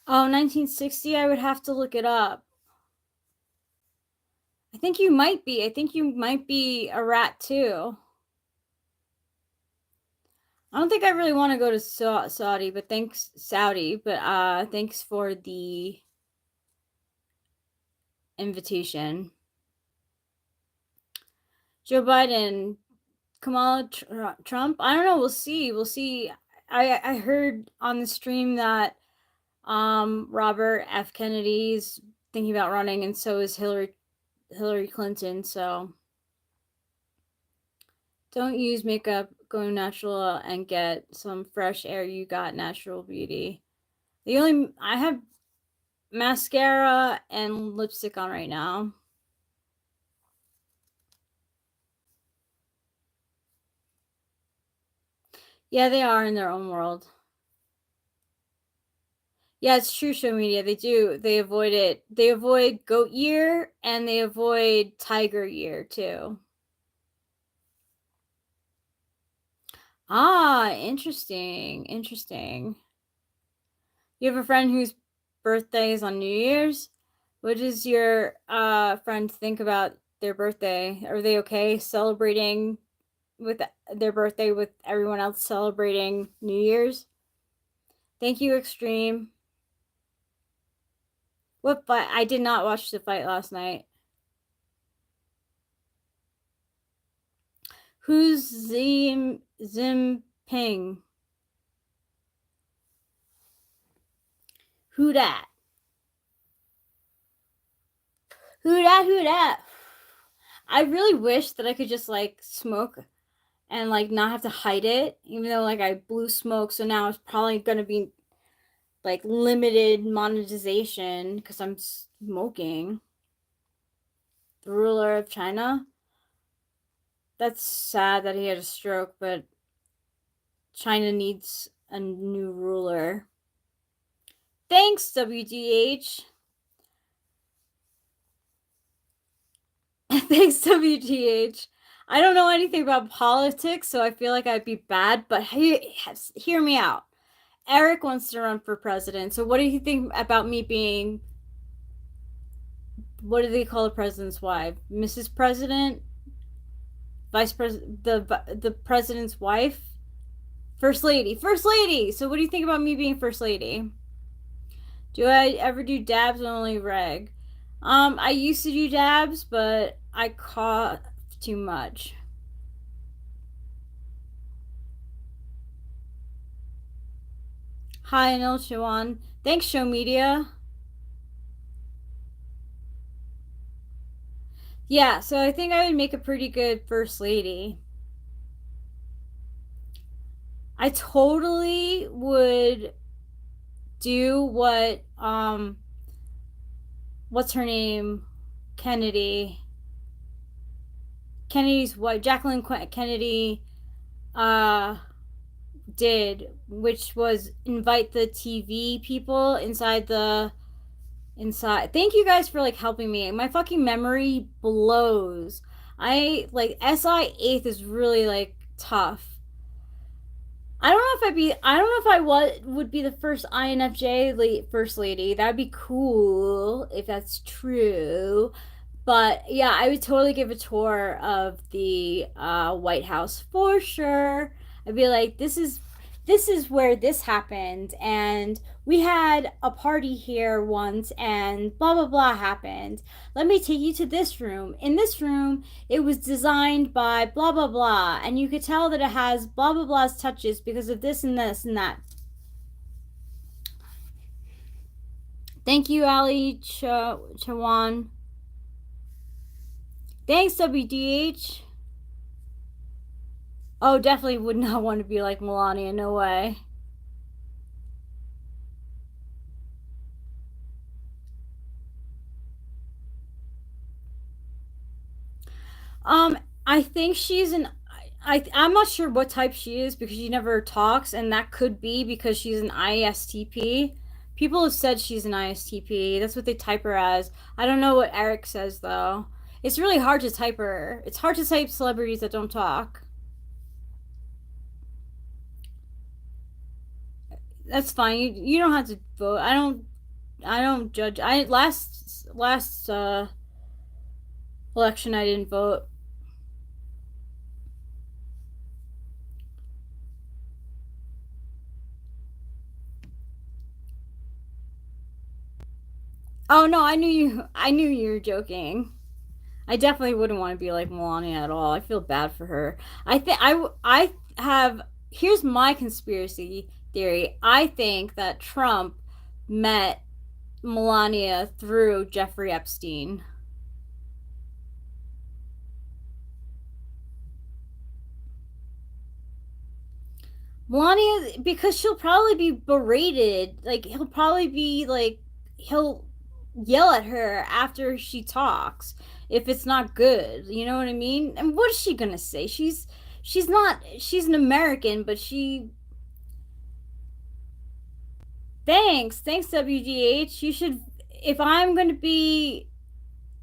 Oh, 1960, I would have to look it up. I think you might be. I think you might be a rat too. I don't think I really want to go to Saudi, but thanks for the invitation. Joe Biden, Kamala Trump. I don't know. We'll see. We'll see. I heard on the stream that Robert F. Kennedy's thinking about running, and so is Hillary Clinton. So don't use makeup. Go natural and get some fresh air. You got natural beauty. I have mascara and lipstick on right now. Yeah, they are in their own world. Yeah, it's true, show media. They do. They avoid it. They avoid goat year and they avoid tiger year too. Ah, interesting. Interesting. You have a friend whose birthday is on New Year's? What does your friend think about their birthday? Are they okay celebrating with their birthday with everyone else celebrating New Year's? Thank you, Extreme. What fight? I did not watch the fight last night. Who's Zimping? Who dat? Who dat? Who dat? I really wish that I could just like smoke and like not have to hide it, even though like I blew smoke, so now it's probably gonna be like limited monetization because I'm smoking. The ruler of China. That's sad that he had a stroke, but China needs a new ruler. Thanks, WDH. Thanks, WDH. I don't know anything about politics, so I feel like I'd be bad, but hear me out. Eric wants to run for president, so what do you think about me being, what do they call the president's wife? Mrs. President? Vice President? The president's wife? First lady. First lady! So what do you think about me being first lady? Do I ever do dabs or only reg? I used to do dabs, but I cough too much. Hi, Anil Chawan. Thanks, Show Media. Yeah, so I think I would make a pretty good first lady. I totally would do what what's her name? Kennedy's wife, Jacqueline Kennedy did, which was invite the TV people inside. Thank you guys for like helping me. My fucking memory blows. I like SI 8th is really like tough. I don't know if I would be the first INFJ first lady. That'd be cool if that's true. But yeah, I would totally give a tour of the White House for sure. I'd be like, this is where this happened, and we had a party here once, and blah blah blah happened. Let me take you to this room. In this room, it was designed by blah blah blah, and you could tell that it has blah blah blah's touches because of this and this and that. Thank you, Ali Chawan. Thanks, WDH. Oh, definitely would not want to be like Melania. No way. I think she's an. I'm not sure what type she is because she never talks, and that could be because she's an ISTP. People have said she's an ISTP. That's what they type her as. I don't know what Eric says though. It's really hard to type her. It's hard to type celebrities that don't talk. That's fine. You don't have to vote. I don't judge. I last election I didn't vote. Oh no, I knew you were joking. I definitely wouldn't want to be like Melania at all. I feel bad for her. I think I have. Here's my conspiracy theory. I think that Trump met Melania through Jeffrey Epstein. Melania, because she'll probably be berated. Like, he'll probably be like, he'll yell at her after she talks if it's not good. You know what I mean? And what is she gonna say? She's not. She's an American, but she. Thanks, WGH. You should. If I'm gonna be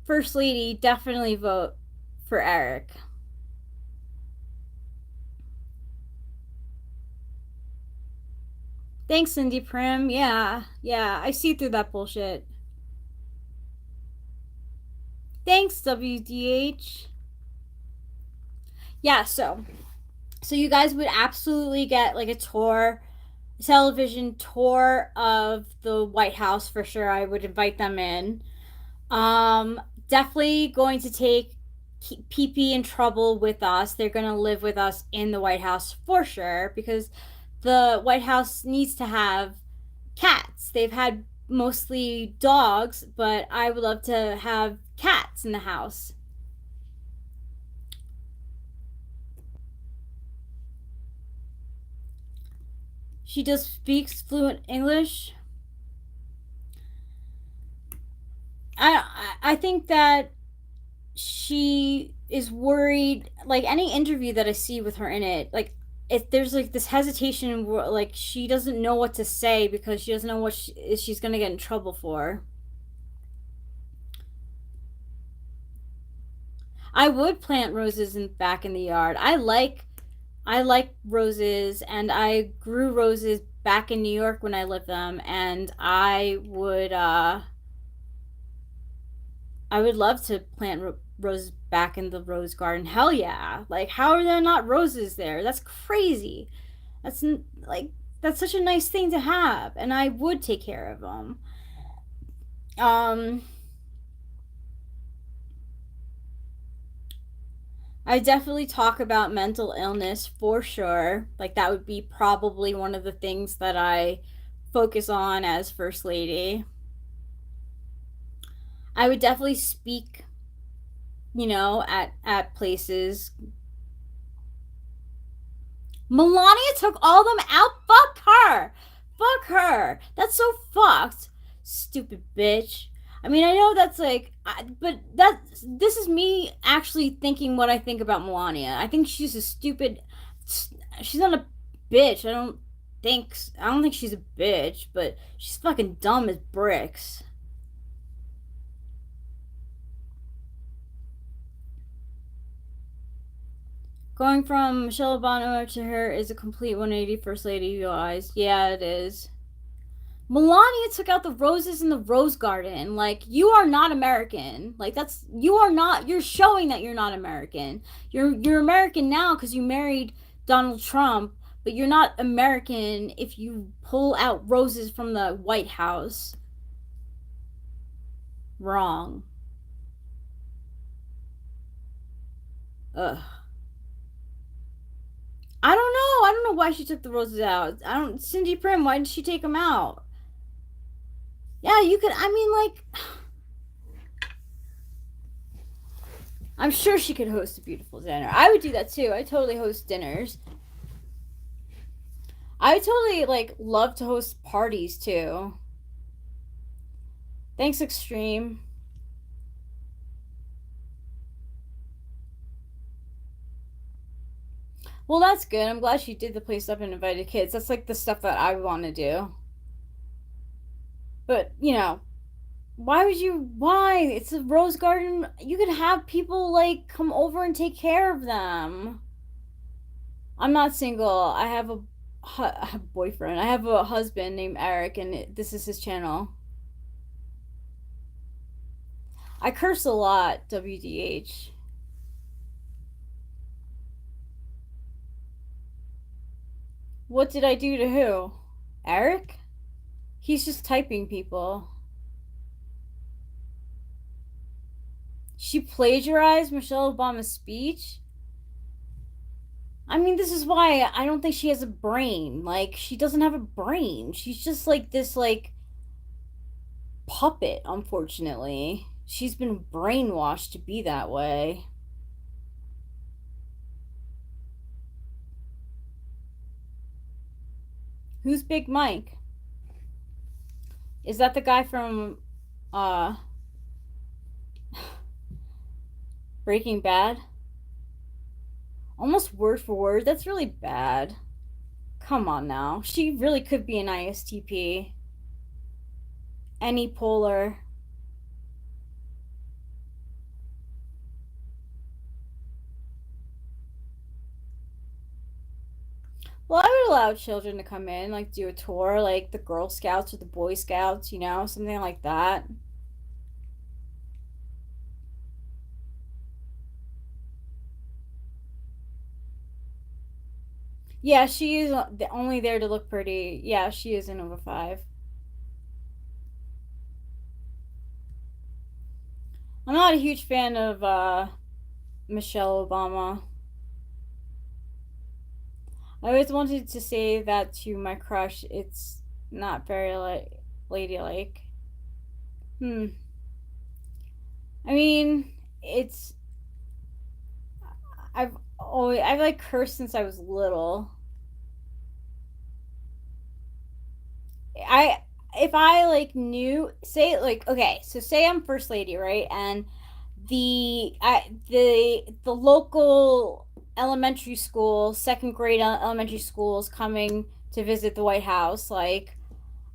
first lady, definitely vote for Eric. Thanks, Cindy Prim. Yeah, I see through that bullshit. Thanks, WDH. Yeah, so you guys would absolutely get like a tour, television tour of the White House for sure. I would invite them in. Definitely going to take PP in trouble with us. They're going to live with us in the White House for sure because the White House needs to have cats. They've had mostly dogs, but I would love to have cats in the house. She does speaks fluent English. I think that she is worried. Like any interview that I see with her in it, like if there's like this hesitation, like she doesn't know what to say because she doesn't know what she's gonna get in trouble for. I would plant roses back in the yard. I like roses, and I grew roses back in New York when I lived them, and I would love to plant roses back in the rose garden. Hell yeah! Like, how are there not roses there? That's crazy. That's like that's such a nice thing to have, and I would take care of them. Um, I definitely talk about mental illness for sure. Like that would be probably one of the things that I focus on as first lady. I would definitely speak, at places. Melania took all them out. Fuck her. Fuck her. That's so fucked. Stupid bitch. I mean, I know that's like, but this is me actually thinking what I think about Melania. I think she's a stupid. She's not a bitch. I don't think she's a bitch, but she's fucking dumb as bricks. Going from Michelle Obama to her is a complete 180 First Lady, you guys. Yeah, it is. Melania took out the roses in the rose garden. Like, you are not American. Like, you're showing that you're not American. You're American now because you married Donald Trump, but you're not American if you pull out roses from the White House. Wrong. Ugh. I don't know. I don't know why she took the roses out. Cindy Prim, why did she take them out? Yeah, you could. I mean, like, I'm sure she could host a beautiful dinner. I would do that too. I totally host dinners. I would totally like love to host parties too. Thanks, Extreme. Well, that's good. I'm glad she did the place up and invited kids. That's like the stuff that I want to do. But, why would you? Why? It's a rose garden. You could have people like come over and take care of them. I'm not single. I have a boyfriend. I have a husband named Eric, and this is his channel. I curse a lot, WDH. What did I do to who? Eric? He's just typing people. She plagiarized Michelle Obama's speech. I mean, this is why I don't think she has a brain. Like, she doesn't have a brain. She's just like this, like, puppet, unfortunately. She's been brainwashed to be that way. Who's Big Mike? Is that the guy from uh Breaking Bad? Almost word for word. That's really bad. Come on now. She really could be an ISTP. Any polar. Well, I would allow children to come in, like do a tour, like the Girl Scouts or the Boy Scouts, something like that. Yeah, she is only there to look pretty. Yeah, she is an over 5. I'm not a huge fan of Michelle Obama. I always wanted to say that to my crush. It's not very like ladylike. Hmm. I mean, it's I've like cursed since I was little. I if I like knew say like okay, so say I'm first lady, right? And the local elementary school, second grade elementary schools coming to visit the White House, like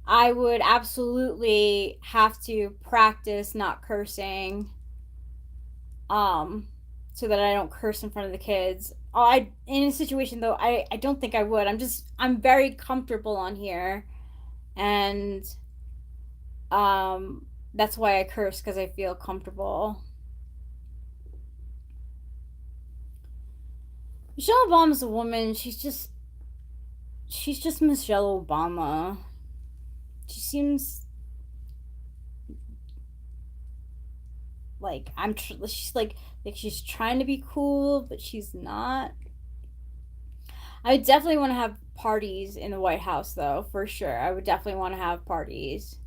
I would absolutely have to practice not cursing, um, so that I don't curse in front of the kids. I in a situation though, I don't think I would. I'm very comfortable on here, and um, that's why I curse because I feel comfortable. Michelle Obama's a woman. She's just Michelle Obama. She seems like she's like she's trying to be cool, but she's not. I definitely want to have parties in the White House, though, for sure. I would definitely want to have parties.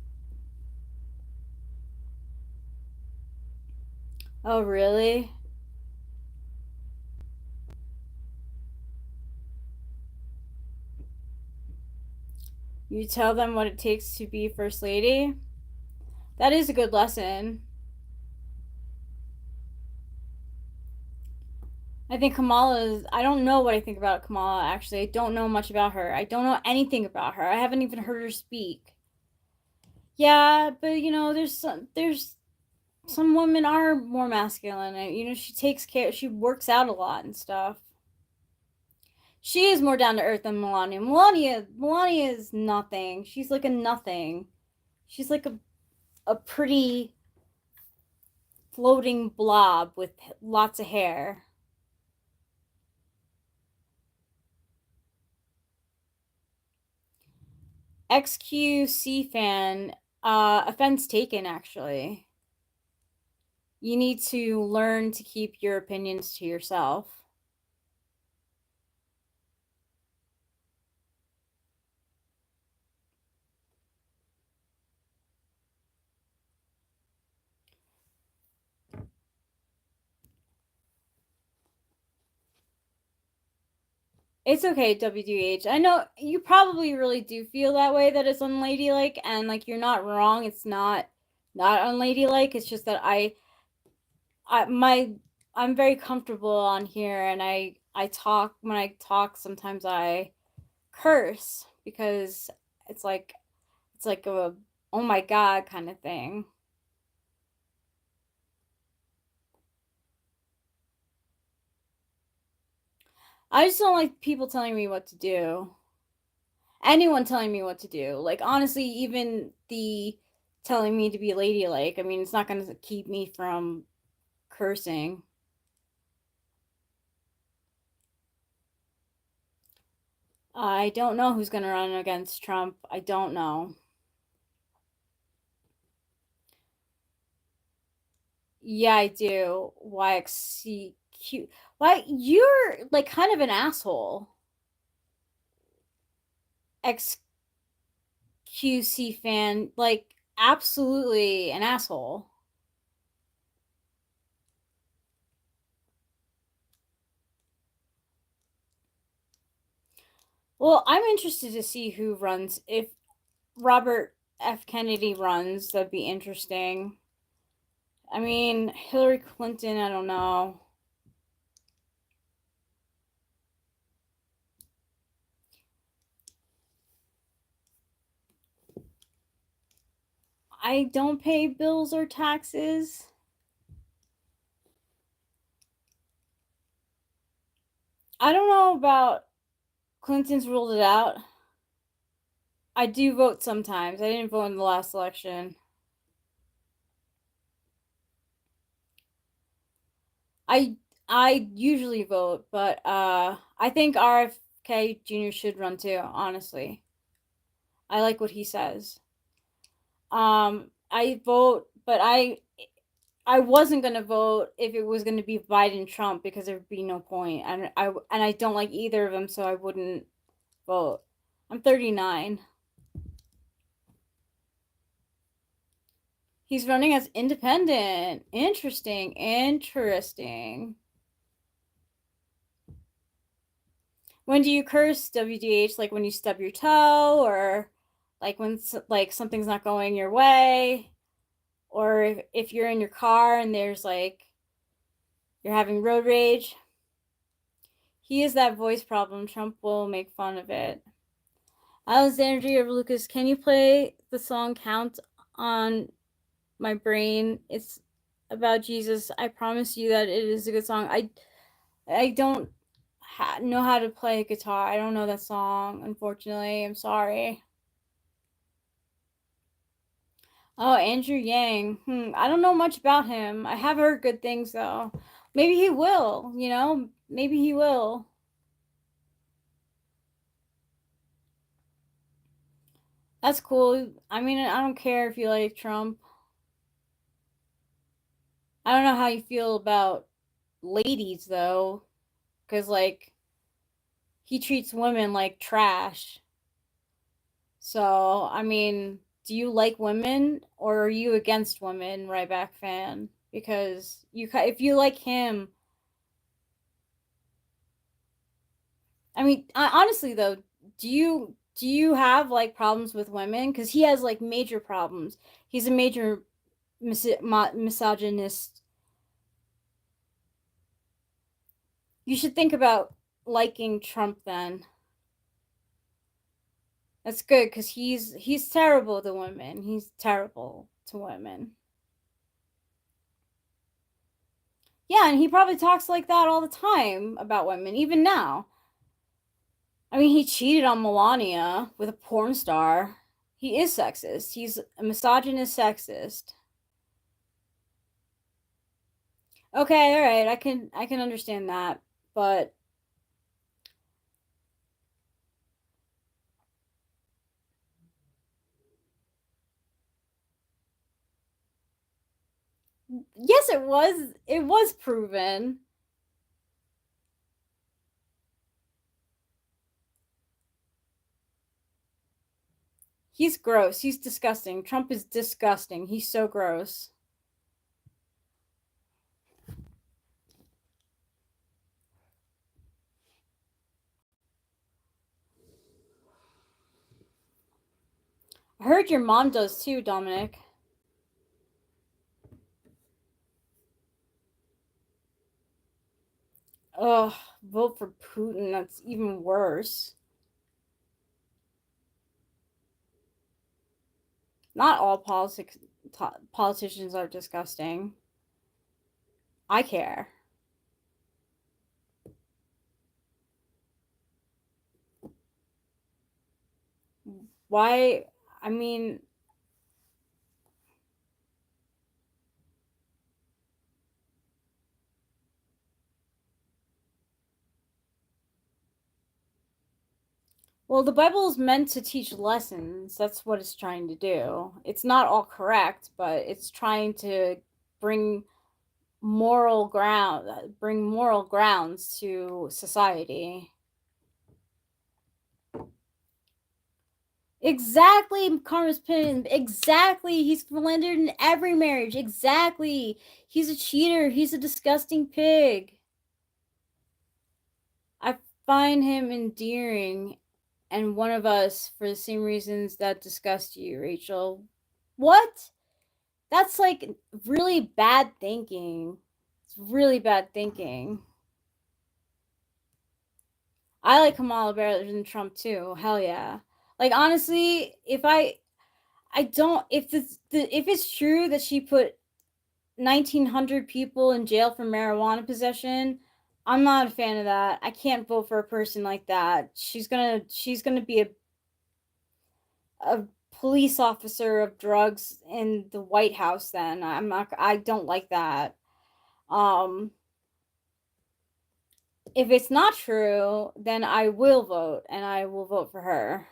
Oh, really? You tell them what it takes to be First Lady? That is a good lesson. I think Kamala is. I don't know what I think about Kamala, actually. I don't know much about her. I don't know anything about her. I haven't even heard her speak. Yeah, but there's some women are more masculine. She takes care, she works out a lot and stuff. She is more down to earth than Melania. Melania is nothing. She's like a nothing. She's like a pretty floating blob with lots of hair. XQC fan, offense taken actually. You need to learn to keep your opinions to yourself. It's okay, WDH. I know you probably really do feel that way, that it's unladylike, and like you're not wrong. It's not unladylike. It's just that I'm very comfortable on here, and I talk when I talk. Sometimes I curse because it's like it's like a oh my god kind of thing. I just don't like people telling me what to do. Anyone telling me what to do. Like honestly, even the telling me to be ladylike. I mean, it's not going to keep me from cursing. I don't know who's going to run against Trump. I don't know. Yeah, I do. YXCQ. Why you're like kind of an asshole. XQC fan, like absolutely an asshole. Well, I'm interested to see who runs. If Robert F. Kennedy runs, that'd be interesting. I mean, Hillary Clinton, I don't know. I don't pay bills or taxes. I don't know about Clinton's ruled it out. I do vote sometimes. I didn't vote in the last election. I I usually vote, but I think RFK Jr. should run too, honestly. I like what he says. I vote, but I wasn't gonna vote if it was gonna be Biden Trump because there'd be no point, and I don't like either of them, so I wouldn't vote. I'm 39. He's running as independent. Interesting, interesting. When do you curse, WDH? Like when you stub your toe, or like when like something's not going your way, or if you're in your car and there's like you're having road rage. He is that voice problem. Trump will make fun of it. Alexandria Lucas, can you play the song Count on My Brain? It's about Jesus. I promise you that it is a good song. I don't know how to play guitar. I don't know that song, unfortunately. I'm sorry. Oh, Andrew Yang. I don't know much about him. I have heard good things though. Maybe he will, you know? Maybe he will. That's cool. I mean, I don't care if you like Trump. I don't know how you feel about ladies though, cuz like he treats women like trash. So, I mean, do you like women or are you against women, Ryback fan? Because if you like him, I mean, honestly though, do you have like problems with women? Because he has like major problems. He's a major misogynist. You should think about liking Trump then. That's good because he's terrible to women. He's terrible to women. Yeah, and he probably talks like that all the time about women, even now. I mean, he cheated on Melania with a porn star. He is sexist. He's a misogynist sexist. Okay, all right. I can understand that. But yes, it was proven. He's gross. He's disgusting. Trump is disgusting. He's so gross. I heard your mom does too, Dominic. Ugh, vote for Putin. That's even worse. Not all politicians are disgusting. I care. Why? I mean, well, the Bible is meant to teach lessons. That's what it's trying to do. It's not all correct, but it's trying to bring bring moral grounds to society. Exactly, Karma's Pin. Exactly. He's philandered in every marriage. Exactly. He's a cheater. He's a disgusting pig. I find him endearing and one of us for the same reasons that disgust you, Rachel. What? That's like really bad thinking. It's really bad thinking. I like Kamala better than Trump too. Hell yeah. Like honestly, if it's true that she put 1,900 people in jail for marijuana possession, I'm not a fan of that. I can't vote for a person like that. She's gonna be a police officer of drugs in the White House. Then I don't like that. If it's not true, then I will vote, and I will vote for her.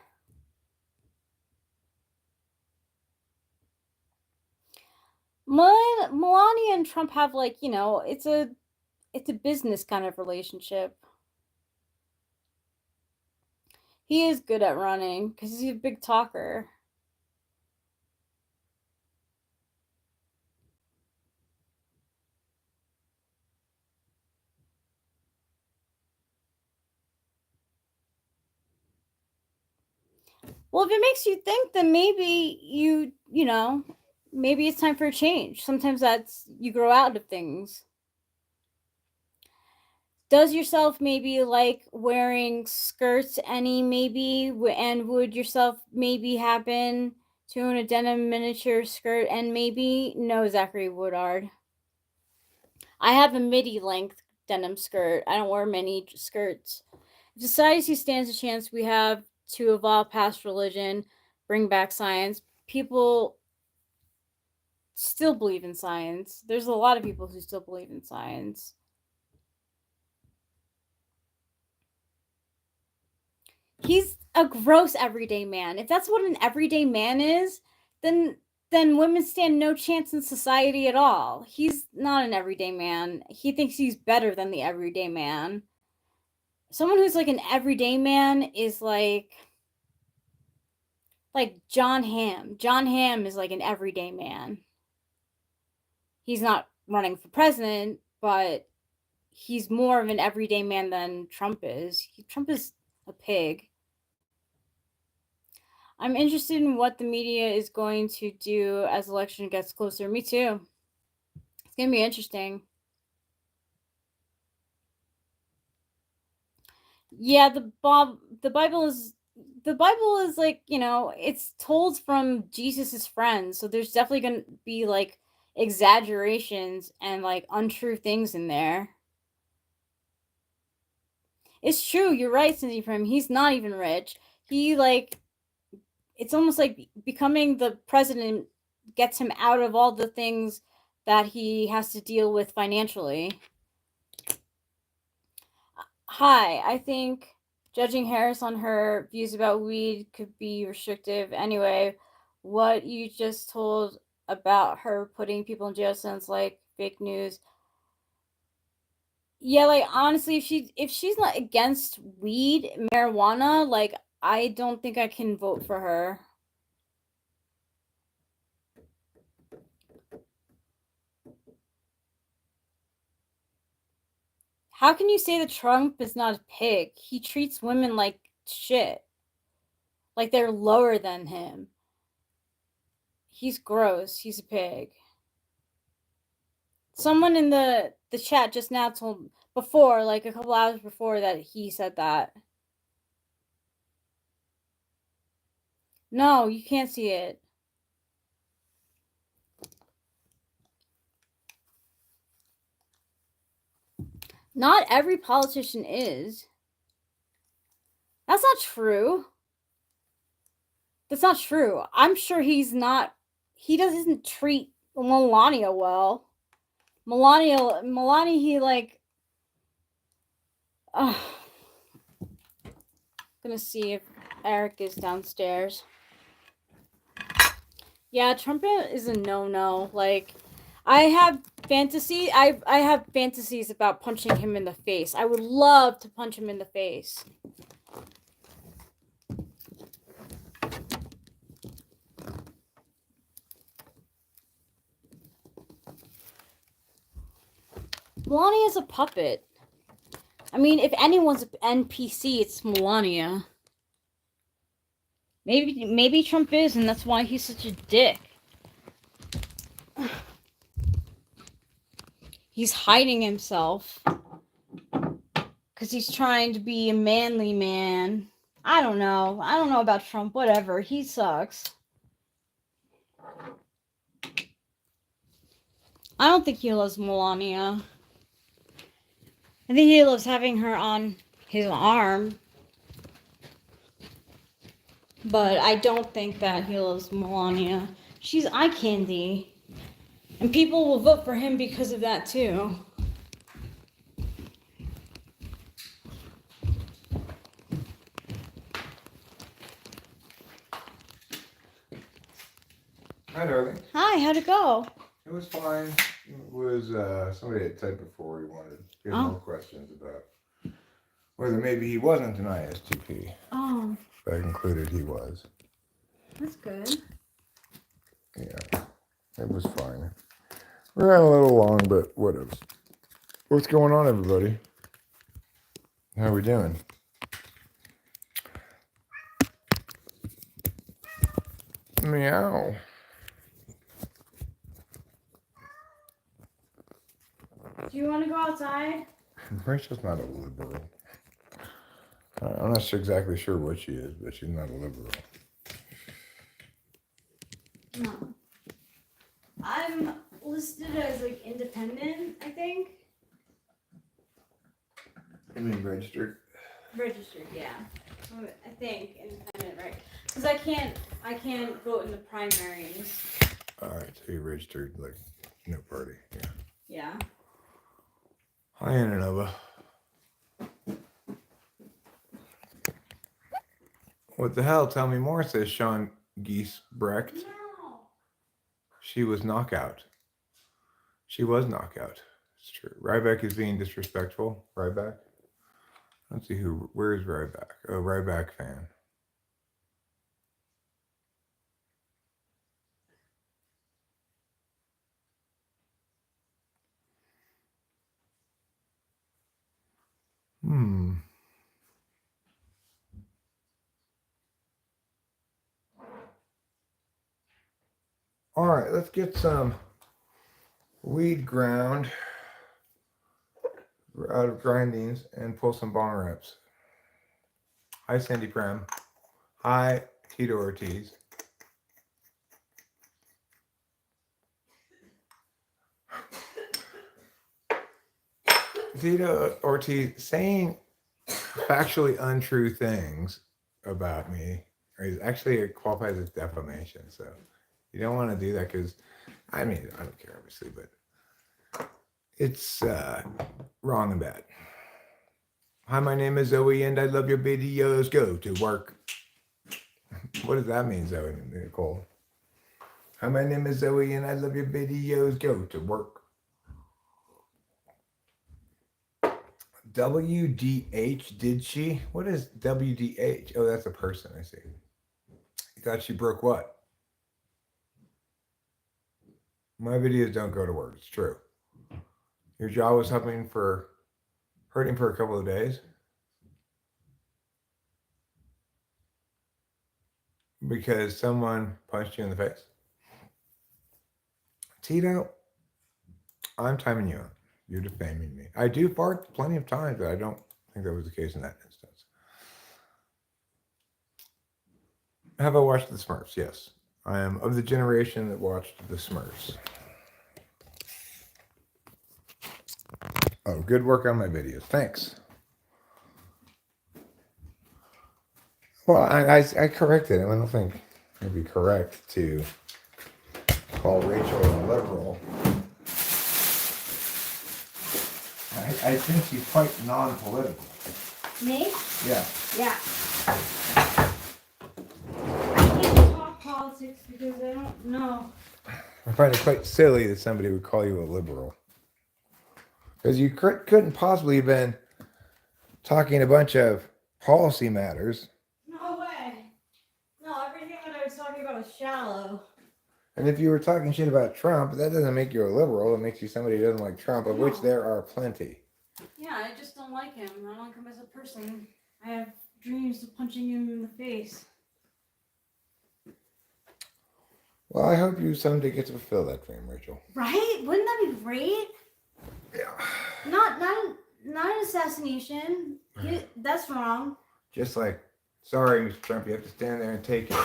Melania and Trump have like, it's a business kind of relationship. He is good at running because he's a big talker. Well, if it makes you think, then maybe maybe it's time for a change. Sometimes that's you grow out of things. Does yourself maybe like wearing skirts any maybe, and would yourself maybe happen to own a denim miniature skirt? And maybe no, Zachary Woodard. I have a midi length denim skirt. I don't wear many skirts. If society stands a chance, we have to evolve past religion, bring back science. People still believe in science. There's a lot of people who still believe in science. He's a gross everyday man. If that's what an everyday man is, then women stand no chance in society at all. He's not an everyday man. He thinks he's better than the everyday man. Someone who's like an everyday man is like John Hamm. John Hamm is like an everyday man. He's not running for president, but he's more of an everyday man than Trump is. Trump is a pig. I'm interested in what the media is going to do as election gets closer. Me too. It's going to be interesting. Yeah, the Bible is like, it's told from Jesus's friends. So there's definitely going to be like exaggerations and like untrue things in there. It's true. You're right, Cindy Prim. He's not even rich. He like it's almost like becoming the president gets him out of all the things that he has to deal with financially. Hi, I think judging Harris on her views about weed could be restrictive. Anyway, what you just told about her putting people in jail sounds like fake news. Yeah, like honestly, if she's not against weed, marijuana, like I don't think I can vote for her. How can you say that Trump is not a pig? He treats women like shit. Like they're lower than him. He's gross. He's a pig. Someone in the chat just now told before, like a couple hours before, that he said that. No, you can't see it. Not every politician is. That's not true. That's not true. I'm sure he's not. He doesn't treat Melania well. Melania, he like. Gonna see if Eric is downstairs. Yeah, Trump is a no-no. Like, I have fantasy. I have fantasies about punching him in the face. I would love to punch him in the face. Melania is a puppet. I mean, if anyone's an NPC, it's Melania. Maybe Trump is, and that's why he's such a dick. He's hiding himself because he's trying to be a manly man. I don't know. I don't know about Trump. Whatever. He sucks. I don't think he loves Melania. I think he loves having her on his arm. But I don't think that he loves Melania. She's eye candy. And people will vote for him because of that, too. Hi, darling. Hi, how'd it go? It was fine. It was somebody had said before he had more questions about whether maybe he wasn't an ISTP. Oh. But I concluded he was. That's good. Yeah, it was fine. We ran a little long, but whatever. What's going on, everybody? How are we doing? Meow. Do you want to go outside? Rachel's not a liberal. I'm not exactly sure what she is, but she's not a liberal. No. I'm listed as like independent, I think. You mean registered? Registered, yeah. I think independent, right? Because I can't vote in the primaries. All right, so you're registered, like no party. Yeah. Yeah. Hi, Ananova. What the hell? Tell me more, says Sean Giesbrecht. No. She was knockout. She was knockout. It's true. Ryback is being disrespectful. Ryback? Let's see where is Ryback? Oh, Ryback fan. All right, let's get some weed ground out of grindings and pull some bong reps. Hi, Sandy Prem. Hi, Tito Ortiz. Tito Ortiz saying factually untrue things about me is actually qualifies as defamation. So you don't want to do that because, I mean, I don't care, obviously, but it's wrong and bad. Hi, my name is Zoe, and I love your videos. Go to work. What does that mean, Zoe? Nicole? Hi, my name is Zoe, and I love your videos. Go to work. WDH, did she? What is WDH? Oh, that's a person, I see. You thought she broke what? My videos don't go to work. It's true. Your jaw was hurting for a couple of days because someone punched you in the face. Tito, I'm timing you out. You're defaming me. I do fart plenty of times, but I don't think that was the case in that instance. Have I watched The Smurfs? Yes. I am of the generation that watched The Smurfs. Oh, good work on my videos. Thanks. Well, I corrected it. I don't think it'd be correct to call Rachel a liberal. I think she's quite non-political. Me? Yeah. Yeah. I can't talk politics because I don't know. I find it quite silly that somebody would call you a liberal. Because you couldn't possibly have been talking a bunch of policy matters. No way. No, everything that I was talking about was shallow. And if you were talking shit about Trump, that doesn't make you a liberal. It makes you somebody who doesn't like Trump, of which there are plenty. Yeah, I just don't like him. I don't like him as a person. I have dreams of punching him in the face. Well, I hope you someday get to fulfill that dream, Rachel. Right? Wouldn't that be great? Yeah. Not an assassination. That's wrong. Just like, sorry, Mr. Trump, you have to stand there and take it.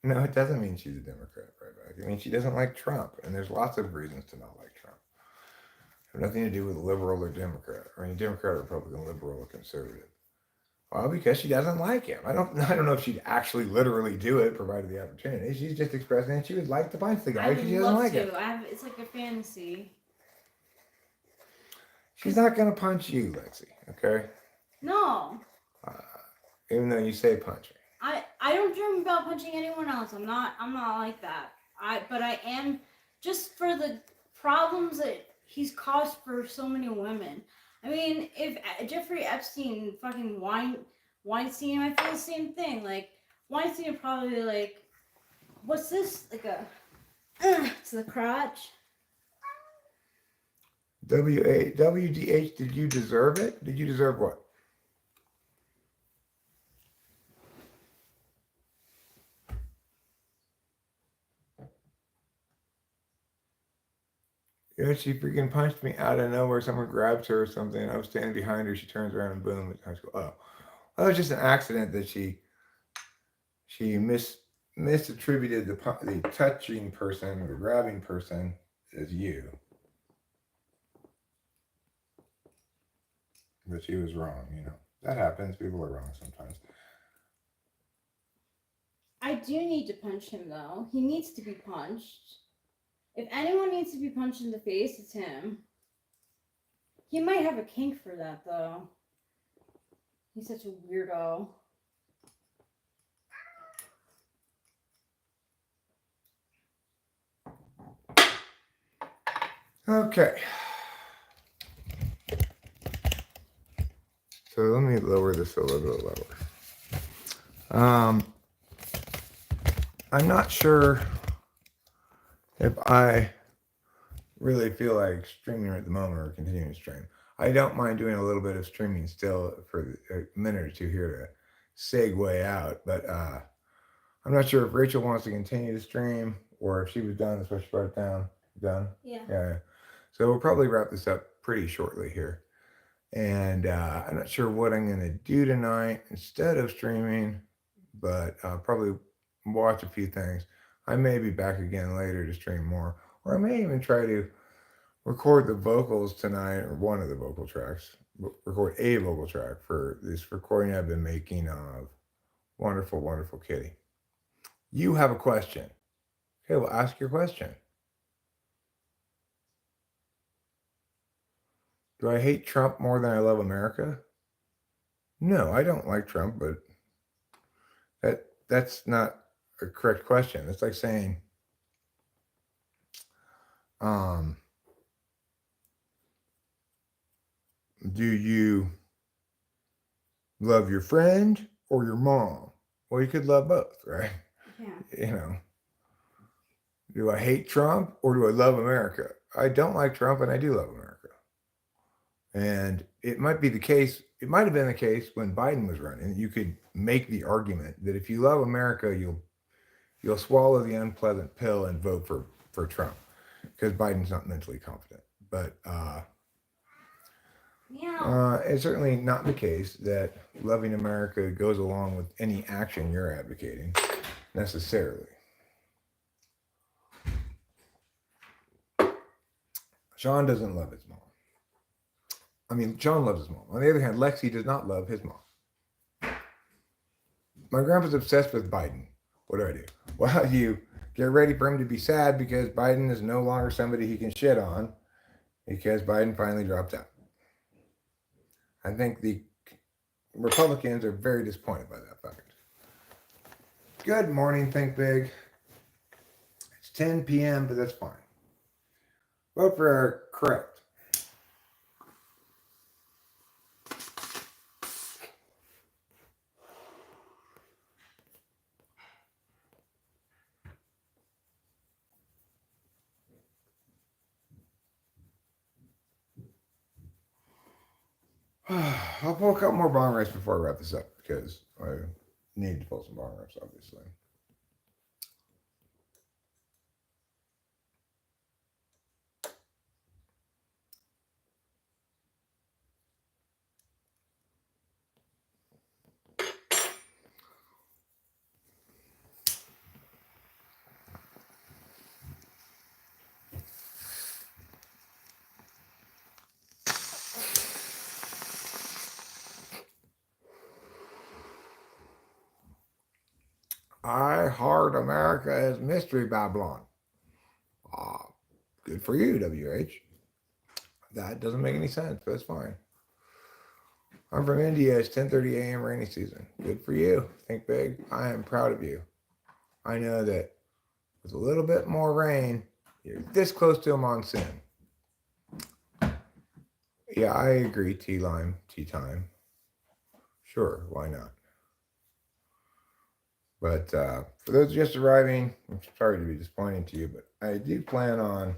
No, it doesn't mean she's a Democrat, right? It means she doesn't like Trump, and there's lots of reasons to not like Trump. It has nothing to do with liberal or Democrat, or any Democrat, Republican, liberal, or conservative. Well, because she doesn't like him. I don't know if she'd actually literally do it, provided the opportunity. She's just expressing that she would like to punch the guy because she doesn't like him. It's like a fantasy. She's not gonna punch you, Lexi. Okay? No. Even though you say punch me. I don't dream about punching anyone else. I'm not like that. But I am, just for the problems that he's caused for so many women. I mean, if Jeffrey Epstein fucking Weinstein, I feel the same thing. Like, Weinstein would probably like, what's this? Like a to the crotch. WDH, did you deserve it? Did you deserve what? Yeah, she freaking punched me out of nowhere. Someone grabs her or something. I was standing behind her. She turns around and boom. I go, oh, that was just an accident that she misattributed the touching person or the grabbing person as you. But she was wrong, That happens. People are wrong sometimes. I do need to punch him, though. He needs to be punched. If anyone needs to be punched in the face, it's him. He might have a kink for that, though. He's such a weirdo. Okay. So let me lower this a little bit lower. I'm not sure if I really feel like streaming at the moment or continuing to stream. I don't mind doing a little bit of streaming still for a minute or two here to segue out, but I'm not sure if Rachel wants to continue to stream or if she was done. That's why she brought it down. Done? Yeah. So we'll probably wrap this up pretty shortly here. And I'm not sure what I'm going to do tonight instead of streaming, but I'll probably watch a few things. I may be back again later to stream more, or I may even try to record the vocals tonight, or one of the vocal tracks, record a vocal track for this recording I've been making of Wonderful, Wonderful Kitty. You have a question. Okay, well, ask your question. Do I hate Trump more than I love America? No, I don't like Trump, but that's not a correct question. It's like saying, do you love your friend or your mom? Well, you could love both, right? Yeah. Do I hate Trump or do I love America? I don't like Trump and I do love America. And it might be the case, it might have been the case when Biden was running. You could make the argument that if you love America, you'll swallow the unpleasant pill and vote for Trump because Biden's not mentally competent. But it's certainly not the case that loving America goes along with any action you're advocating necessarily. Sean doesn't love his mom. I mean, John loves his mom. On the other hand, Lexi does not love his mom. My grandpa's obsessed with Biden. What do? Well, you get ready for him to be sad because Biden is no longer somebody he can shit on because Biden finally dropped out. I think the Republicans are very disappointed by that fact. Good morning, Think Big. It's 10 p.m., but that's fine. Vote for correct. I'll pull a couple more bong rips before I wrap this up because I need to pull some bong rips, obviously. I Heart America is Mystery Babylon. Good for you, WH. That doesn't make any sense, but it's fine. I'm from India. It's 10:30 a.m. rainy season. Good for you. Think big. I am proud of you. I know that with a little bit more rain, you're this close to a monsoon. Yeah, I agree. Tea lime, tea time. Sure, why not? But for those just arriving, I'm sorry to be disappointing to you, but I do plan on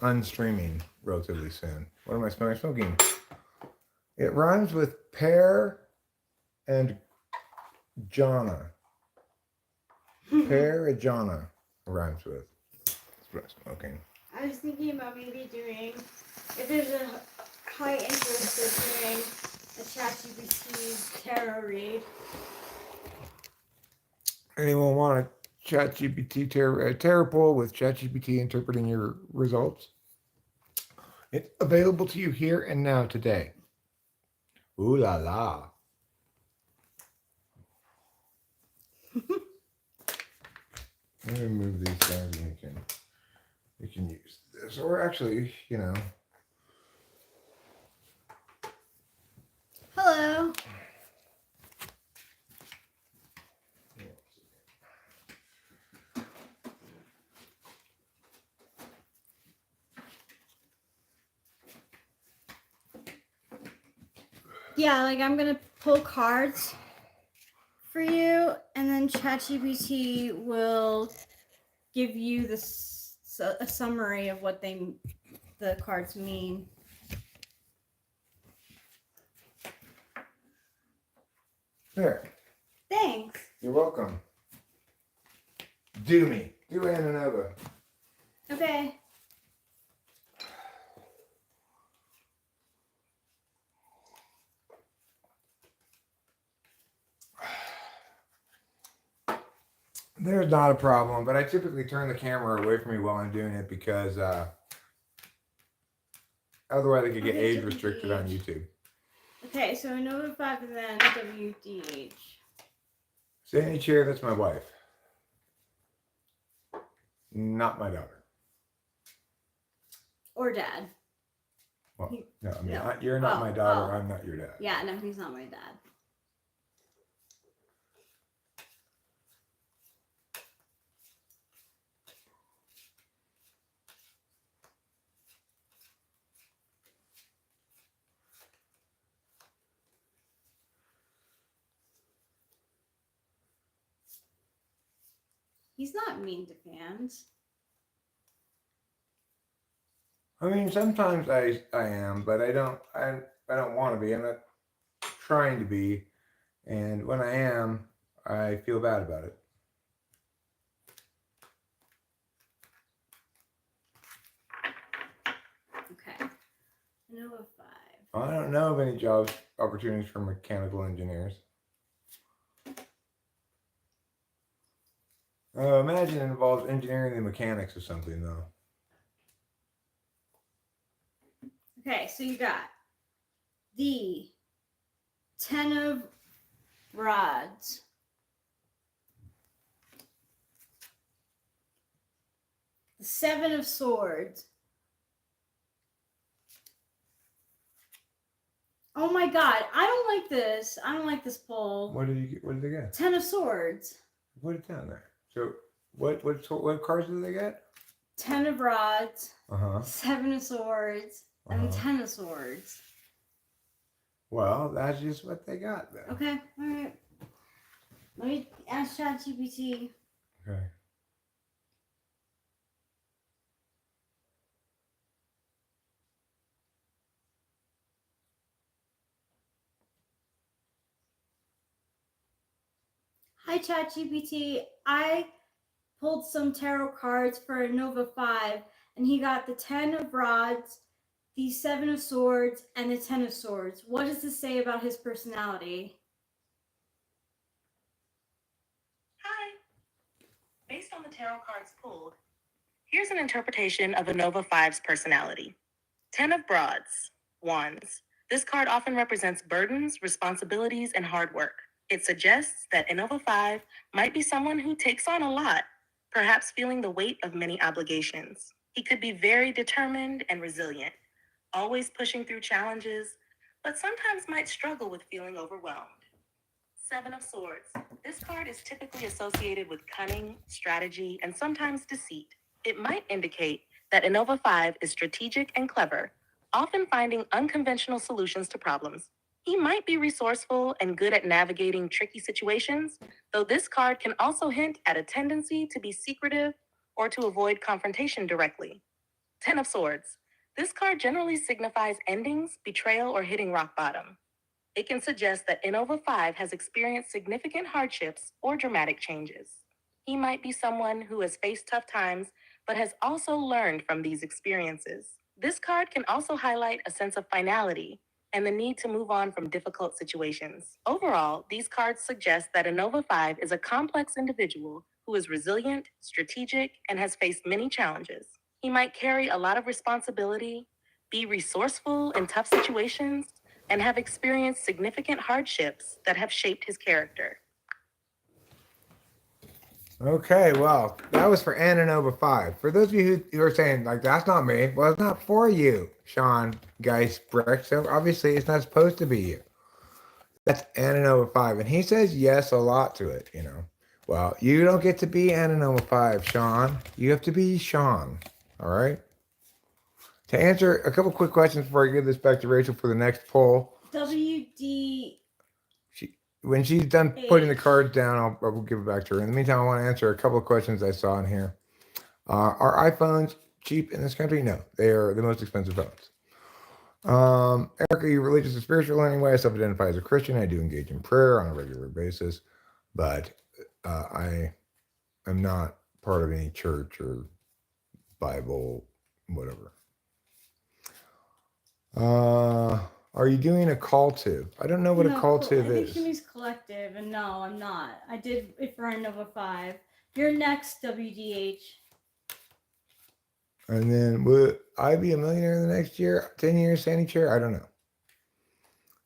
unstreaming relatively soon. What am I smoking? It rhymes with pear and jhana. Pear and jhana rhymes with. That's what I'm smoking. I was thinking about maybe doing, if there's a high interest of doing a ChatGPT tarot read. Anyone want a ChatGPT tarot poll with ChatGPT interpreting your results? It's available to you here and now today. Ooh la la. Let me move these down and you can use this. Or actually, you know. Hello. Yeah, like I'm gonna pull cards for you, and then ChatGPT will give you a summary of what the cards mean. There. Thanks. You're welcome. Do me. Do Anna Nova. Okay. There's not a problem, but I typically turn the camera away from me while I'm doing it because otherwise I could get age restricted on YouTube. Okay, so Nova 5 and then WDH. Sandy Chair, that's my wife. Not my daughter. Or dad. Well, no, I mean, No. you're not my daughter, I'm not your dad. Yeah, no, he's not my dad. He's not mean to fans. I mean, sometimes I am, but I don't want to be. I'm not trying to be, and when I am, I feel bad about it. Okay. Nova 5. I don't know of any job opportunities for mechanical engineers. Imagine it involves engineering and mechanics or something, though. Okay, so you got the 10 of rods, the 7 of swords. Oh my god, I don't like this. I don't like this poll. What did you get? What did they get? 10 of Swords. Put it down there. So what cards did they get? 10 of Rods. Uh-huh. 7 of Swords. And 10 of Swords. Well, that's just what they got then. Okay, alright. Let me ask ChatGPT. Okay. Hi ChatGPT. I pulled some tarot cards for Nova 5 and he got the 10 of Rods, the 7 of Swords, and the 10 of Swords. What does this say about his personality? Hi. Based on the tarot cards pulled, here's an interpretation of a Nova 5's personality. 10 of Broads, Wands. This card often represents burdens, responsibilities, and hard work. It suggests that a Nova 5 might be someone who takes on a lot, perhaps feeling the weight of many obligations. He could be very determined and resilient, always pushing through challenges, but sometimes might struggle with feeling overwhelmed. 7 of Swords. This card is typically associated with cunning, strategy, and sometimes deceit. It might indicate that a Nova 5 is strategic and clever, often finding unconventional solutions to problems. He might be resourceful and good at navigating tricky situations, though this card can also hint at a tendency to be secretive or to avoid confrontation directly. 10 of Swords. This card generally signifies endings, betrayal, or hitting rock bottom. It can suggest that Nova 5 has experienced significant hardships or dramatic changes. He might be someone who has faced tough times, but has also learned from these experiences. This card can also highlight a sense of finality and the need to move on from difficult situations. Overall, these cards suggest that a Nova 5 is a complex individual who is resilient, strategic, and has faced many challenges. He might carry a lot of responsibility, be resourceful in tough situations, and have experienced significant hardships that have shaped his character. Okay, well, that was for Nova 5. For those of you who are saying, like, that's not me, well, it's not for you, Sean Geisbrecht. So obviously, it's not supposed to be you. That's Nova 5. And he says yes a lot to it, you know. Well, you don't get to be Nova 5, Sean. You have to be Sean. All right? To answer a couple quick questions before I give this back to Rachel for the next poll. WD. When she's done putting the cards down, I'll give it back to her. In the meantime, I want to answer a couple of questions I saw in here. Are iPhones cheap in this country? No, they are the most expensive phones. Eric, are you religious or spiritual in any way? I self-identify as a Christian. I do engage in prayer on a regular basis, but I am not part of any church or Bible, whatever. Are you doing a call to? I don't know what a call to is. I think she means collective, and no, I'm not. I did it for Nova 5. You're next, WDH. And then will I be a millionaire in the next year? 10 years, Sandy Chair? I don't know.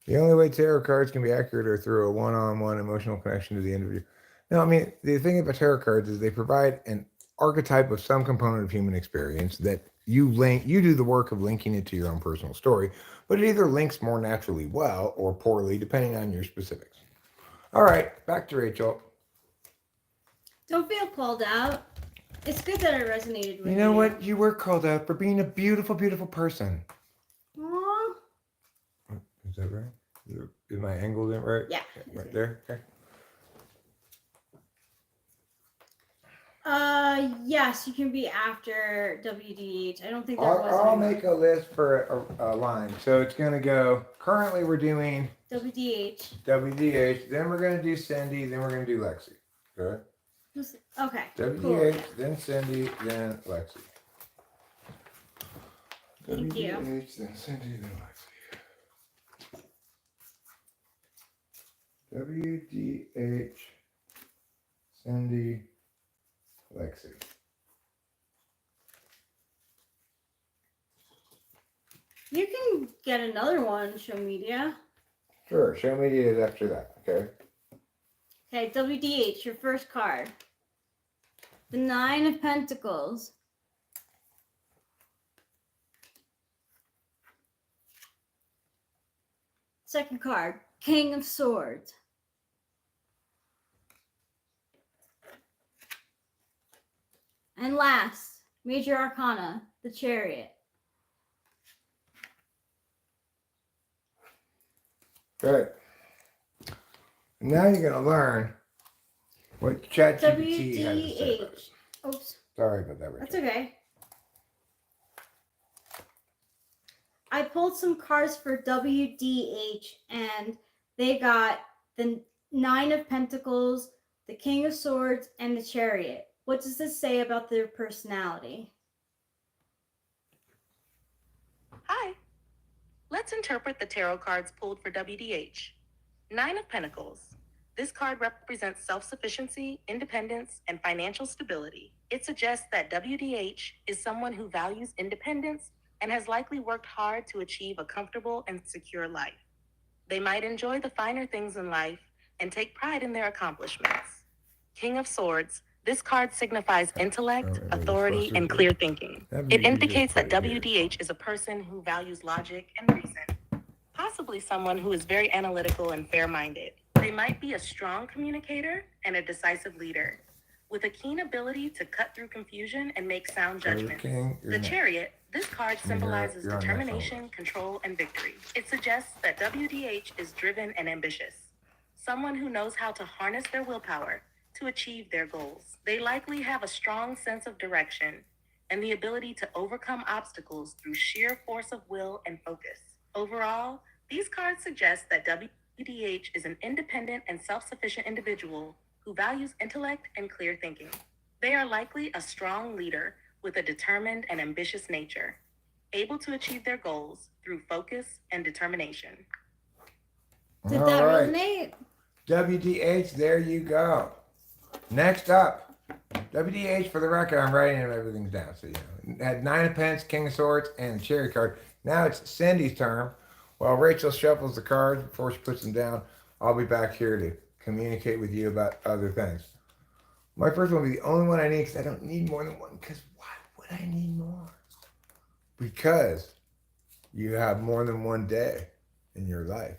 The only way tarot cards can be accurate are through a one-on-one emotional connection to the individual. No, I mean, the thing about tarot cards is they provide an archetype of some component of human experience that you do the work of linking it to your own personal story, but it either links more naturally well or poorly, depending on your specifics. All right, back to Rachel. Don't feel called out. It's good that it resonated with you. You know what? You were called out for being a beautiful, beautiful person. Aww. Is that right? Is my angle right? Yeah. Right there? Okay. Yes, you can be after WDH. I don't think there was. I'll make a list for a line. So it's going to go, currently we're doing WDH. then we're going to do Cindy, then we're going to do Lexi. Okay? Okay. WDH, cool. then Cindy, then Lexi. Thank you. WDH, then Cindy, then Lexi. WDH, Cindy, Lexi. You can get another one, show media. Sure, show media is after that, okay? Okay, WDH, your first card. The 9 of Pentacles. Second card, King of Swords. And last, Major Arcana, the Chariot. Good. Now you're going to learn what ChatGPT has to say about us. Oops. Sorry about that, Rachel. That's okay. I pulled some cards for WDH, and they got the Nine of Pentacles, the King of Swords, and the Chariot. What does this say about their personality? Hi. Let's interpret the tarot cards pulled for WDH. Nine of Pentacles. This card represents self-sufficiency, independence, and financial stability. It suggests that WDH is someone who values independence and has likely worked hard to achieve a comfortable and secure life. They might enjoy the finer things in life and take pride in their accomplishments. King of Swords. This card signifies intellect, authority, and clear thinking. It indicates that WDH is a person who values logic and reason, possibly someone who is very analytical and fair-minded. They might be a strong communicator and a decisive leader, with a keen ability to cut through confusion and make sound judgments. The Chariot. This card symbolizes determination, control, and victory. It suggests that WDH is driven and ambitious, someone who knows how to harness their willpower to achieve their goals. They likely have a strong sense of direction and the ability to overcome obstacles through sheer force of will and focus. Overall, these cards suggest that WDH is an independent and self-sufficient individual who values intellect and clear thinking. They are likely a strong leader with a determined and ambitious nature, able to achieve their goals through focus and determination. Did that resonate? WDH, there you go. Next up, WDH, for the record, I'm writing everything down. So, had Nine of Pentacles, King of Swords, and the Chariot card. Now it's Cindy's turn. While Rachel shuffles the cards before she puts them down, I'll be back here to communicate with you about other things. My first one will be the only one I need because I don't need more than one. Because why would I need more? Because you have more than one day in your life.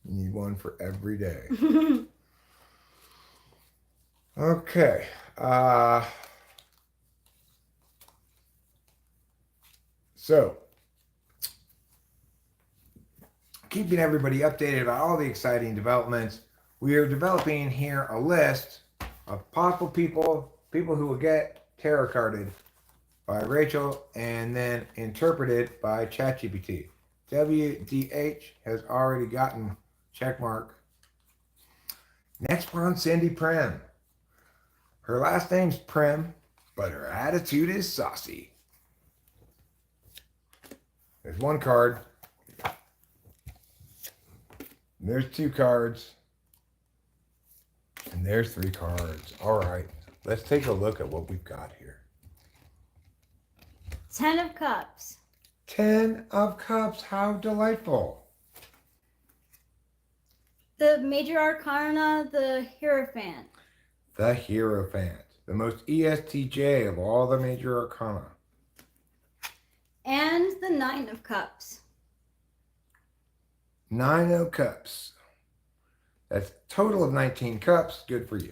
You need one for every day. Okay. So, keeping everybody updated about all the exciting developments, we are developing here a list of possible people who will get tarot carded by Rachel and then interpreted by ChatGPT. WDH has already gotten check mark. Next, we're on Cindy Prim. Her last name's Prim, but her attitude is saucy. There's one card. There's two cards. And there's three cards. All right. Let's take a look at what we've got here. 10 of Cups. 10 of Cups. How delightful. The Major Arcana, the Hierophant. The Hierophant. The most ESTJ of all the major arcana. And the Nine of Cups. 9 of Cups. That's a total of 19 cups. Good for you.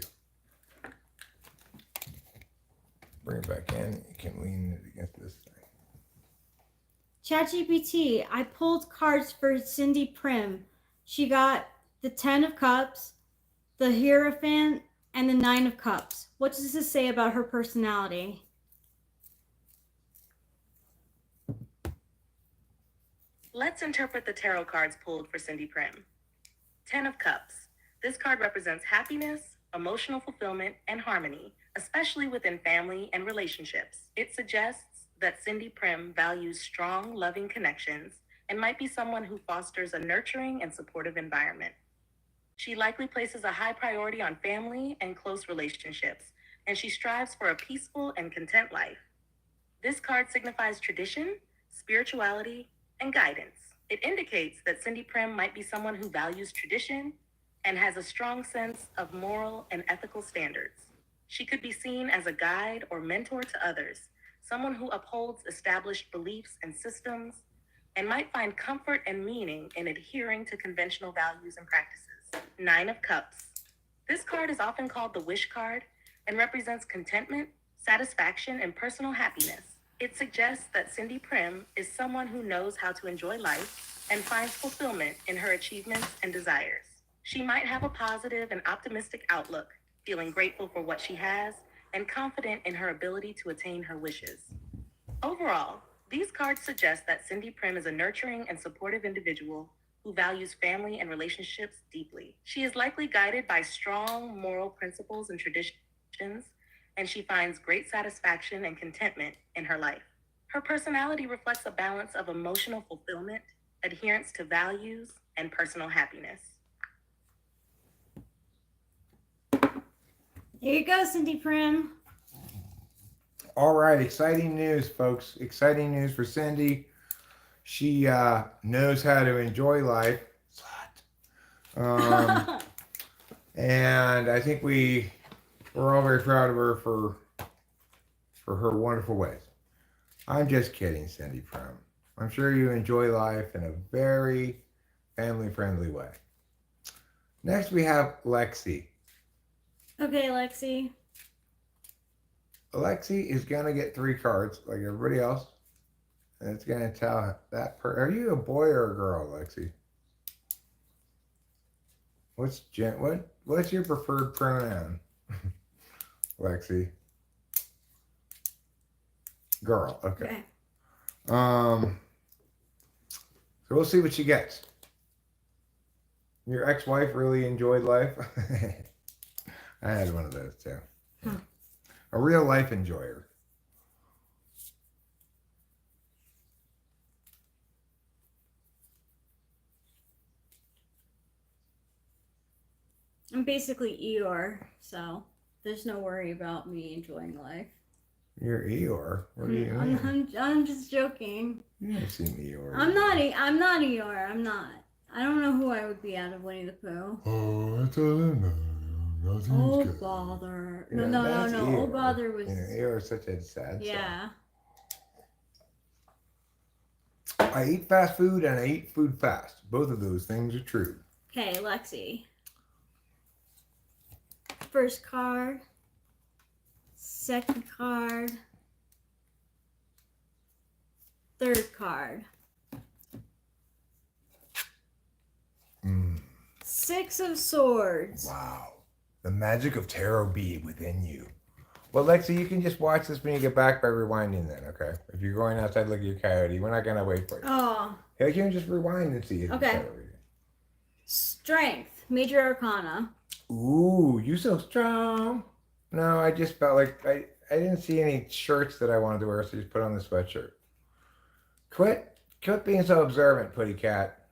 Bring it back in. You can lean it against this thing. ChatGPT, I pulled cards for Cindy Prim. She got the 10 of Cups, the Hierophant, and the 9 of Cups. What does this say about her personality? Let's interpret the tarot cards pulled for Cindy Prim. 10 of Cups. This card represents happiness, emotional fulfillment, and harmony, especially within family and relationships. It suggests that Cindy Prim values strong, loving connections and might be someone who fosters a nurturing and supportive environment. She likely places a high priority on family and close relationships, and she strives for a peaceful and content life. This card signifies tradition, spirituality, and guidance. It indicates that Cindy Prim might be someone who values tradition and has a strong sense of moral and ethical standards. She could be seen as a guide or mentor to others, someone who upholds established beliefs and systems, and might find comfort and meaning in adhering to conventional values and practices. 9 of Cups. This card is often called the wish card and represents contentment, satisfaction, and personal happiness. It suggests that Cindy Prim is someone who knows how to enjoy life and finds fulfillment in her achievements and desires. She might have a positive and optimistic outlook, feeling grateful for what she has and confident in her ability to attain her wishes. Overall, these cards suggest that Cindy Prim is a nurturing and supportive individual who values family and relationships deeply. She is likely guided by strong moral principles and traditions, and she finds great satisfaction and contentment in her life. Her personality reflects a balance of emotional fulfillment, adherence to values, and personal happiness. There you go, Cindy Prim. All right, exciting news, folks. Exciting news for Cindy. She knows how to enjoy life. And I think we're all very proud of her for her wonderful ways. I'm just kidding, Cindy Prim. I'm sure you enjoy life in a very family-friendly way. Next, we have Lexi. Okay, Lexi. Lexi is going to get 3 cards like everybody else. And it's going to tell that are you a boy or a girl, Lexi? What's your preferred pronoun? Lexi. Girl, okay. So we'll see what she gets. Your ex-wife really enjoyed life? I had one of those too. A real life enjoyer. I'm basically Eeyore, so there's no worry about me enjoying life. You're Eeyore? What do you mean? I'm just joking. You haven't seen Eeyore. I'm not Eeyore. I'm not. I don't know who I would be out of Winnie the Pooh. Oh, that's all I know. Oh, bother. Yeah, No. Eeyore. Oh, bother was... Eeyore is such a sad Yeah. song. I eat fast food and I eat food fast. Both of those things are true. Okay, Lexi. First card. Second card. Third card. 6 of Swords. Wow. The magic of tarot be within you. Well, Lexi, you can just watch this when you get back by rewinding then, okay? If you're going outside looking at your coyote, we're not going to wait for you. Oh. Yeah, you can just rewind and see it. Okay. Strength. Major Arcana. Ooh, you so strong. No, I just felt like I didn't see any shirts that I wanted to wear, so just put on the sweatshirt. Quit being so observant, Putty Cat.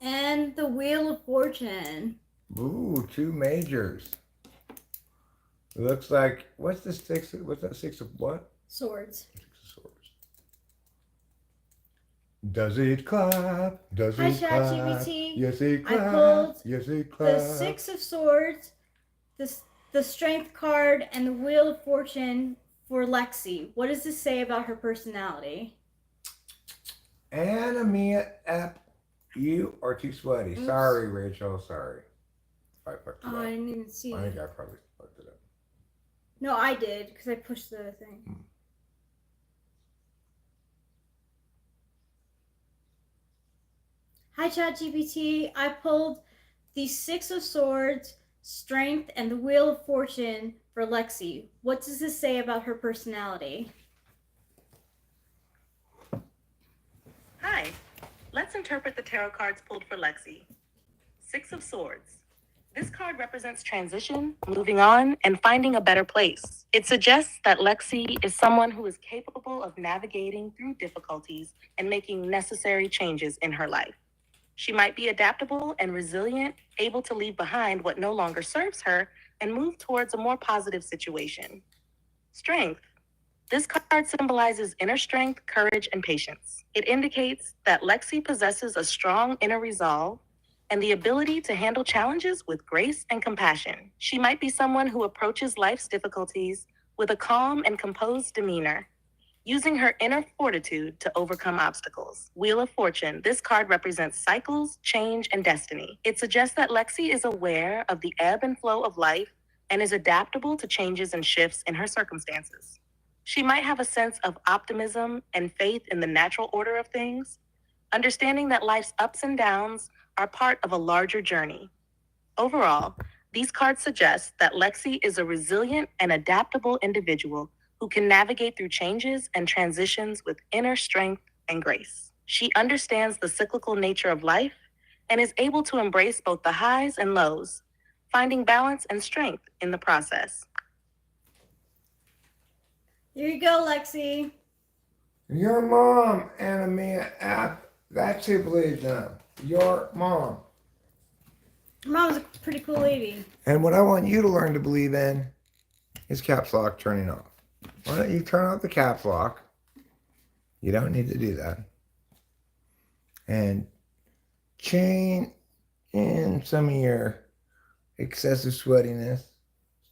And the Wheel of Fortune. Ooh, 2 majors. It looks like, what's that 6 of what? Swords. 6 of Swords. Does it clap? Does Hi, it clap? ChatGPT. Yes, it claps. I pulled yes, it claps. the 6 of Swords, the Strength card, and the Wheel of Fortune for Lexi. What does this say about her personality? Anna you are too sweaty. Oops. Sorry, Rachel. Sorry. I fucked it up. I didn't even see I it. think I probably fucked it up. No, I did, because I pushed the thing. Hi, ChatGPT. I pulled the 6 of Swords, Strength, and the Wheel of Fortune for Lexi. What does this say about her personality? Hi. Let's interpret the tarot cards pulled for Lexi. 6 of Swords. This card represents transition, moving on, and finding a better place. It suggests that Lexi is someone who is capable of navigating through difficulties and making necessary changes in her life. She might be adaptable and resilient, able to leave behind what no longer serves her and move towards a more positive situation. Strength. This card symbolizes inner strength, courage, and patience. It indicates that Lexi possesses a strong inner resolve and the ability to handle challenges with grace and compassion. She might be someone who approaches life's difficulties with a calm and composed demeanor. using her inner fortitude to overcome obstacles. Wheel of Fortune. This card represents cycles, change, and destiny. It suggests that Lexi is aware of the ebb and flow of life and is adaptable to changes and shifts in her circumstances. She might have a sense of optimism and faith in the natural order of things, understanding that life's ups and downs are part of a larger journey. Overall, these cards suggest that Lexi is a resilient and adaptable individual who can navigate through changes and transitions with inner strength and grace. She understands the cyclical nature of life and is able to embrace both the highs and lows, finding balance and strength in the process. Here you go, Lexi. Your mom, Anna app. That's who believes them. Your mom. Your mom's a pretty cool lady. And what I want you to learn to believe in is caps lock turning off. Why don't you turn off the caps lock? You don't need to do that. And chain in some of your excessive sweatiness.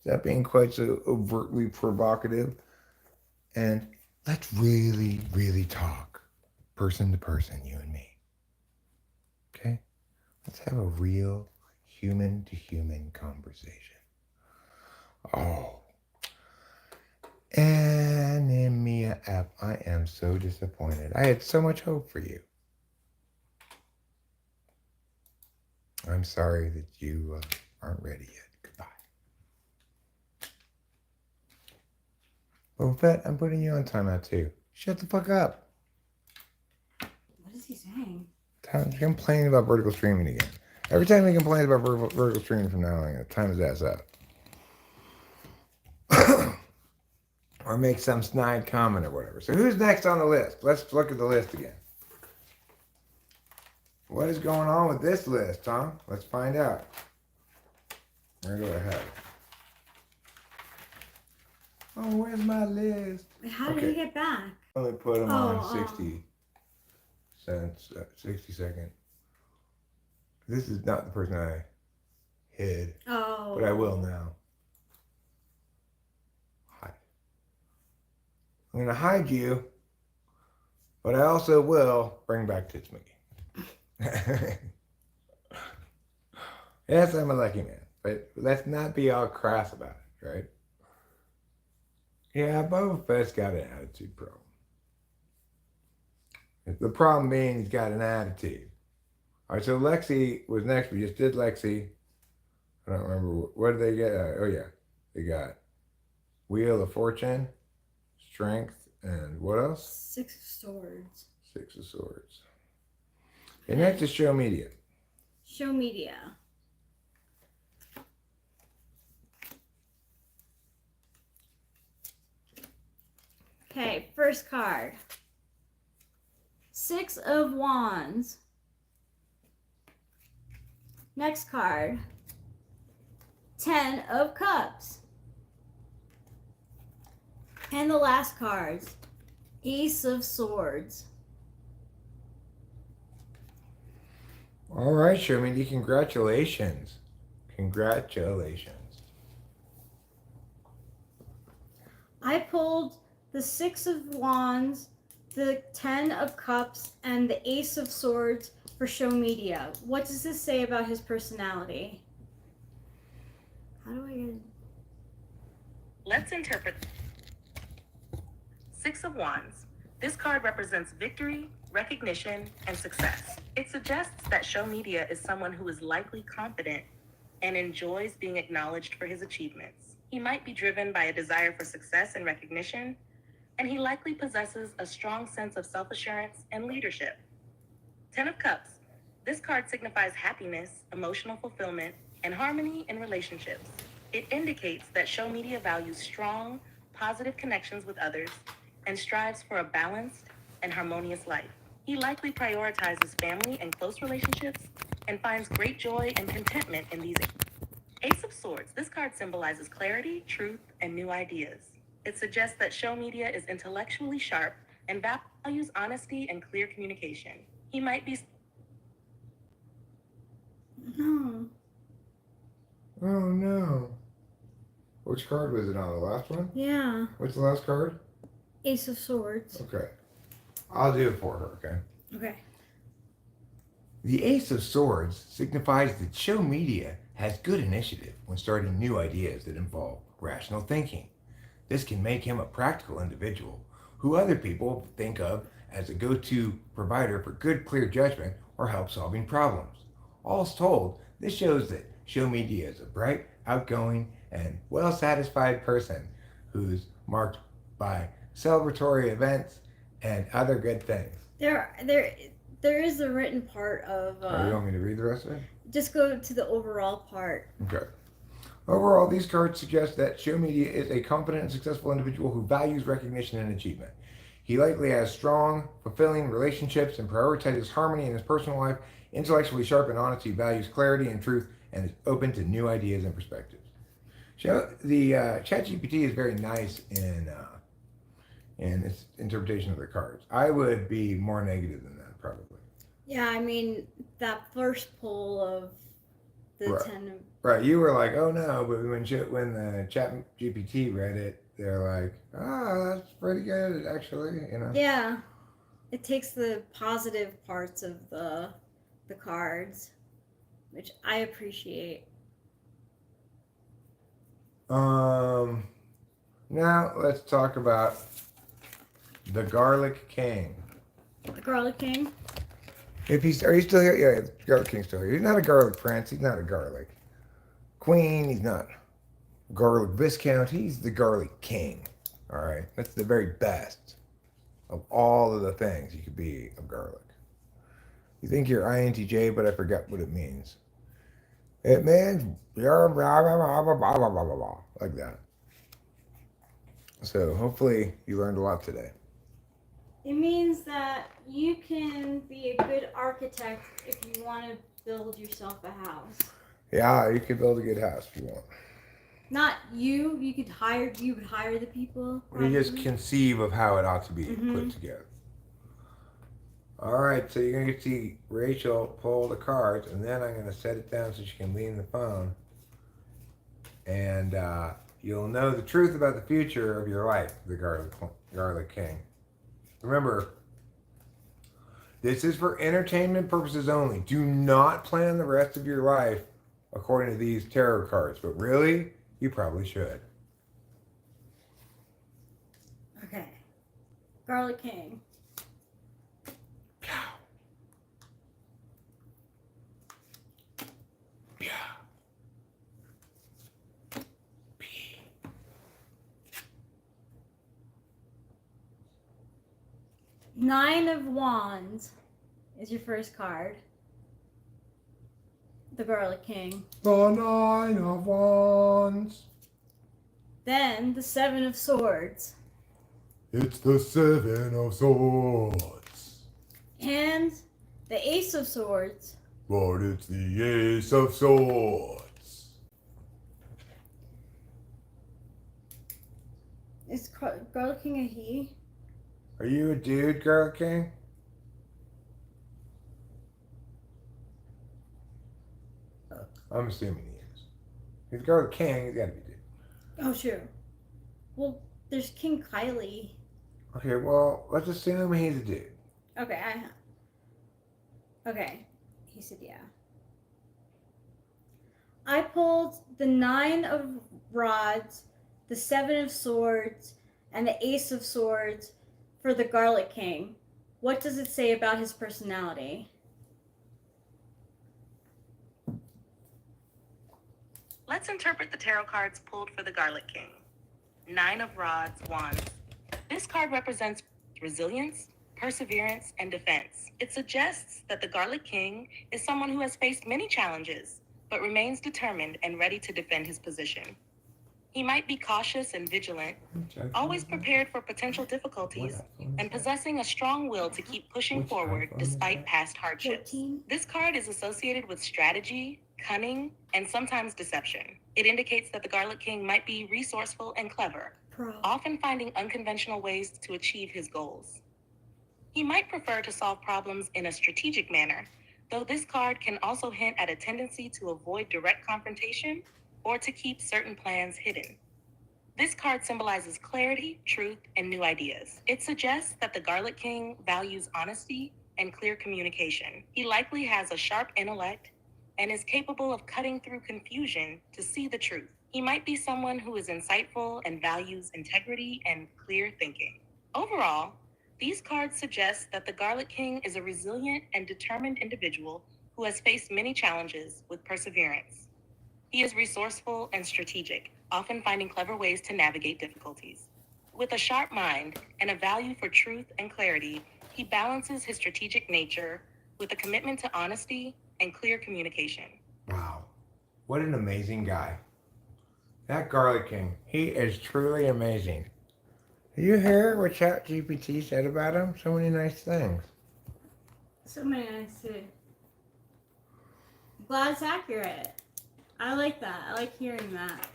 Stop being quite so overtly provocative. And let's really, really talk person to person, you and me. Okay? Let's have a real human to human conversation. Oh. Anemia app, I am so disappointed. I had so much hope for you. I'm sorry that you aren't ready yet. Goodbye. Boba Fett, I'm putting you on timeout too. Shut the fuck up. What is he saying? Complaining about vertical streaming again. Every time he complains about vertical streaming from now on, I'm going to time his ass out. Or make some snide comment or whatever. So who's next on the list? Let's look at the list again. What is going on with this list, huh? Let's find out. Where do I have it? Oh, where's my list? Wait, how did he get back? Let me put him on 60 second. This is not the person I hid. Oh. But I will now. Hide. I'm going to hide you, but I also will bring back Tits McGee. Yes, I'm a lucky man, but let's not be all crass about it, right? Yeah, Boba Fett's got an attitude problem. The problem being he's got an attitude. All right, so Lexi was next. We just did Lexi. I don't remember. What did they get? Oh, yeah. They got Wheel of Fortune, Strength, and what else? 6 of Swords. 6 of Swords. And next is Show Media. Show Media. Okay, first card. 6 of Wands. Next card. 10 of Cups. And the last cards. Ace of Swords. All right, Show Media, congratulations. Congratulations. I pulled the 6 of Wands, the 10 of Cups, and the Ace of Swords for Show Media. What does this say about his personality? How do I get... Let's interpret 6 of Wands. This card represents victory, recognition, and success. It suggests that Show Media is someone who is likely confident and enjoys being acknowledged for his achievements. He might be driven by a desire for success and recognition, and he likely possesses a strong sense of self-assurance and leadership. 10 of Cups. This card signifies happiness, emotional fulfillment, and harmony in relationships. It indicates that Show Media values strong, positive connections with others and strives for a balanced and harmonious life. He likely prioritizes family and close relationships and finds great joy and contentment in these. Ace of Swords. This card symbolizes clarity, truth, and new ideas. It suggests that Show Media is intellectually sharp and values honesty and clear communication. He might be... No. Oh, no. Which card was it on? The last one? Yeah. What's the last card? Ace of Swords. Okay. I'll do it for her, okay? Okay. The Ace of Swords signifies that show media has good initiative when starting new ideas that involve rational thinking. This can make him a practical individual who other people think of as a go-to provider for good, clear judgment or help solving problems. All's told, this shows that show media is a bright, outgoing, and well-satisfied person who's marked by celebratory events and other good things. There is a written part of. You want me to read the rest of it? Just go to the overall part. Okay. Overall, these cards suggest that show media is a confident and successful individual who values recognition and achievement. He likely has strong, fulfilling relationships and prioritizes harmony in his personal life, intellectually sharp and honest. He values clarity and truth and is open to new ideas and perspectives. The ChatGPT is very nice in its interpretation of the cards. I would be more negative than that, probably. Yeah, I mean, that first poll of the Right. 10 of... Right, you were like, oh no, but when the ChatGPT read it, they're like, that's pretty good, actually, you know? Yeah, it takes the positive parts of the cards, which I appreciate. Now let's talk about the Garlic King. The Garlic King? Are you still here? Yeah, the Garlic King's still here. He's not a garlic prince. He's not a garlic queen. He's not a garlic viscount. He's the Garlic King. All right, that's the very best of all of the things you could be of garlic. You think you're INTJ, but I forgot what it means. It means you're blah, blah, blah, blah, blah, blah, blah, blah, like that. So hopefully you learned a lot today. It means that you can be a good architect if you want to build yourself a house. Yeah, you could build a good house if you want. Not you. You would hire the people. You just conceive of how it ought to be Mm-hmm. put together. All right, so you're going to get to see Rachel pull the cards, and then I'm going to set it down so she can lean the phone. And you'll know the truth about the future of your life, the Garlic King. Remember, this is for entertainment purposes only. Do not plan the rest of your life according to these tarot cards, but really, you probably should. Okay. Garlic King. Nine of Wands is your first card. The Garlic King. The Nine of Wands. Then the Seven of Swords. It's the Seven of Swords. And the Ace of Swords. But it's the Ace of Swords. Is Garlic King a he? Are you a dude, Garlic King? I'm assuming he is. He's Garlic King, he's got to be a dude. Oh, sure. Well, there's King Kylie. Okay, well, let's assume he's a dude. Okay, Okay, he said yeah. I pulled the Nine of Rods, the Seven of Swords, and the Ace of Swords for the Garlic King. What does it say about his personality? Let's interpret the tarot cards pulled for the Garlic King. Nine of Rods, Wands. This card represents resilience, perseverance, and defense. It suggests that the Garlic King is someone who has faced many challenges, but remains determined and ready to defend his position. He might be cautious and vigilant, always prepared for potential difficulties, and possessing a strong will to keep pushing forward despite past hardships. 14. This card is associated with strategy, cunning, and sometimes deception. It indicates that the Garlic King might be resourceful and clever, often finding unconventional ways to achieve his goals. He might prefer to solve problems in a strategic manner, though this card can also hint at a tendency to avoid direct confrontation or to keep certain plans hidden. This card symbolizes clarity, truth, and new ideas. It suggests that the Garlic King values honesty and clear communication. He likely has a sharp intellect and is capable of cutting through confusion to see the truth. He might be someone who is insightful and values integrity and clear thinking. Overall, these cards suggest that the Garlic King is a resilient and determined individual who has faced many challenges with perseverance. He is resourceful and strategic, often finding clever ways to navigate difficulties. With a sharp mind and a value for truth and clarity, he balances his strategic nature with a commitment to honesty and clear communication. Wow. What an amazing guy. That Garlic King, he is truly amazing. Did you hear what ChatGPT said about him? So many nice things. So many nice things. Glad it's accurate. I like that. I like hearing that.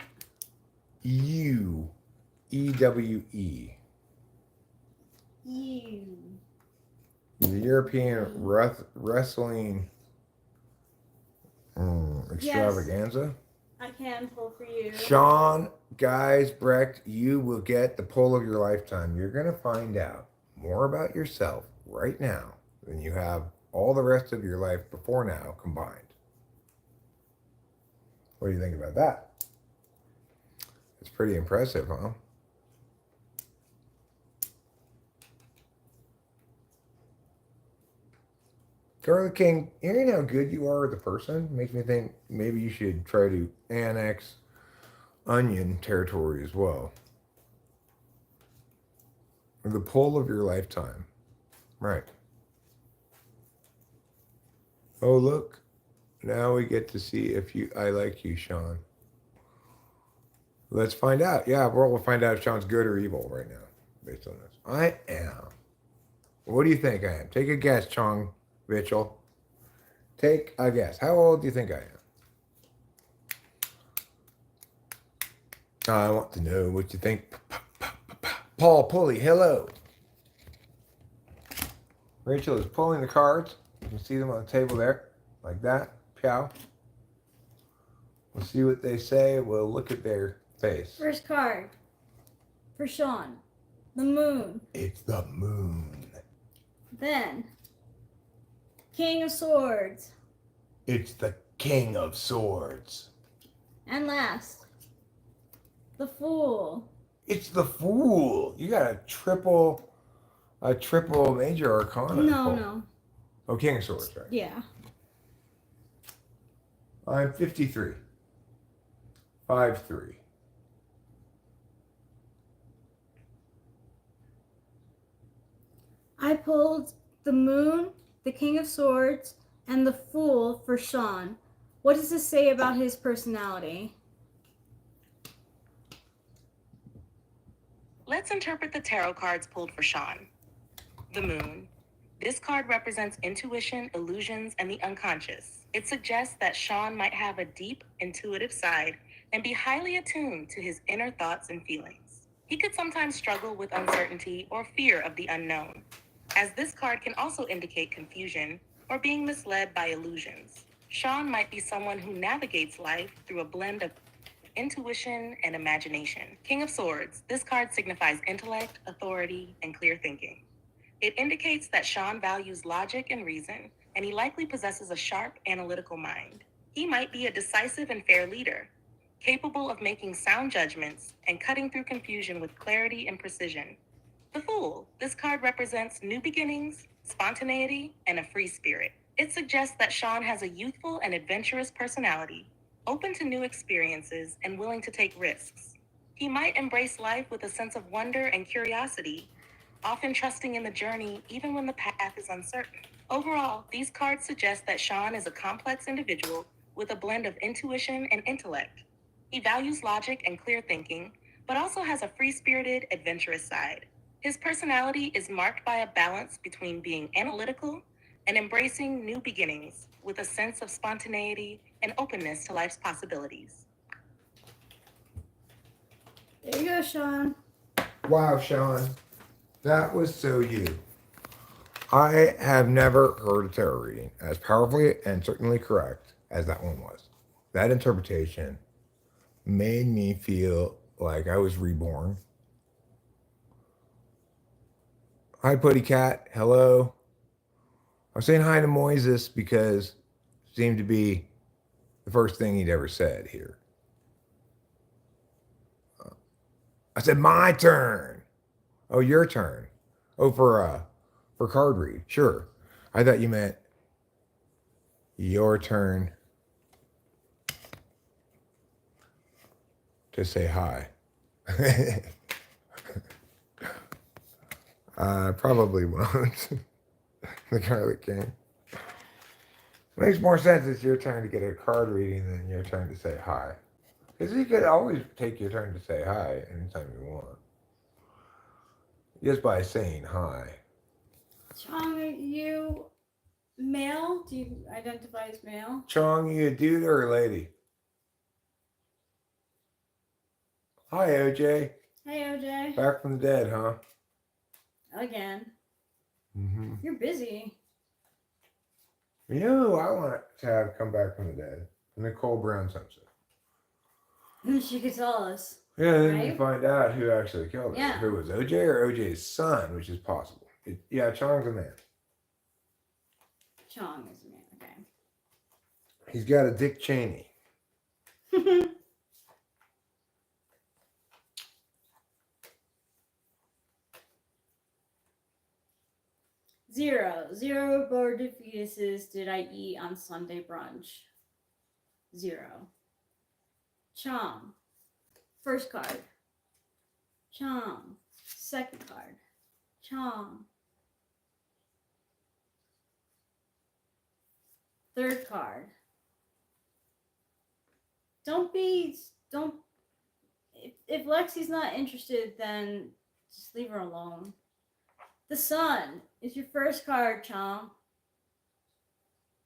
EWE. You. The European wrestling extravaganza. I can pull for you. Sean Geisbrecht, you will get the pull of your lifetime. You're going to find out more about yourself right now than you have all the rest of your life before now combined. What do you think about that? It's pretty impressive, huh? Garlic King, hearing how good you are as a person makes me think maybe you should try to annex onion territory as well. The pull of your lifetime. Right. Oh, look. Now we get to see if I like you, Sean. Let's find out. Yeah, we'll find out if Sean's good or evil right now, based on this. I am. What do you think I am? Take a guess, Chong Mitchell. Take a guess. How old do you think I am? I want to know what you think. Paul Pulley, hello. Rachel is pulling the cards. You can see them on the table there, like that. Pow. We'll see what they say. We'll look at their face. First card for Sean. The moon. It's the moon. Then King of Swords. It's the King of Swords. And last, the Fool. It's the Fool. You got a triple major arcana. No. Oh, King of Swords, right? Yeah. I'm 53. 5'3". I pulled the moon, the King of Swords, and the Fool for Sean. What does this say about his personality? Let's interpret the tarot cards pulled for Sean. The moon. This card represents intuition, illusions, and the unconscious. It suggests that Sean might have a deep, intuitive side and be highly attuned to his inner thoughts and feelings. He could sometimes struggle with uncertainty or fear of the unknown, as this card can also indicate confusion or being misled by illusions. Sean might be someone who navigates life through a blend of intuition and imagination. King of Swords. This card signifies intellect, authority, and clear thinking. It indicates that Sean values logic and reason, and he likely possesses a sharp, analytical mind. He might be a decisive and fair leader, capable of making sound judgments and cutting through confusion with clarity and precision. The Fool. This card represents new beginnings, spontaneity, and a free spirit. It suggests that Sean has a youthful and adventurous personality, open to new experiences and willing to take risks. He might embrace life with a sense of wonder and curiosity, often trusting in the journey even when the path is uncertain. Overall, these cards suggest that Sean is a complex individual with a blend of intuition and intellect. He values logic and clear thinking, but also has a free-spirited, adventurous side. His personality is marked by a balance between being analytical and embracing new beginnings with a sense of spontaneity and openness to life's possibilities. There you go, Sean. Wow, Sean. That was so you. I have never heard a tarot reading as powerfully and certainly correct as that one was. That interpretation made me feel like I was reborn. Hi, Putty Cat. Hello. I'm saying hi to Moises because it seemed to be the first thing he'd ever said here. I said, my turn. Oh, your turn. Oh, for card read. Sure. I thought you meant your turn to say hi. I probably won't. The Garlic King. Makes more sense it's your turn to get a card reading than your turn to say hi. Because you could always take your turn to say hi anytime you want. Just by saying hi. Chong, are you male? Do you identify as male? Chong, you a dude or a lady? Hi, OJ. Hey, OJ. Back from the dead, huh? Again. Mm-hmm. You're busy. You know who I want to have come back from the dead? Nicole Brown Simpson. She could tell us. Yeah, then right? you find out who actually killed her. Yeah. If it was OJ or OJ's son, which is possible. Yeah, Chong's a man. Chong is a man. Okay. He's got a Dick Cheney. Zero aborted fetuses did I eat on Sunday brunch? 0. Chong. First card. Chong. Second card. Chong. Third card. Don't. If Lexi's not interested, then just leave her alone. The Sun is your first card, Chong.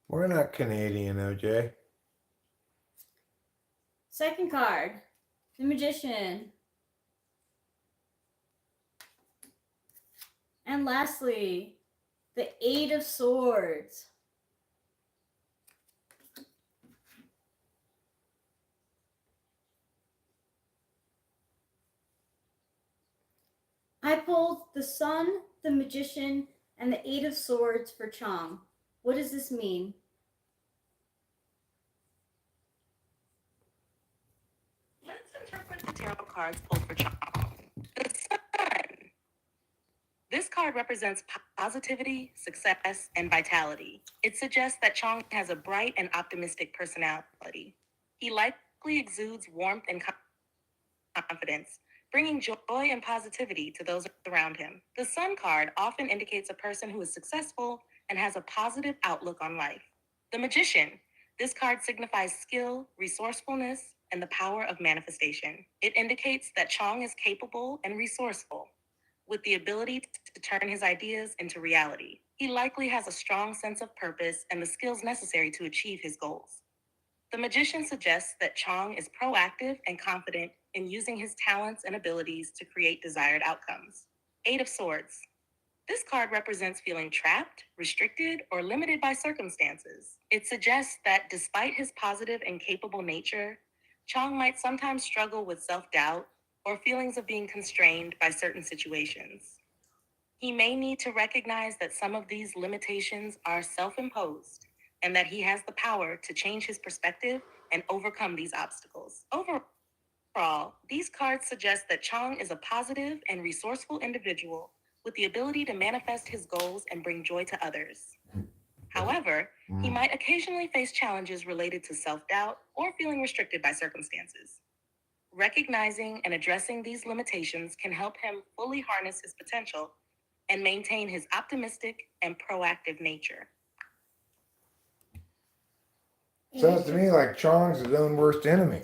We're not Canadian, OJ. Second card, the Magician. And lastly, the Eight of Swords. I pulled the Sun, the Magician, and the Eight of Swords for Chong. What does this mean? Let's interpret the tarot cards pulled for Chong. The Sun. This card represents positivity, success, and vitality. It suggests that Chong has a bright and optimistic personality. He likely exudes warmth and confidence, bringing joy and positivity to those around him. The Sun card often indicates a person who is successful and has a positive outlook on life. The Magician. This card signifies skill, resourcefulness, and the power of manifestation. It indicates that Chong is capable and resourceful, with the ability to turn his ideas into reality. He likely has a strong sense of purpose and the skills necessary to achieve his goals. The Magician suggests that Chong is proactive and confident in using his talents and abilities to create desired outcomes. Eight of Swords. This card represents feeling trapped, restricted, or limited by circumstances. It suggests that despite his positive and capable nature, Chong might sometimes struggle with self-doubt or feelings of being constrained by certain situations. He may need to recognize that some of these limitations are self-imposed and that he has the power to change his perspective and overcome these obstacles. Overall, these cards suggest that Chong is a positive and resourceful individual with the ability to manifest his goals and bring joy to others. However, he might occasionally face challenges related to self-doubt or feeling restricted by circumstances. Recognizing and addressing these limitations can help him fully harness his potential and maintain his optimistic and proactive nature. Sounds to me like Chong's his own worst enemy.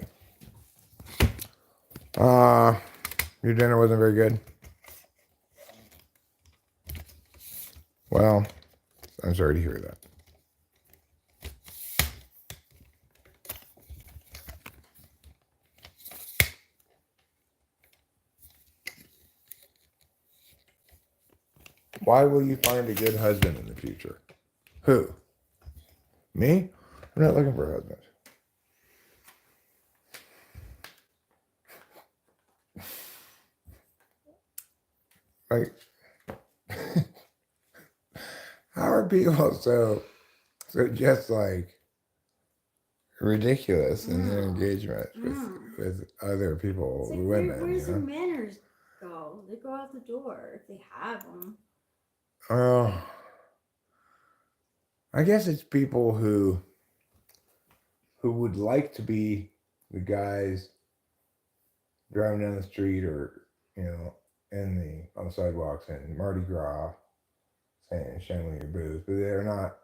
Your dinner wasn't very good. Well, I'm sorry to hear that. Why will you find a good husband in the future? Who? Me? I'm not looking for a husband. Like, how are people so just like ridiculous in their engagement with other people, It's like, women? where's their manners go? They go out the door if they have them. Oh, I guess it's people who would like to be the guys driving down the street or on the sidewalks in Mardi Gras saying "show me your boobs," but they're not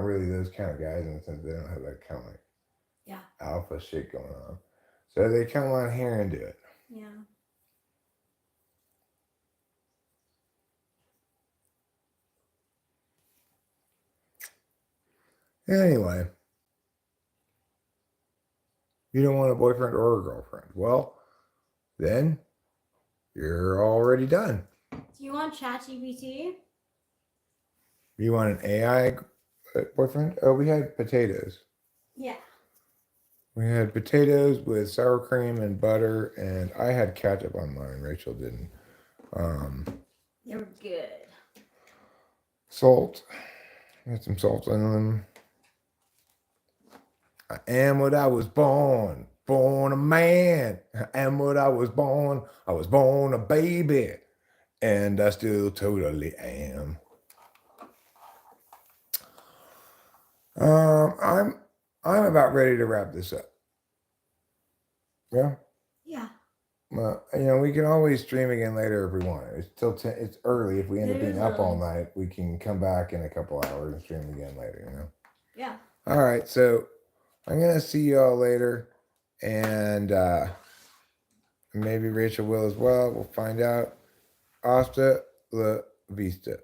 really those kind of guys in the sense they don't have that kind of like alpha shit going on. So they come on here and do it. Yeah. Anyway, you don't want a boyfriend or a girlfriend. Well, then you're already done. Do you want ChatGPT? You want an AI boyfriend? Oh, we had potatoes. Yeah. We had potatoes with sour cream and butter, and I had ketchup on mine. Rachel didn't. They were good. Salt. Had some salt in them. I am what I was born. Born a man. I am what I was born. I was born a baby. And I still totally am. I'm about ready to wrap this up. Yeah? Yeah. Well, we can always stream again later if we want. It's still it's early. If we end up being up all night, we can come back in a couple hours and stream again later, Yeah. All right, so I'm gonna see y'all later, and maybe Rachel will as well. We'll find out. Hasta la vista.